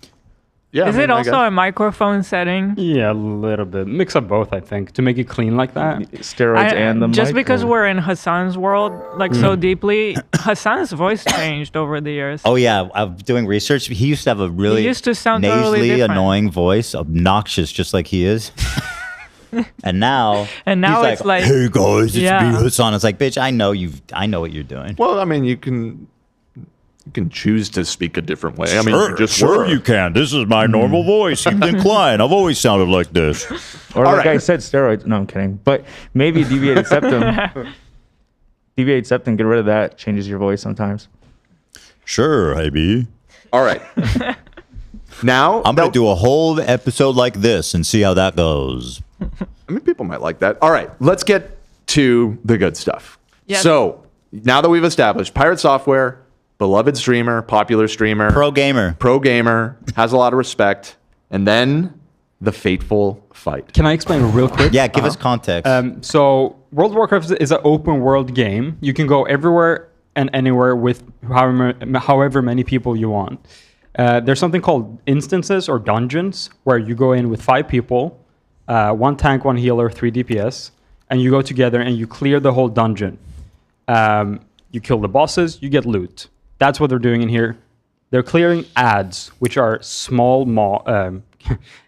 Yeah, Is it also a microphone setting? Yeah, a little bit. Mix up both, I think, to make it clean like that. Steroids and the Just mic, because or- we're in Hassan's world so deeply, Hassan's voice changed over the years. Oh yeah, I'm doing research. He used to have a really He used to sound nasally, totally different. annoying voice, obnoxious, just like he is. And now he's it's like, "Hey guys, it's yeah. me, Hassan." It's like, bitch, I know what you're doing. Well, I mean, you can choose to speak a different way. I mean, Sure, you just sure were. you can. This is my normal voice, Ethan Klein. I've always sounded like this. Or like I said, steroids. No, I'm kidding. But maybe deviated septum. Deviated septum, get rid of that. Changes your voice sometimes. Sure, Haby. All right. Now I'm gonna do a whole episode like this and see how that goes. I mean, people might like that. All right, let's get to the good stuff. Yes. So now that we've established Pirate Software, beloved streamer, popular streamer, pro gamer, has a lot of respect, and then the fateful fight. Can I explain real quick? Yeah, give us context. So World of Warcraft is an open world game. You can go everywhere and anywhere with however many people you want. There's something called instances or dungeons where you go in with 5 people, 1 tank, 1 healer, 3 DPS, and you go together and you clear the whole dungeon. You kill the bosses, you get loot. That's what they're doing in here. They're clearing ads, which are small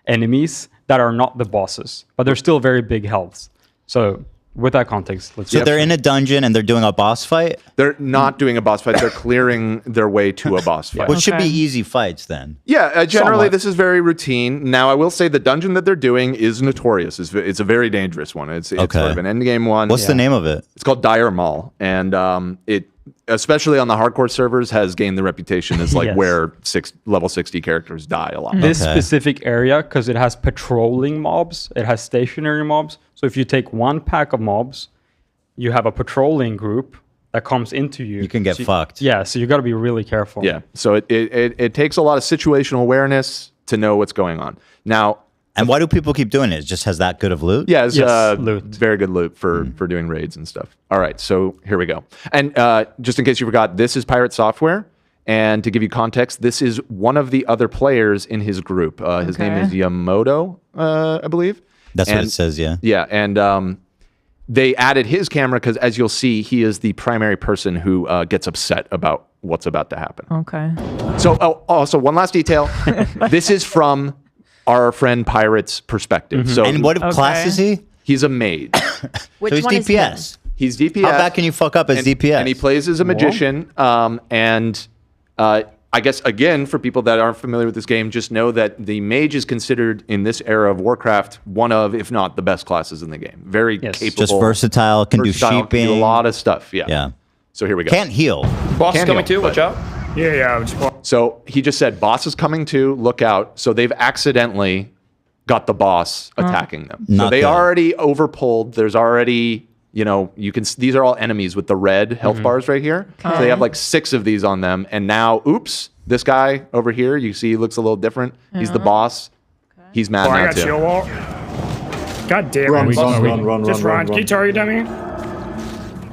enemies that are not the bosses, but they're still very big healths. So with that context, let's So they're in a dungeon and they're doing a boss fight? They're not doing a boss fight. They're clearing their way to a boss fight. Which should be easy fights then. Yeah, generally Somewhat. this is very routine. Now, I will say the dungeon that they're doing is notorious. It's a very dangerous one. It's sort of an endgame one. What's the name of it? It's called Dire Maul, and it, especially on the hardcore servers, has gained the reputation as like Yes. where level 60 characters die a lot. This specific area, because it has patrolling mobs, it has stationary mobs. So if you take 1 pack of mobs, you have a patrolling group that comes into you. You can get fucked. Yeah, so you got to be really careful. Yeah, so it takes a lot of situational awareness to know what's going on. Now, and why do people keep doing it? It just has that good of loot? Yeah, it's very good loot for doing raids and stuff. All right, so here we go. And just in case you forgot, this is Pirate Software. And to give you context, this is one of the other players in his group. His name is Yamamoto, I believe. That's what it says, yeah. Yeah, and they added his camera because, as you'll see, he is the primary person who gets upset about what's about to happen. Okay. So, also, one last detail. This is from our friend Pirate's perspective. So, And what class is he? He's a mage. So he's DPS. He's DPS. How bad can you fuck up as DPS? And he plays as a magician. I guess, again, for people that aren't familiar with this game, just know that the mage is considered, in this era of Warcraft, one of, if not the best classes in the game. Very capable. Just versatile, can do Can sheeping. do a lot of stuff, yeah. Yeah. So here we go. Can't heal. Boss is Can coming heal, too, watch out. Yeah. So he just said, boss is coming too, look out. So they've accidentally got the boss attacking them. So Not they good. already overpulled. There's already, these are all enemies with the red health bars right here. So they have like 6 of these on them. And now, oops, this guy over here, you see he looks a little different. He's the boss. He's mad I now got too. shield wall. God damn Run, it. run. Just run. Can you target dummy?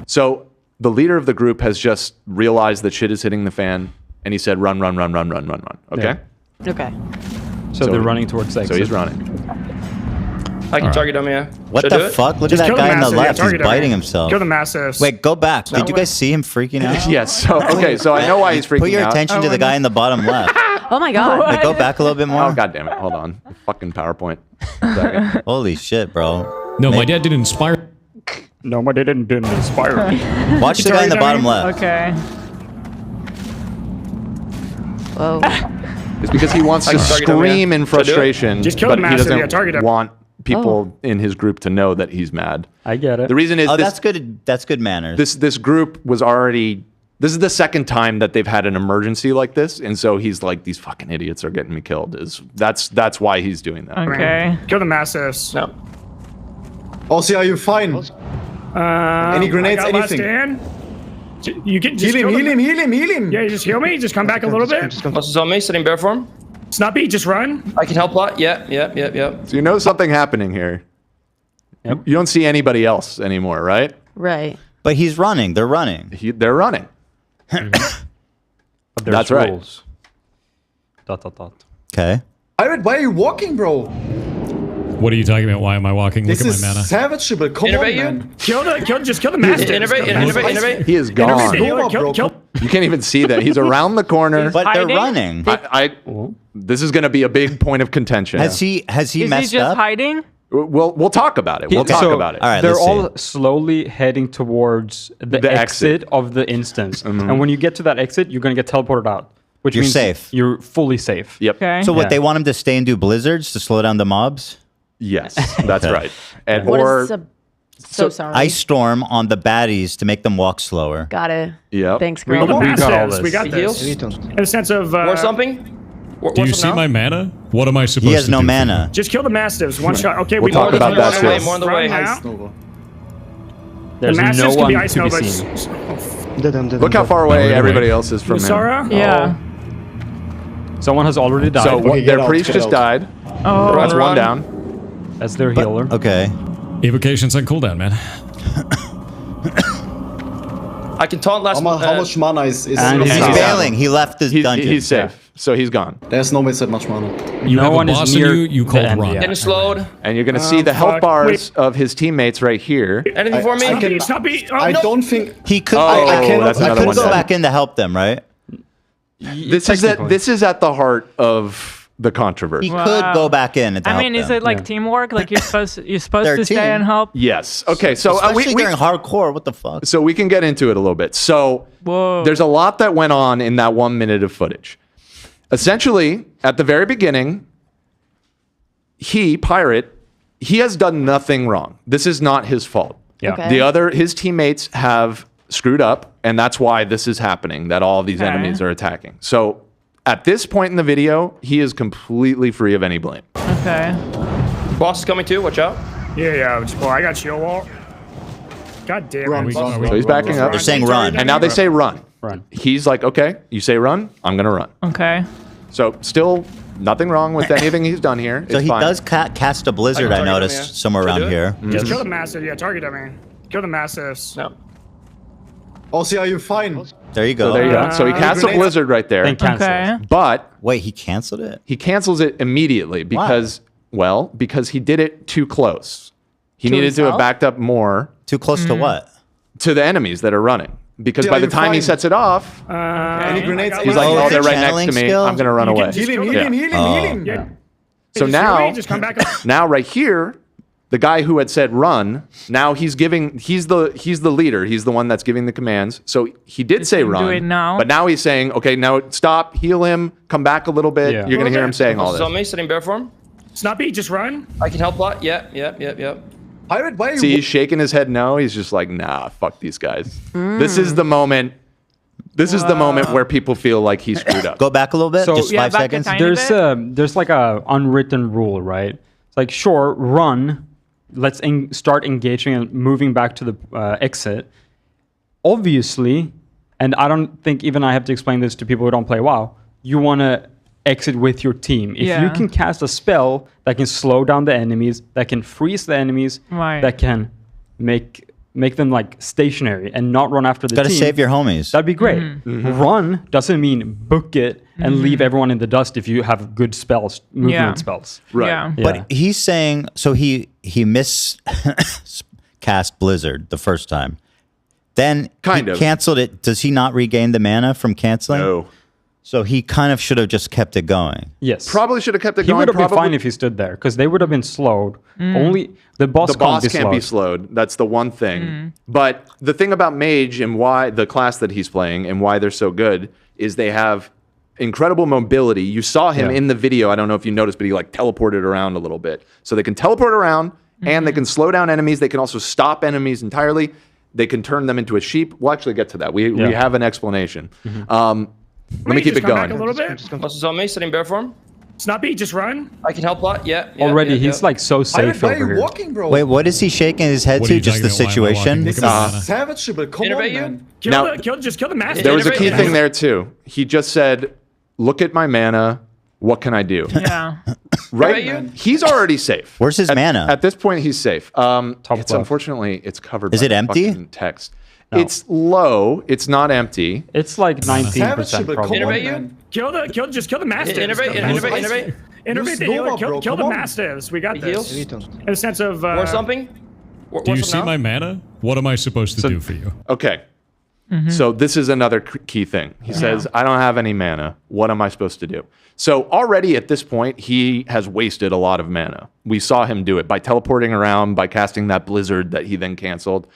So the leader of the group has just realized that shit is hitting the fan. And he said, run. Okay? Okay. So they're running towards exit. So he's running. I can target dummy. What Should I do the it? fuck? Look Just at kill that the guy on the massive, yeah, left. He's target him. biting himself. Kill the massive. Wait, go back. Did you guys see him freaking out? Yes. So, okay, so I know why he's freaking out. Put your attention to the guy in the bottom left. Oh my god. Wait, go back a little bit more. Oh, God damn it. Hold on. Fucking PowerPoint. Second. Holy shit, bro. No, my dad didn't inspire. No, my dad didn't inspire me. Watch the guy in the bottom left. Okay. Whoa. It's because he wants I to can target him, scream yeah. in Should I do it? frustration, Just kill but the he massive, doesn't yeah, target him. want people in his group to know that he's mad. I get it. The reason is Oh, this, that's good. That's good manners. this group was already... This is the second time that they've had an emergency like this, and so he's like, these fucking idiots are getting me killed. That's why he's doing that. Okay. Kill the massives. No. Olcay, are you fine? Any grenades, I got last anything? stand. You can just Heal kill him. Yeah, you just heal me. Just come back a little bit. Boss is on me, sitting bear form. Snuppy, just run. I can help a lot. Yep. So you know something happening here. You don't see anybody else anymore, right? Right. But he's running. They're running. They're running. But there's That's right. rules. Dot, dot, dot. Okay. Pirate, why are you walking, bro? What are you talking about? Why am I walking? This Look is at my mana. savageable. Come on, man. Just kill the master. Innovate. He is gone. Kill. You can't even see that. He's around the corner. But they're hiding? running. This is going to be a big point of contention. Has he Is he messed just up? hiding? We'll talk about it. We'll talk about it. All right, They're let's all see. slowly heading towards the The exit exit. of the instance. And when you get to that exit, you're going to get teleported out. Which You're means safe. You're fully safe. Yep. Okay. So what? Yeah. They want him to stay and do blizzards to slow down the mobs. Yes, that's right. And What or is so sorry. Ice storm on the baddies to make them walk slower. Got it. Yep. Thanks, We girl. got all this. We got this. In a sense of War something? Do you see my mana? What am I supposed to do? He has no mana. Just kill the mastiffs. One shot. Okay, We'll talk about that soon. More on the way. There's the mastiffs no can be one ice to be novas. seen. Look how far away everybody else is from him. Musara? Yeah. Someone has already died. So Okay, their get out, priest get just out. died. Oh. That's Run. one down. That's their healer. Okay. Evocation's on cooldown, man. I can taunt last. How much mana is And He's he's bailing. He left his dungeon. He's safe. So he's gone. There's no that much mana. You No have one a is boss in near you the called end run. yet. Getting slowed. And you're going to see the health fuck. bars of his teammates right here. Anything for me? I don't think He could. Oh, I cannot. that's I another could one go dead. back in to help them, right? This is at the heart of the He controversy. could go back in and to I help mean, is them. it like teamwork? Like you're supposed They're to a stay team. and help? Yes. Okay. So Especially we during hardcore. What the fuck? so we can get into it a little bit. So Whoa. there's a lot that went on in that 1 minute of footage. Essentially, at the very beginning, Pirate, he has done nothing wrong. This is not his fault. Yeah. Okay. His teammates have screwed up, and that's why this is happening, that all of these Okay. enemies are attacking. So at this point in the video, he is completely free of any blame. Okay. Boss is coming too. Watch out. Yeah. Boy, I got shield wall. God damn it. So he's backing up. They're saying run. And now they say run. Run. He's like, okay, you say run, I'm going to run. Okay. So still nothing wrong with anything he's done here. So It's he fine. does cast a blizzard. I target him, noticed yeah. somewhere Should I around do it? here. Just kill the mastiffs. Yeah, target them, man. Kill the mastiffs. No. Aussie, are you fine? There you go. So there you go. So he casts a grenades. blizzard right there. Then cancels. Okay. But Wait, he canceled it? he cancels it immediately because he did it too close. He To needed to have himself? backed up more Too close to what? to the enemies that are running. Because Yeah, by the you're time he fine. sets it off, Any grenades? he's like, Oh, oh, it's they're a right next channeling to me. skill? I'm going to run away. Heal him, Yeah. heal him. Yeah. So Just now, heal me, just come back up. now right here, the guy who had said run, now he's the leader. He's the one that's giving the commands. So he did say him do run. it now? But now he's saying, okay, now stop, heal him, come back a little bit. Yeah. You're going to hear him saying all Boss is on this. me, sitting bear form. Snappy, just run. I can help lot. Yep. Pirate, why are you See, he's shaking his head no. He's just like, nah, fuck these guys. This is the moment. This is the moment where people feel like he screwed up. Go back a little bit. So- just Yeah, 5 back a seconds. tiny There's like a unwritten rule, right? It's like, sure, run. Let's start engaging and moving back to the exit. Obviously, and I don't think even I have to explain this to people who don't play WoW, you want to exit with your team. If you Yeah. can cast a spell that can slow down the enemies, that can freeze the enemies, Right. that can make them like stationary and not run after the Got to team. save your homies. That'd be great. Run doesn't mean book it and leave everyone in the dust if you have good spells, movement Yeah. spells. Right. Yeah. But he's saying so he cast blizzard the first time. Then Kind he of. canceled it. Does he not regain the mana from canceling? No. So he kind of should have just kept it going. Yes. Probably should have kept it He going. would have been probably- fine if he stood there because they would have been slowed. Only the boss, The boss can't be slowed. slowed. That's the one thing. But the thing about Mage and why the class that he's playing and why they're so good is they have incredible mobility. You saw him Yeah. in the video. I don't know if you noticed, but he like teleported around a little bit. So they can teleport around and they can slow down enemies. They can also stop enemies entirely. They can turn them into a sheep. We'll actually get to that. We have an explanation. Let me keep it Come back a going. little bit. Boss is on me, sitting bear form. Snappy, just run. I can help lot. Yeah. Already, he's like so Pirate, safe why are over you here. walking, bro? Wait, what is he shaking his head What are to? you Just the talking about? Why am I situation? walking? Look at my mana. Savageable. Come Innovate on, you? man. Now- Just kill the master. There was a key Innovate. thing there too. He just said, look at my mana. What can I do? Yeah. Right, you? he's already safe. Where's his mana? At this point, he's safe. It's left. unfortunately it's covered. Is by it empty? fucking Text. It's low. It's not empty. It's like 19% Savage, but probably. Innervate you? Just kill the mastiffs. Innervate. Innervate the Use healer. Nova, bro, Kill the come on. mastiffs. We got He this. heals. In a sense of War something? Do you see my mana? What am I supposed to do for you? Okay. So this is another key thing. He says, I don't have any mana. What am I supposed to do? So already at this point, he has wasted a lot of mana. We saw him do it by teleporting around, by casting that blizzard that he then canceled.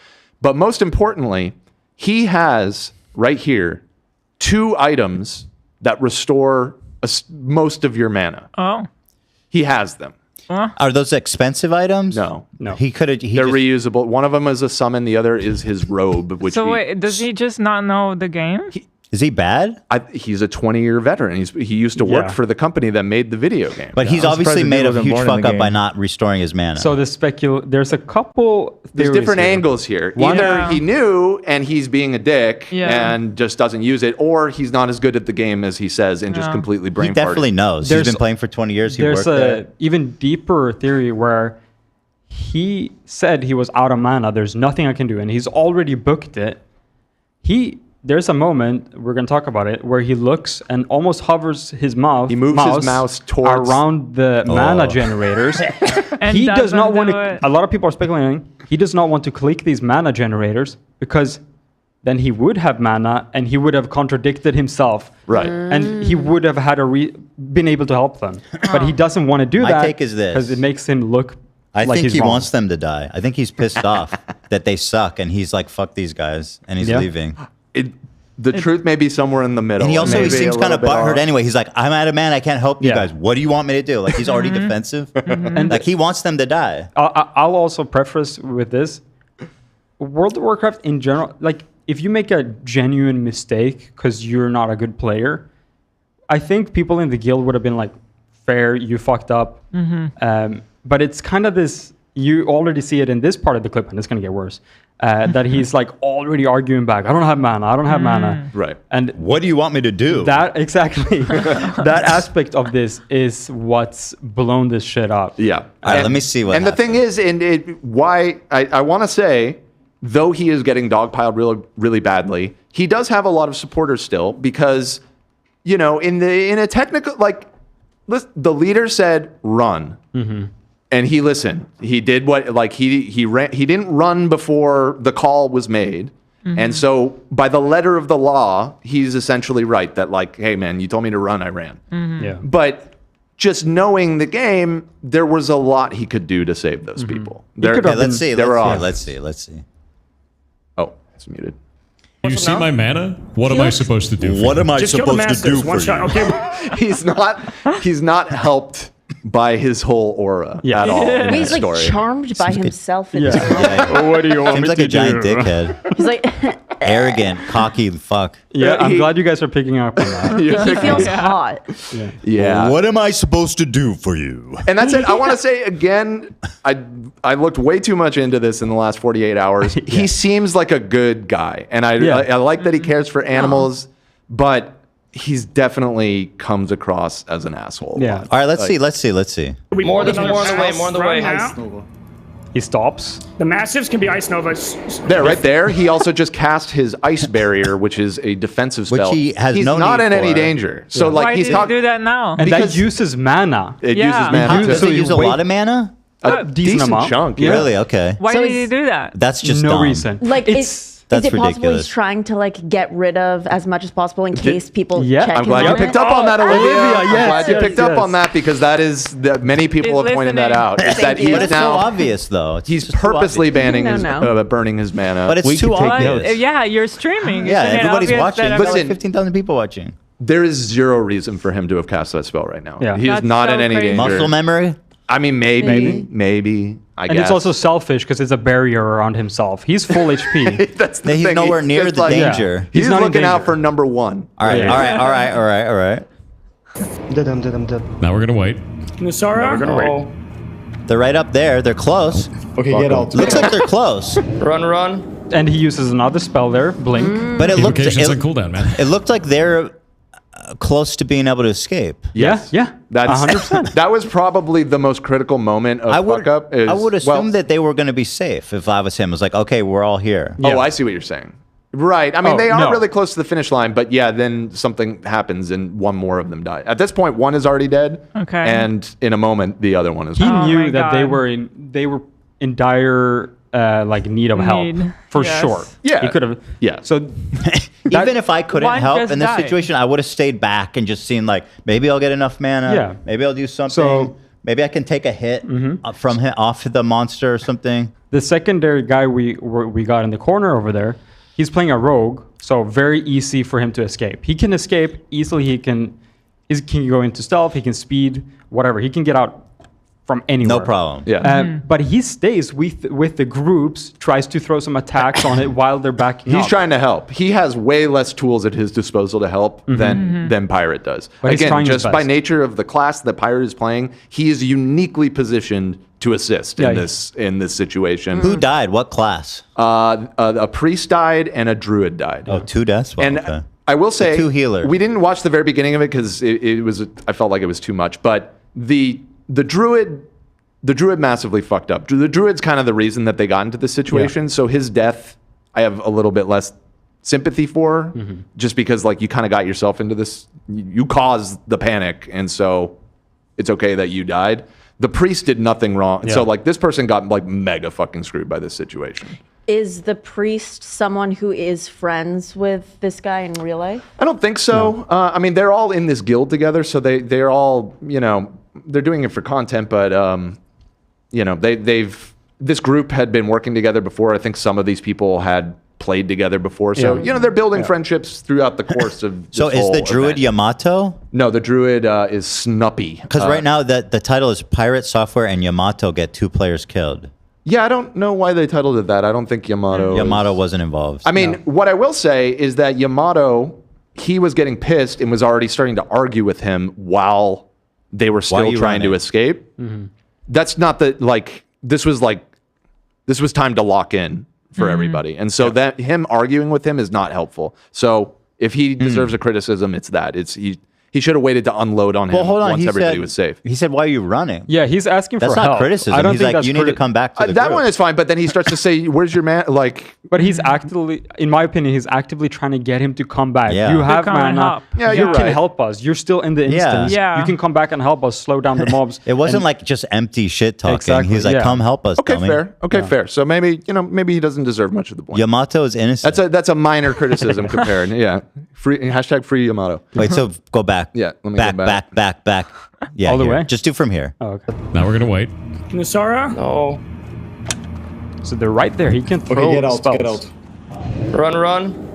But most importantly, he has right here 2 items that restore most of your mana. Oh. He has them. Are those expensive items? No. He could have. They're reusable. One of them is a summon. The other is his robe. Which So wait, does he just not know the game? Is he bad? He's a 20-year veteran. He used to work for the company that made the video game. But he's obviously made a huge fuck up by not restoring his mana. So there's a couple There's theories different here. angles here. One- Either he knew and he's being a dick Yeah. and just doesn't use it, or he's not as good at the game as he says and just completely brain he definitely knows. He's been playing for 20 years. He There's worked there. a even deeper theory where he said he was out of mana. There's nothing I can do, and he's already booked it. There's a moment, we're going to talk about it, where he looks and almost hovers his mouse. He moves his mouse towards around the mana generators. And He does not doesn't want do to. it. A lot of people are speculating. He does not want to click these mana generators because then he would have mana and he would have contradicted himself. Right. And he would have had been able to help them. But he doesn't want to do My that. take is this. because it makes him look. I like think he's he wrong. wants them to die. I think he's pissed off that they suck, and he's like, "Fuck these guys," and he's leaving. The truth may be somewhere in the middle. And he also Maybe seems a kind of little bit butthurt off. anyway. He's like, "I'm out of man. I can't help you Yeah. guys. What do you want me to do?" Like he's already defensive. And like he wants them to die. I'll also preface with this: World of Warcraft in general, like if you make a genuine mistake because you're not a good player, I think people in the guild would have been like, "Fair, you fucked up." But it's kind of this. You already see it in this part of the clip, and it's gonna get worse. That he's like already arguing back. I don't have mana. I don't have mana. Right. And what do you want me to do? That exactly. That aspect of this is what's blown this shit up. Yeah. All right, let me see what. And the thing is, why I want to say, though he is getting dogpiled really badly, he does have a lot of supporters still because, in a technical the leader said run. And he listened. He did what he ran. He didn't run before the call was made. And so by the letter of the law, he's essentially right that hey man, you told me to run, I ran. Yeah. But just knowing the game, there was a lot he could do to save those people. Let's see. They were off. Let's see. Oh, it's muted. Do you see my mana? What am I supposed to do? What am I Just kill the supposed to do masters. One for shot. you? Okay. He's not helped by his whole aura at all. in He's this like story. charmed by himself. And What do you want Seems me like to a giant do? dickhead. He's like, Arrogant, cocky fuck. Yeah, I'm glad you guys are picking up on that. he feels hot. Yeah. What am I supposed to do for you? And that's it. I want to say again, I looked way too much into this in the last 48 hours. He seems like a good guy. And I like that he cares for animals, but he's definitely comes across as an asshole. Yeah. All right, let's see. More on the way. He stops. The massives can be ice novas. There, right there. He also just cast his ice barrier, which is a defensive Which spell. he has he's no not need in any for. danger. So Why he's did he do that now? And Because- that uses mana. It Yeah. uses mana. Does to- it use a lot of mana? a decent amount. chunk. Yeah. Really? Okay. Why So did he he's- do that? That's just no dumb. reason. Like, it's That's is it possible ridiculous. he's trying to get rid of as much as possible in case people Yeah, check I'm him glad you on picked it? up on that, Olivia. I'm yes, glad you yes, picked up yes. on that because that is that many people He's have pointed that listening. out. Is Thank that you. he But is it's so now obvious, though. It's he's just too purposely obvious. banning No, his no. burning his mana. But it's We too could take obvious. notes. Yeah, you're streaming. Yeah, Isn't it everybody's obvious watching. that There's everyone- like 15,000 people watching. there is zero reason for him to have cast that spell right now. Yeah. He is That's not so in any crazy. danger. Muscle memory? I mean, maybe. I and guess. it's also selfish because it's a barrier around himself. He's full HP. That's the He's thing. nowhere near it's the danger. Yeah. He's He's not in looking out danger. for number one. All right, Yeah. all right. I'm dead. Now we're gonna wait. Nusara? They're right up there. They're close. Okay, get out. Looks like they're close. Run. And he uses another spell there, Blink. But it looked Invocations on cooldown, man. it looked like they're close to being able to escape. Yes. Yeah. That's 100%. That was probably the most critical moment of fuck up. I would assume that they were going to be safe if I was him. It was like, okay, we're all here. Oh, I see what you're saying. Right. I mean, they are no. really close to the finish line, but yeah, then something happens and one more of them die. At this point, one is already dead. Okay. And in a moment, the other one is He dead. knew that they were in dire need of help for sure. Yeah. He could have. Yeah. So Even if I couldn't One help just in this died. situation, I would have stayed back and just seen like maybe I'll get enough mana. Yeah. Maybe I'll do something. So- maybe I can take a hit from him off the monster or something. the secondary guy we got in the corner over there, he's playing a rogue, so very easy for him to escape. He can escape easily. He can go into stealth. He can speed, whatever. He can get out from anywhere. No problem. Yeah. But he stays with the groups, tries to throw some attacks on it while they're backing He's up. trying to help. He has way less tools at his disposal to help than Pirate does. But he's Again, trying his just by best. nature of the class that Pirate is playing, he is uniquely positioned to assist Yeah, in this situation. Who died? What class? A priest died and a druid died. Oh, 2 deaths. Well, And okay. I will say, 2 healer. We didn't watch the very beginning of it because it was. I felt like it was too much. But the druid massively fucked up. The druid's kind of the reason that they got into this situation. So his death, I have a little bit less sympathy for, just because like you kind of got yourself into this. You caused the panic, and so it's okay that you died. The priest did nothing wrong, so like this person got like mega fucking screwed by this situation. Is the priest someone who is friends with this guy in real life? I don't think so. I mean, they're all in this guild together, so they're all, they're doing it for content, but this group had been working together before. I think some of these people had played together before, so they're building friendships throughout the course of. This So is whole the druid event. Yamato? No, the druid is Snuppy. Because right now the title is Pirate Software and Yamato get 2 players killed. Yeah, I don't know why they titled it that. I don't think Yamato wasn't involved. I mean, what I will say is that Yamato, he was getting pissed and was already starting to argue with him while they were Why are still you trying to running? escape. That's not this was time to lock in for everybody. And so that him arguing with him is not helpful. So if he deserves a criticism, it's that. He should have waited to unload on him Well, hold on. once He everybody said, was safe. He said, "Why are you running?" Yeah, he's asking That's for not help. criticism. I don't He's think like, that's you need to come back to the that group. one is fine, but then he starts to say, "Where's your man?" Like, But he's actively, in my opinion, he's actively trying to get him to come back. Yeah. You have come and mana. help. Yeah, you you're can right. help us. You're still in the instance. Yeah. You can come back and help us slow down the mobs. It wasn't And- like just empty shit talking. Exactly, He's like, yeah. "Come help us." okay, dummy." fair. Okay, fair. So maybe he doesn't deserve much of the point. Yamato is innocent. That's a minor criticism compared. Yeah. Free Yamato. Wait, so go back. Yeah, let me back, go back, back. back. Yeah, All the here. way? Just do from here. Oh, okay. Now we're gonna wait. Nasara? No. So they're right there. He can throw Okay, get out, spells. get out. Run.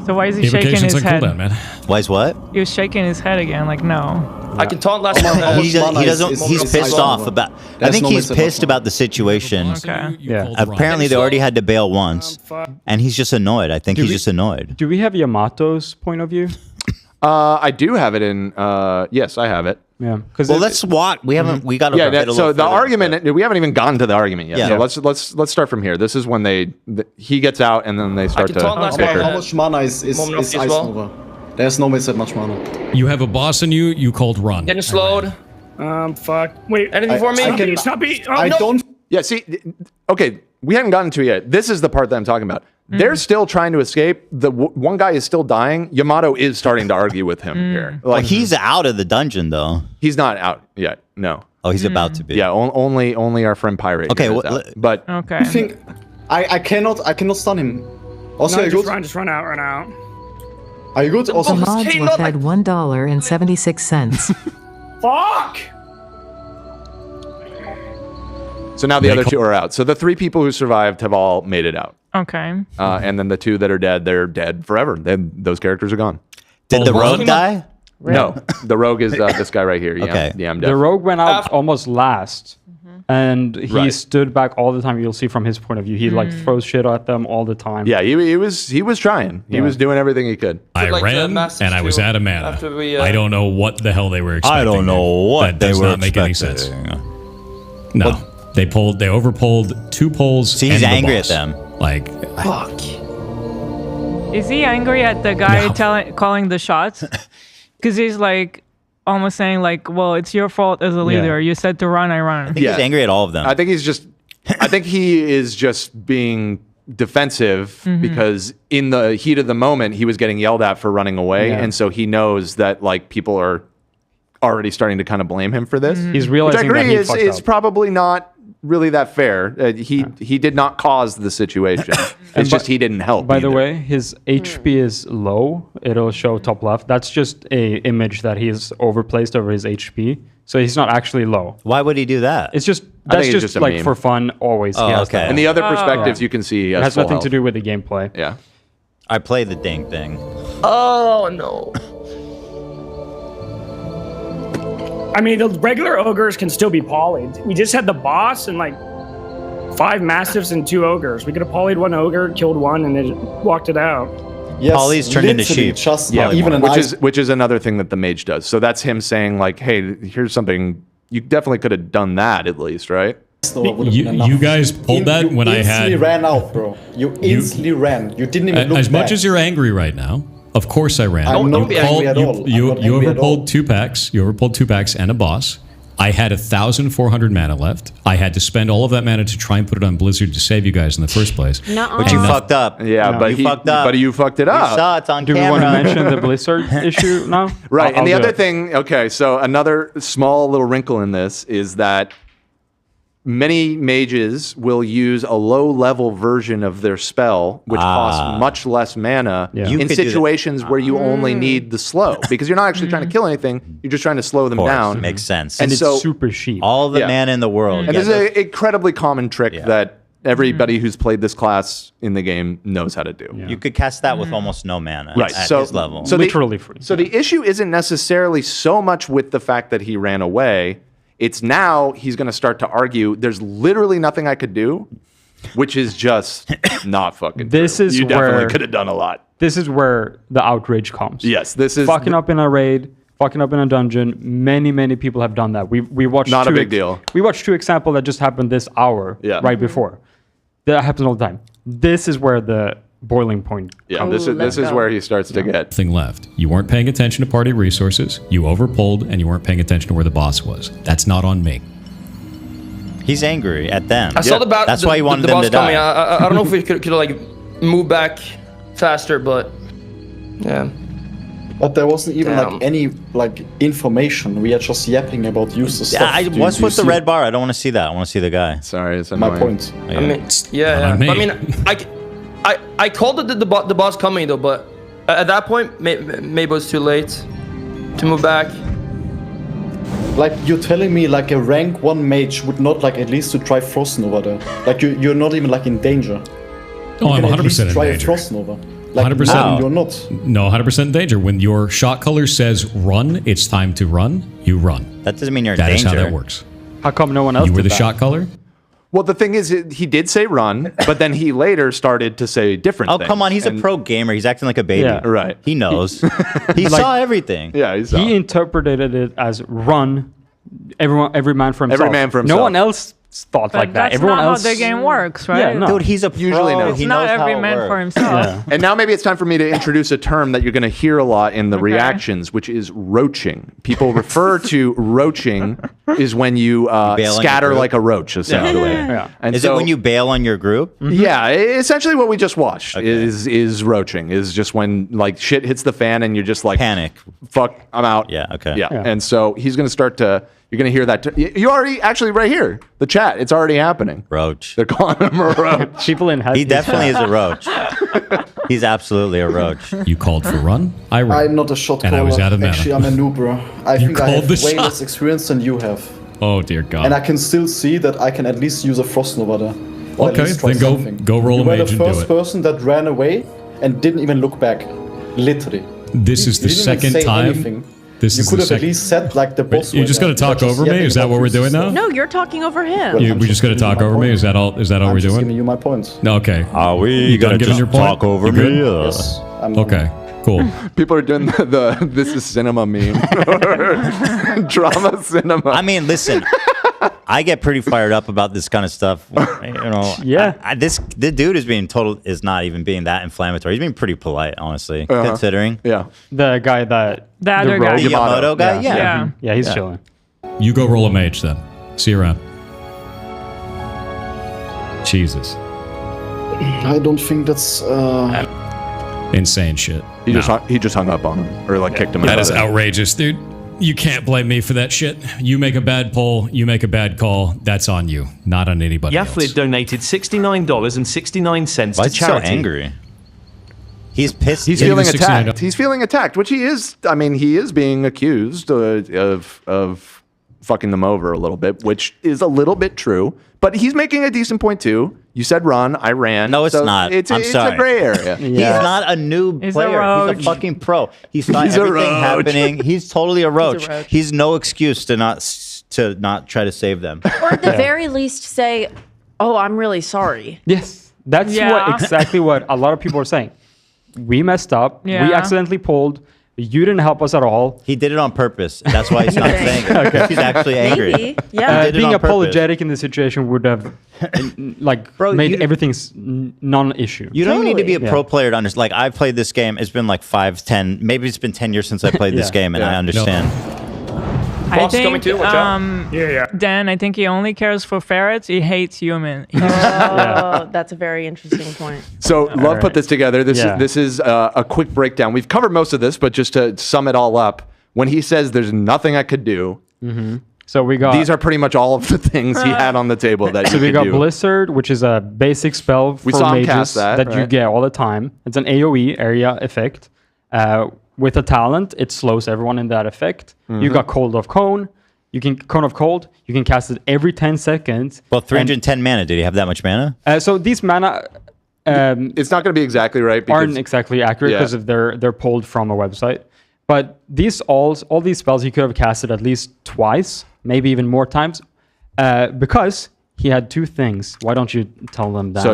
So why is he shaking Evocation's his on head? cooldown, man. Why is what? He was shaking his head again, like no. I can taunt last one. He doesn't. He's pissed off about. I think he's pissed about the situation. Okay. Yeah. Apparently, they already had to bail once, and he's just annoyed. I think he's just annoyed. Do we have Yamato's point of view? I do have it in. Yes, I have it. Yeah. Because Well, let's walk. We haven't. We got to. Yeah. So the argument. We haven't even gotten to the argument yet. Yeah. So let's start from here. This is when he gets out, and then they start can taunt last bicker. one. How much mana is Moment of Ice peace as well. Nova? There's no that much mana. You have a boss in you. You called run. Getting slowed. Fuck. Wait. Anything for me? Snuppy. Oh, I no. don't. Yeah. See. Okay. We haven't gotten to it yet. This is the part that I'm talking about. They're still trying to escape. The one guy is still dying. Yamato is starting to argue with him here. Like he's out of the dungeon though. He's not out yet. No. Oh, he's about to be. Yeah. Only our friend Pirate. Okay, here is well, out. But Okay. I think I cannot stun him. Also, No, are you good? just run out. Are you good? Also, boss Mods came were up fed $1.76. Fuck! so now the other 2 are out. So the 3 people who survived have all made it out. Okay. And then the 2 that are dead, they're dead forever. Those characters are gone. Did the rogue die? No, the rogue is this guy right here. Yeah, Okay. Yeah, I'm The dead. rogue went out almost last. And he Right. stood back all the time. You'll see from his point of view. He like throws shit at them all the time. Yeah, he was trying. He was doing everything he could. I like the ran Masters and I was too, out of mana. after we, I don't know what the hell they were expecting. I don't know what That they does were not make any expecting. sense. No, they overpulled 2 polls. See, he's and the angry at boss. them. Like, Fuck. Is he angry at the guy calling the shots? Because he's like almost saying like, "Well, it's your fault as a leader. You said to run, I run." I think he's angry at all of them. I think he is just being defensive because in the heat of the moment he was getting yelled at for running away, and so he knows that like people are already starting to kind of blame him for this. He's realizing which I agree that he is probably not really that fair. He did not cause the situation. It's just he didn't help. By the way, his HP is low. It'll show top left. That's just a image that he's overplaced over his HP. So he's not actually low. Why would he do that? It's just I think that's it's just just a like meme. for fun. Always. Oh, he has okay. that. And the other perspectives you can see. It has full nothing health. to do with the gameplay. Yeah. I play the dang thing. Oh no. I mean, the regular ogres can still be polyed. We just had the boss and like 5 mastiffs and 2 ogres. We could have polyed 1 ogre, killed 1, and then walked it out. Yes, Polly's turned into literally, sheep. Just Yeah, even an which is another thing that the mage does. So that's him saying like, "Hey, here's something. You definitely could have done that at least, right?" You guys pulled that when I had. instantly ran out, bro. You instantly ran. You didn't even look As back. much as you're angry right now, of course I ran. I'm not angry at all. You I'm not angry at all. overpulled 2 packs. You overpulled 2 packs and a boss. I had 1,400 mana left. I had to spend all of that mana to try and put it on Blizzard to save you guys in the first place. But you fucked up. Yeah, No. but you he fucked up. But you fucked it up. We saw it on Do camera. we want to mention the Blizzard issue now? Right. I'll And the do other it. thing, okay, so another small little wrinkle in this is that many mages will use a low-level version of their spell, which costs much less mana You in could do that. situations where you only need the slow, because you're not actually trying to kill anything. You're just trying to slow them Of course, down. makes sense. And it's so super cheap. All the Yeah. mana in the world. And Yeah, this is an incredibly common trick that everybody who's played this class in the game knows how to do. you could cast that with almost no mana Right. at So, his level. so Literally free. So the issue isn't necessarily so much with the fact that he ran away. It's now he's going to start to argue there's literally nothing I could do, which is just not fucking This true. is You definitely where- could have done a lot. This is where the outrage comes. Yes, this is fucking up in a raid, fucking up in a dungeon. Many people have done that. We watched Not a 2 big deal. We watched 2 examples that just happened this hour. Yeah. Right before. That happens all the time. This is where the boiling point. Yeah, comes. this is where he starts to get Thing left. You weren't paying attention to party resources. You overpulled, and you weren't paying attention to where the boss was. That's not on me. He's angry at them. I saw the boss. That's why he wanted the them boss to die. coming. I don't know if we could like move back faster, but yeah. But there wasn't even Damn. like any like information. We are just yapping about useless Yeah, stuff. what's Do you with the see red bar? I don't want to see that. I want to see the guy. Sorry, it's My annoying. point. Oh, yeah. I mean, yeah. on me. I mean, I called it the boss coming though, but at that point, maybe it was too late to move back. Like you're telling me like a rank 1 mage would not like at least to try Frost Nova there. Like you're not even like in danger. Oh, I'm You can at least 100% in try a danger. Frost Nova. Like 100%. no, you're not. No, 100% in danger. When your shot color says run, it's time to run, you run. That doesn't mean you're in That is danger. how that works. How come no one else You were did the that? shot color? Well, the thing is, he did say run, but then he later started to say different Oh, things. come on. He's And- a pro gamer. He's acting like a baby. Yeah. Right. He knows. He Like- saw everything. Yeah, he's He interpreted it as run. Every man for himself. Every man for himself. No one else thought But like that. that's Everyone not else. how the game works, right? Yeah, no. Dude, he's a pro. Usually no. It's He not knows every how it man for works. himself. Yeah. And now maybe it's time for me to introduce a term that you're going to hear a lot in the Okay. reactions, which is roaching. People refer to roaching is when you bail on your scatter group? like a roach, essentially. Yeah. And Is so- it when you bail on your group? Yeah, essentially what we just watched Okay. is roaching. Is just when like shit hits the fan and you're just like Panic. Fuck, I'm out. Yeah, okay. Yeah. Yeah. And so he's going to start to. You're going to hear that. You already actually right here, the chat. It's already happening. Roach. They're calling him a roach. People in He definitely is a roach. He's absolutely a roach. You called for run, I ran. I'm not a shot And caller. I was out of mana. Actually, I'm a noob, bro. I think I called have the way shot. less experience than you have. Oh, dear God. And I can still see that I can at least use a Frost Nova there. Or at Okay, least try then go- something. go roll a You were mage the and do first it. person that ran away and didn't even look back. Literally. This is the You didn't even second say time. anything. This You is could the have at second. least said like the boss. You're just went going to there. talk You're just over me? yapping Is that about what we're useless doing now? stuff. No, you're talking over him. Well, You, I'm we're just going to talk giving you over my me? Is that all? Is that all I'm we're just doing? giving you my point. No, okay. Are we You done gonna giving just your point? talk over You good? me? Yes. Okay, cool. People are doing the this is cinema meme. Drama cinema. I mean, listen. I get pretty fired up about this kind of stuff. You know, the dude is not even being that inflammatory. He's being pretty polite, honestly, considering. Yeah. The guy that The other guy. The Yamato guy. Yeah. Yeah, he's chilling. You go roll a mage then. See you around. Jesus. I don't think that's. Insane shit. He just hung up on him or like kicked him. That out is of it. outrageous, dude. You can't blame me for that shit. You make a bad poll, you make a bad call. That's on you, not on anybody else. Yaflid donated $69.69 Why to is he so charity. angry? He's pissed. He's feeling attacked. He's feeling attacked, which he is. I mean, he is being accused of fucking them over a little bit, which is a little bit true. But he's making a decent point too. You said run, I ran. No, it's not. It's I'm sorry. a gray area. He's not a noob player. He's a fucking pro. He's not He's a everything roach. happening. He's totally a roach. roach. He's no excuse to not try to save them. Or at the very least say, "Oh, I'm really sorry." Yes, that's exactly what a lot of people are saying. We messed up. We Yeah. accidentally pulled. You didn't help us at all. He did it on purpose. That's why he's not saying it. Okay. He's actually angry. Maybe. Yeah. He did it Being on purpose. apologetic in the situation would have made everything non-issue. You don't even need to be a Yeah. pro player to understand. Like, I've played this game. It's been like 5, 10, maybe it's been 10 years since I played this game, and I understand. I Boss think, coming too, watch out. Dan, I think he only cares for ferrets. He hates humans. Oh, that's a very interesting point. So Love put this together. Yeah. This is a quick breakdown. We've covered most of this, but just to sum it all up, when he says there's nothing I could do, So we got these are pretty much all of the things he had on the table that So you we could got do. Blizzard, which is a basic spell for We saw him mages cast that, you right. get all the time. It's an AoE area effect. With a talent, it slows everyone in that effect. You got Cold of Cone. Cone of Cold. You can cast it every 10 seconds. Well, 310 mana. Did he have that much mana? So these mana it's not going to be exactly right. aren't exactly accurate because they're pulled from a website. But all these spells he could have casted at least twice, maybe even more times, because he had two things. Why don't you tell them that? So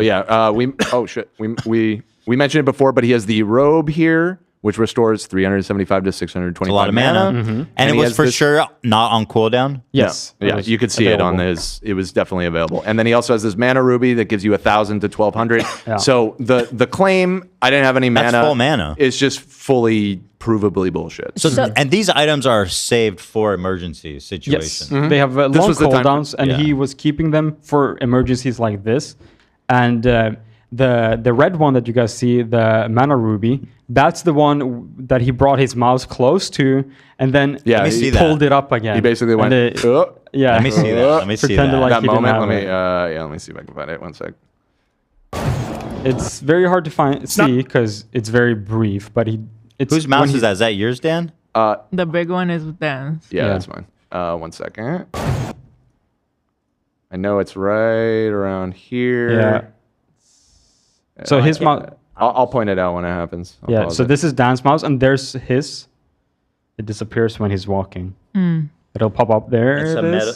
we mentioned it before, but he has the robe here, which restores 375 to 625 A lot of mana. And it he was has for this- sure not on cooldown? Yes. Yeah, you could see it on his. It was definitely available. And then he also has this mana ruby that gives you 1,000 to 1,200. Yeah. So the claim, I didn't have any mana. That's full mana. Is just fully provably bullshit. And these items are saved for emergency situations. Yes, they have This long was the time- cooldowns, and he was keeping them for emergencies like this. And the red one that you guys see, the mana ruby, that's the one that he brought his mouse close to, and then he pulled it up again. He basically went. Yeah, Let me see that. Let me see pretended that. like that he didn't moment. have Let me. it. Let me see if I can find it. One sec. It's very hard to see because it's very brief. But Whose mouse is that? Is that yours, Dan? The big one is Dan's. Yeah, that's mine. 1 second. I know it's right around here. Yeah. So his mouse. I'll point it out when it happens. I'll Yeah. pause So it. this is Dan's mouse, and there's his. It disappears when he's walking. It'll pop up there.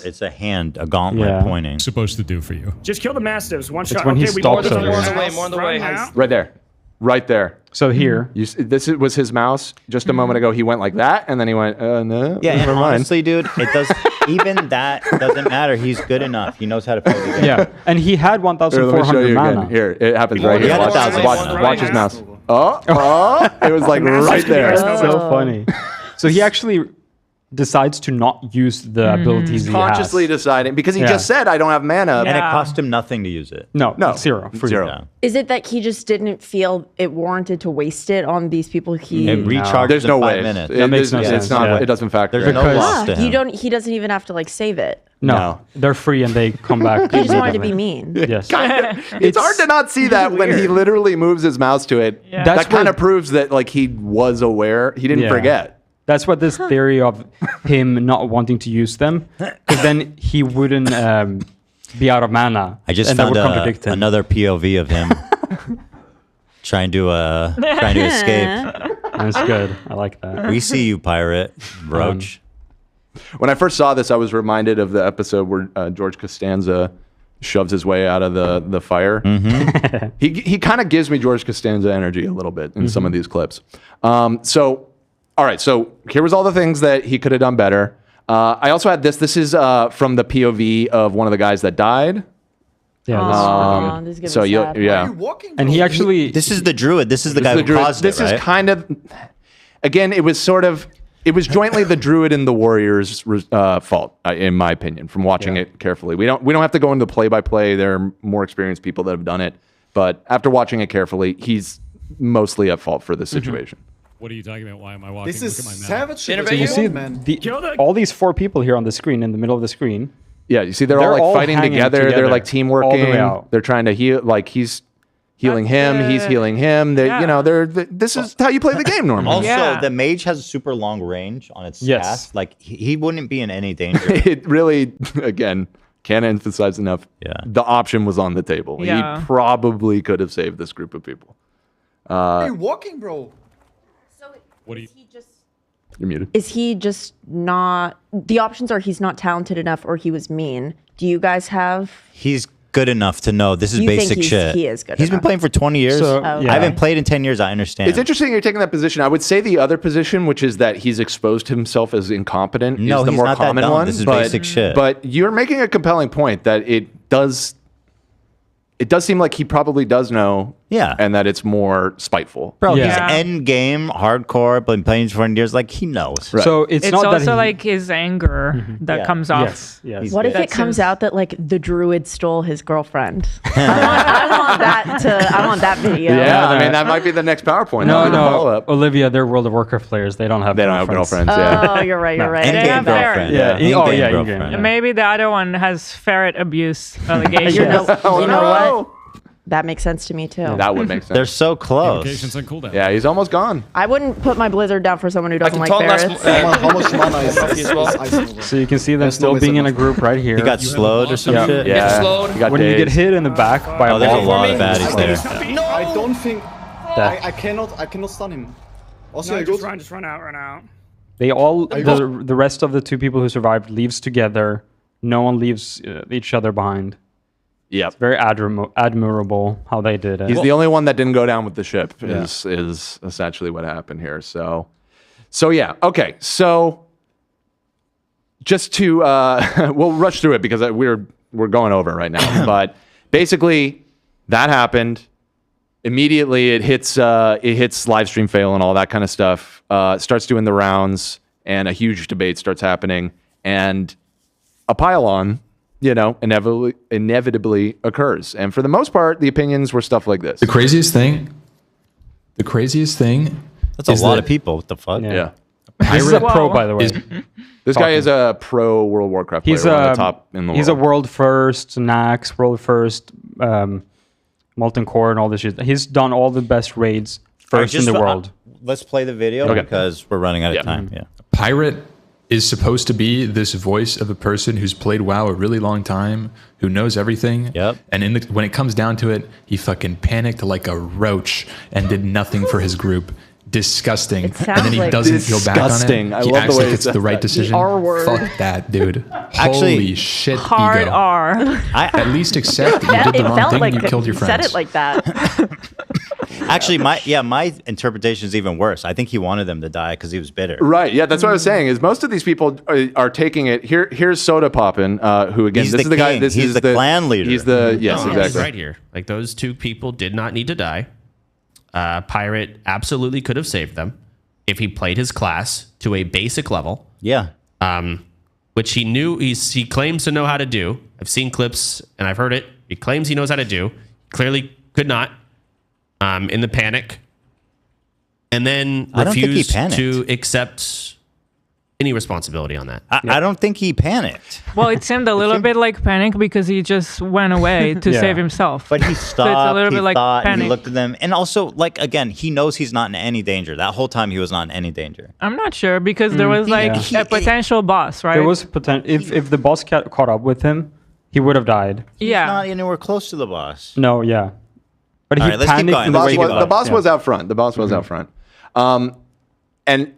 It's a hand, a gauntlet pointing. Supposed to do for you. Just kill the mastiffs. One shot. when he okay, we stops more over than here. more on the way. Right there. Right there. So here. This was his mouse. Just a moment ago, he went like that, and then he went, no. Yeah, and never mind. honestly, dude, it does. Even that doesn't matter. He's good enough. He knows how to play the game. Yeah, and he had Here, let me show 1,400 you mana. again. Here, it happens right He here. had Watch, 1,000 mana. watch his mouse. Oh, it was like right there. That's so funny. So he actually decides to not use the abilities he Consciously has. deciding because he just said I don't have mana. And it cost him nothing to use it. No, zero. Free. Zero. Is it that he just didn't feel it warranted to waste it on these people he It recharges There's no in 5 way. minutes. It makes no it's sense, not. yeah. It doesn't factor. There's in. no loss to you him. don't he doesn't even have to like save it. No, they're free and they come back. He just wanted to be immediately. mean. Yes. It's hard to not see that when he literally moves his mouse to it. Yeah. That That's kind what- of proves that like he was aware. He didn't Yeah. forget. That's what this theory of him not wanting to use them, because then he wouldn't be out of mana. I just and that found would contradict him. another POV of him trying to escape. That's good. I like that. We see you, pirate, roach. When I first saw this, I was reminded of the episode where George Costanza shoves his way out of the fire. Mm-hmm. He kind of gives me George Costanza energy a little bit in some of these clips. All right, so here was all the things that he could have done better. I also had this. This is from the POV of one of the guys that died. Yeah, this is gonna so be sad. yeah. And he actually This is the druid. This is the guy who caused This it, right? is kind of, again, it was jointly the druid and the warrior's fault, in my opinion, from watching it carefully. We don't have to go into play by play. There are more experienced people that have done it, but after watching it carefully, he's mostly at fault for this situation. What are you talking about? Why am I walking? This is Look at my map. savage. So you see all these 4 people here on the screen, in the middle of the screen. Yeah, you see, they're all like fighting hanging together. They're like team all the way working. out. They're trying to heal. Like he's healing him. He's healing him. This is how you play the game normally. Also, the mage has a super long range on its cast. Like he wouldn't be in any danger. It really, again, can't emphasize enough. Yeah, the option was on the table. Yeah. He probably could have saved this group of people. Are you walking, bro? What are you? You're muted. Is he just not? The options are he's not talented enough or he was mean. Do you guys have? He's good enough to know this is You think basic shit. he is good He's been enough. playing for 20 years. So, I haven't played in 10 years. I understand. It's interesting you're taking that position. I would say the other position, which is that he's exposed himself as incompetent, No, is the he's more not that common dumb. one. This is but, basic shit. But you're making a compelling point that it does seem like he probably does know. Yeah. And that it's more spiteful. Bro, he's end game, hardcore, been playing for 20 years. Like, he knows. So it's not also that like his anger that comes off. Yes. What if it That's comes out that like the druid stole his girlfriend? I want that video. Yeah, I mean, that might be the next PowerPoint. No, Follow-up. Olivia, they're World of Warcraft players. They don't have girlfriends. Yeah. Oh, you're right. You're right. They have ferret. In-game. And maybe the other one has ferret abuse allegations. You know what? That makes sense to me too. That would make sense. They're so close. Invocations on cooldown. Yeah, he's almost gone. I wouldn't put my blizzard down for someone who doesn't like talk less ferrets. How much mana is ice over? So you can see them There's still no being in a wizard. group right here. He got slowed or some shit? Yeah. slowed. He got When you get dazed. hit in the back by a there's a ball, lot of baddies there. I don't think That- I cannot stun him. Also, No, I just got run out. they all Are you the rest of the 2 people who survived leaves together. No one leaves each other behind. Yep. It's very admirable how they did it. He's the only one that didn't go down with the ship. Is essentially what happened here. So yeah. Okay. So just to we'll rush through it because we're going over right now. But basically, that happened. Immediately, it hits live stream fail and all that kind of stuff. Starts doing the rounds, and a huge debate starts happening, and a pile-on, inevitably occurs. And for the most part, the opinions were stuff like this. The craziest thing. That's a lot of people. What the fuck? Yeah. This is a pro, by the way. This guy is a pro World of Warcraft player, one of the top in the world. He's a world first, Nax, world first, Molten Core, and all this shit. He's done all the best raids first in the world. Let's play the video because we're running out of time. Yeah. Pirate is supposed to be this voice of a person who's played WoW a really long time, who knows everything. Yep. And when it comes down to it, he fucking panicked like a roach and did nothing for his group. Disgusting. And then he like doesn't feel back on disgusting. it. I He love the acts way like he it's the said right that. decision. The R word. Fuck that, dude. Actually, Holy shit, Hard ego. R. At least accept that you did the wrong thing and you killed your he friends. said it like that. Actually, my interpretation is even worse. I think he wanted them to die because he was bitter. Right. Yeah, that's what I was saying. Is most of these people are taking it. Here's Soda Poppin, who again, He's this the is the guy. king. This He's is the clan leader. He's the yes, No, exactly. it's right here. Like those 2 people did not need to die. Pirate absolutely could have saved them if he played his class to a basic level. Yeah. Which he knew. He claims to know how to do. I've seen clips and I've heard it. He claims he knows how to do. Clearly could not. In the panic. And then I don't think he refused panicked. to accept any responsibility on that. I don't think he panicked. Well, it seemed a little bit like panic because he just went away to Yeah. save himself. But he So stopped. it's a little He bit like thought. panic. He looked at them, and also, like again, he knows he's not in any danger. That whole time, he was not in any danger. I'm not sure because there was like a potential boss, right? There was potential. If the boss caught up with him, he would have died. He's not anywhere close to the boss. No, yeah. But All he right, let's keep panicked going. in the way he The boss yeah. was out front. The boss was out front. And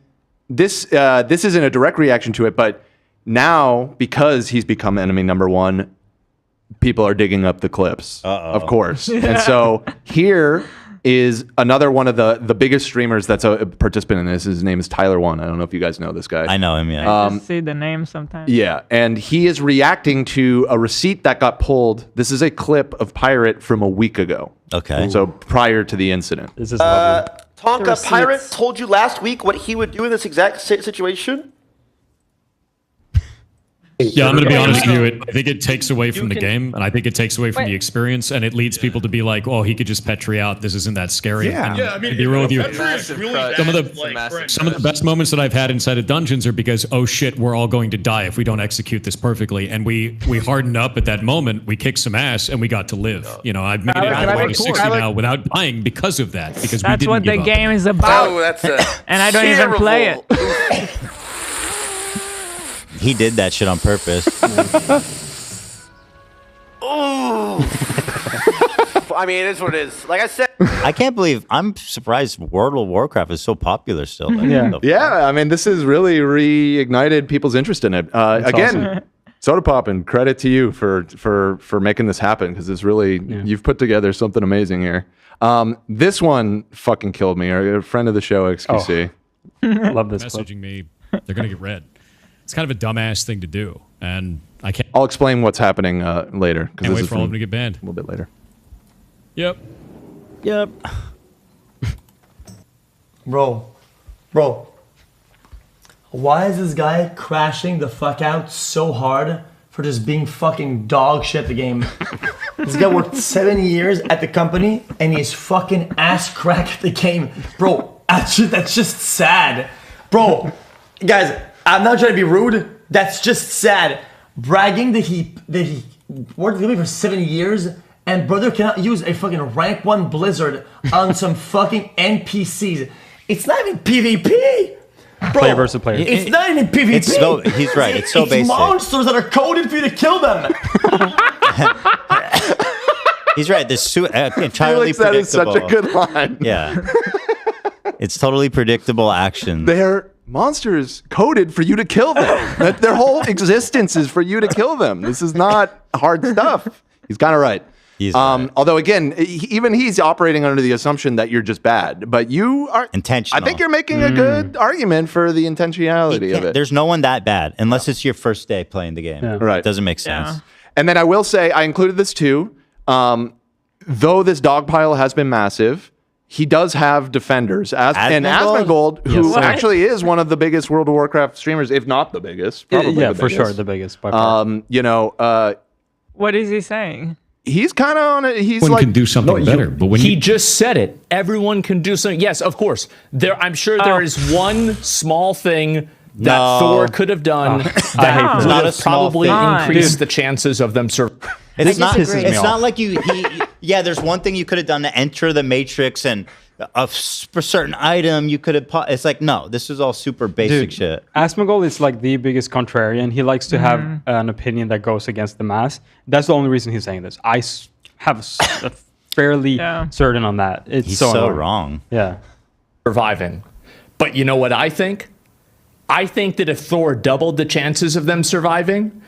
this isn't a direct reaction to it, but now because he's become enemy number 1, people are digging up the clips, of course. And so here is another one of the biggest streamers that's a participant in this. His name is Tyler One. I don't know if you guys know this guy. I know him, yeah. I just see the name sometimes. Yeah, and he is reacting to a receipt that got pulled. This is a clip of Pirate from a week ago. Okay. So prior to the incident. This is lovely. Tonka, Pirate told you last week what he would do in this exact situation? Yeah, I'm going to be honest with you. I think it takes away from the game, and I think it takes away from the experience, and it leads people to be like, "Oh, he could just Petri out. This isn't that scary." Yeah, and I to be real with you, some of the best moments that I've had inside of dungeons are because, oh shit, we're all going to die if we don't execute this perfectly, and we hardened up at that moment. We kicked some ass, and we got to live. You know, I've made it all the way to 60 now without dying because of that. Because That's we didn't what the give up. game is about. Oh, that's and I don't even play it. He did that shit on purpose. Oh. I mean, it is what it is. Like I said. I can't believe, I'm surprised World of Warcraft is so popular still. Like, Yeah, I mean, this has really reignited people's interest in it. Again, awesome. Soda Poppin', credit to you for making this happen, because it's really, you've put together something amazing here. This one fucking killed me. A friend of the show, XQC. Love this Messaging me, they're going to get red. It's kind of a dumbass thing to do, and I can't. I'll explain what's happening later. Can't wait for all of them to get banned. A little bit later. Yep. Bro, why is this guy crashing the fuck out so hard for just being fucking dog shit at the game? This guy worked 7 years at the company and he's fucking ass crack at the game. Bro, that's just sad. Bro, guys, I'm not trying to be rude. That's just sad. Bragging that he worked at the company for 7 years and brother cannot use a fucking rank 1 Blizzard on some fucking NPCs. It's not even PvP. Bro, Player versus player. It's not even PvP. He's right. It's so basic. Monsters that are coded for you to kill them. He's right. This entirely Felix, that is predictable. such a good line. Yeah. It's totally predictable action. They're monsters coded for you to kill them. Their whole existence is for you to kill them. This is not hard stuff. He's kind of right. Although again, even he's operating under the assumption that you're just bad, but you are intentional. I think you're making a good argument for the intentionality of it. There's no one that bad unless it's your first day playing the game. Right. It doesn't make sense. Yeah. And then I will say, I included this too. Though this dog pile has been massive, he does have defenders. And Asmongold, who actually is one of the biggest World of Warcraft streamers, if not the biggest. Probably yeah, the for biggest. sure, the biggest. By far. You know, What is he saying? he's kind of on it. He's One like can do something better, but when he just said it. Everyone can do something. Yes, of course. I'm sure there is one small thing that Thor could have done that would have probably increased the chances of them surviving. It's not like yeah, there's one thing you could have done to enter the matrix and a certain item you could have. It's like, no, this is all super basic shit. Asmongold is like the biggest contrarian. He likes to have an opinion that goes against the mass. That's the only reason he's saying this. I have a fairly certain on that. He's so wrong. Yeah. Surviving. But you know what I think? I think that if Thor doubled the chances of them surviving,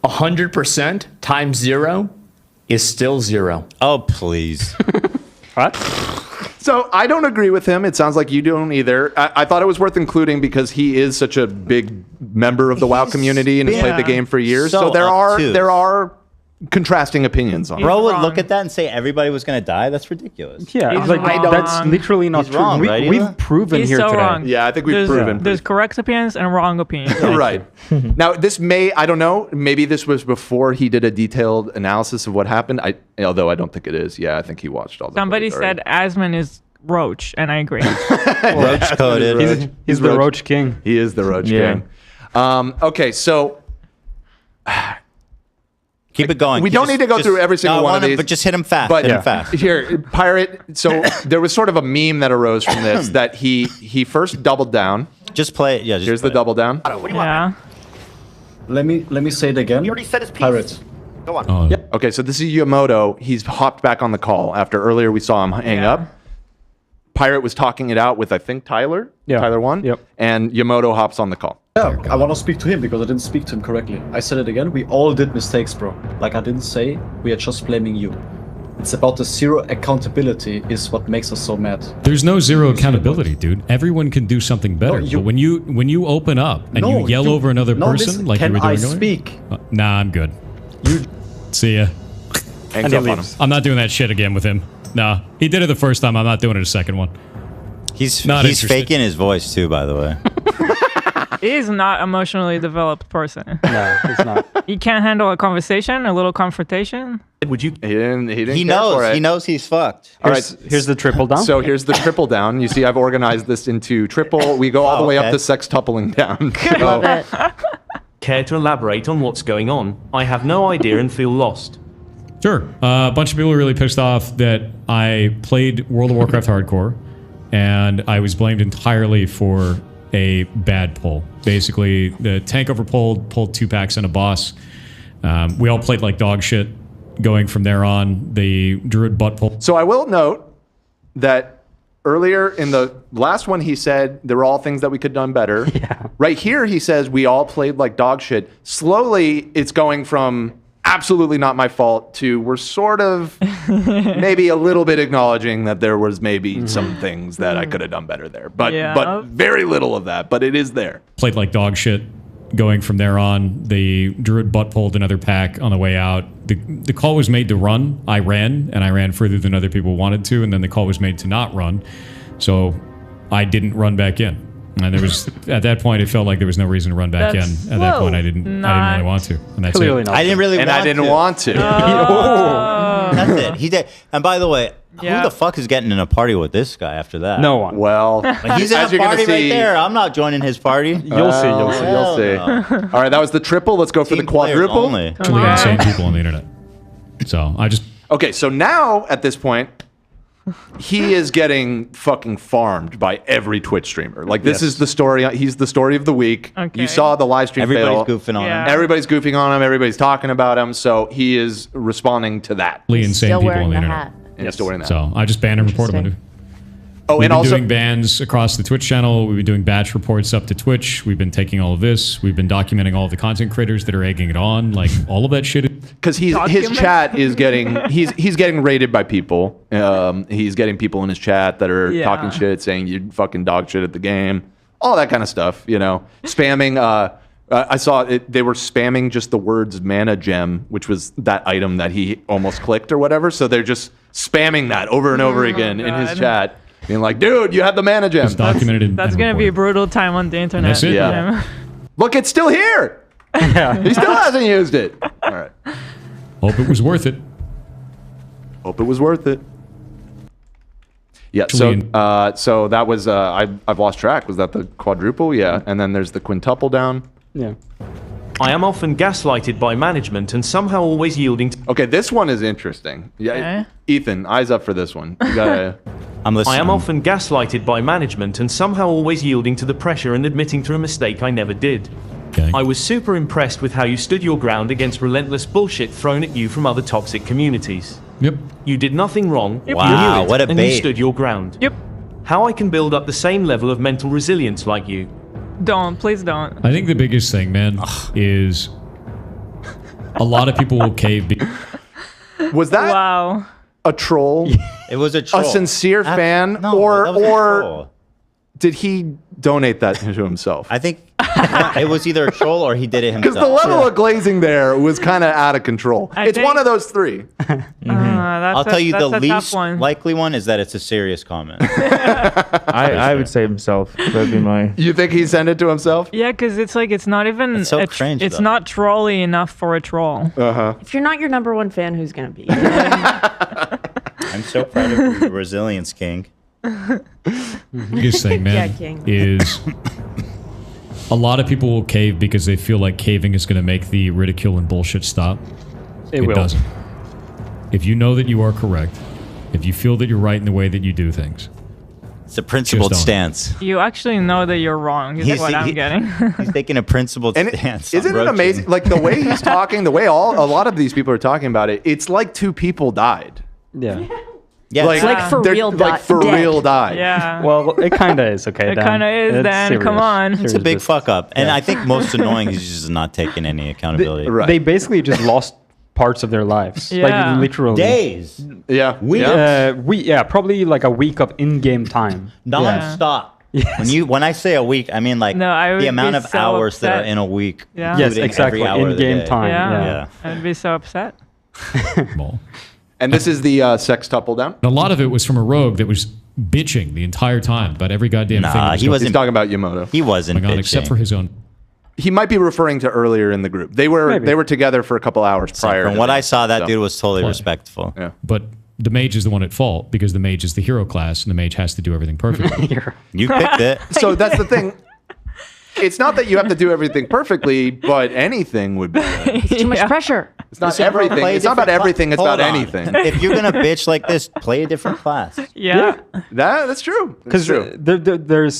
100% times 0 is still 0. Oh, please. What? So I don't agree with him. It sounds like you don't either. I thought it was worth including because he is such a big member of the WoW community and has played the game for years. So there are contrasting opinions on it. Bro would look at that and say everybody was going to die. That's ridiculous. Yeah, like, that's literally not true. Wrong, right, We've proven He's here so today. wrong. Yeah, I think we've proven. There's correct opinions and wrong opinions. Right. Now, this I don't know, maybe this was before he did a detailed analysis of what happened. Although I don't think it is. Yeah, I think he watched all the Somebody said Asmon is Roach, and I agree. Roach coded. He's the Roach King. He is the Roach King. Okay, so keep it going. We don't need to go through every single one of these. But just hit him fast. But hit him fast. Here, Pirate. So there was sort of a meme that arose from this that he first doubled down. Just play it. Yeah. Just Here's the double down. What do you want? Let me say it again. He already said his piece. Pirate. Go on. Yep. Okay, so this is Yamoto. He's hopped back on the call after earlier we saw him hang up. Pirate was talking it out with, I think, Tyler. Yeah. Tyler 1. Yep. And Yamoto hops on the call. Yeah, I want to speak to him because I didn't speak to him correctly. I said it again. We all did mistakes, bro. Like I didn't say. We are just blaming you. It's about the zero accountability is what makes us so mad. There's no zero accountability, dude. Everyone can do something better. But when you open up and you yell over another person like you were doing earlier, speak? Nah, I'm good. See ya. Hangs up on him. I'm not doing that shit again with him. Nah, he did it the first time. I'm not doing it a second one. He's faking his voice too, by the way. He's not emotionally developed person. No, he's not. He can't handle a conversation, a little confrontation. Would you? He didn't. He care knows. for it. He knows he's fucked. All right, here's the triple down. So here's the triple down. You see, I've organized this into triple. We go all the way up to sextupling down. Love it. Care to elaborate on what's going on? I have no idea and feel lost. Sure. A bunch of people were really pissed off that I played World of Warcraft hardcore, and I was blamed entirely for a bad pull. Basically, the tank pulled 2 packs and a boss. We all played like dog shit. Going from there on, the druid butt pull. So I will note that earlier in the last one, he said there were all things that we could have done better. Yeah. Right here, he says we all played like dog shit. Slowly, it's going from absolutely not my fault to we're sort of maybe a little bit acknowledging that there was maybe some things that I could have done better there. But very little of that, but it is there. Played like dog shit. Going from there on, the druid butt pulled another pack on the way out. The call was made to run. I ran further than other people wanted to, and then the call was made to not run. So I didn't run back in. And there was at that point it felt like there was no reason to run back in. At that point I didn't really want to. And that's Clearly it. not. I didn't really And want I didn't to. want to. That's it. He did. And by the way, who the fuck is getting in a party with this guy after that? No one. Well, Like, he's as in a you're gonna party right see- there. I'm not joining his party. You'll see. You'll see. You'll see. All right, that was the triple. Let's go for the Team players quadruple. only. Actually insane people on the internet. So I just Okay, so now at this point, he is getting fucking farmed by every Twitch streamer. Like this is the story. He's the story of the week. Okay. You saw the live stream. Everybody's fail. goofing on Yeah. him. Everybody's goofing on him. Everybody's talking about him. So he is responding to that. insane Still people wearing on the the internet. hat. And he's still wearing that. So I just banned and reported him. Oh, We've and been also doing bans across the Twitch channel. We've been doing batch reports up to Twitch. We've been taking all of this. We've been documenting all of the content creators that are egging it on. Like all of that shit. because his chat is getting he's getting raided by people. He's getting people in his chat that are talking shit, saying you fucking dog shit at the game, all that kind of stuff. You know, spamming. I saw it. They were spamming just the words mana gem, which was that item that he almost clicked or whatever. So they're just spamming that over and over again in his chat, being like, "Dude, you have the mana gem." It's documented. That's gonna be a brutal time on the internet. That's it. Yeah. Look, it's still here. He still hasn't used it. All right. Hope it was worth it. Hope it was worth it. Yeah. So so that was I've lost track. Was that the quadruple? Yeah. And then there's the quintuple down. Yeah. I am often gaslighted by management and somehow always yielding to... Okay, this one is interesting. Yeah, Ethan, eyes up for this one. You gotta... I'm listening. I am often gaslighted by management and somehow always yielding to the pressure and admitting to a mistake I never did. Okay. I was super impressed with how you stood your ground against relentless bullshit thrown at you from other toxic communities. Yep. You did nothing wrong. Wow, you knew it, what a and bait. you stood your ground. Yep. How I can build up the same level of mental resilience like you. Please don't. I think the biggest thing, man, is a lot of people will cave. Was that a troll? It was a troll. A sincere fan? No, that was a troll. Did he donate that to himself? I think it was either a troll or he did it himself. Because the level of glazing there was kind of out of control. It's one of those three. I'll tell you the least likely one is that it's a serious comment. I would say himself. That'd be my. You think he sent it to himself? Yeah, because it's like it's not even. It's so cringe, It's though. not trolly enough for a troll. If you're not your number one fan, who's gonna be? I'm so proud of you, Resilience King. Biggest thing, man, Yeah, King. is a lot of people will cave because they feel like caving is going to make the ridicule and bullshit stop. It will. Doesn't. If you know that you are correct, if you feel that you're right in the way that you do things, it's a principled Just stance. You actually know that you're wrong. Is what I'm getting. He's taking a principled And stance. isn't it amazing? Like the way he's talking, the way a lot of these people are talking about it, it's like two people died. Yeah. Yeah, Like, It's like for they're, real like for dead. real died. Yeah. Well, it kind of is. Okay. It Dan. kind of is. It's Dan, come serious. on. It's a Serious big business. fuck up. And I think most annoying is just not taking any accountability. Right. They basically just lost parts of their lives. Yeah. Like literally. Days. Yeah. Probably like a week of in-game time. Non-stop. Yes. When I say a week, I mean like the amount of hours that are in a week. Yeah. Yes, exactly. In-game time. Yeah. I'd be so upset. And this is the sextuple down? A lot of it was from a rogue that was bitching the entire time about every goddamn thing. He wasn't. He's talking about Yamoto. He wasn't bitching. Except for his own. He might be referring to earlier in the group. They were together for a couple hours prior. From what I saw, that dude was totally respectful. Yeah. But the mage is the one at fault because the mage is the hero class and the mage has to do everything perfectly. You picked it. So that's the thing. It's not that you have to do everything perfectly, but anything would be. It's too much pressure. It's not everything. It's not about everything. It's about anything. If you're gonna bitch like this, play a different class. Yeah. That's true. Because there's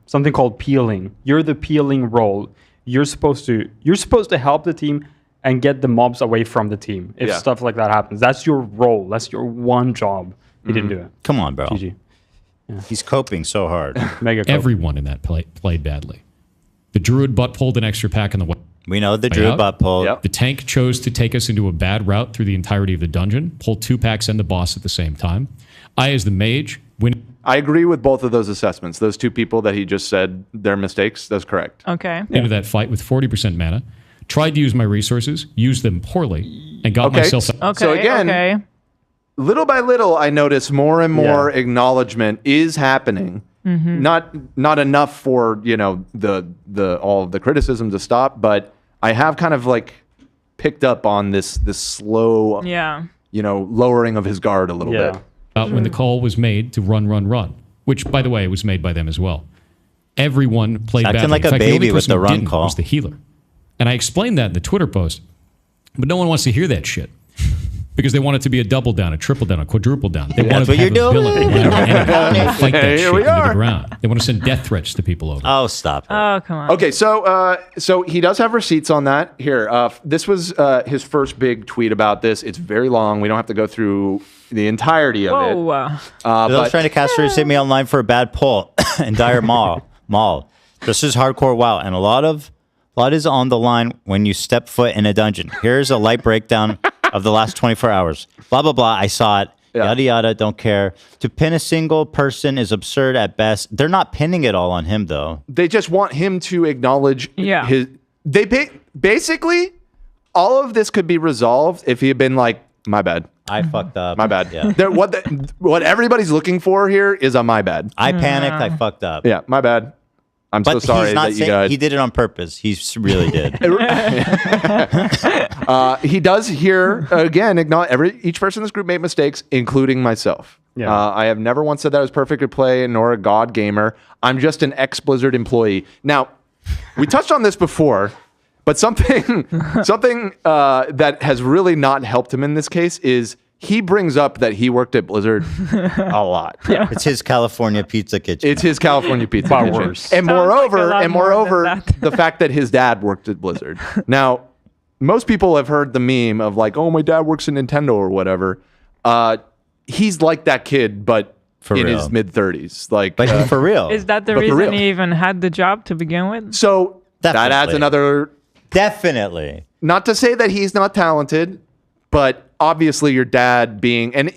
something called peeling. You're the peeling role. You're supposed to help the team and get the mobs away from the team if stuff like that happens. That's your role. That's your one job. He didn't do it. Come on, bro. GG. Yeah. He's coping so hard. Everyone in that played badly. The druid butt pulled an extra pack in the way. We know the druid butt pulled. The tank chose to take us into a bad route through the entirety of the dungeon, pulled 2 packs and the boss at the same time. I, as the mage, I agree with both of those assessments. Those two people that he just said their mistakes, that's correct. Okay. Into that fight with 40% mana, tried to use my resources, used them poorly, and got myself... So again, little by little, I notice more and more acknowledgement is happening. Mm-hmm. Not enough for the all of the criticism to stop, but I have kind of like picked up on this slow, lowering of his guard a little bit. When the call was made to run, which by the way was made by them as well. Everyone played acting badly. like In a fact, the only baby with person the who run didn't call. was the healer, and I explained that in the Twitter post, but no one wants to hear that shit. Because they want it to be a double down, a triple down, a quadruple down. They want to have a villain fight that shit into the ground. They want to send death threats to people over. Oh, stop it. Oh, come on. Okay, so he does have receipts on that. Here, this was his first big tweet about this. It's very long. We don't have to go through the entirety of it. Those trying to cast her hit me online for a bad pull in Dire Mall. This is hardcore WoW, and a lot is on the line when you step foot in a dungeon. Here's a light breakdown of the last 24 hours. Blah, blah, blah. I saw it. Yada, yada. Don't care. To pin a single person is absurd at best. They're not pinning it all on him, though. They just want him to acknowledge his... Basically, all of this could be resolved if he had been like, my bad. I fucked up. My bad. Yeah. What everybody's looking for here is a my bad. I panicked. I fucked up. Yeah, my bad. I'm so sorry that you died. He did it on purpose. He really did. He does here again acknowledge each person in this group made mistakes, including myself. I have never once said that I was perfect at play nor a god gamer. I'm just an ex-Blizzard employee. Now, we touched on this before, but something that has really not helped him in this case is he brings up that he worked at Blizzard a lot. Yeah. It's his California pizza kitchen. It's his California pizza Far kitchen. worse. And moreover, that. the fact that his dad worked at Blizzard. Now, most people have heard the meme of like, oh, my dad works at Nintendo or whatever. He's like that kid, but in his mid-30s. But for real. Is that the reason he even had the job to begin with? So that adds another... Definitely. Not to say that he's not talented, but obviously your dad being... And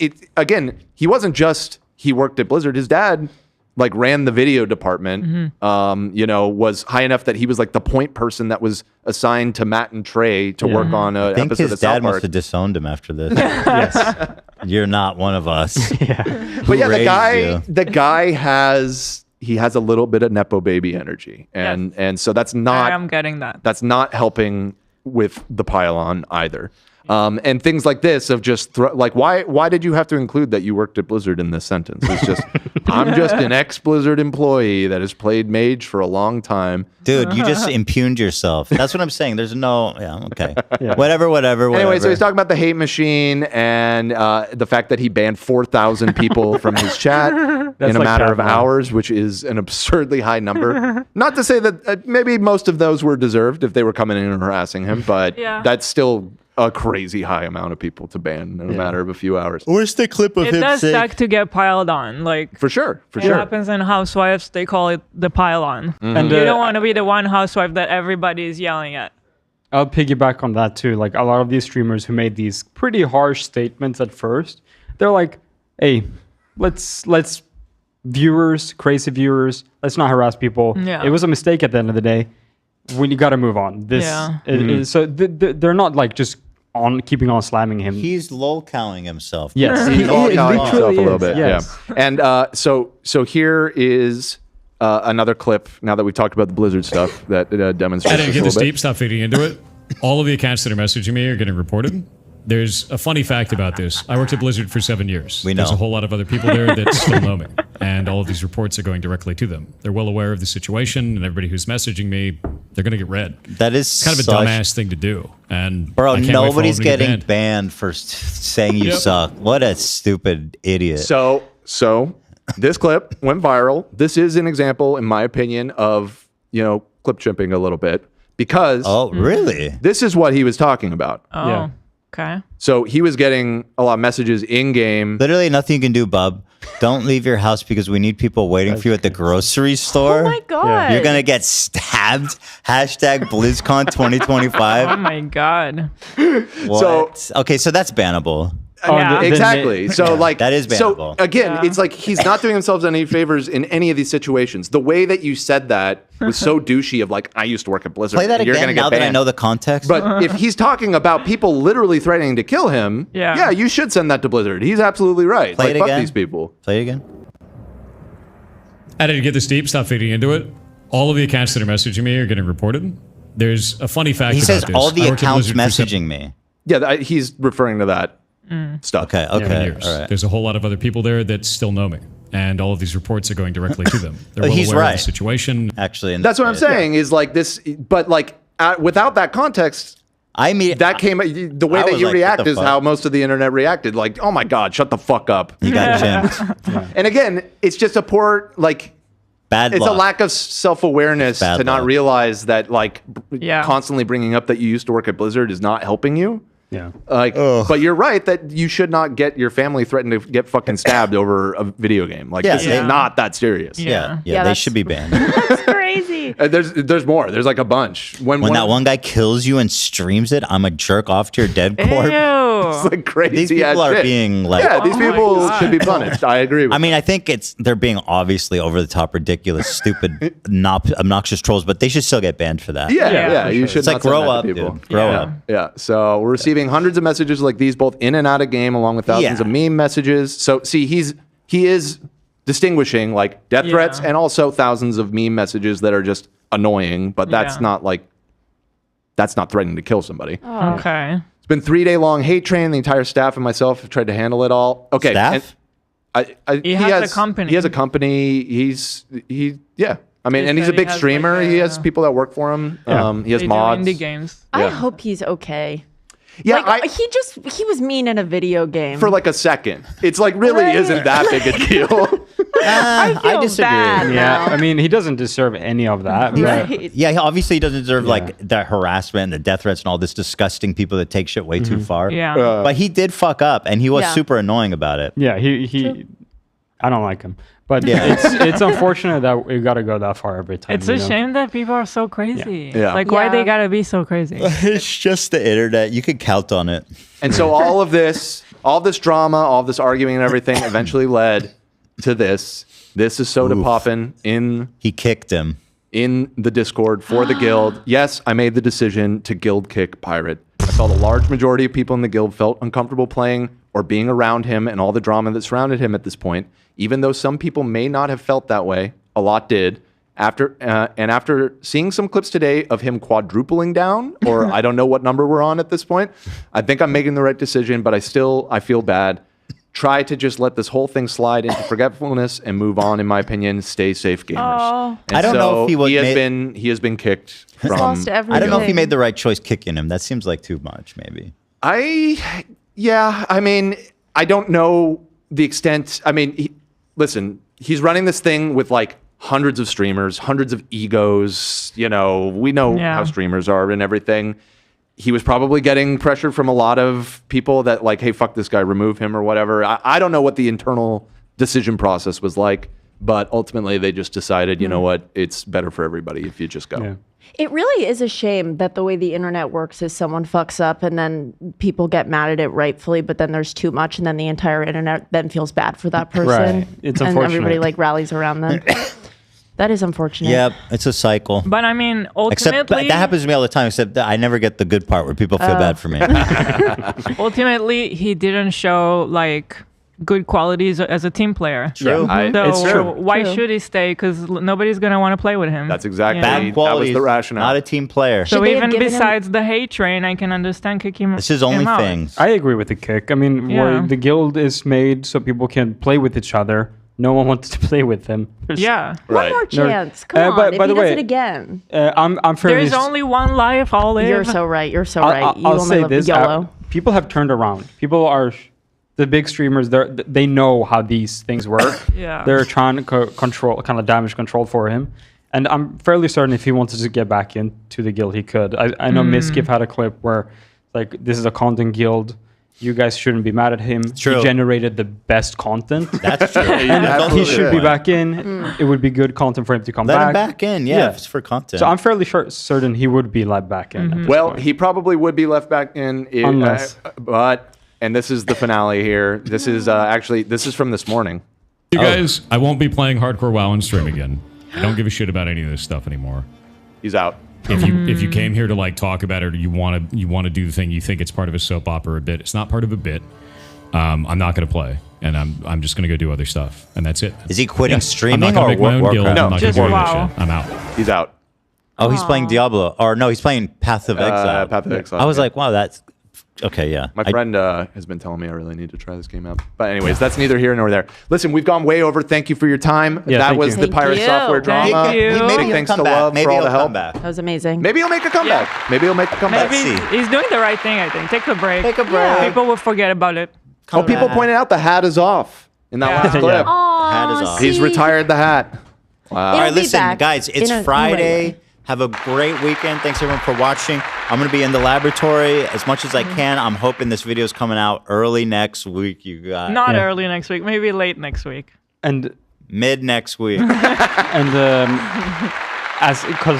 he wasn't just he worked at Blizzard. His dad ran the video department, was high enough that he was like the point person that was assigned to Matt and Trey to work on an episode of South Park. I think his dad must have disowned him after this. Yes. You're not one of us. But yeah, the guy has a little bit of Nepo baby energy. And so that's not... I'm getting that. That's not helping with the pylon either. And things like this of just why did you have to include that you worked at Blizzard in this sentence? It's just I'm just an ex-Blizzard employee that has played Mage for a long time. Dude, you just impugned yourself. That's what I'm saying. There's no okay. Whatever. Anyway, so he's talking about the hate machine and the fact that he banned 4,000 people from his chat in a matter of hours, which is an absurdly high number. Not to say that maybe most of those were deserved if they were coming in and harassing him, but that's still a crazy high amount of people to ban in a matter of a few hours. Where's the clip of it him does saying... suck to get piled on. For sure. It happens in Housewives. They call it the pile on. Mm-hmm. And you don't want to be the one housewife that everybody is yelling at. I'll piggyback on that too. Like a lot of these streamers who made these pretty harsh statements at first, they're like, "Hey, let's viewers, crazy viewers, let's not harass people. Yeah. It was a mistake at the end of the day. We got to move on." So they're not like just keeping on slamming him. He's lolcowing himself. Yes, He's lolcowing himself a little bit. Yes. Yeah. And so here is another clip. Now that we've talked about the Blizzard stuff, that demonstrates. I didn't this get a this little bit. deep. Stop feeding into it. All of the accounts that are messaging me are getting reported. There's a funny fact about this. I worked at Blizzard for 7 years. We know. There's a whole lot of other people there that still know me. And all of these reports are going directly to them. They're well aware of the situation, and everybody who's messaging me, they're going to get read. That is It's kind of a dumbass thing to do. And Bro, I can't wait for all nobody's of them to get getting banned. banned for saying you suck. What a stupid idiot. So this clip went viral. This is an example, in my opinion, of clip chimping a little bit because. Oh, really? This is what he was talking about. Oh, okay. So he was getting a lot of messages in game. Literally nothing you can do, bub. Don't leave your house because we need people waiting for you at the grocery store. Oh my God. You're gonna get stabbed. Hashtag BlizzCon 2025. Oh my God. What? Okay, so that's bannable. Yeah. Exactly. So that is So bannable. again, it's like he's not doing himself any favors in any of these situations. The way that you said that was so douchey of like, I used to work at Blizzard. Play that and you're again gonna get now that I banned. know the context. But if he's talking about people literally threatening to kill him, yeah, you should send that to Blizzard. He's absolutely right. Play like, it fuck again. these people. Play it again. I didn't get this deep. Stop feeding into it. All of the accounts that are messaging me are getting reported. There's a funny fact He about says this. all the I worked at accounts Blizzard for messaging me. Yeah, he's referring to that stuff. Okay, 7 years. all right. There's a whole lot of other people there that still know me. And all of these reports are going directly to them. They're well He's aware of right. the situation. Actually, in That's what I'm saying is like this, but like without that context, I mean, that came the way I that was you like, react what the is fuck? how most of the internet reacted. Like, oh my God, shut the fuck up. You got gymped. And again, it's just a poor like. Bad It's luck. a lack of self-awareness Bad to not luck. realize that like constantly bringing up that you used to work at Blizzard is not helping you. Yeah. Like, but you're right that you should not get your family threatened to get fucking stabbed over a video game. Like, this is not that serious. Yeah, they should be banned. That's crazy. There's more. There's like a bunch. When that one guy kills you and streams it, I'm a jerk off to your dead corpse. It's like crazy. These people ass are shit. being like, yeah, these people should be punished. I agree. With I mean, I think they're being obviously over the top, ridiculous, stupid, obnoxious trolls, but they should still get banned for that. Yeah, you should. It's not like send grow that to up, people. dude. Grow up. Yeah. So we're receiving hundreds of messages like these, both in and out of game, along with thousands of meme messages. So see, he is distinguishing like death threats and also thousands of meme messages that are just annoying, but that's not threatening to kill somebody. Oh. Okay. It's been 3-day long hate train. The entire staff and myself have tried to handle it all. Okay. Staff? He has a company. He has a company. I mean, He and he's a said he big has, streamer. like, he has people that work for him. He has They do mods. indie games. I Yeah. hope he's okay. Yeah, like, he was mean in a video game. For like a second. It's like really isn't that big a deal. I disagree. bad Yeah, now. I mean, he doesn't deserve any of that. but- Right. Yeah, he obviously doesn't deserve like the harassment, the death threats, and all this disgusting people that take shit way too far. Yeah. But he did fuck up, and he was Yeah. super annoying about it. Yeah, he I don't like him. But Yeah. it's unfortunate that we got to go that far every time. It's a shame that people are so crazy. Yeah. Like, why Yeah. they gotta be so crazy? It's just the internet. You could count on it. And so all this drama, all this arguing and everything eventually led to this. This is soda popping He kicked him. in the Discord for the guild. Yes, I made the decision to guild kick Pirate. I felt a large majority of people in the guild felt uncomfortable playing or being around him and all the drama that surrounded him at this point. Even though some people may not have felt that way, a lot did. After seeing some clips today of him quadrupling down, or I don't know what number we're on at this point, I think I'm making the right decision, but I feel bad. Try to just let this whole thing slide into forgetfulness and move on. In my opinion, stay safe, gamers. Oh. And I don't know if he has been kicked He's from. lost everything. I don't know if he made the right choice kicking him. That seems like too much, maybe. I mean, I don't know the extent. I mean, listen, he's running this thing with like hundreds of streamers, hundreds of egos. You know, we know how streamers are and everything. He was probably getting pressure from a lot of people that like, hey, fuck this guy, remove him or whatever. I don't know what the internal decision process was like, but ultimately they just decided, you know what, it's better for everybody if you just go. Yeah. It really is a shame that the way the internet works is someone fucks up and then people get mad at it rightfully, but then there's too much and then the entire internet then feels bad for that person. Right. It's and unfortunate. everybody like rallies around them. That is unfortunate. Yep, it's a cycle. But I mean, Except ultimately, that happens to me all the time. Except that I never get the good part where people feel bad for me. ultimately, he didn't show like good qualities as a team player. True. It's true. Why should he stay? Because nobody's gonna want to play with him. That's exactly Yeah. Bad that qualities, was the rationale. not a team player. So Should they have even given him- besides the hate train, I can understand kicking him. This is only him out. things. I agree with the kick. I mean, Yeah. the guild is made so people can play with each other. No one wants to play with him. Yeah. One more chance. Come on. But If by he the does way, it again. I'm fairly. There's only one life, Olive. You're so right. You're so right. You I'll only say live this: YOLO. people have turned around. People are the big streamers. They know how these things work. Yeah. They're trying to control, kind of damage control for him. And I'm fairly certain if he wanted to get back into the guild, he could. I know Miskif had a clip where, like, this is a content guild. You guys shouldn't be mad at him. True. He generated the best content. That's true. And he should be back in. It would be good content for him to come Let back. him back in, yeah, if it's for content. So I'm fairly certain he would be let back in. at this Well, point. he probably would be left back in, Unless- but and this is the finale here. This is actually from this morning. You guys, I won't be playing hardcore WoW on stream again. I don't give a shit about any of this stuff anymore. He's out. If you came here to like talk about it or you want to do the thing, you think it's part of a soap opera or a bit. It's not part of a bit. I'm not going to play, and I'm just going to go do other stuff, and that's it. Is he quitting I'm streaming not or gonna make my own guild. Warcraft? I'm not going Just to do any of WoW. this shit. I'm out. He's out. Oh, he's playing Diablo. Or no, he's playing Path of Exile. Path of Exile, I was yeah. like, wow, that's... Okay, yeah. My friend has been telling me I really need to try this game out. But anyways, that's neither here nor there. Listen, we've gone way over. Thank you for your time. Yeah, that thank was you. the Thank Pirate you. Software Thank drama. you. Big Maybe he'll thanks come to back. Love Maybe for all he'll the help. come back. That was amazing. Maybe he'll make a comeback. Maybe he'll make a comeback. Maybe he's doing the right thing, I think. Take a break. Take a break. People will forget about it. Oh, people back. pointed out the hat is off in that last Yeah. clip. Aw, Hat is off. He's see? retired the hat. Wow. All right, It'll be listen, back guys, it's in a Friday. right way. Have a great weekend. Thanks, everyone, for watching. I'm going to be in the laboratory as much as I can. I'm hoping this video is coming out early next week, you guys. Not Yeah. early next week. Maybe late next week. And Mid next week. because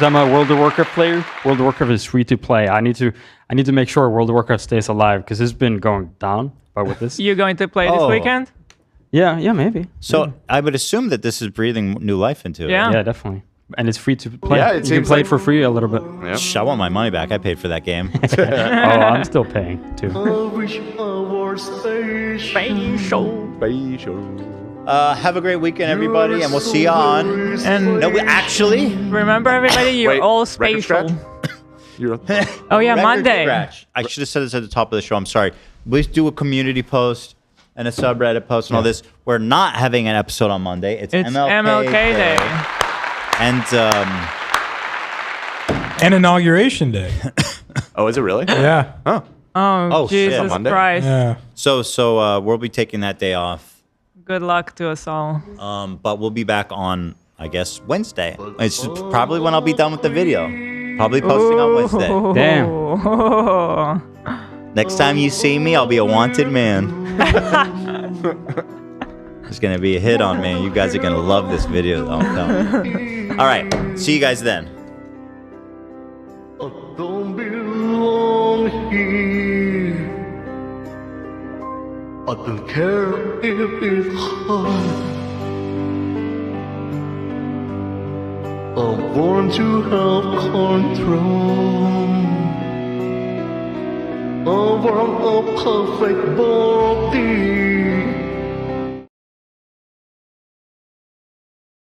I'm a World of Warcraft player, World of Warcraft is free to play. I need to make sure World of Warcraft stays alive because it's been going down. But with this, You going to play this Oh. weekend? yeah, maybe. So I would assume that this is breathing new life into it. Yeah. Yeah, definitely. And it's free to play. Yeah, it you can seems play like- it for free a little bit. Shh, I want my money back. I paid for that game. Oh, I'm still paying too. Have a great weekend, everybody, and we'll see you on. And No, we actually. remember, everybody, you're Wait, all record spatial. scratch? You're Oh, yeah, Record Monday. scratch. I should have said this at the top of the show. I'm sorry. We do a community post and a subreddit post and all this. We're not having an episode on Monday. It's MLK Day. And And Inauguration Day. Oh, is it really? Yeah. Oh. Oh, shit. Jesus Monday? Christ. Yeah. so we'll be taking that day off. Good luck to us all. But we'll be back on, I guess, Wednesday. It's probably when I'll be done with the video. Probably posting on Wednesday. Damn. Next time you see me, I'll be a wanted man. There's gonna be a hit on me. You guys are gonna love this video, though. I'm telling you. All right, see you guys then. Don't belong here. I don't care if it's hard. I'm born to have control over a perfect body.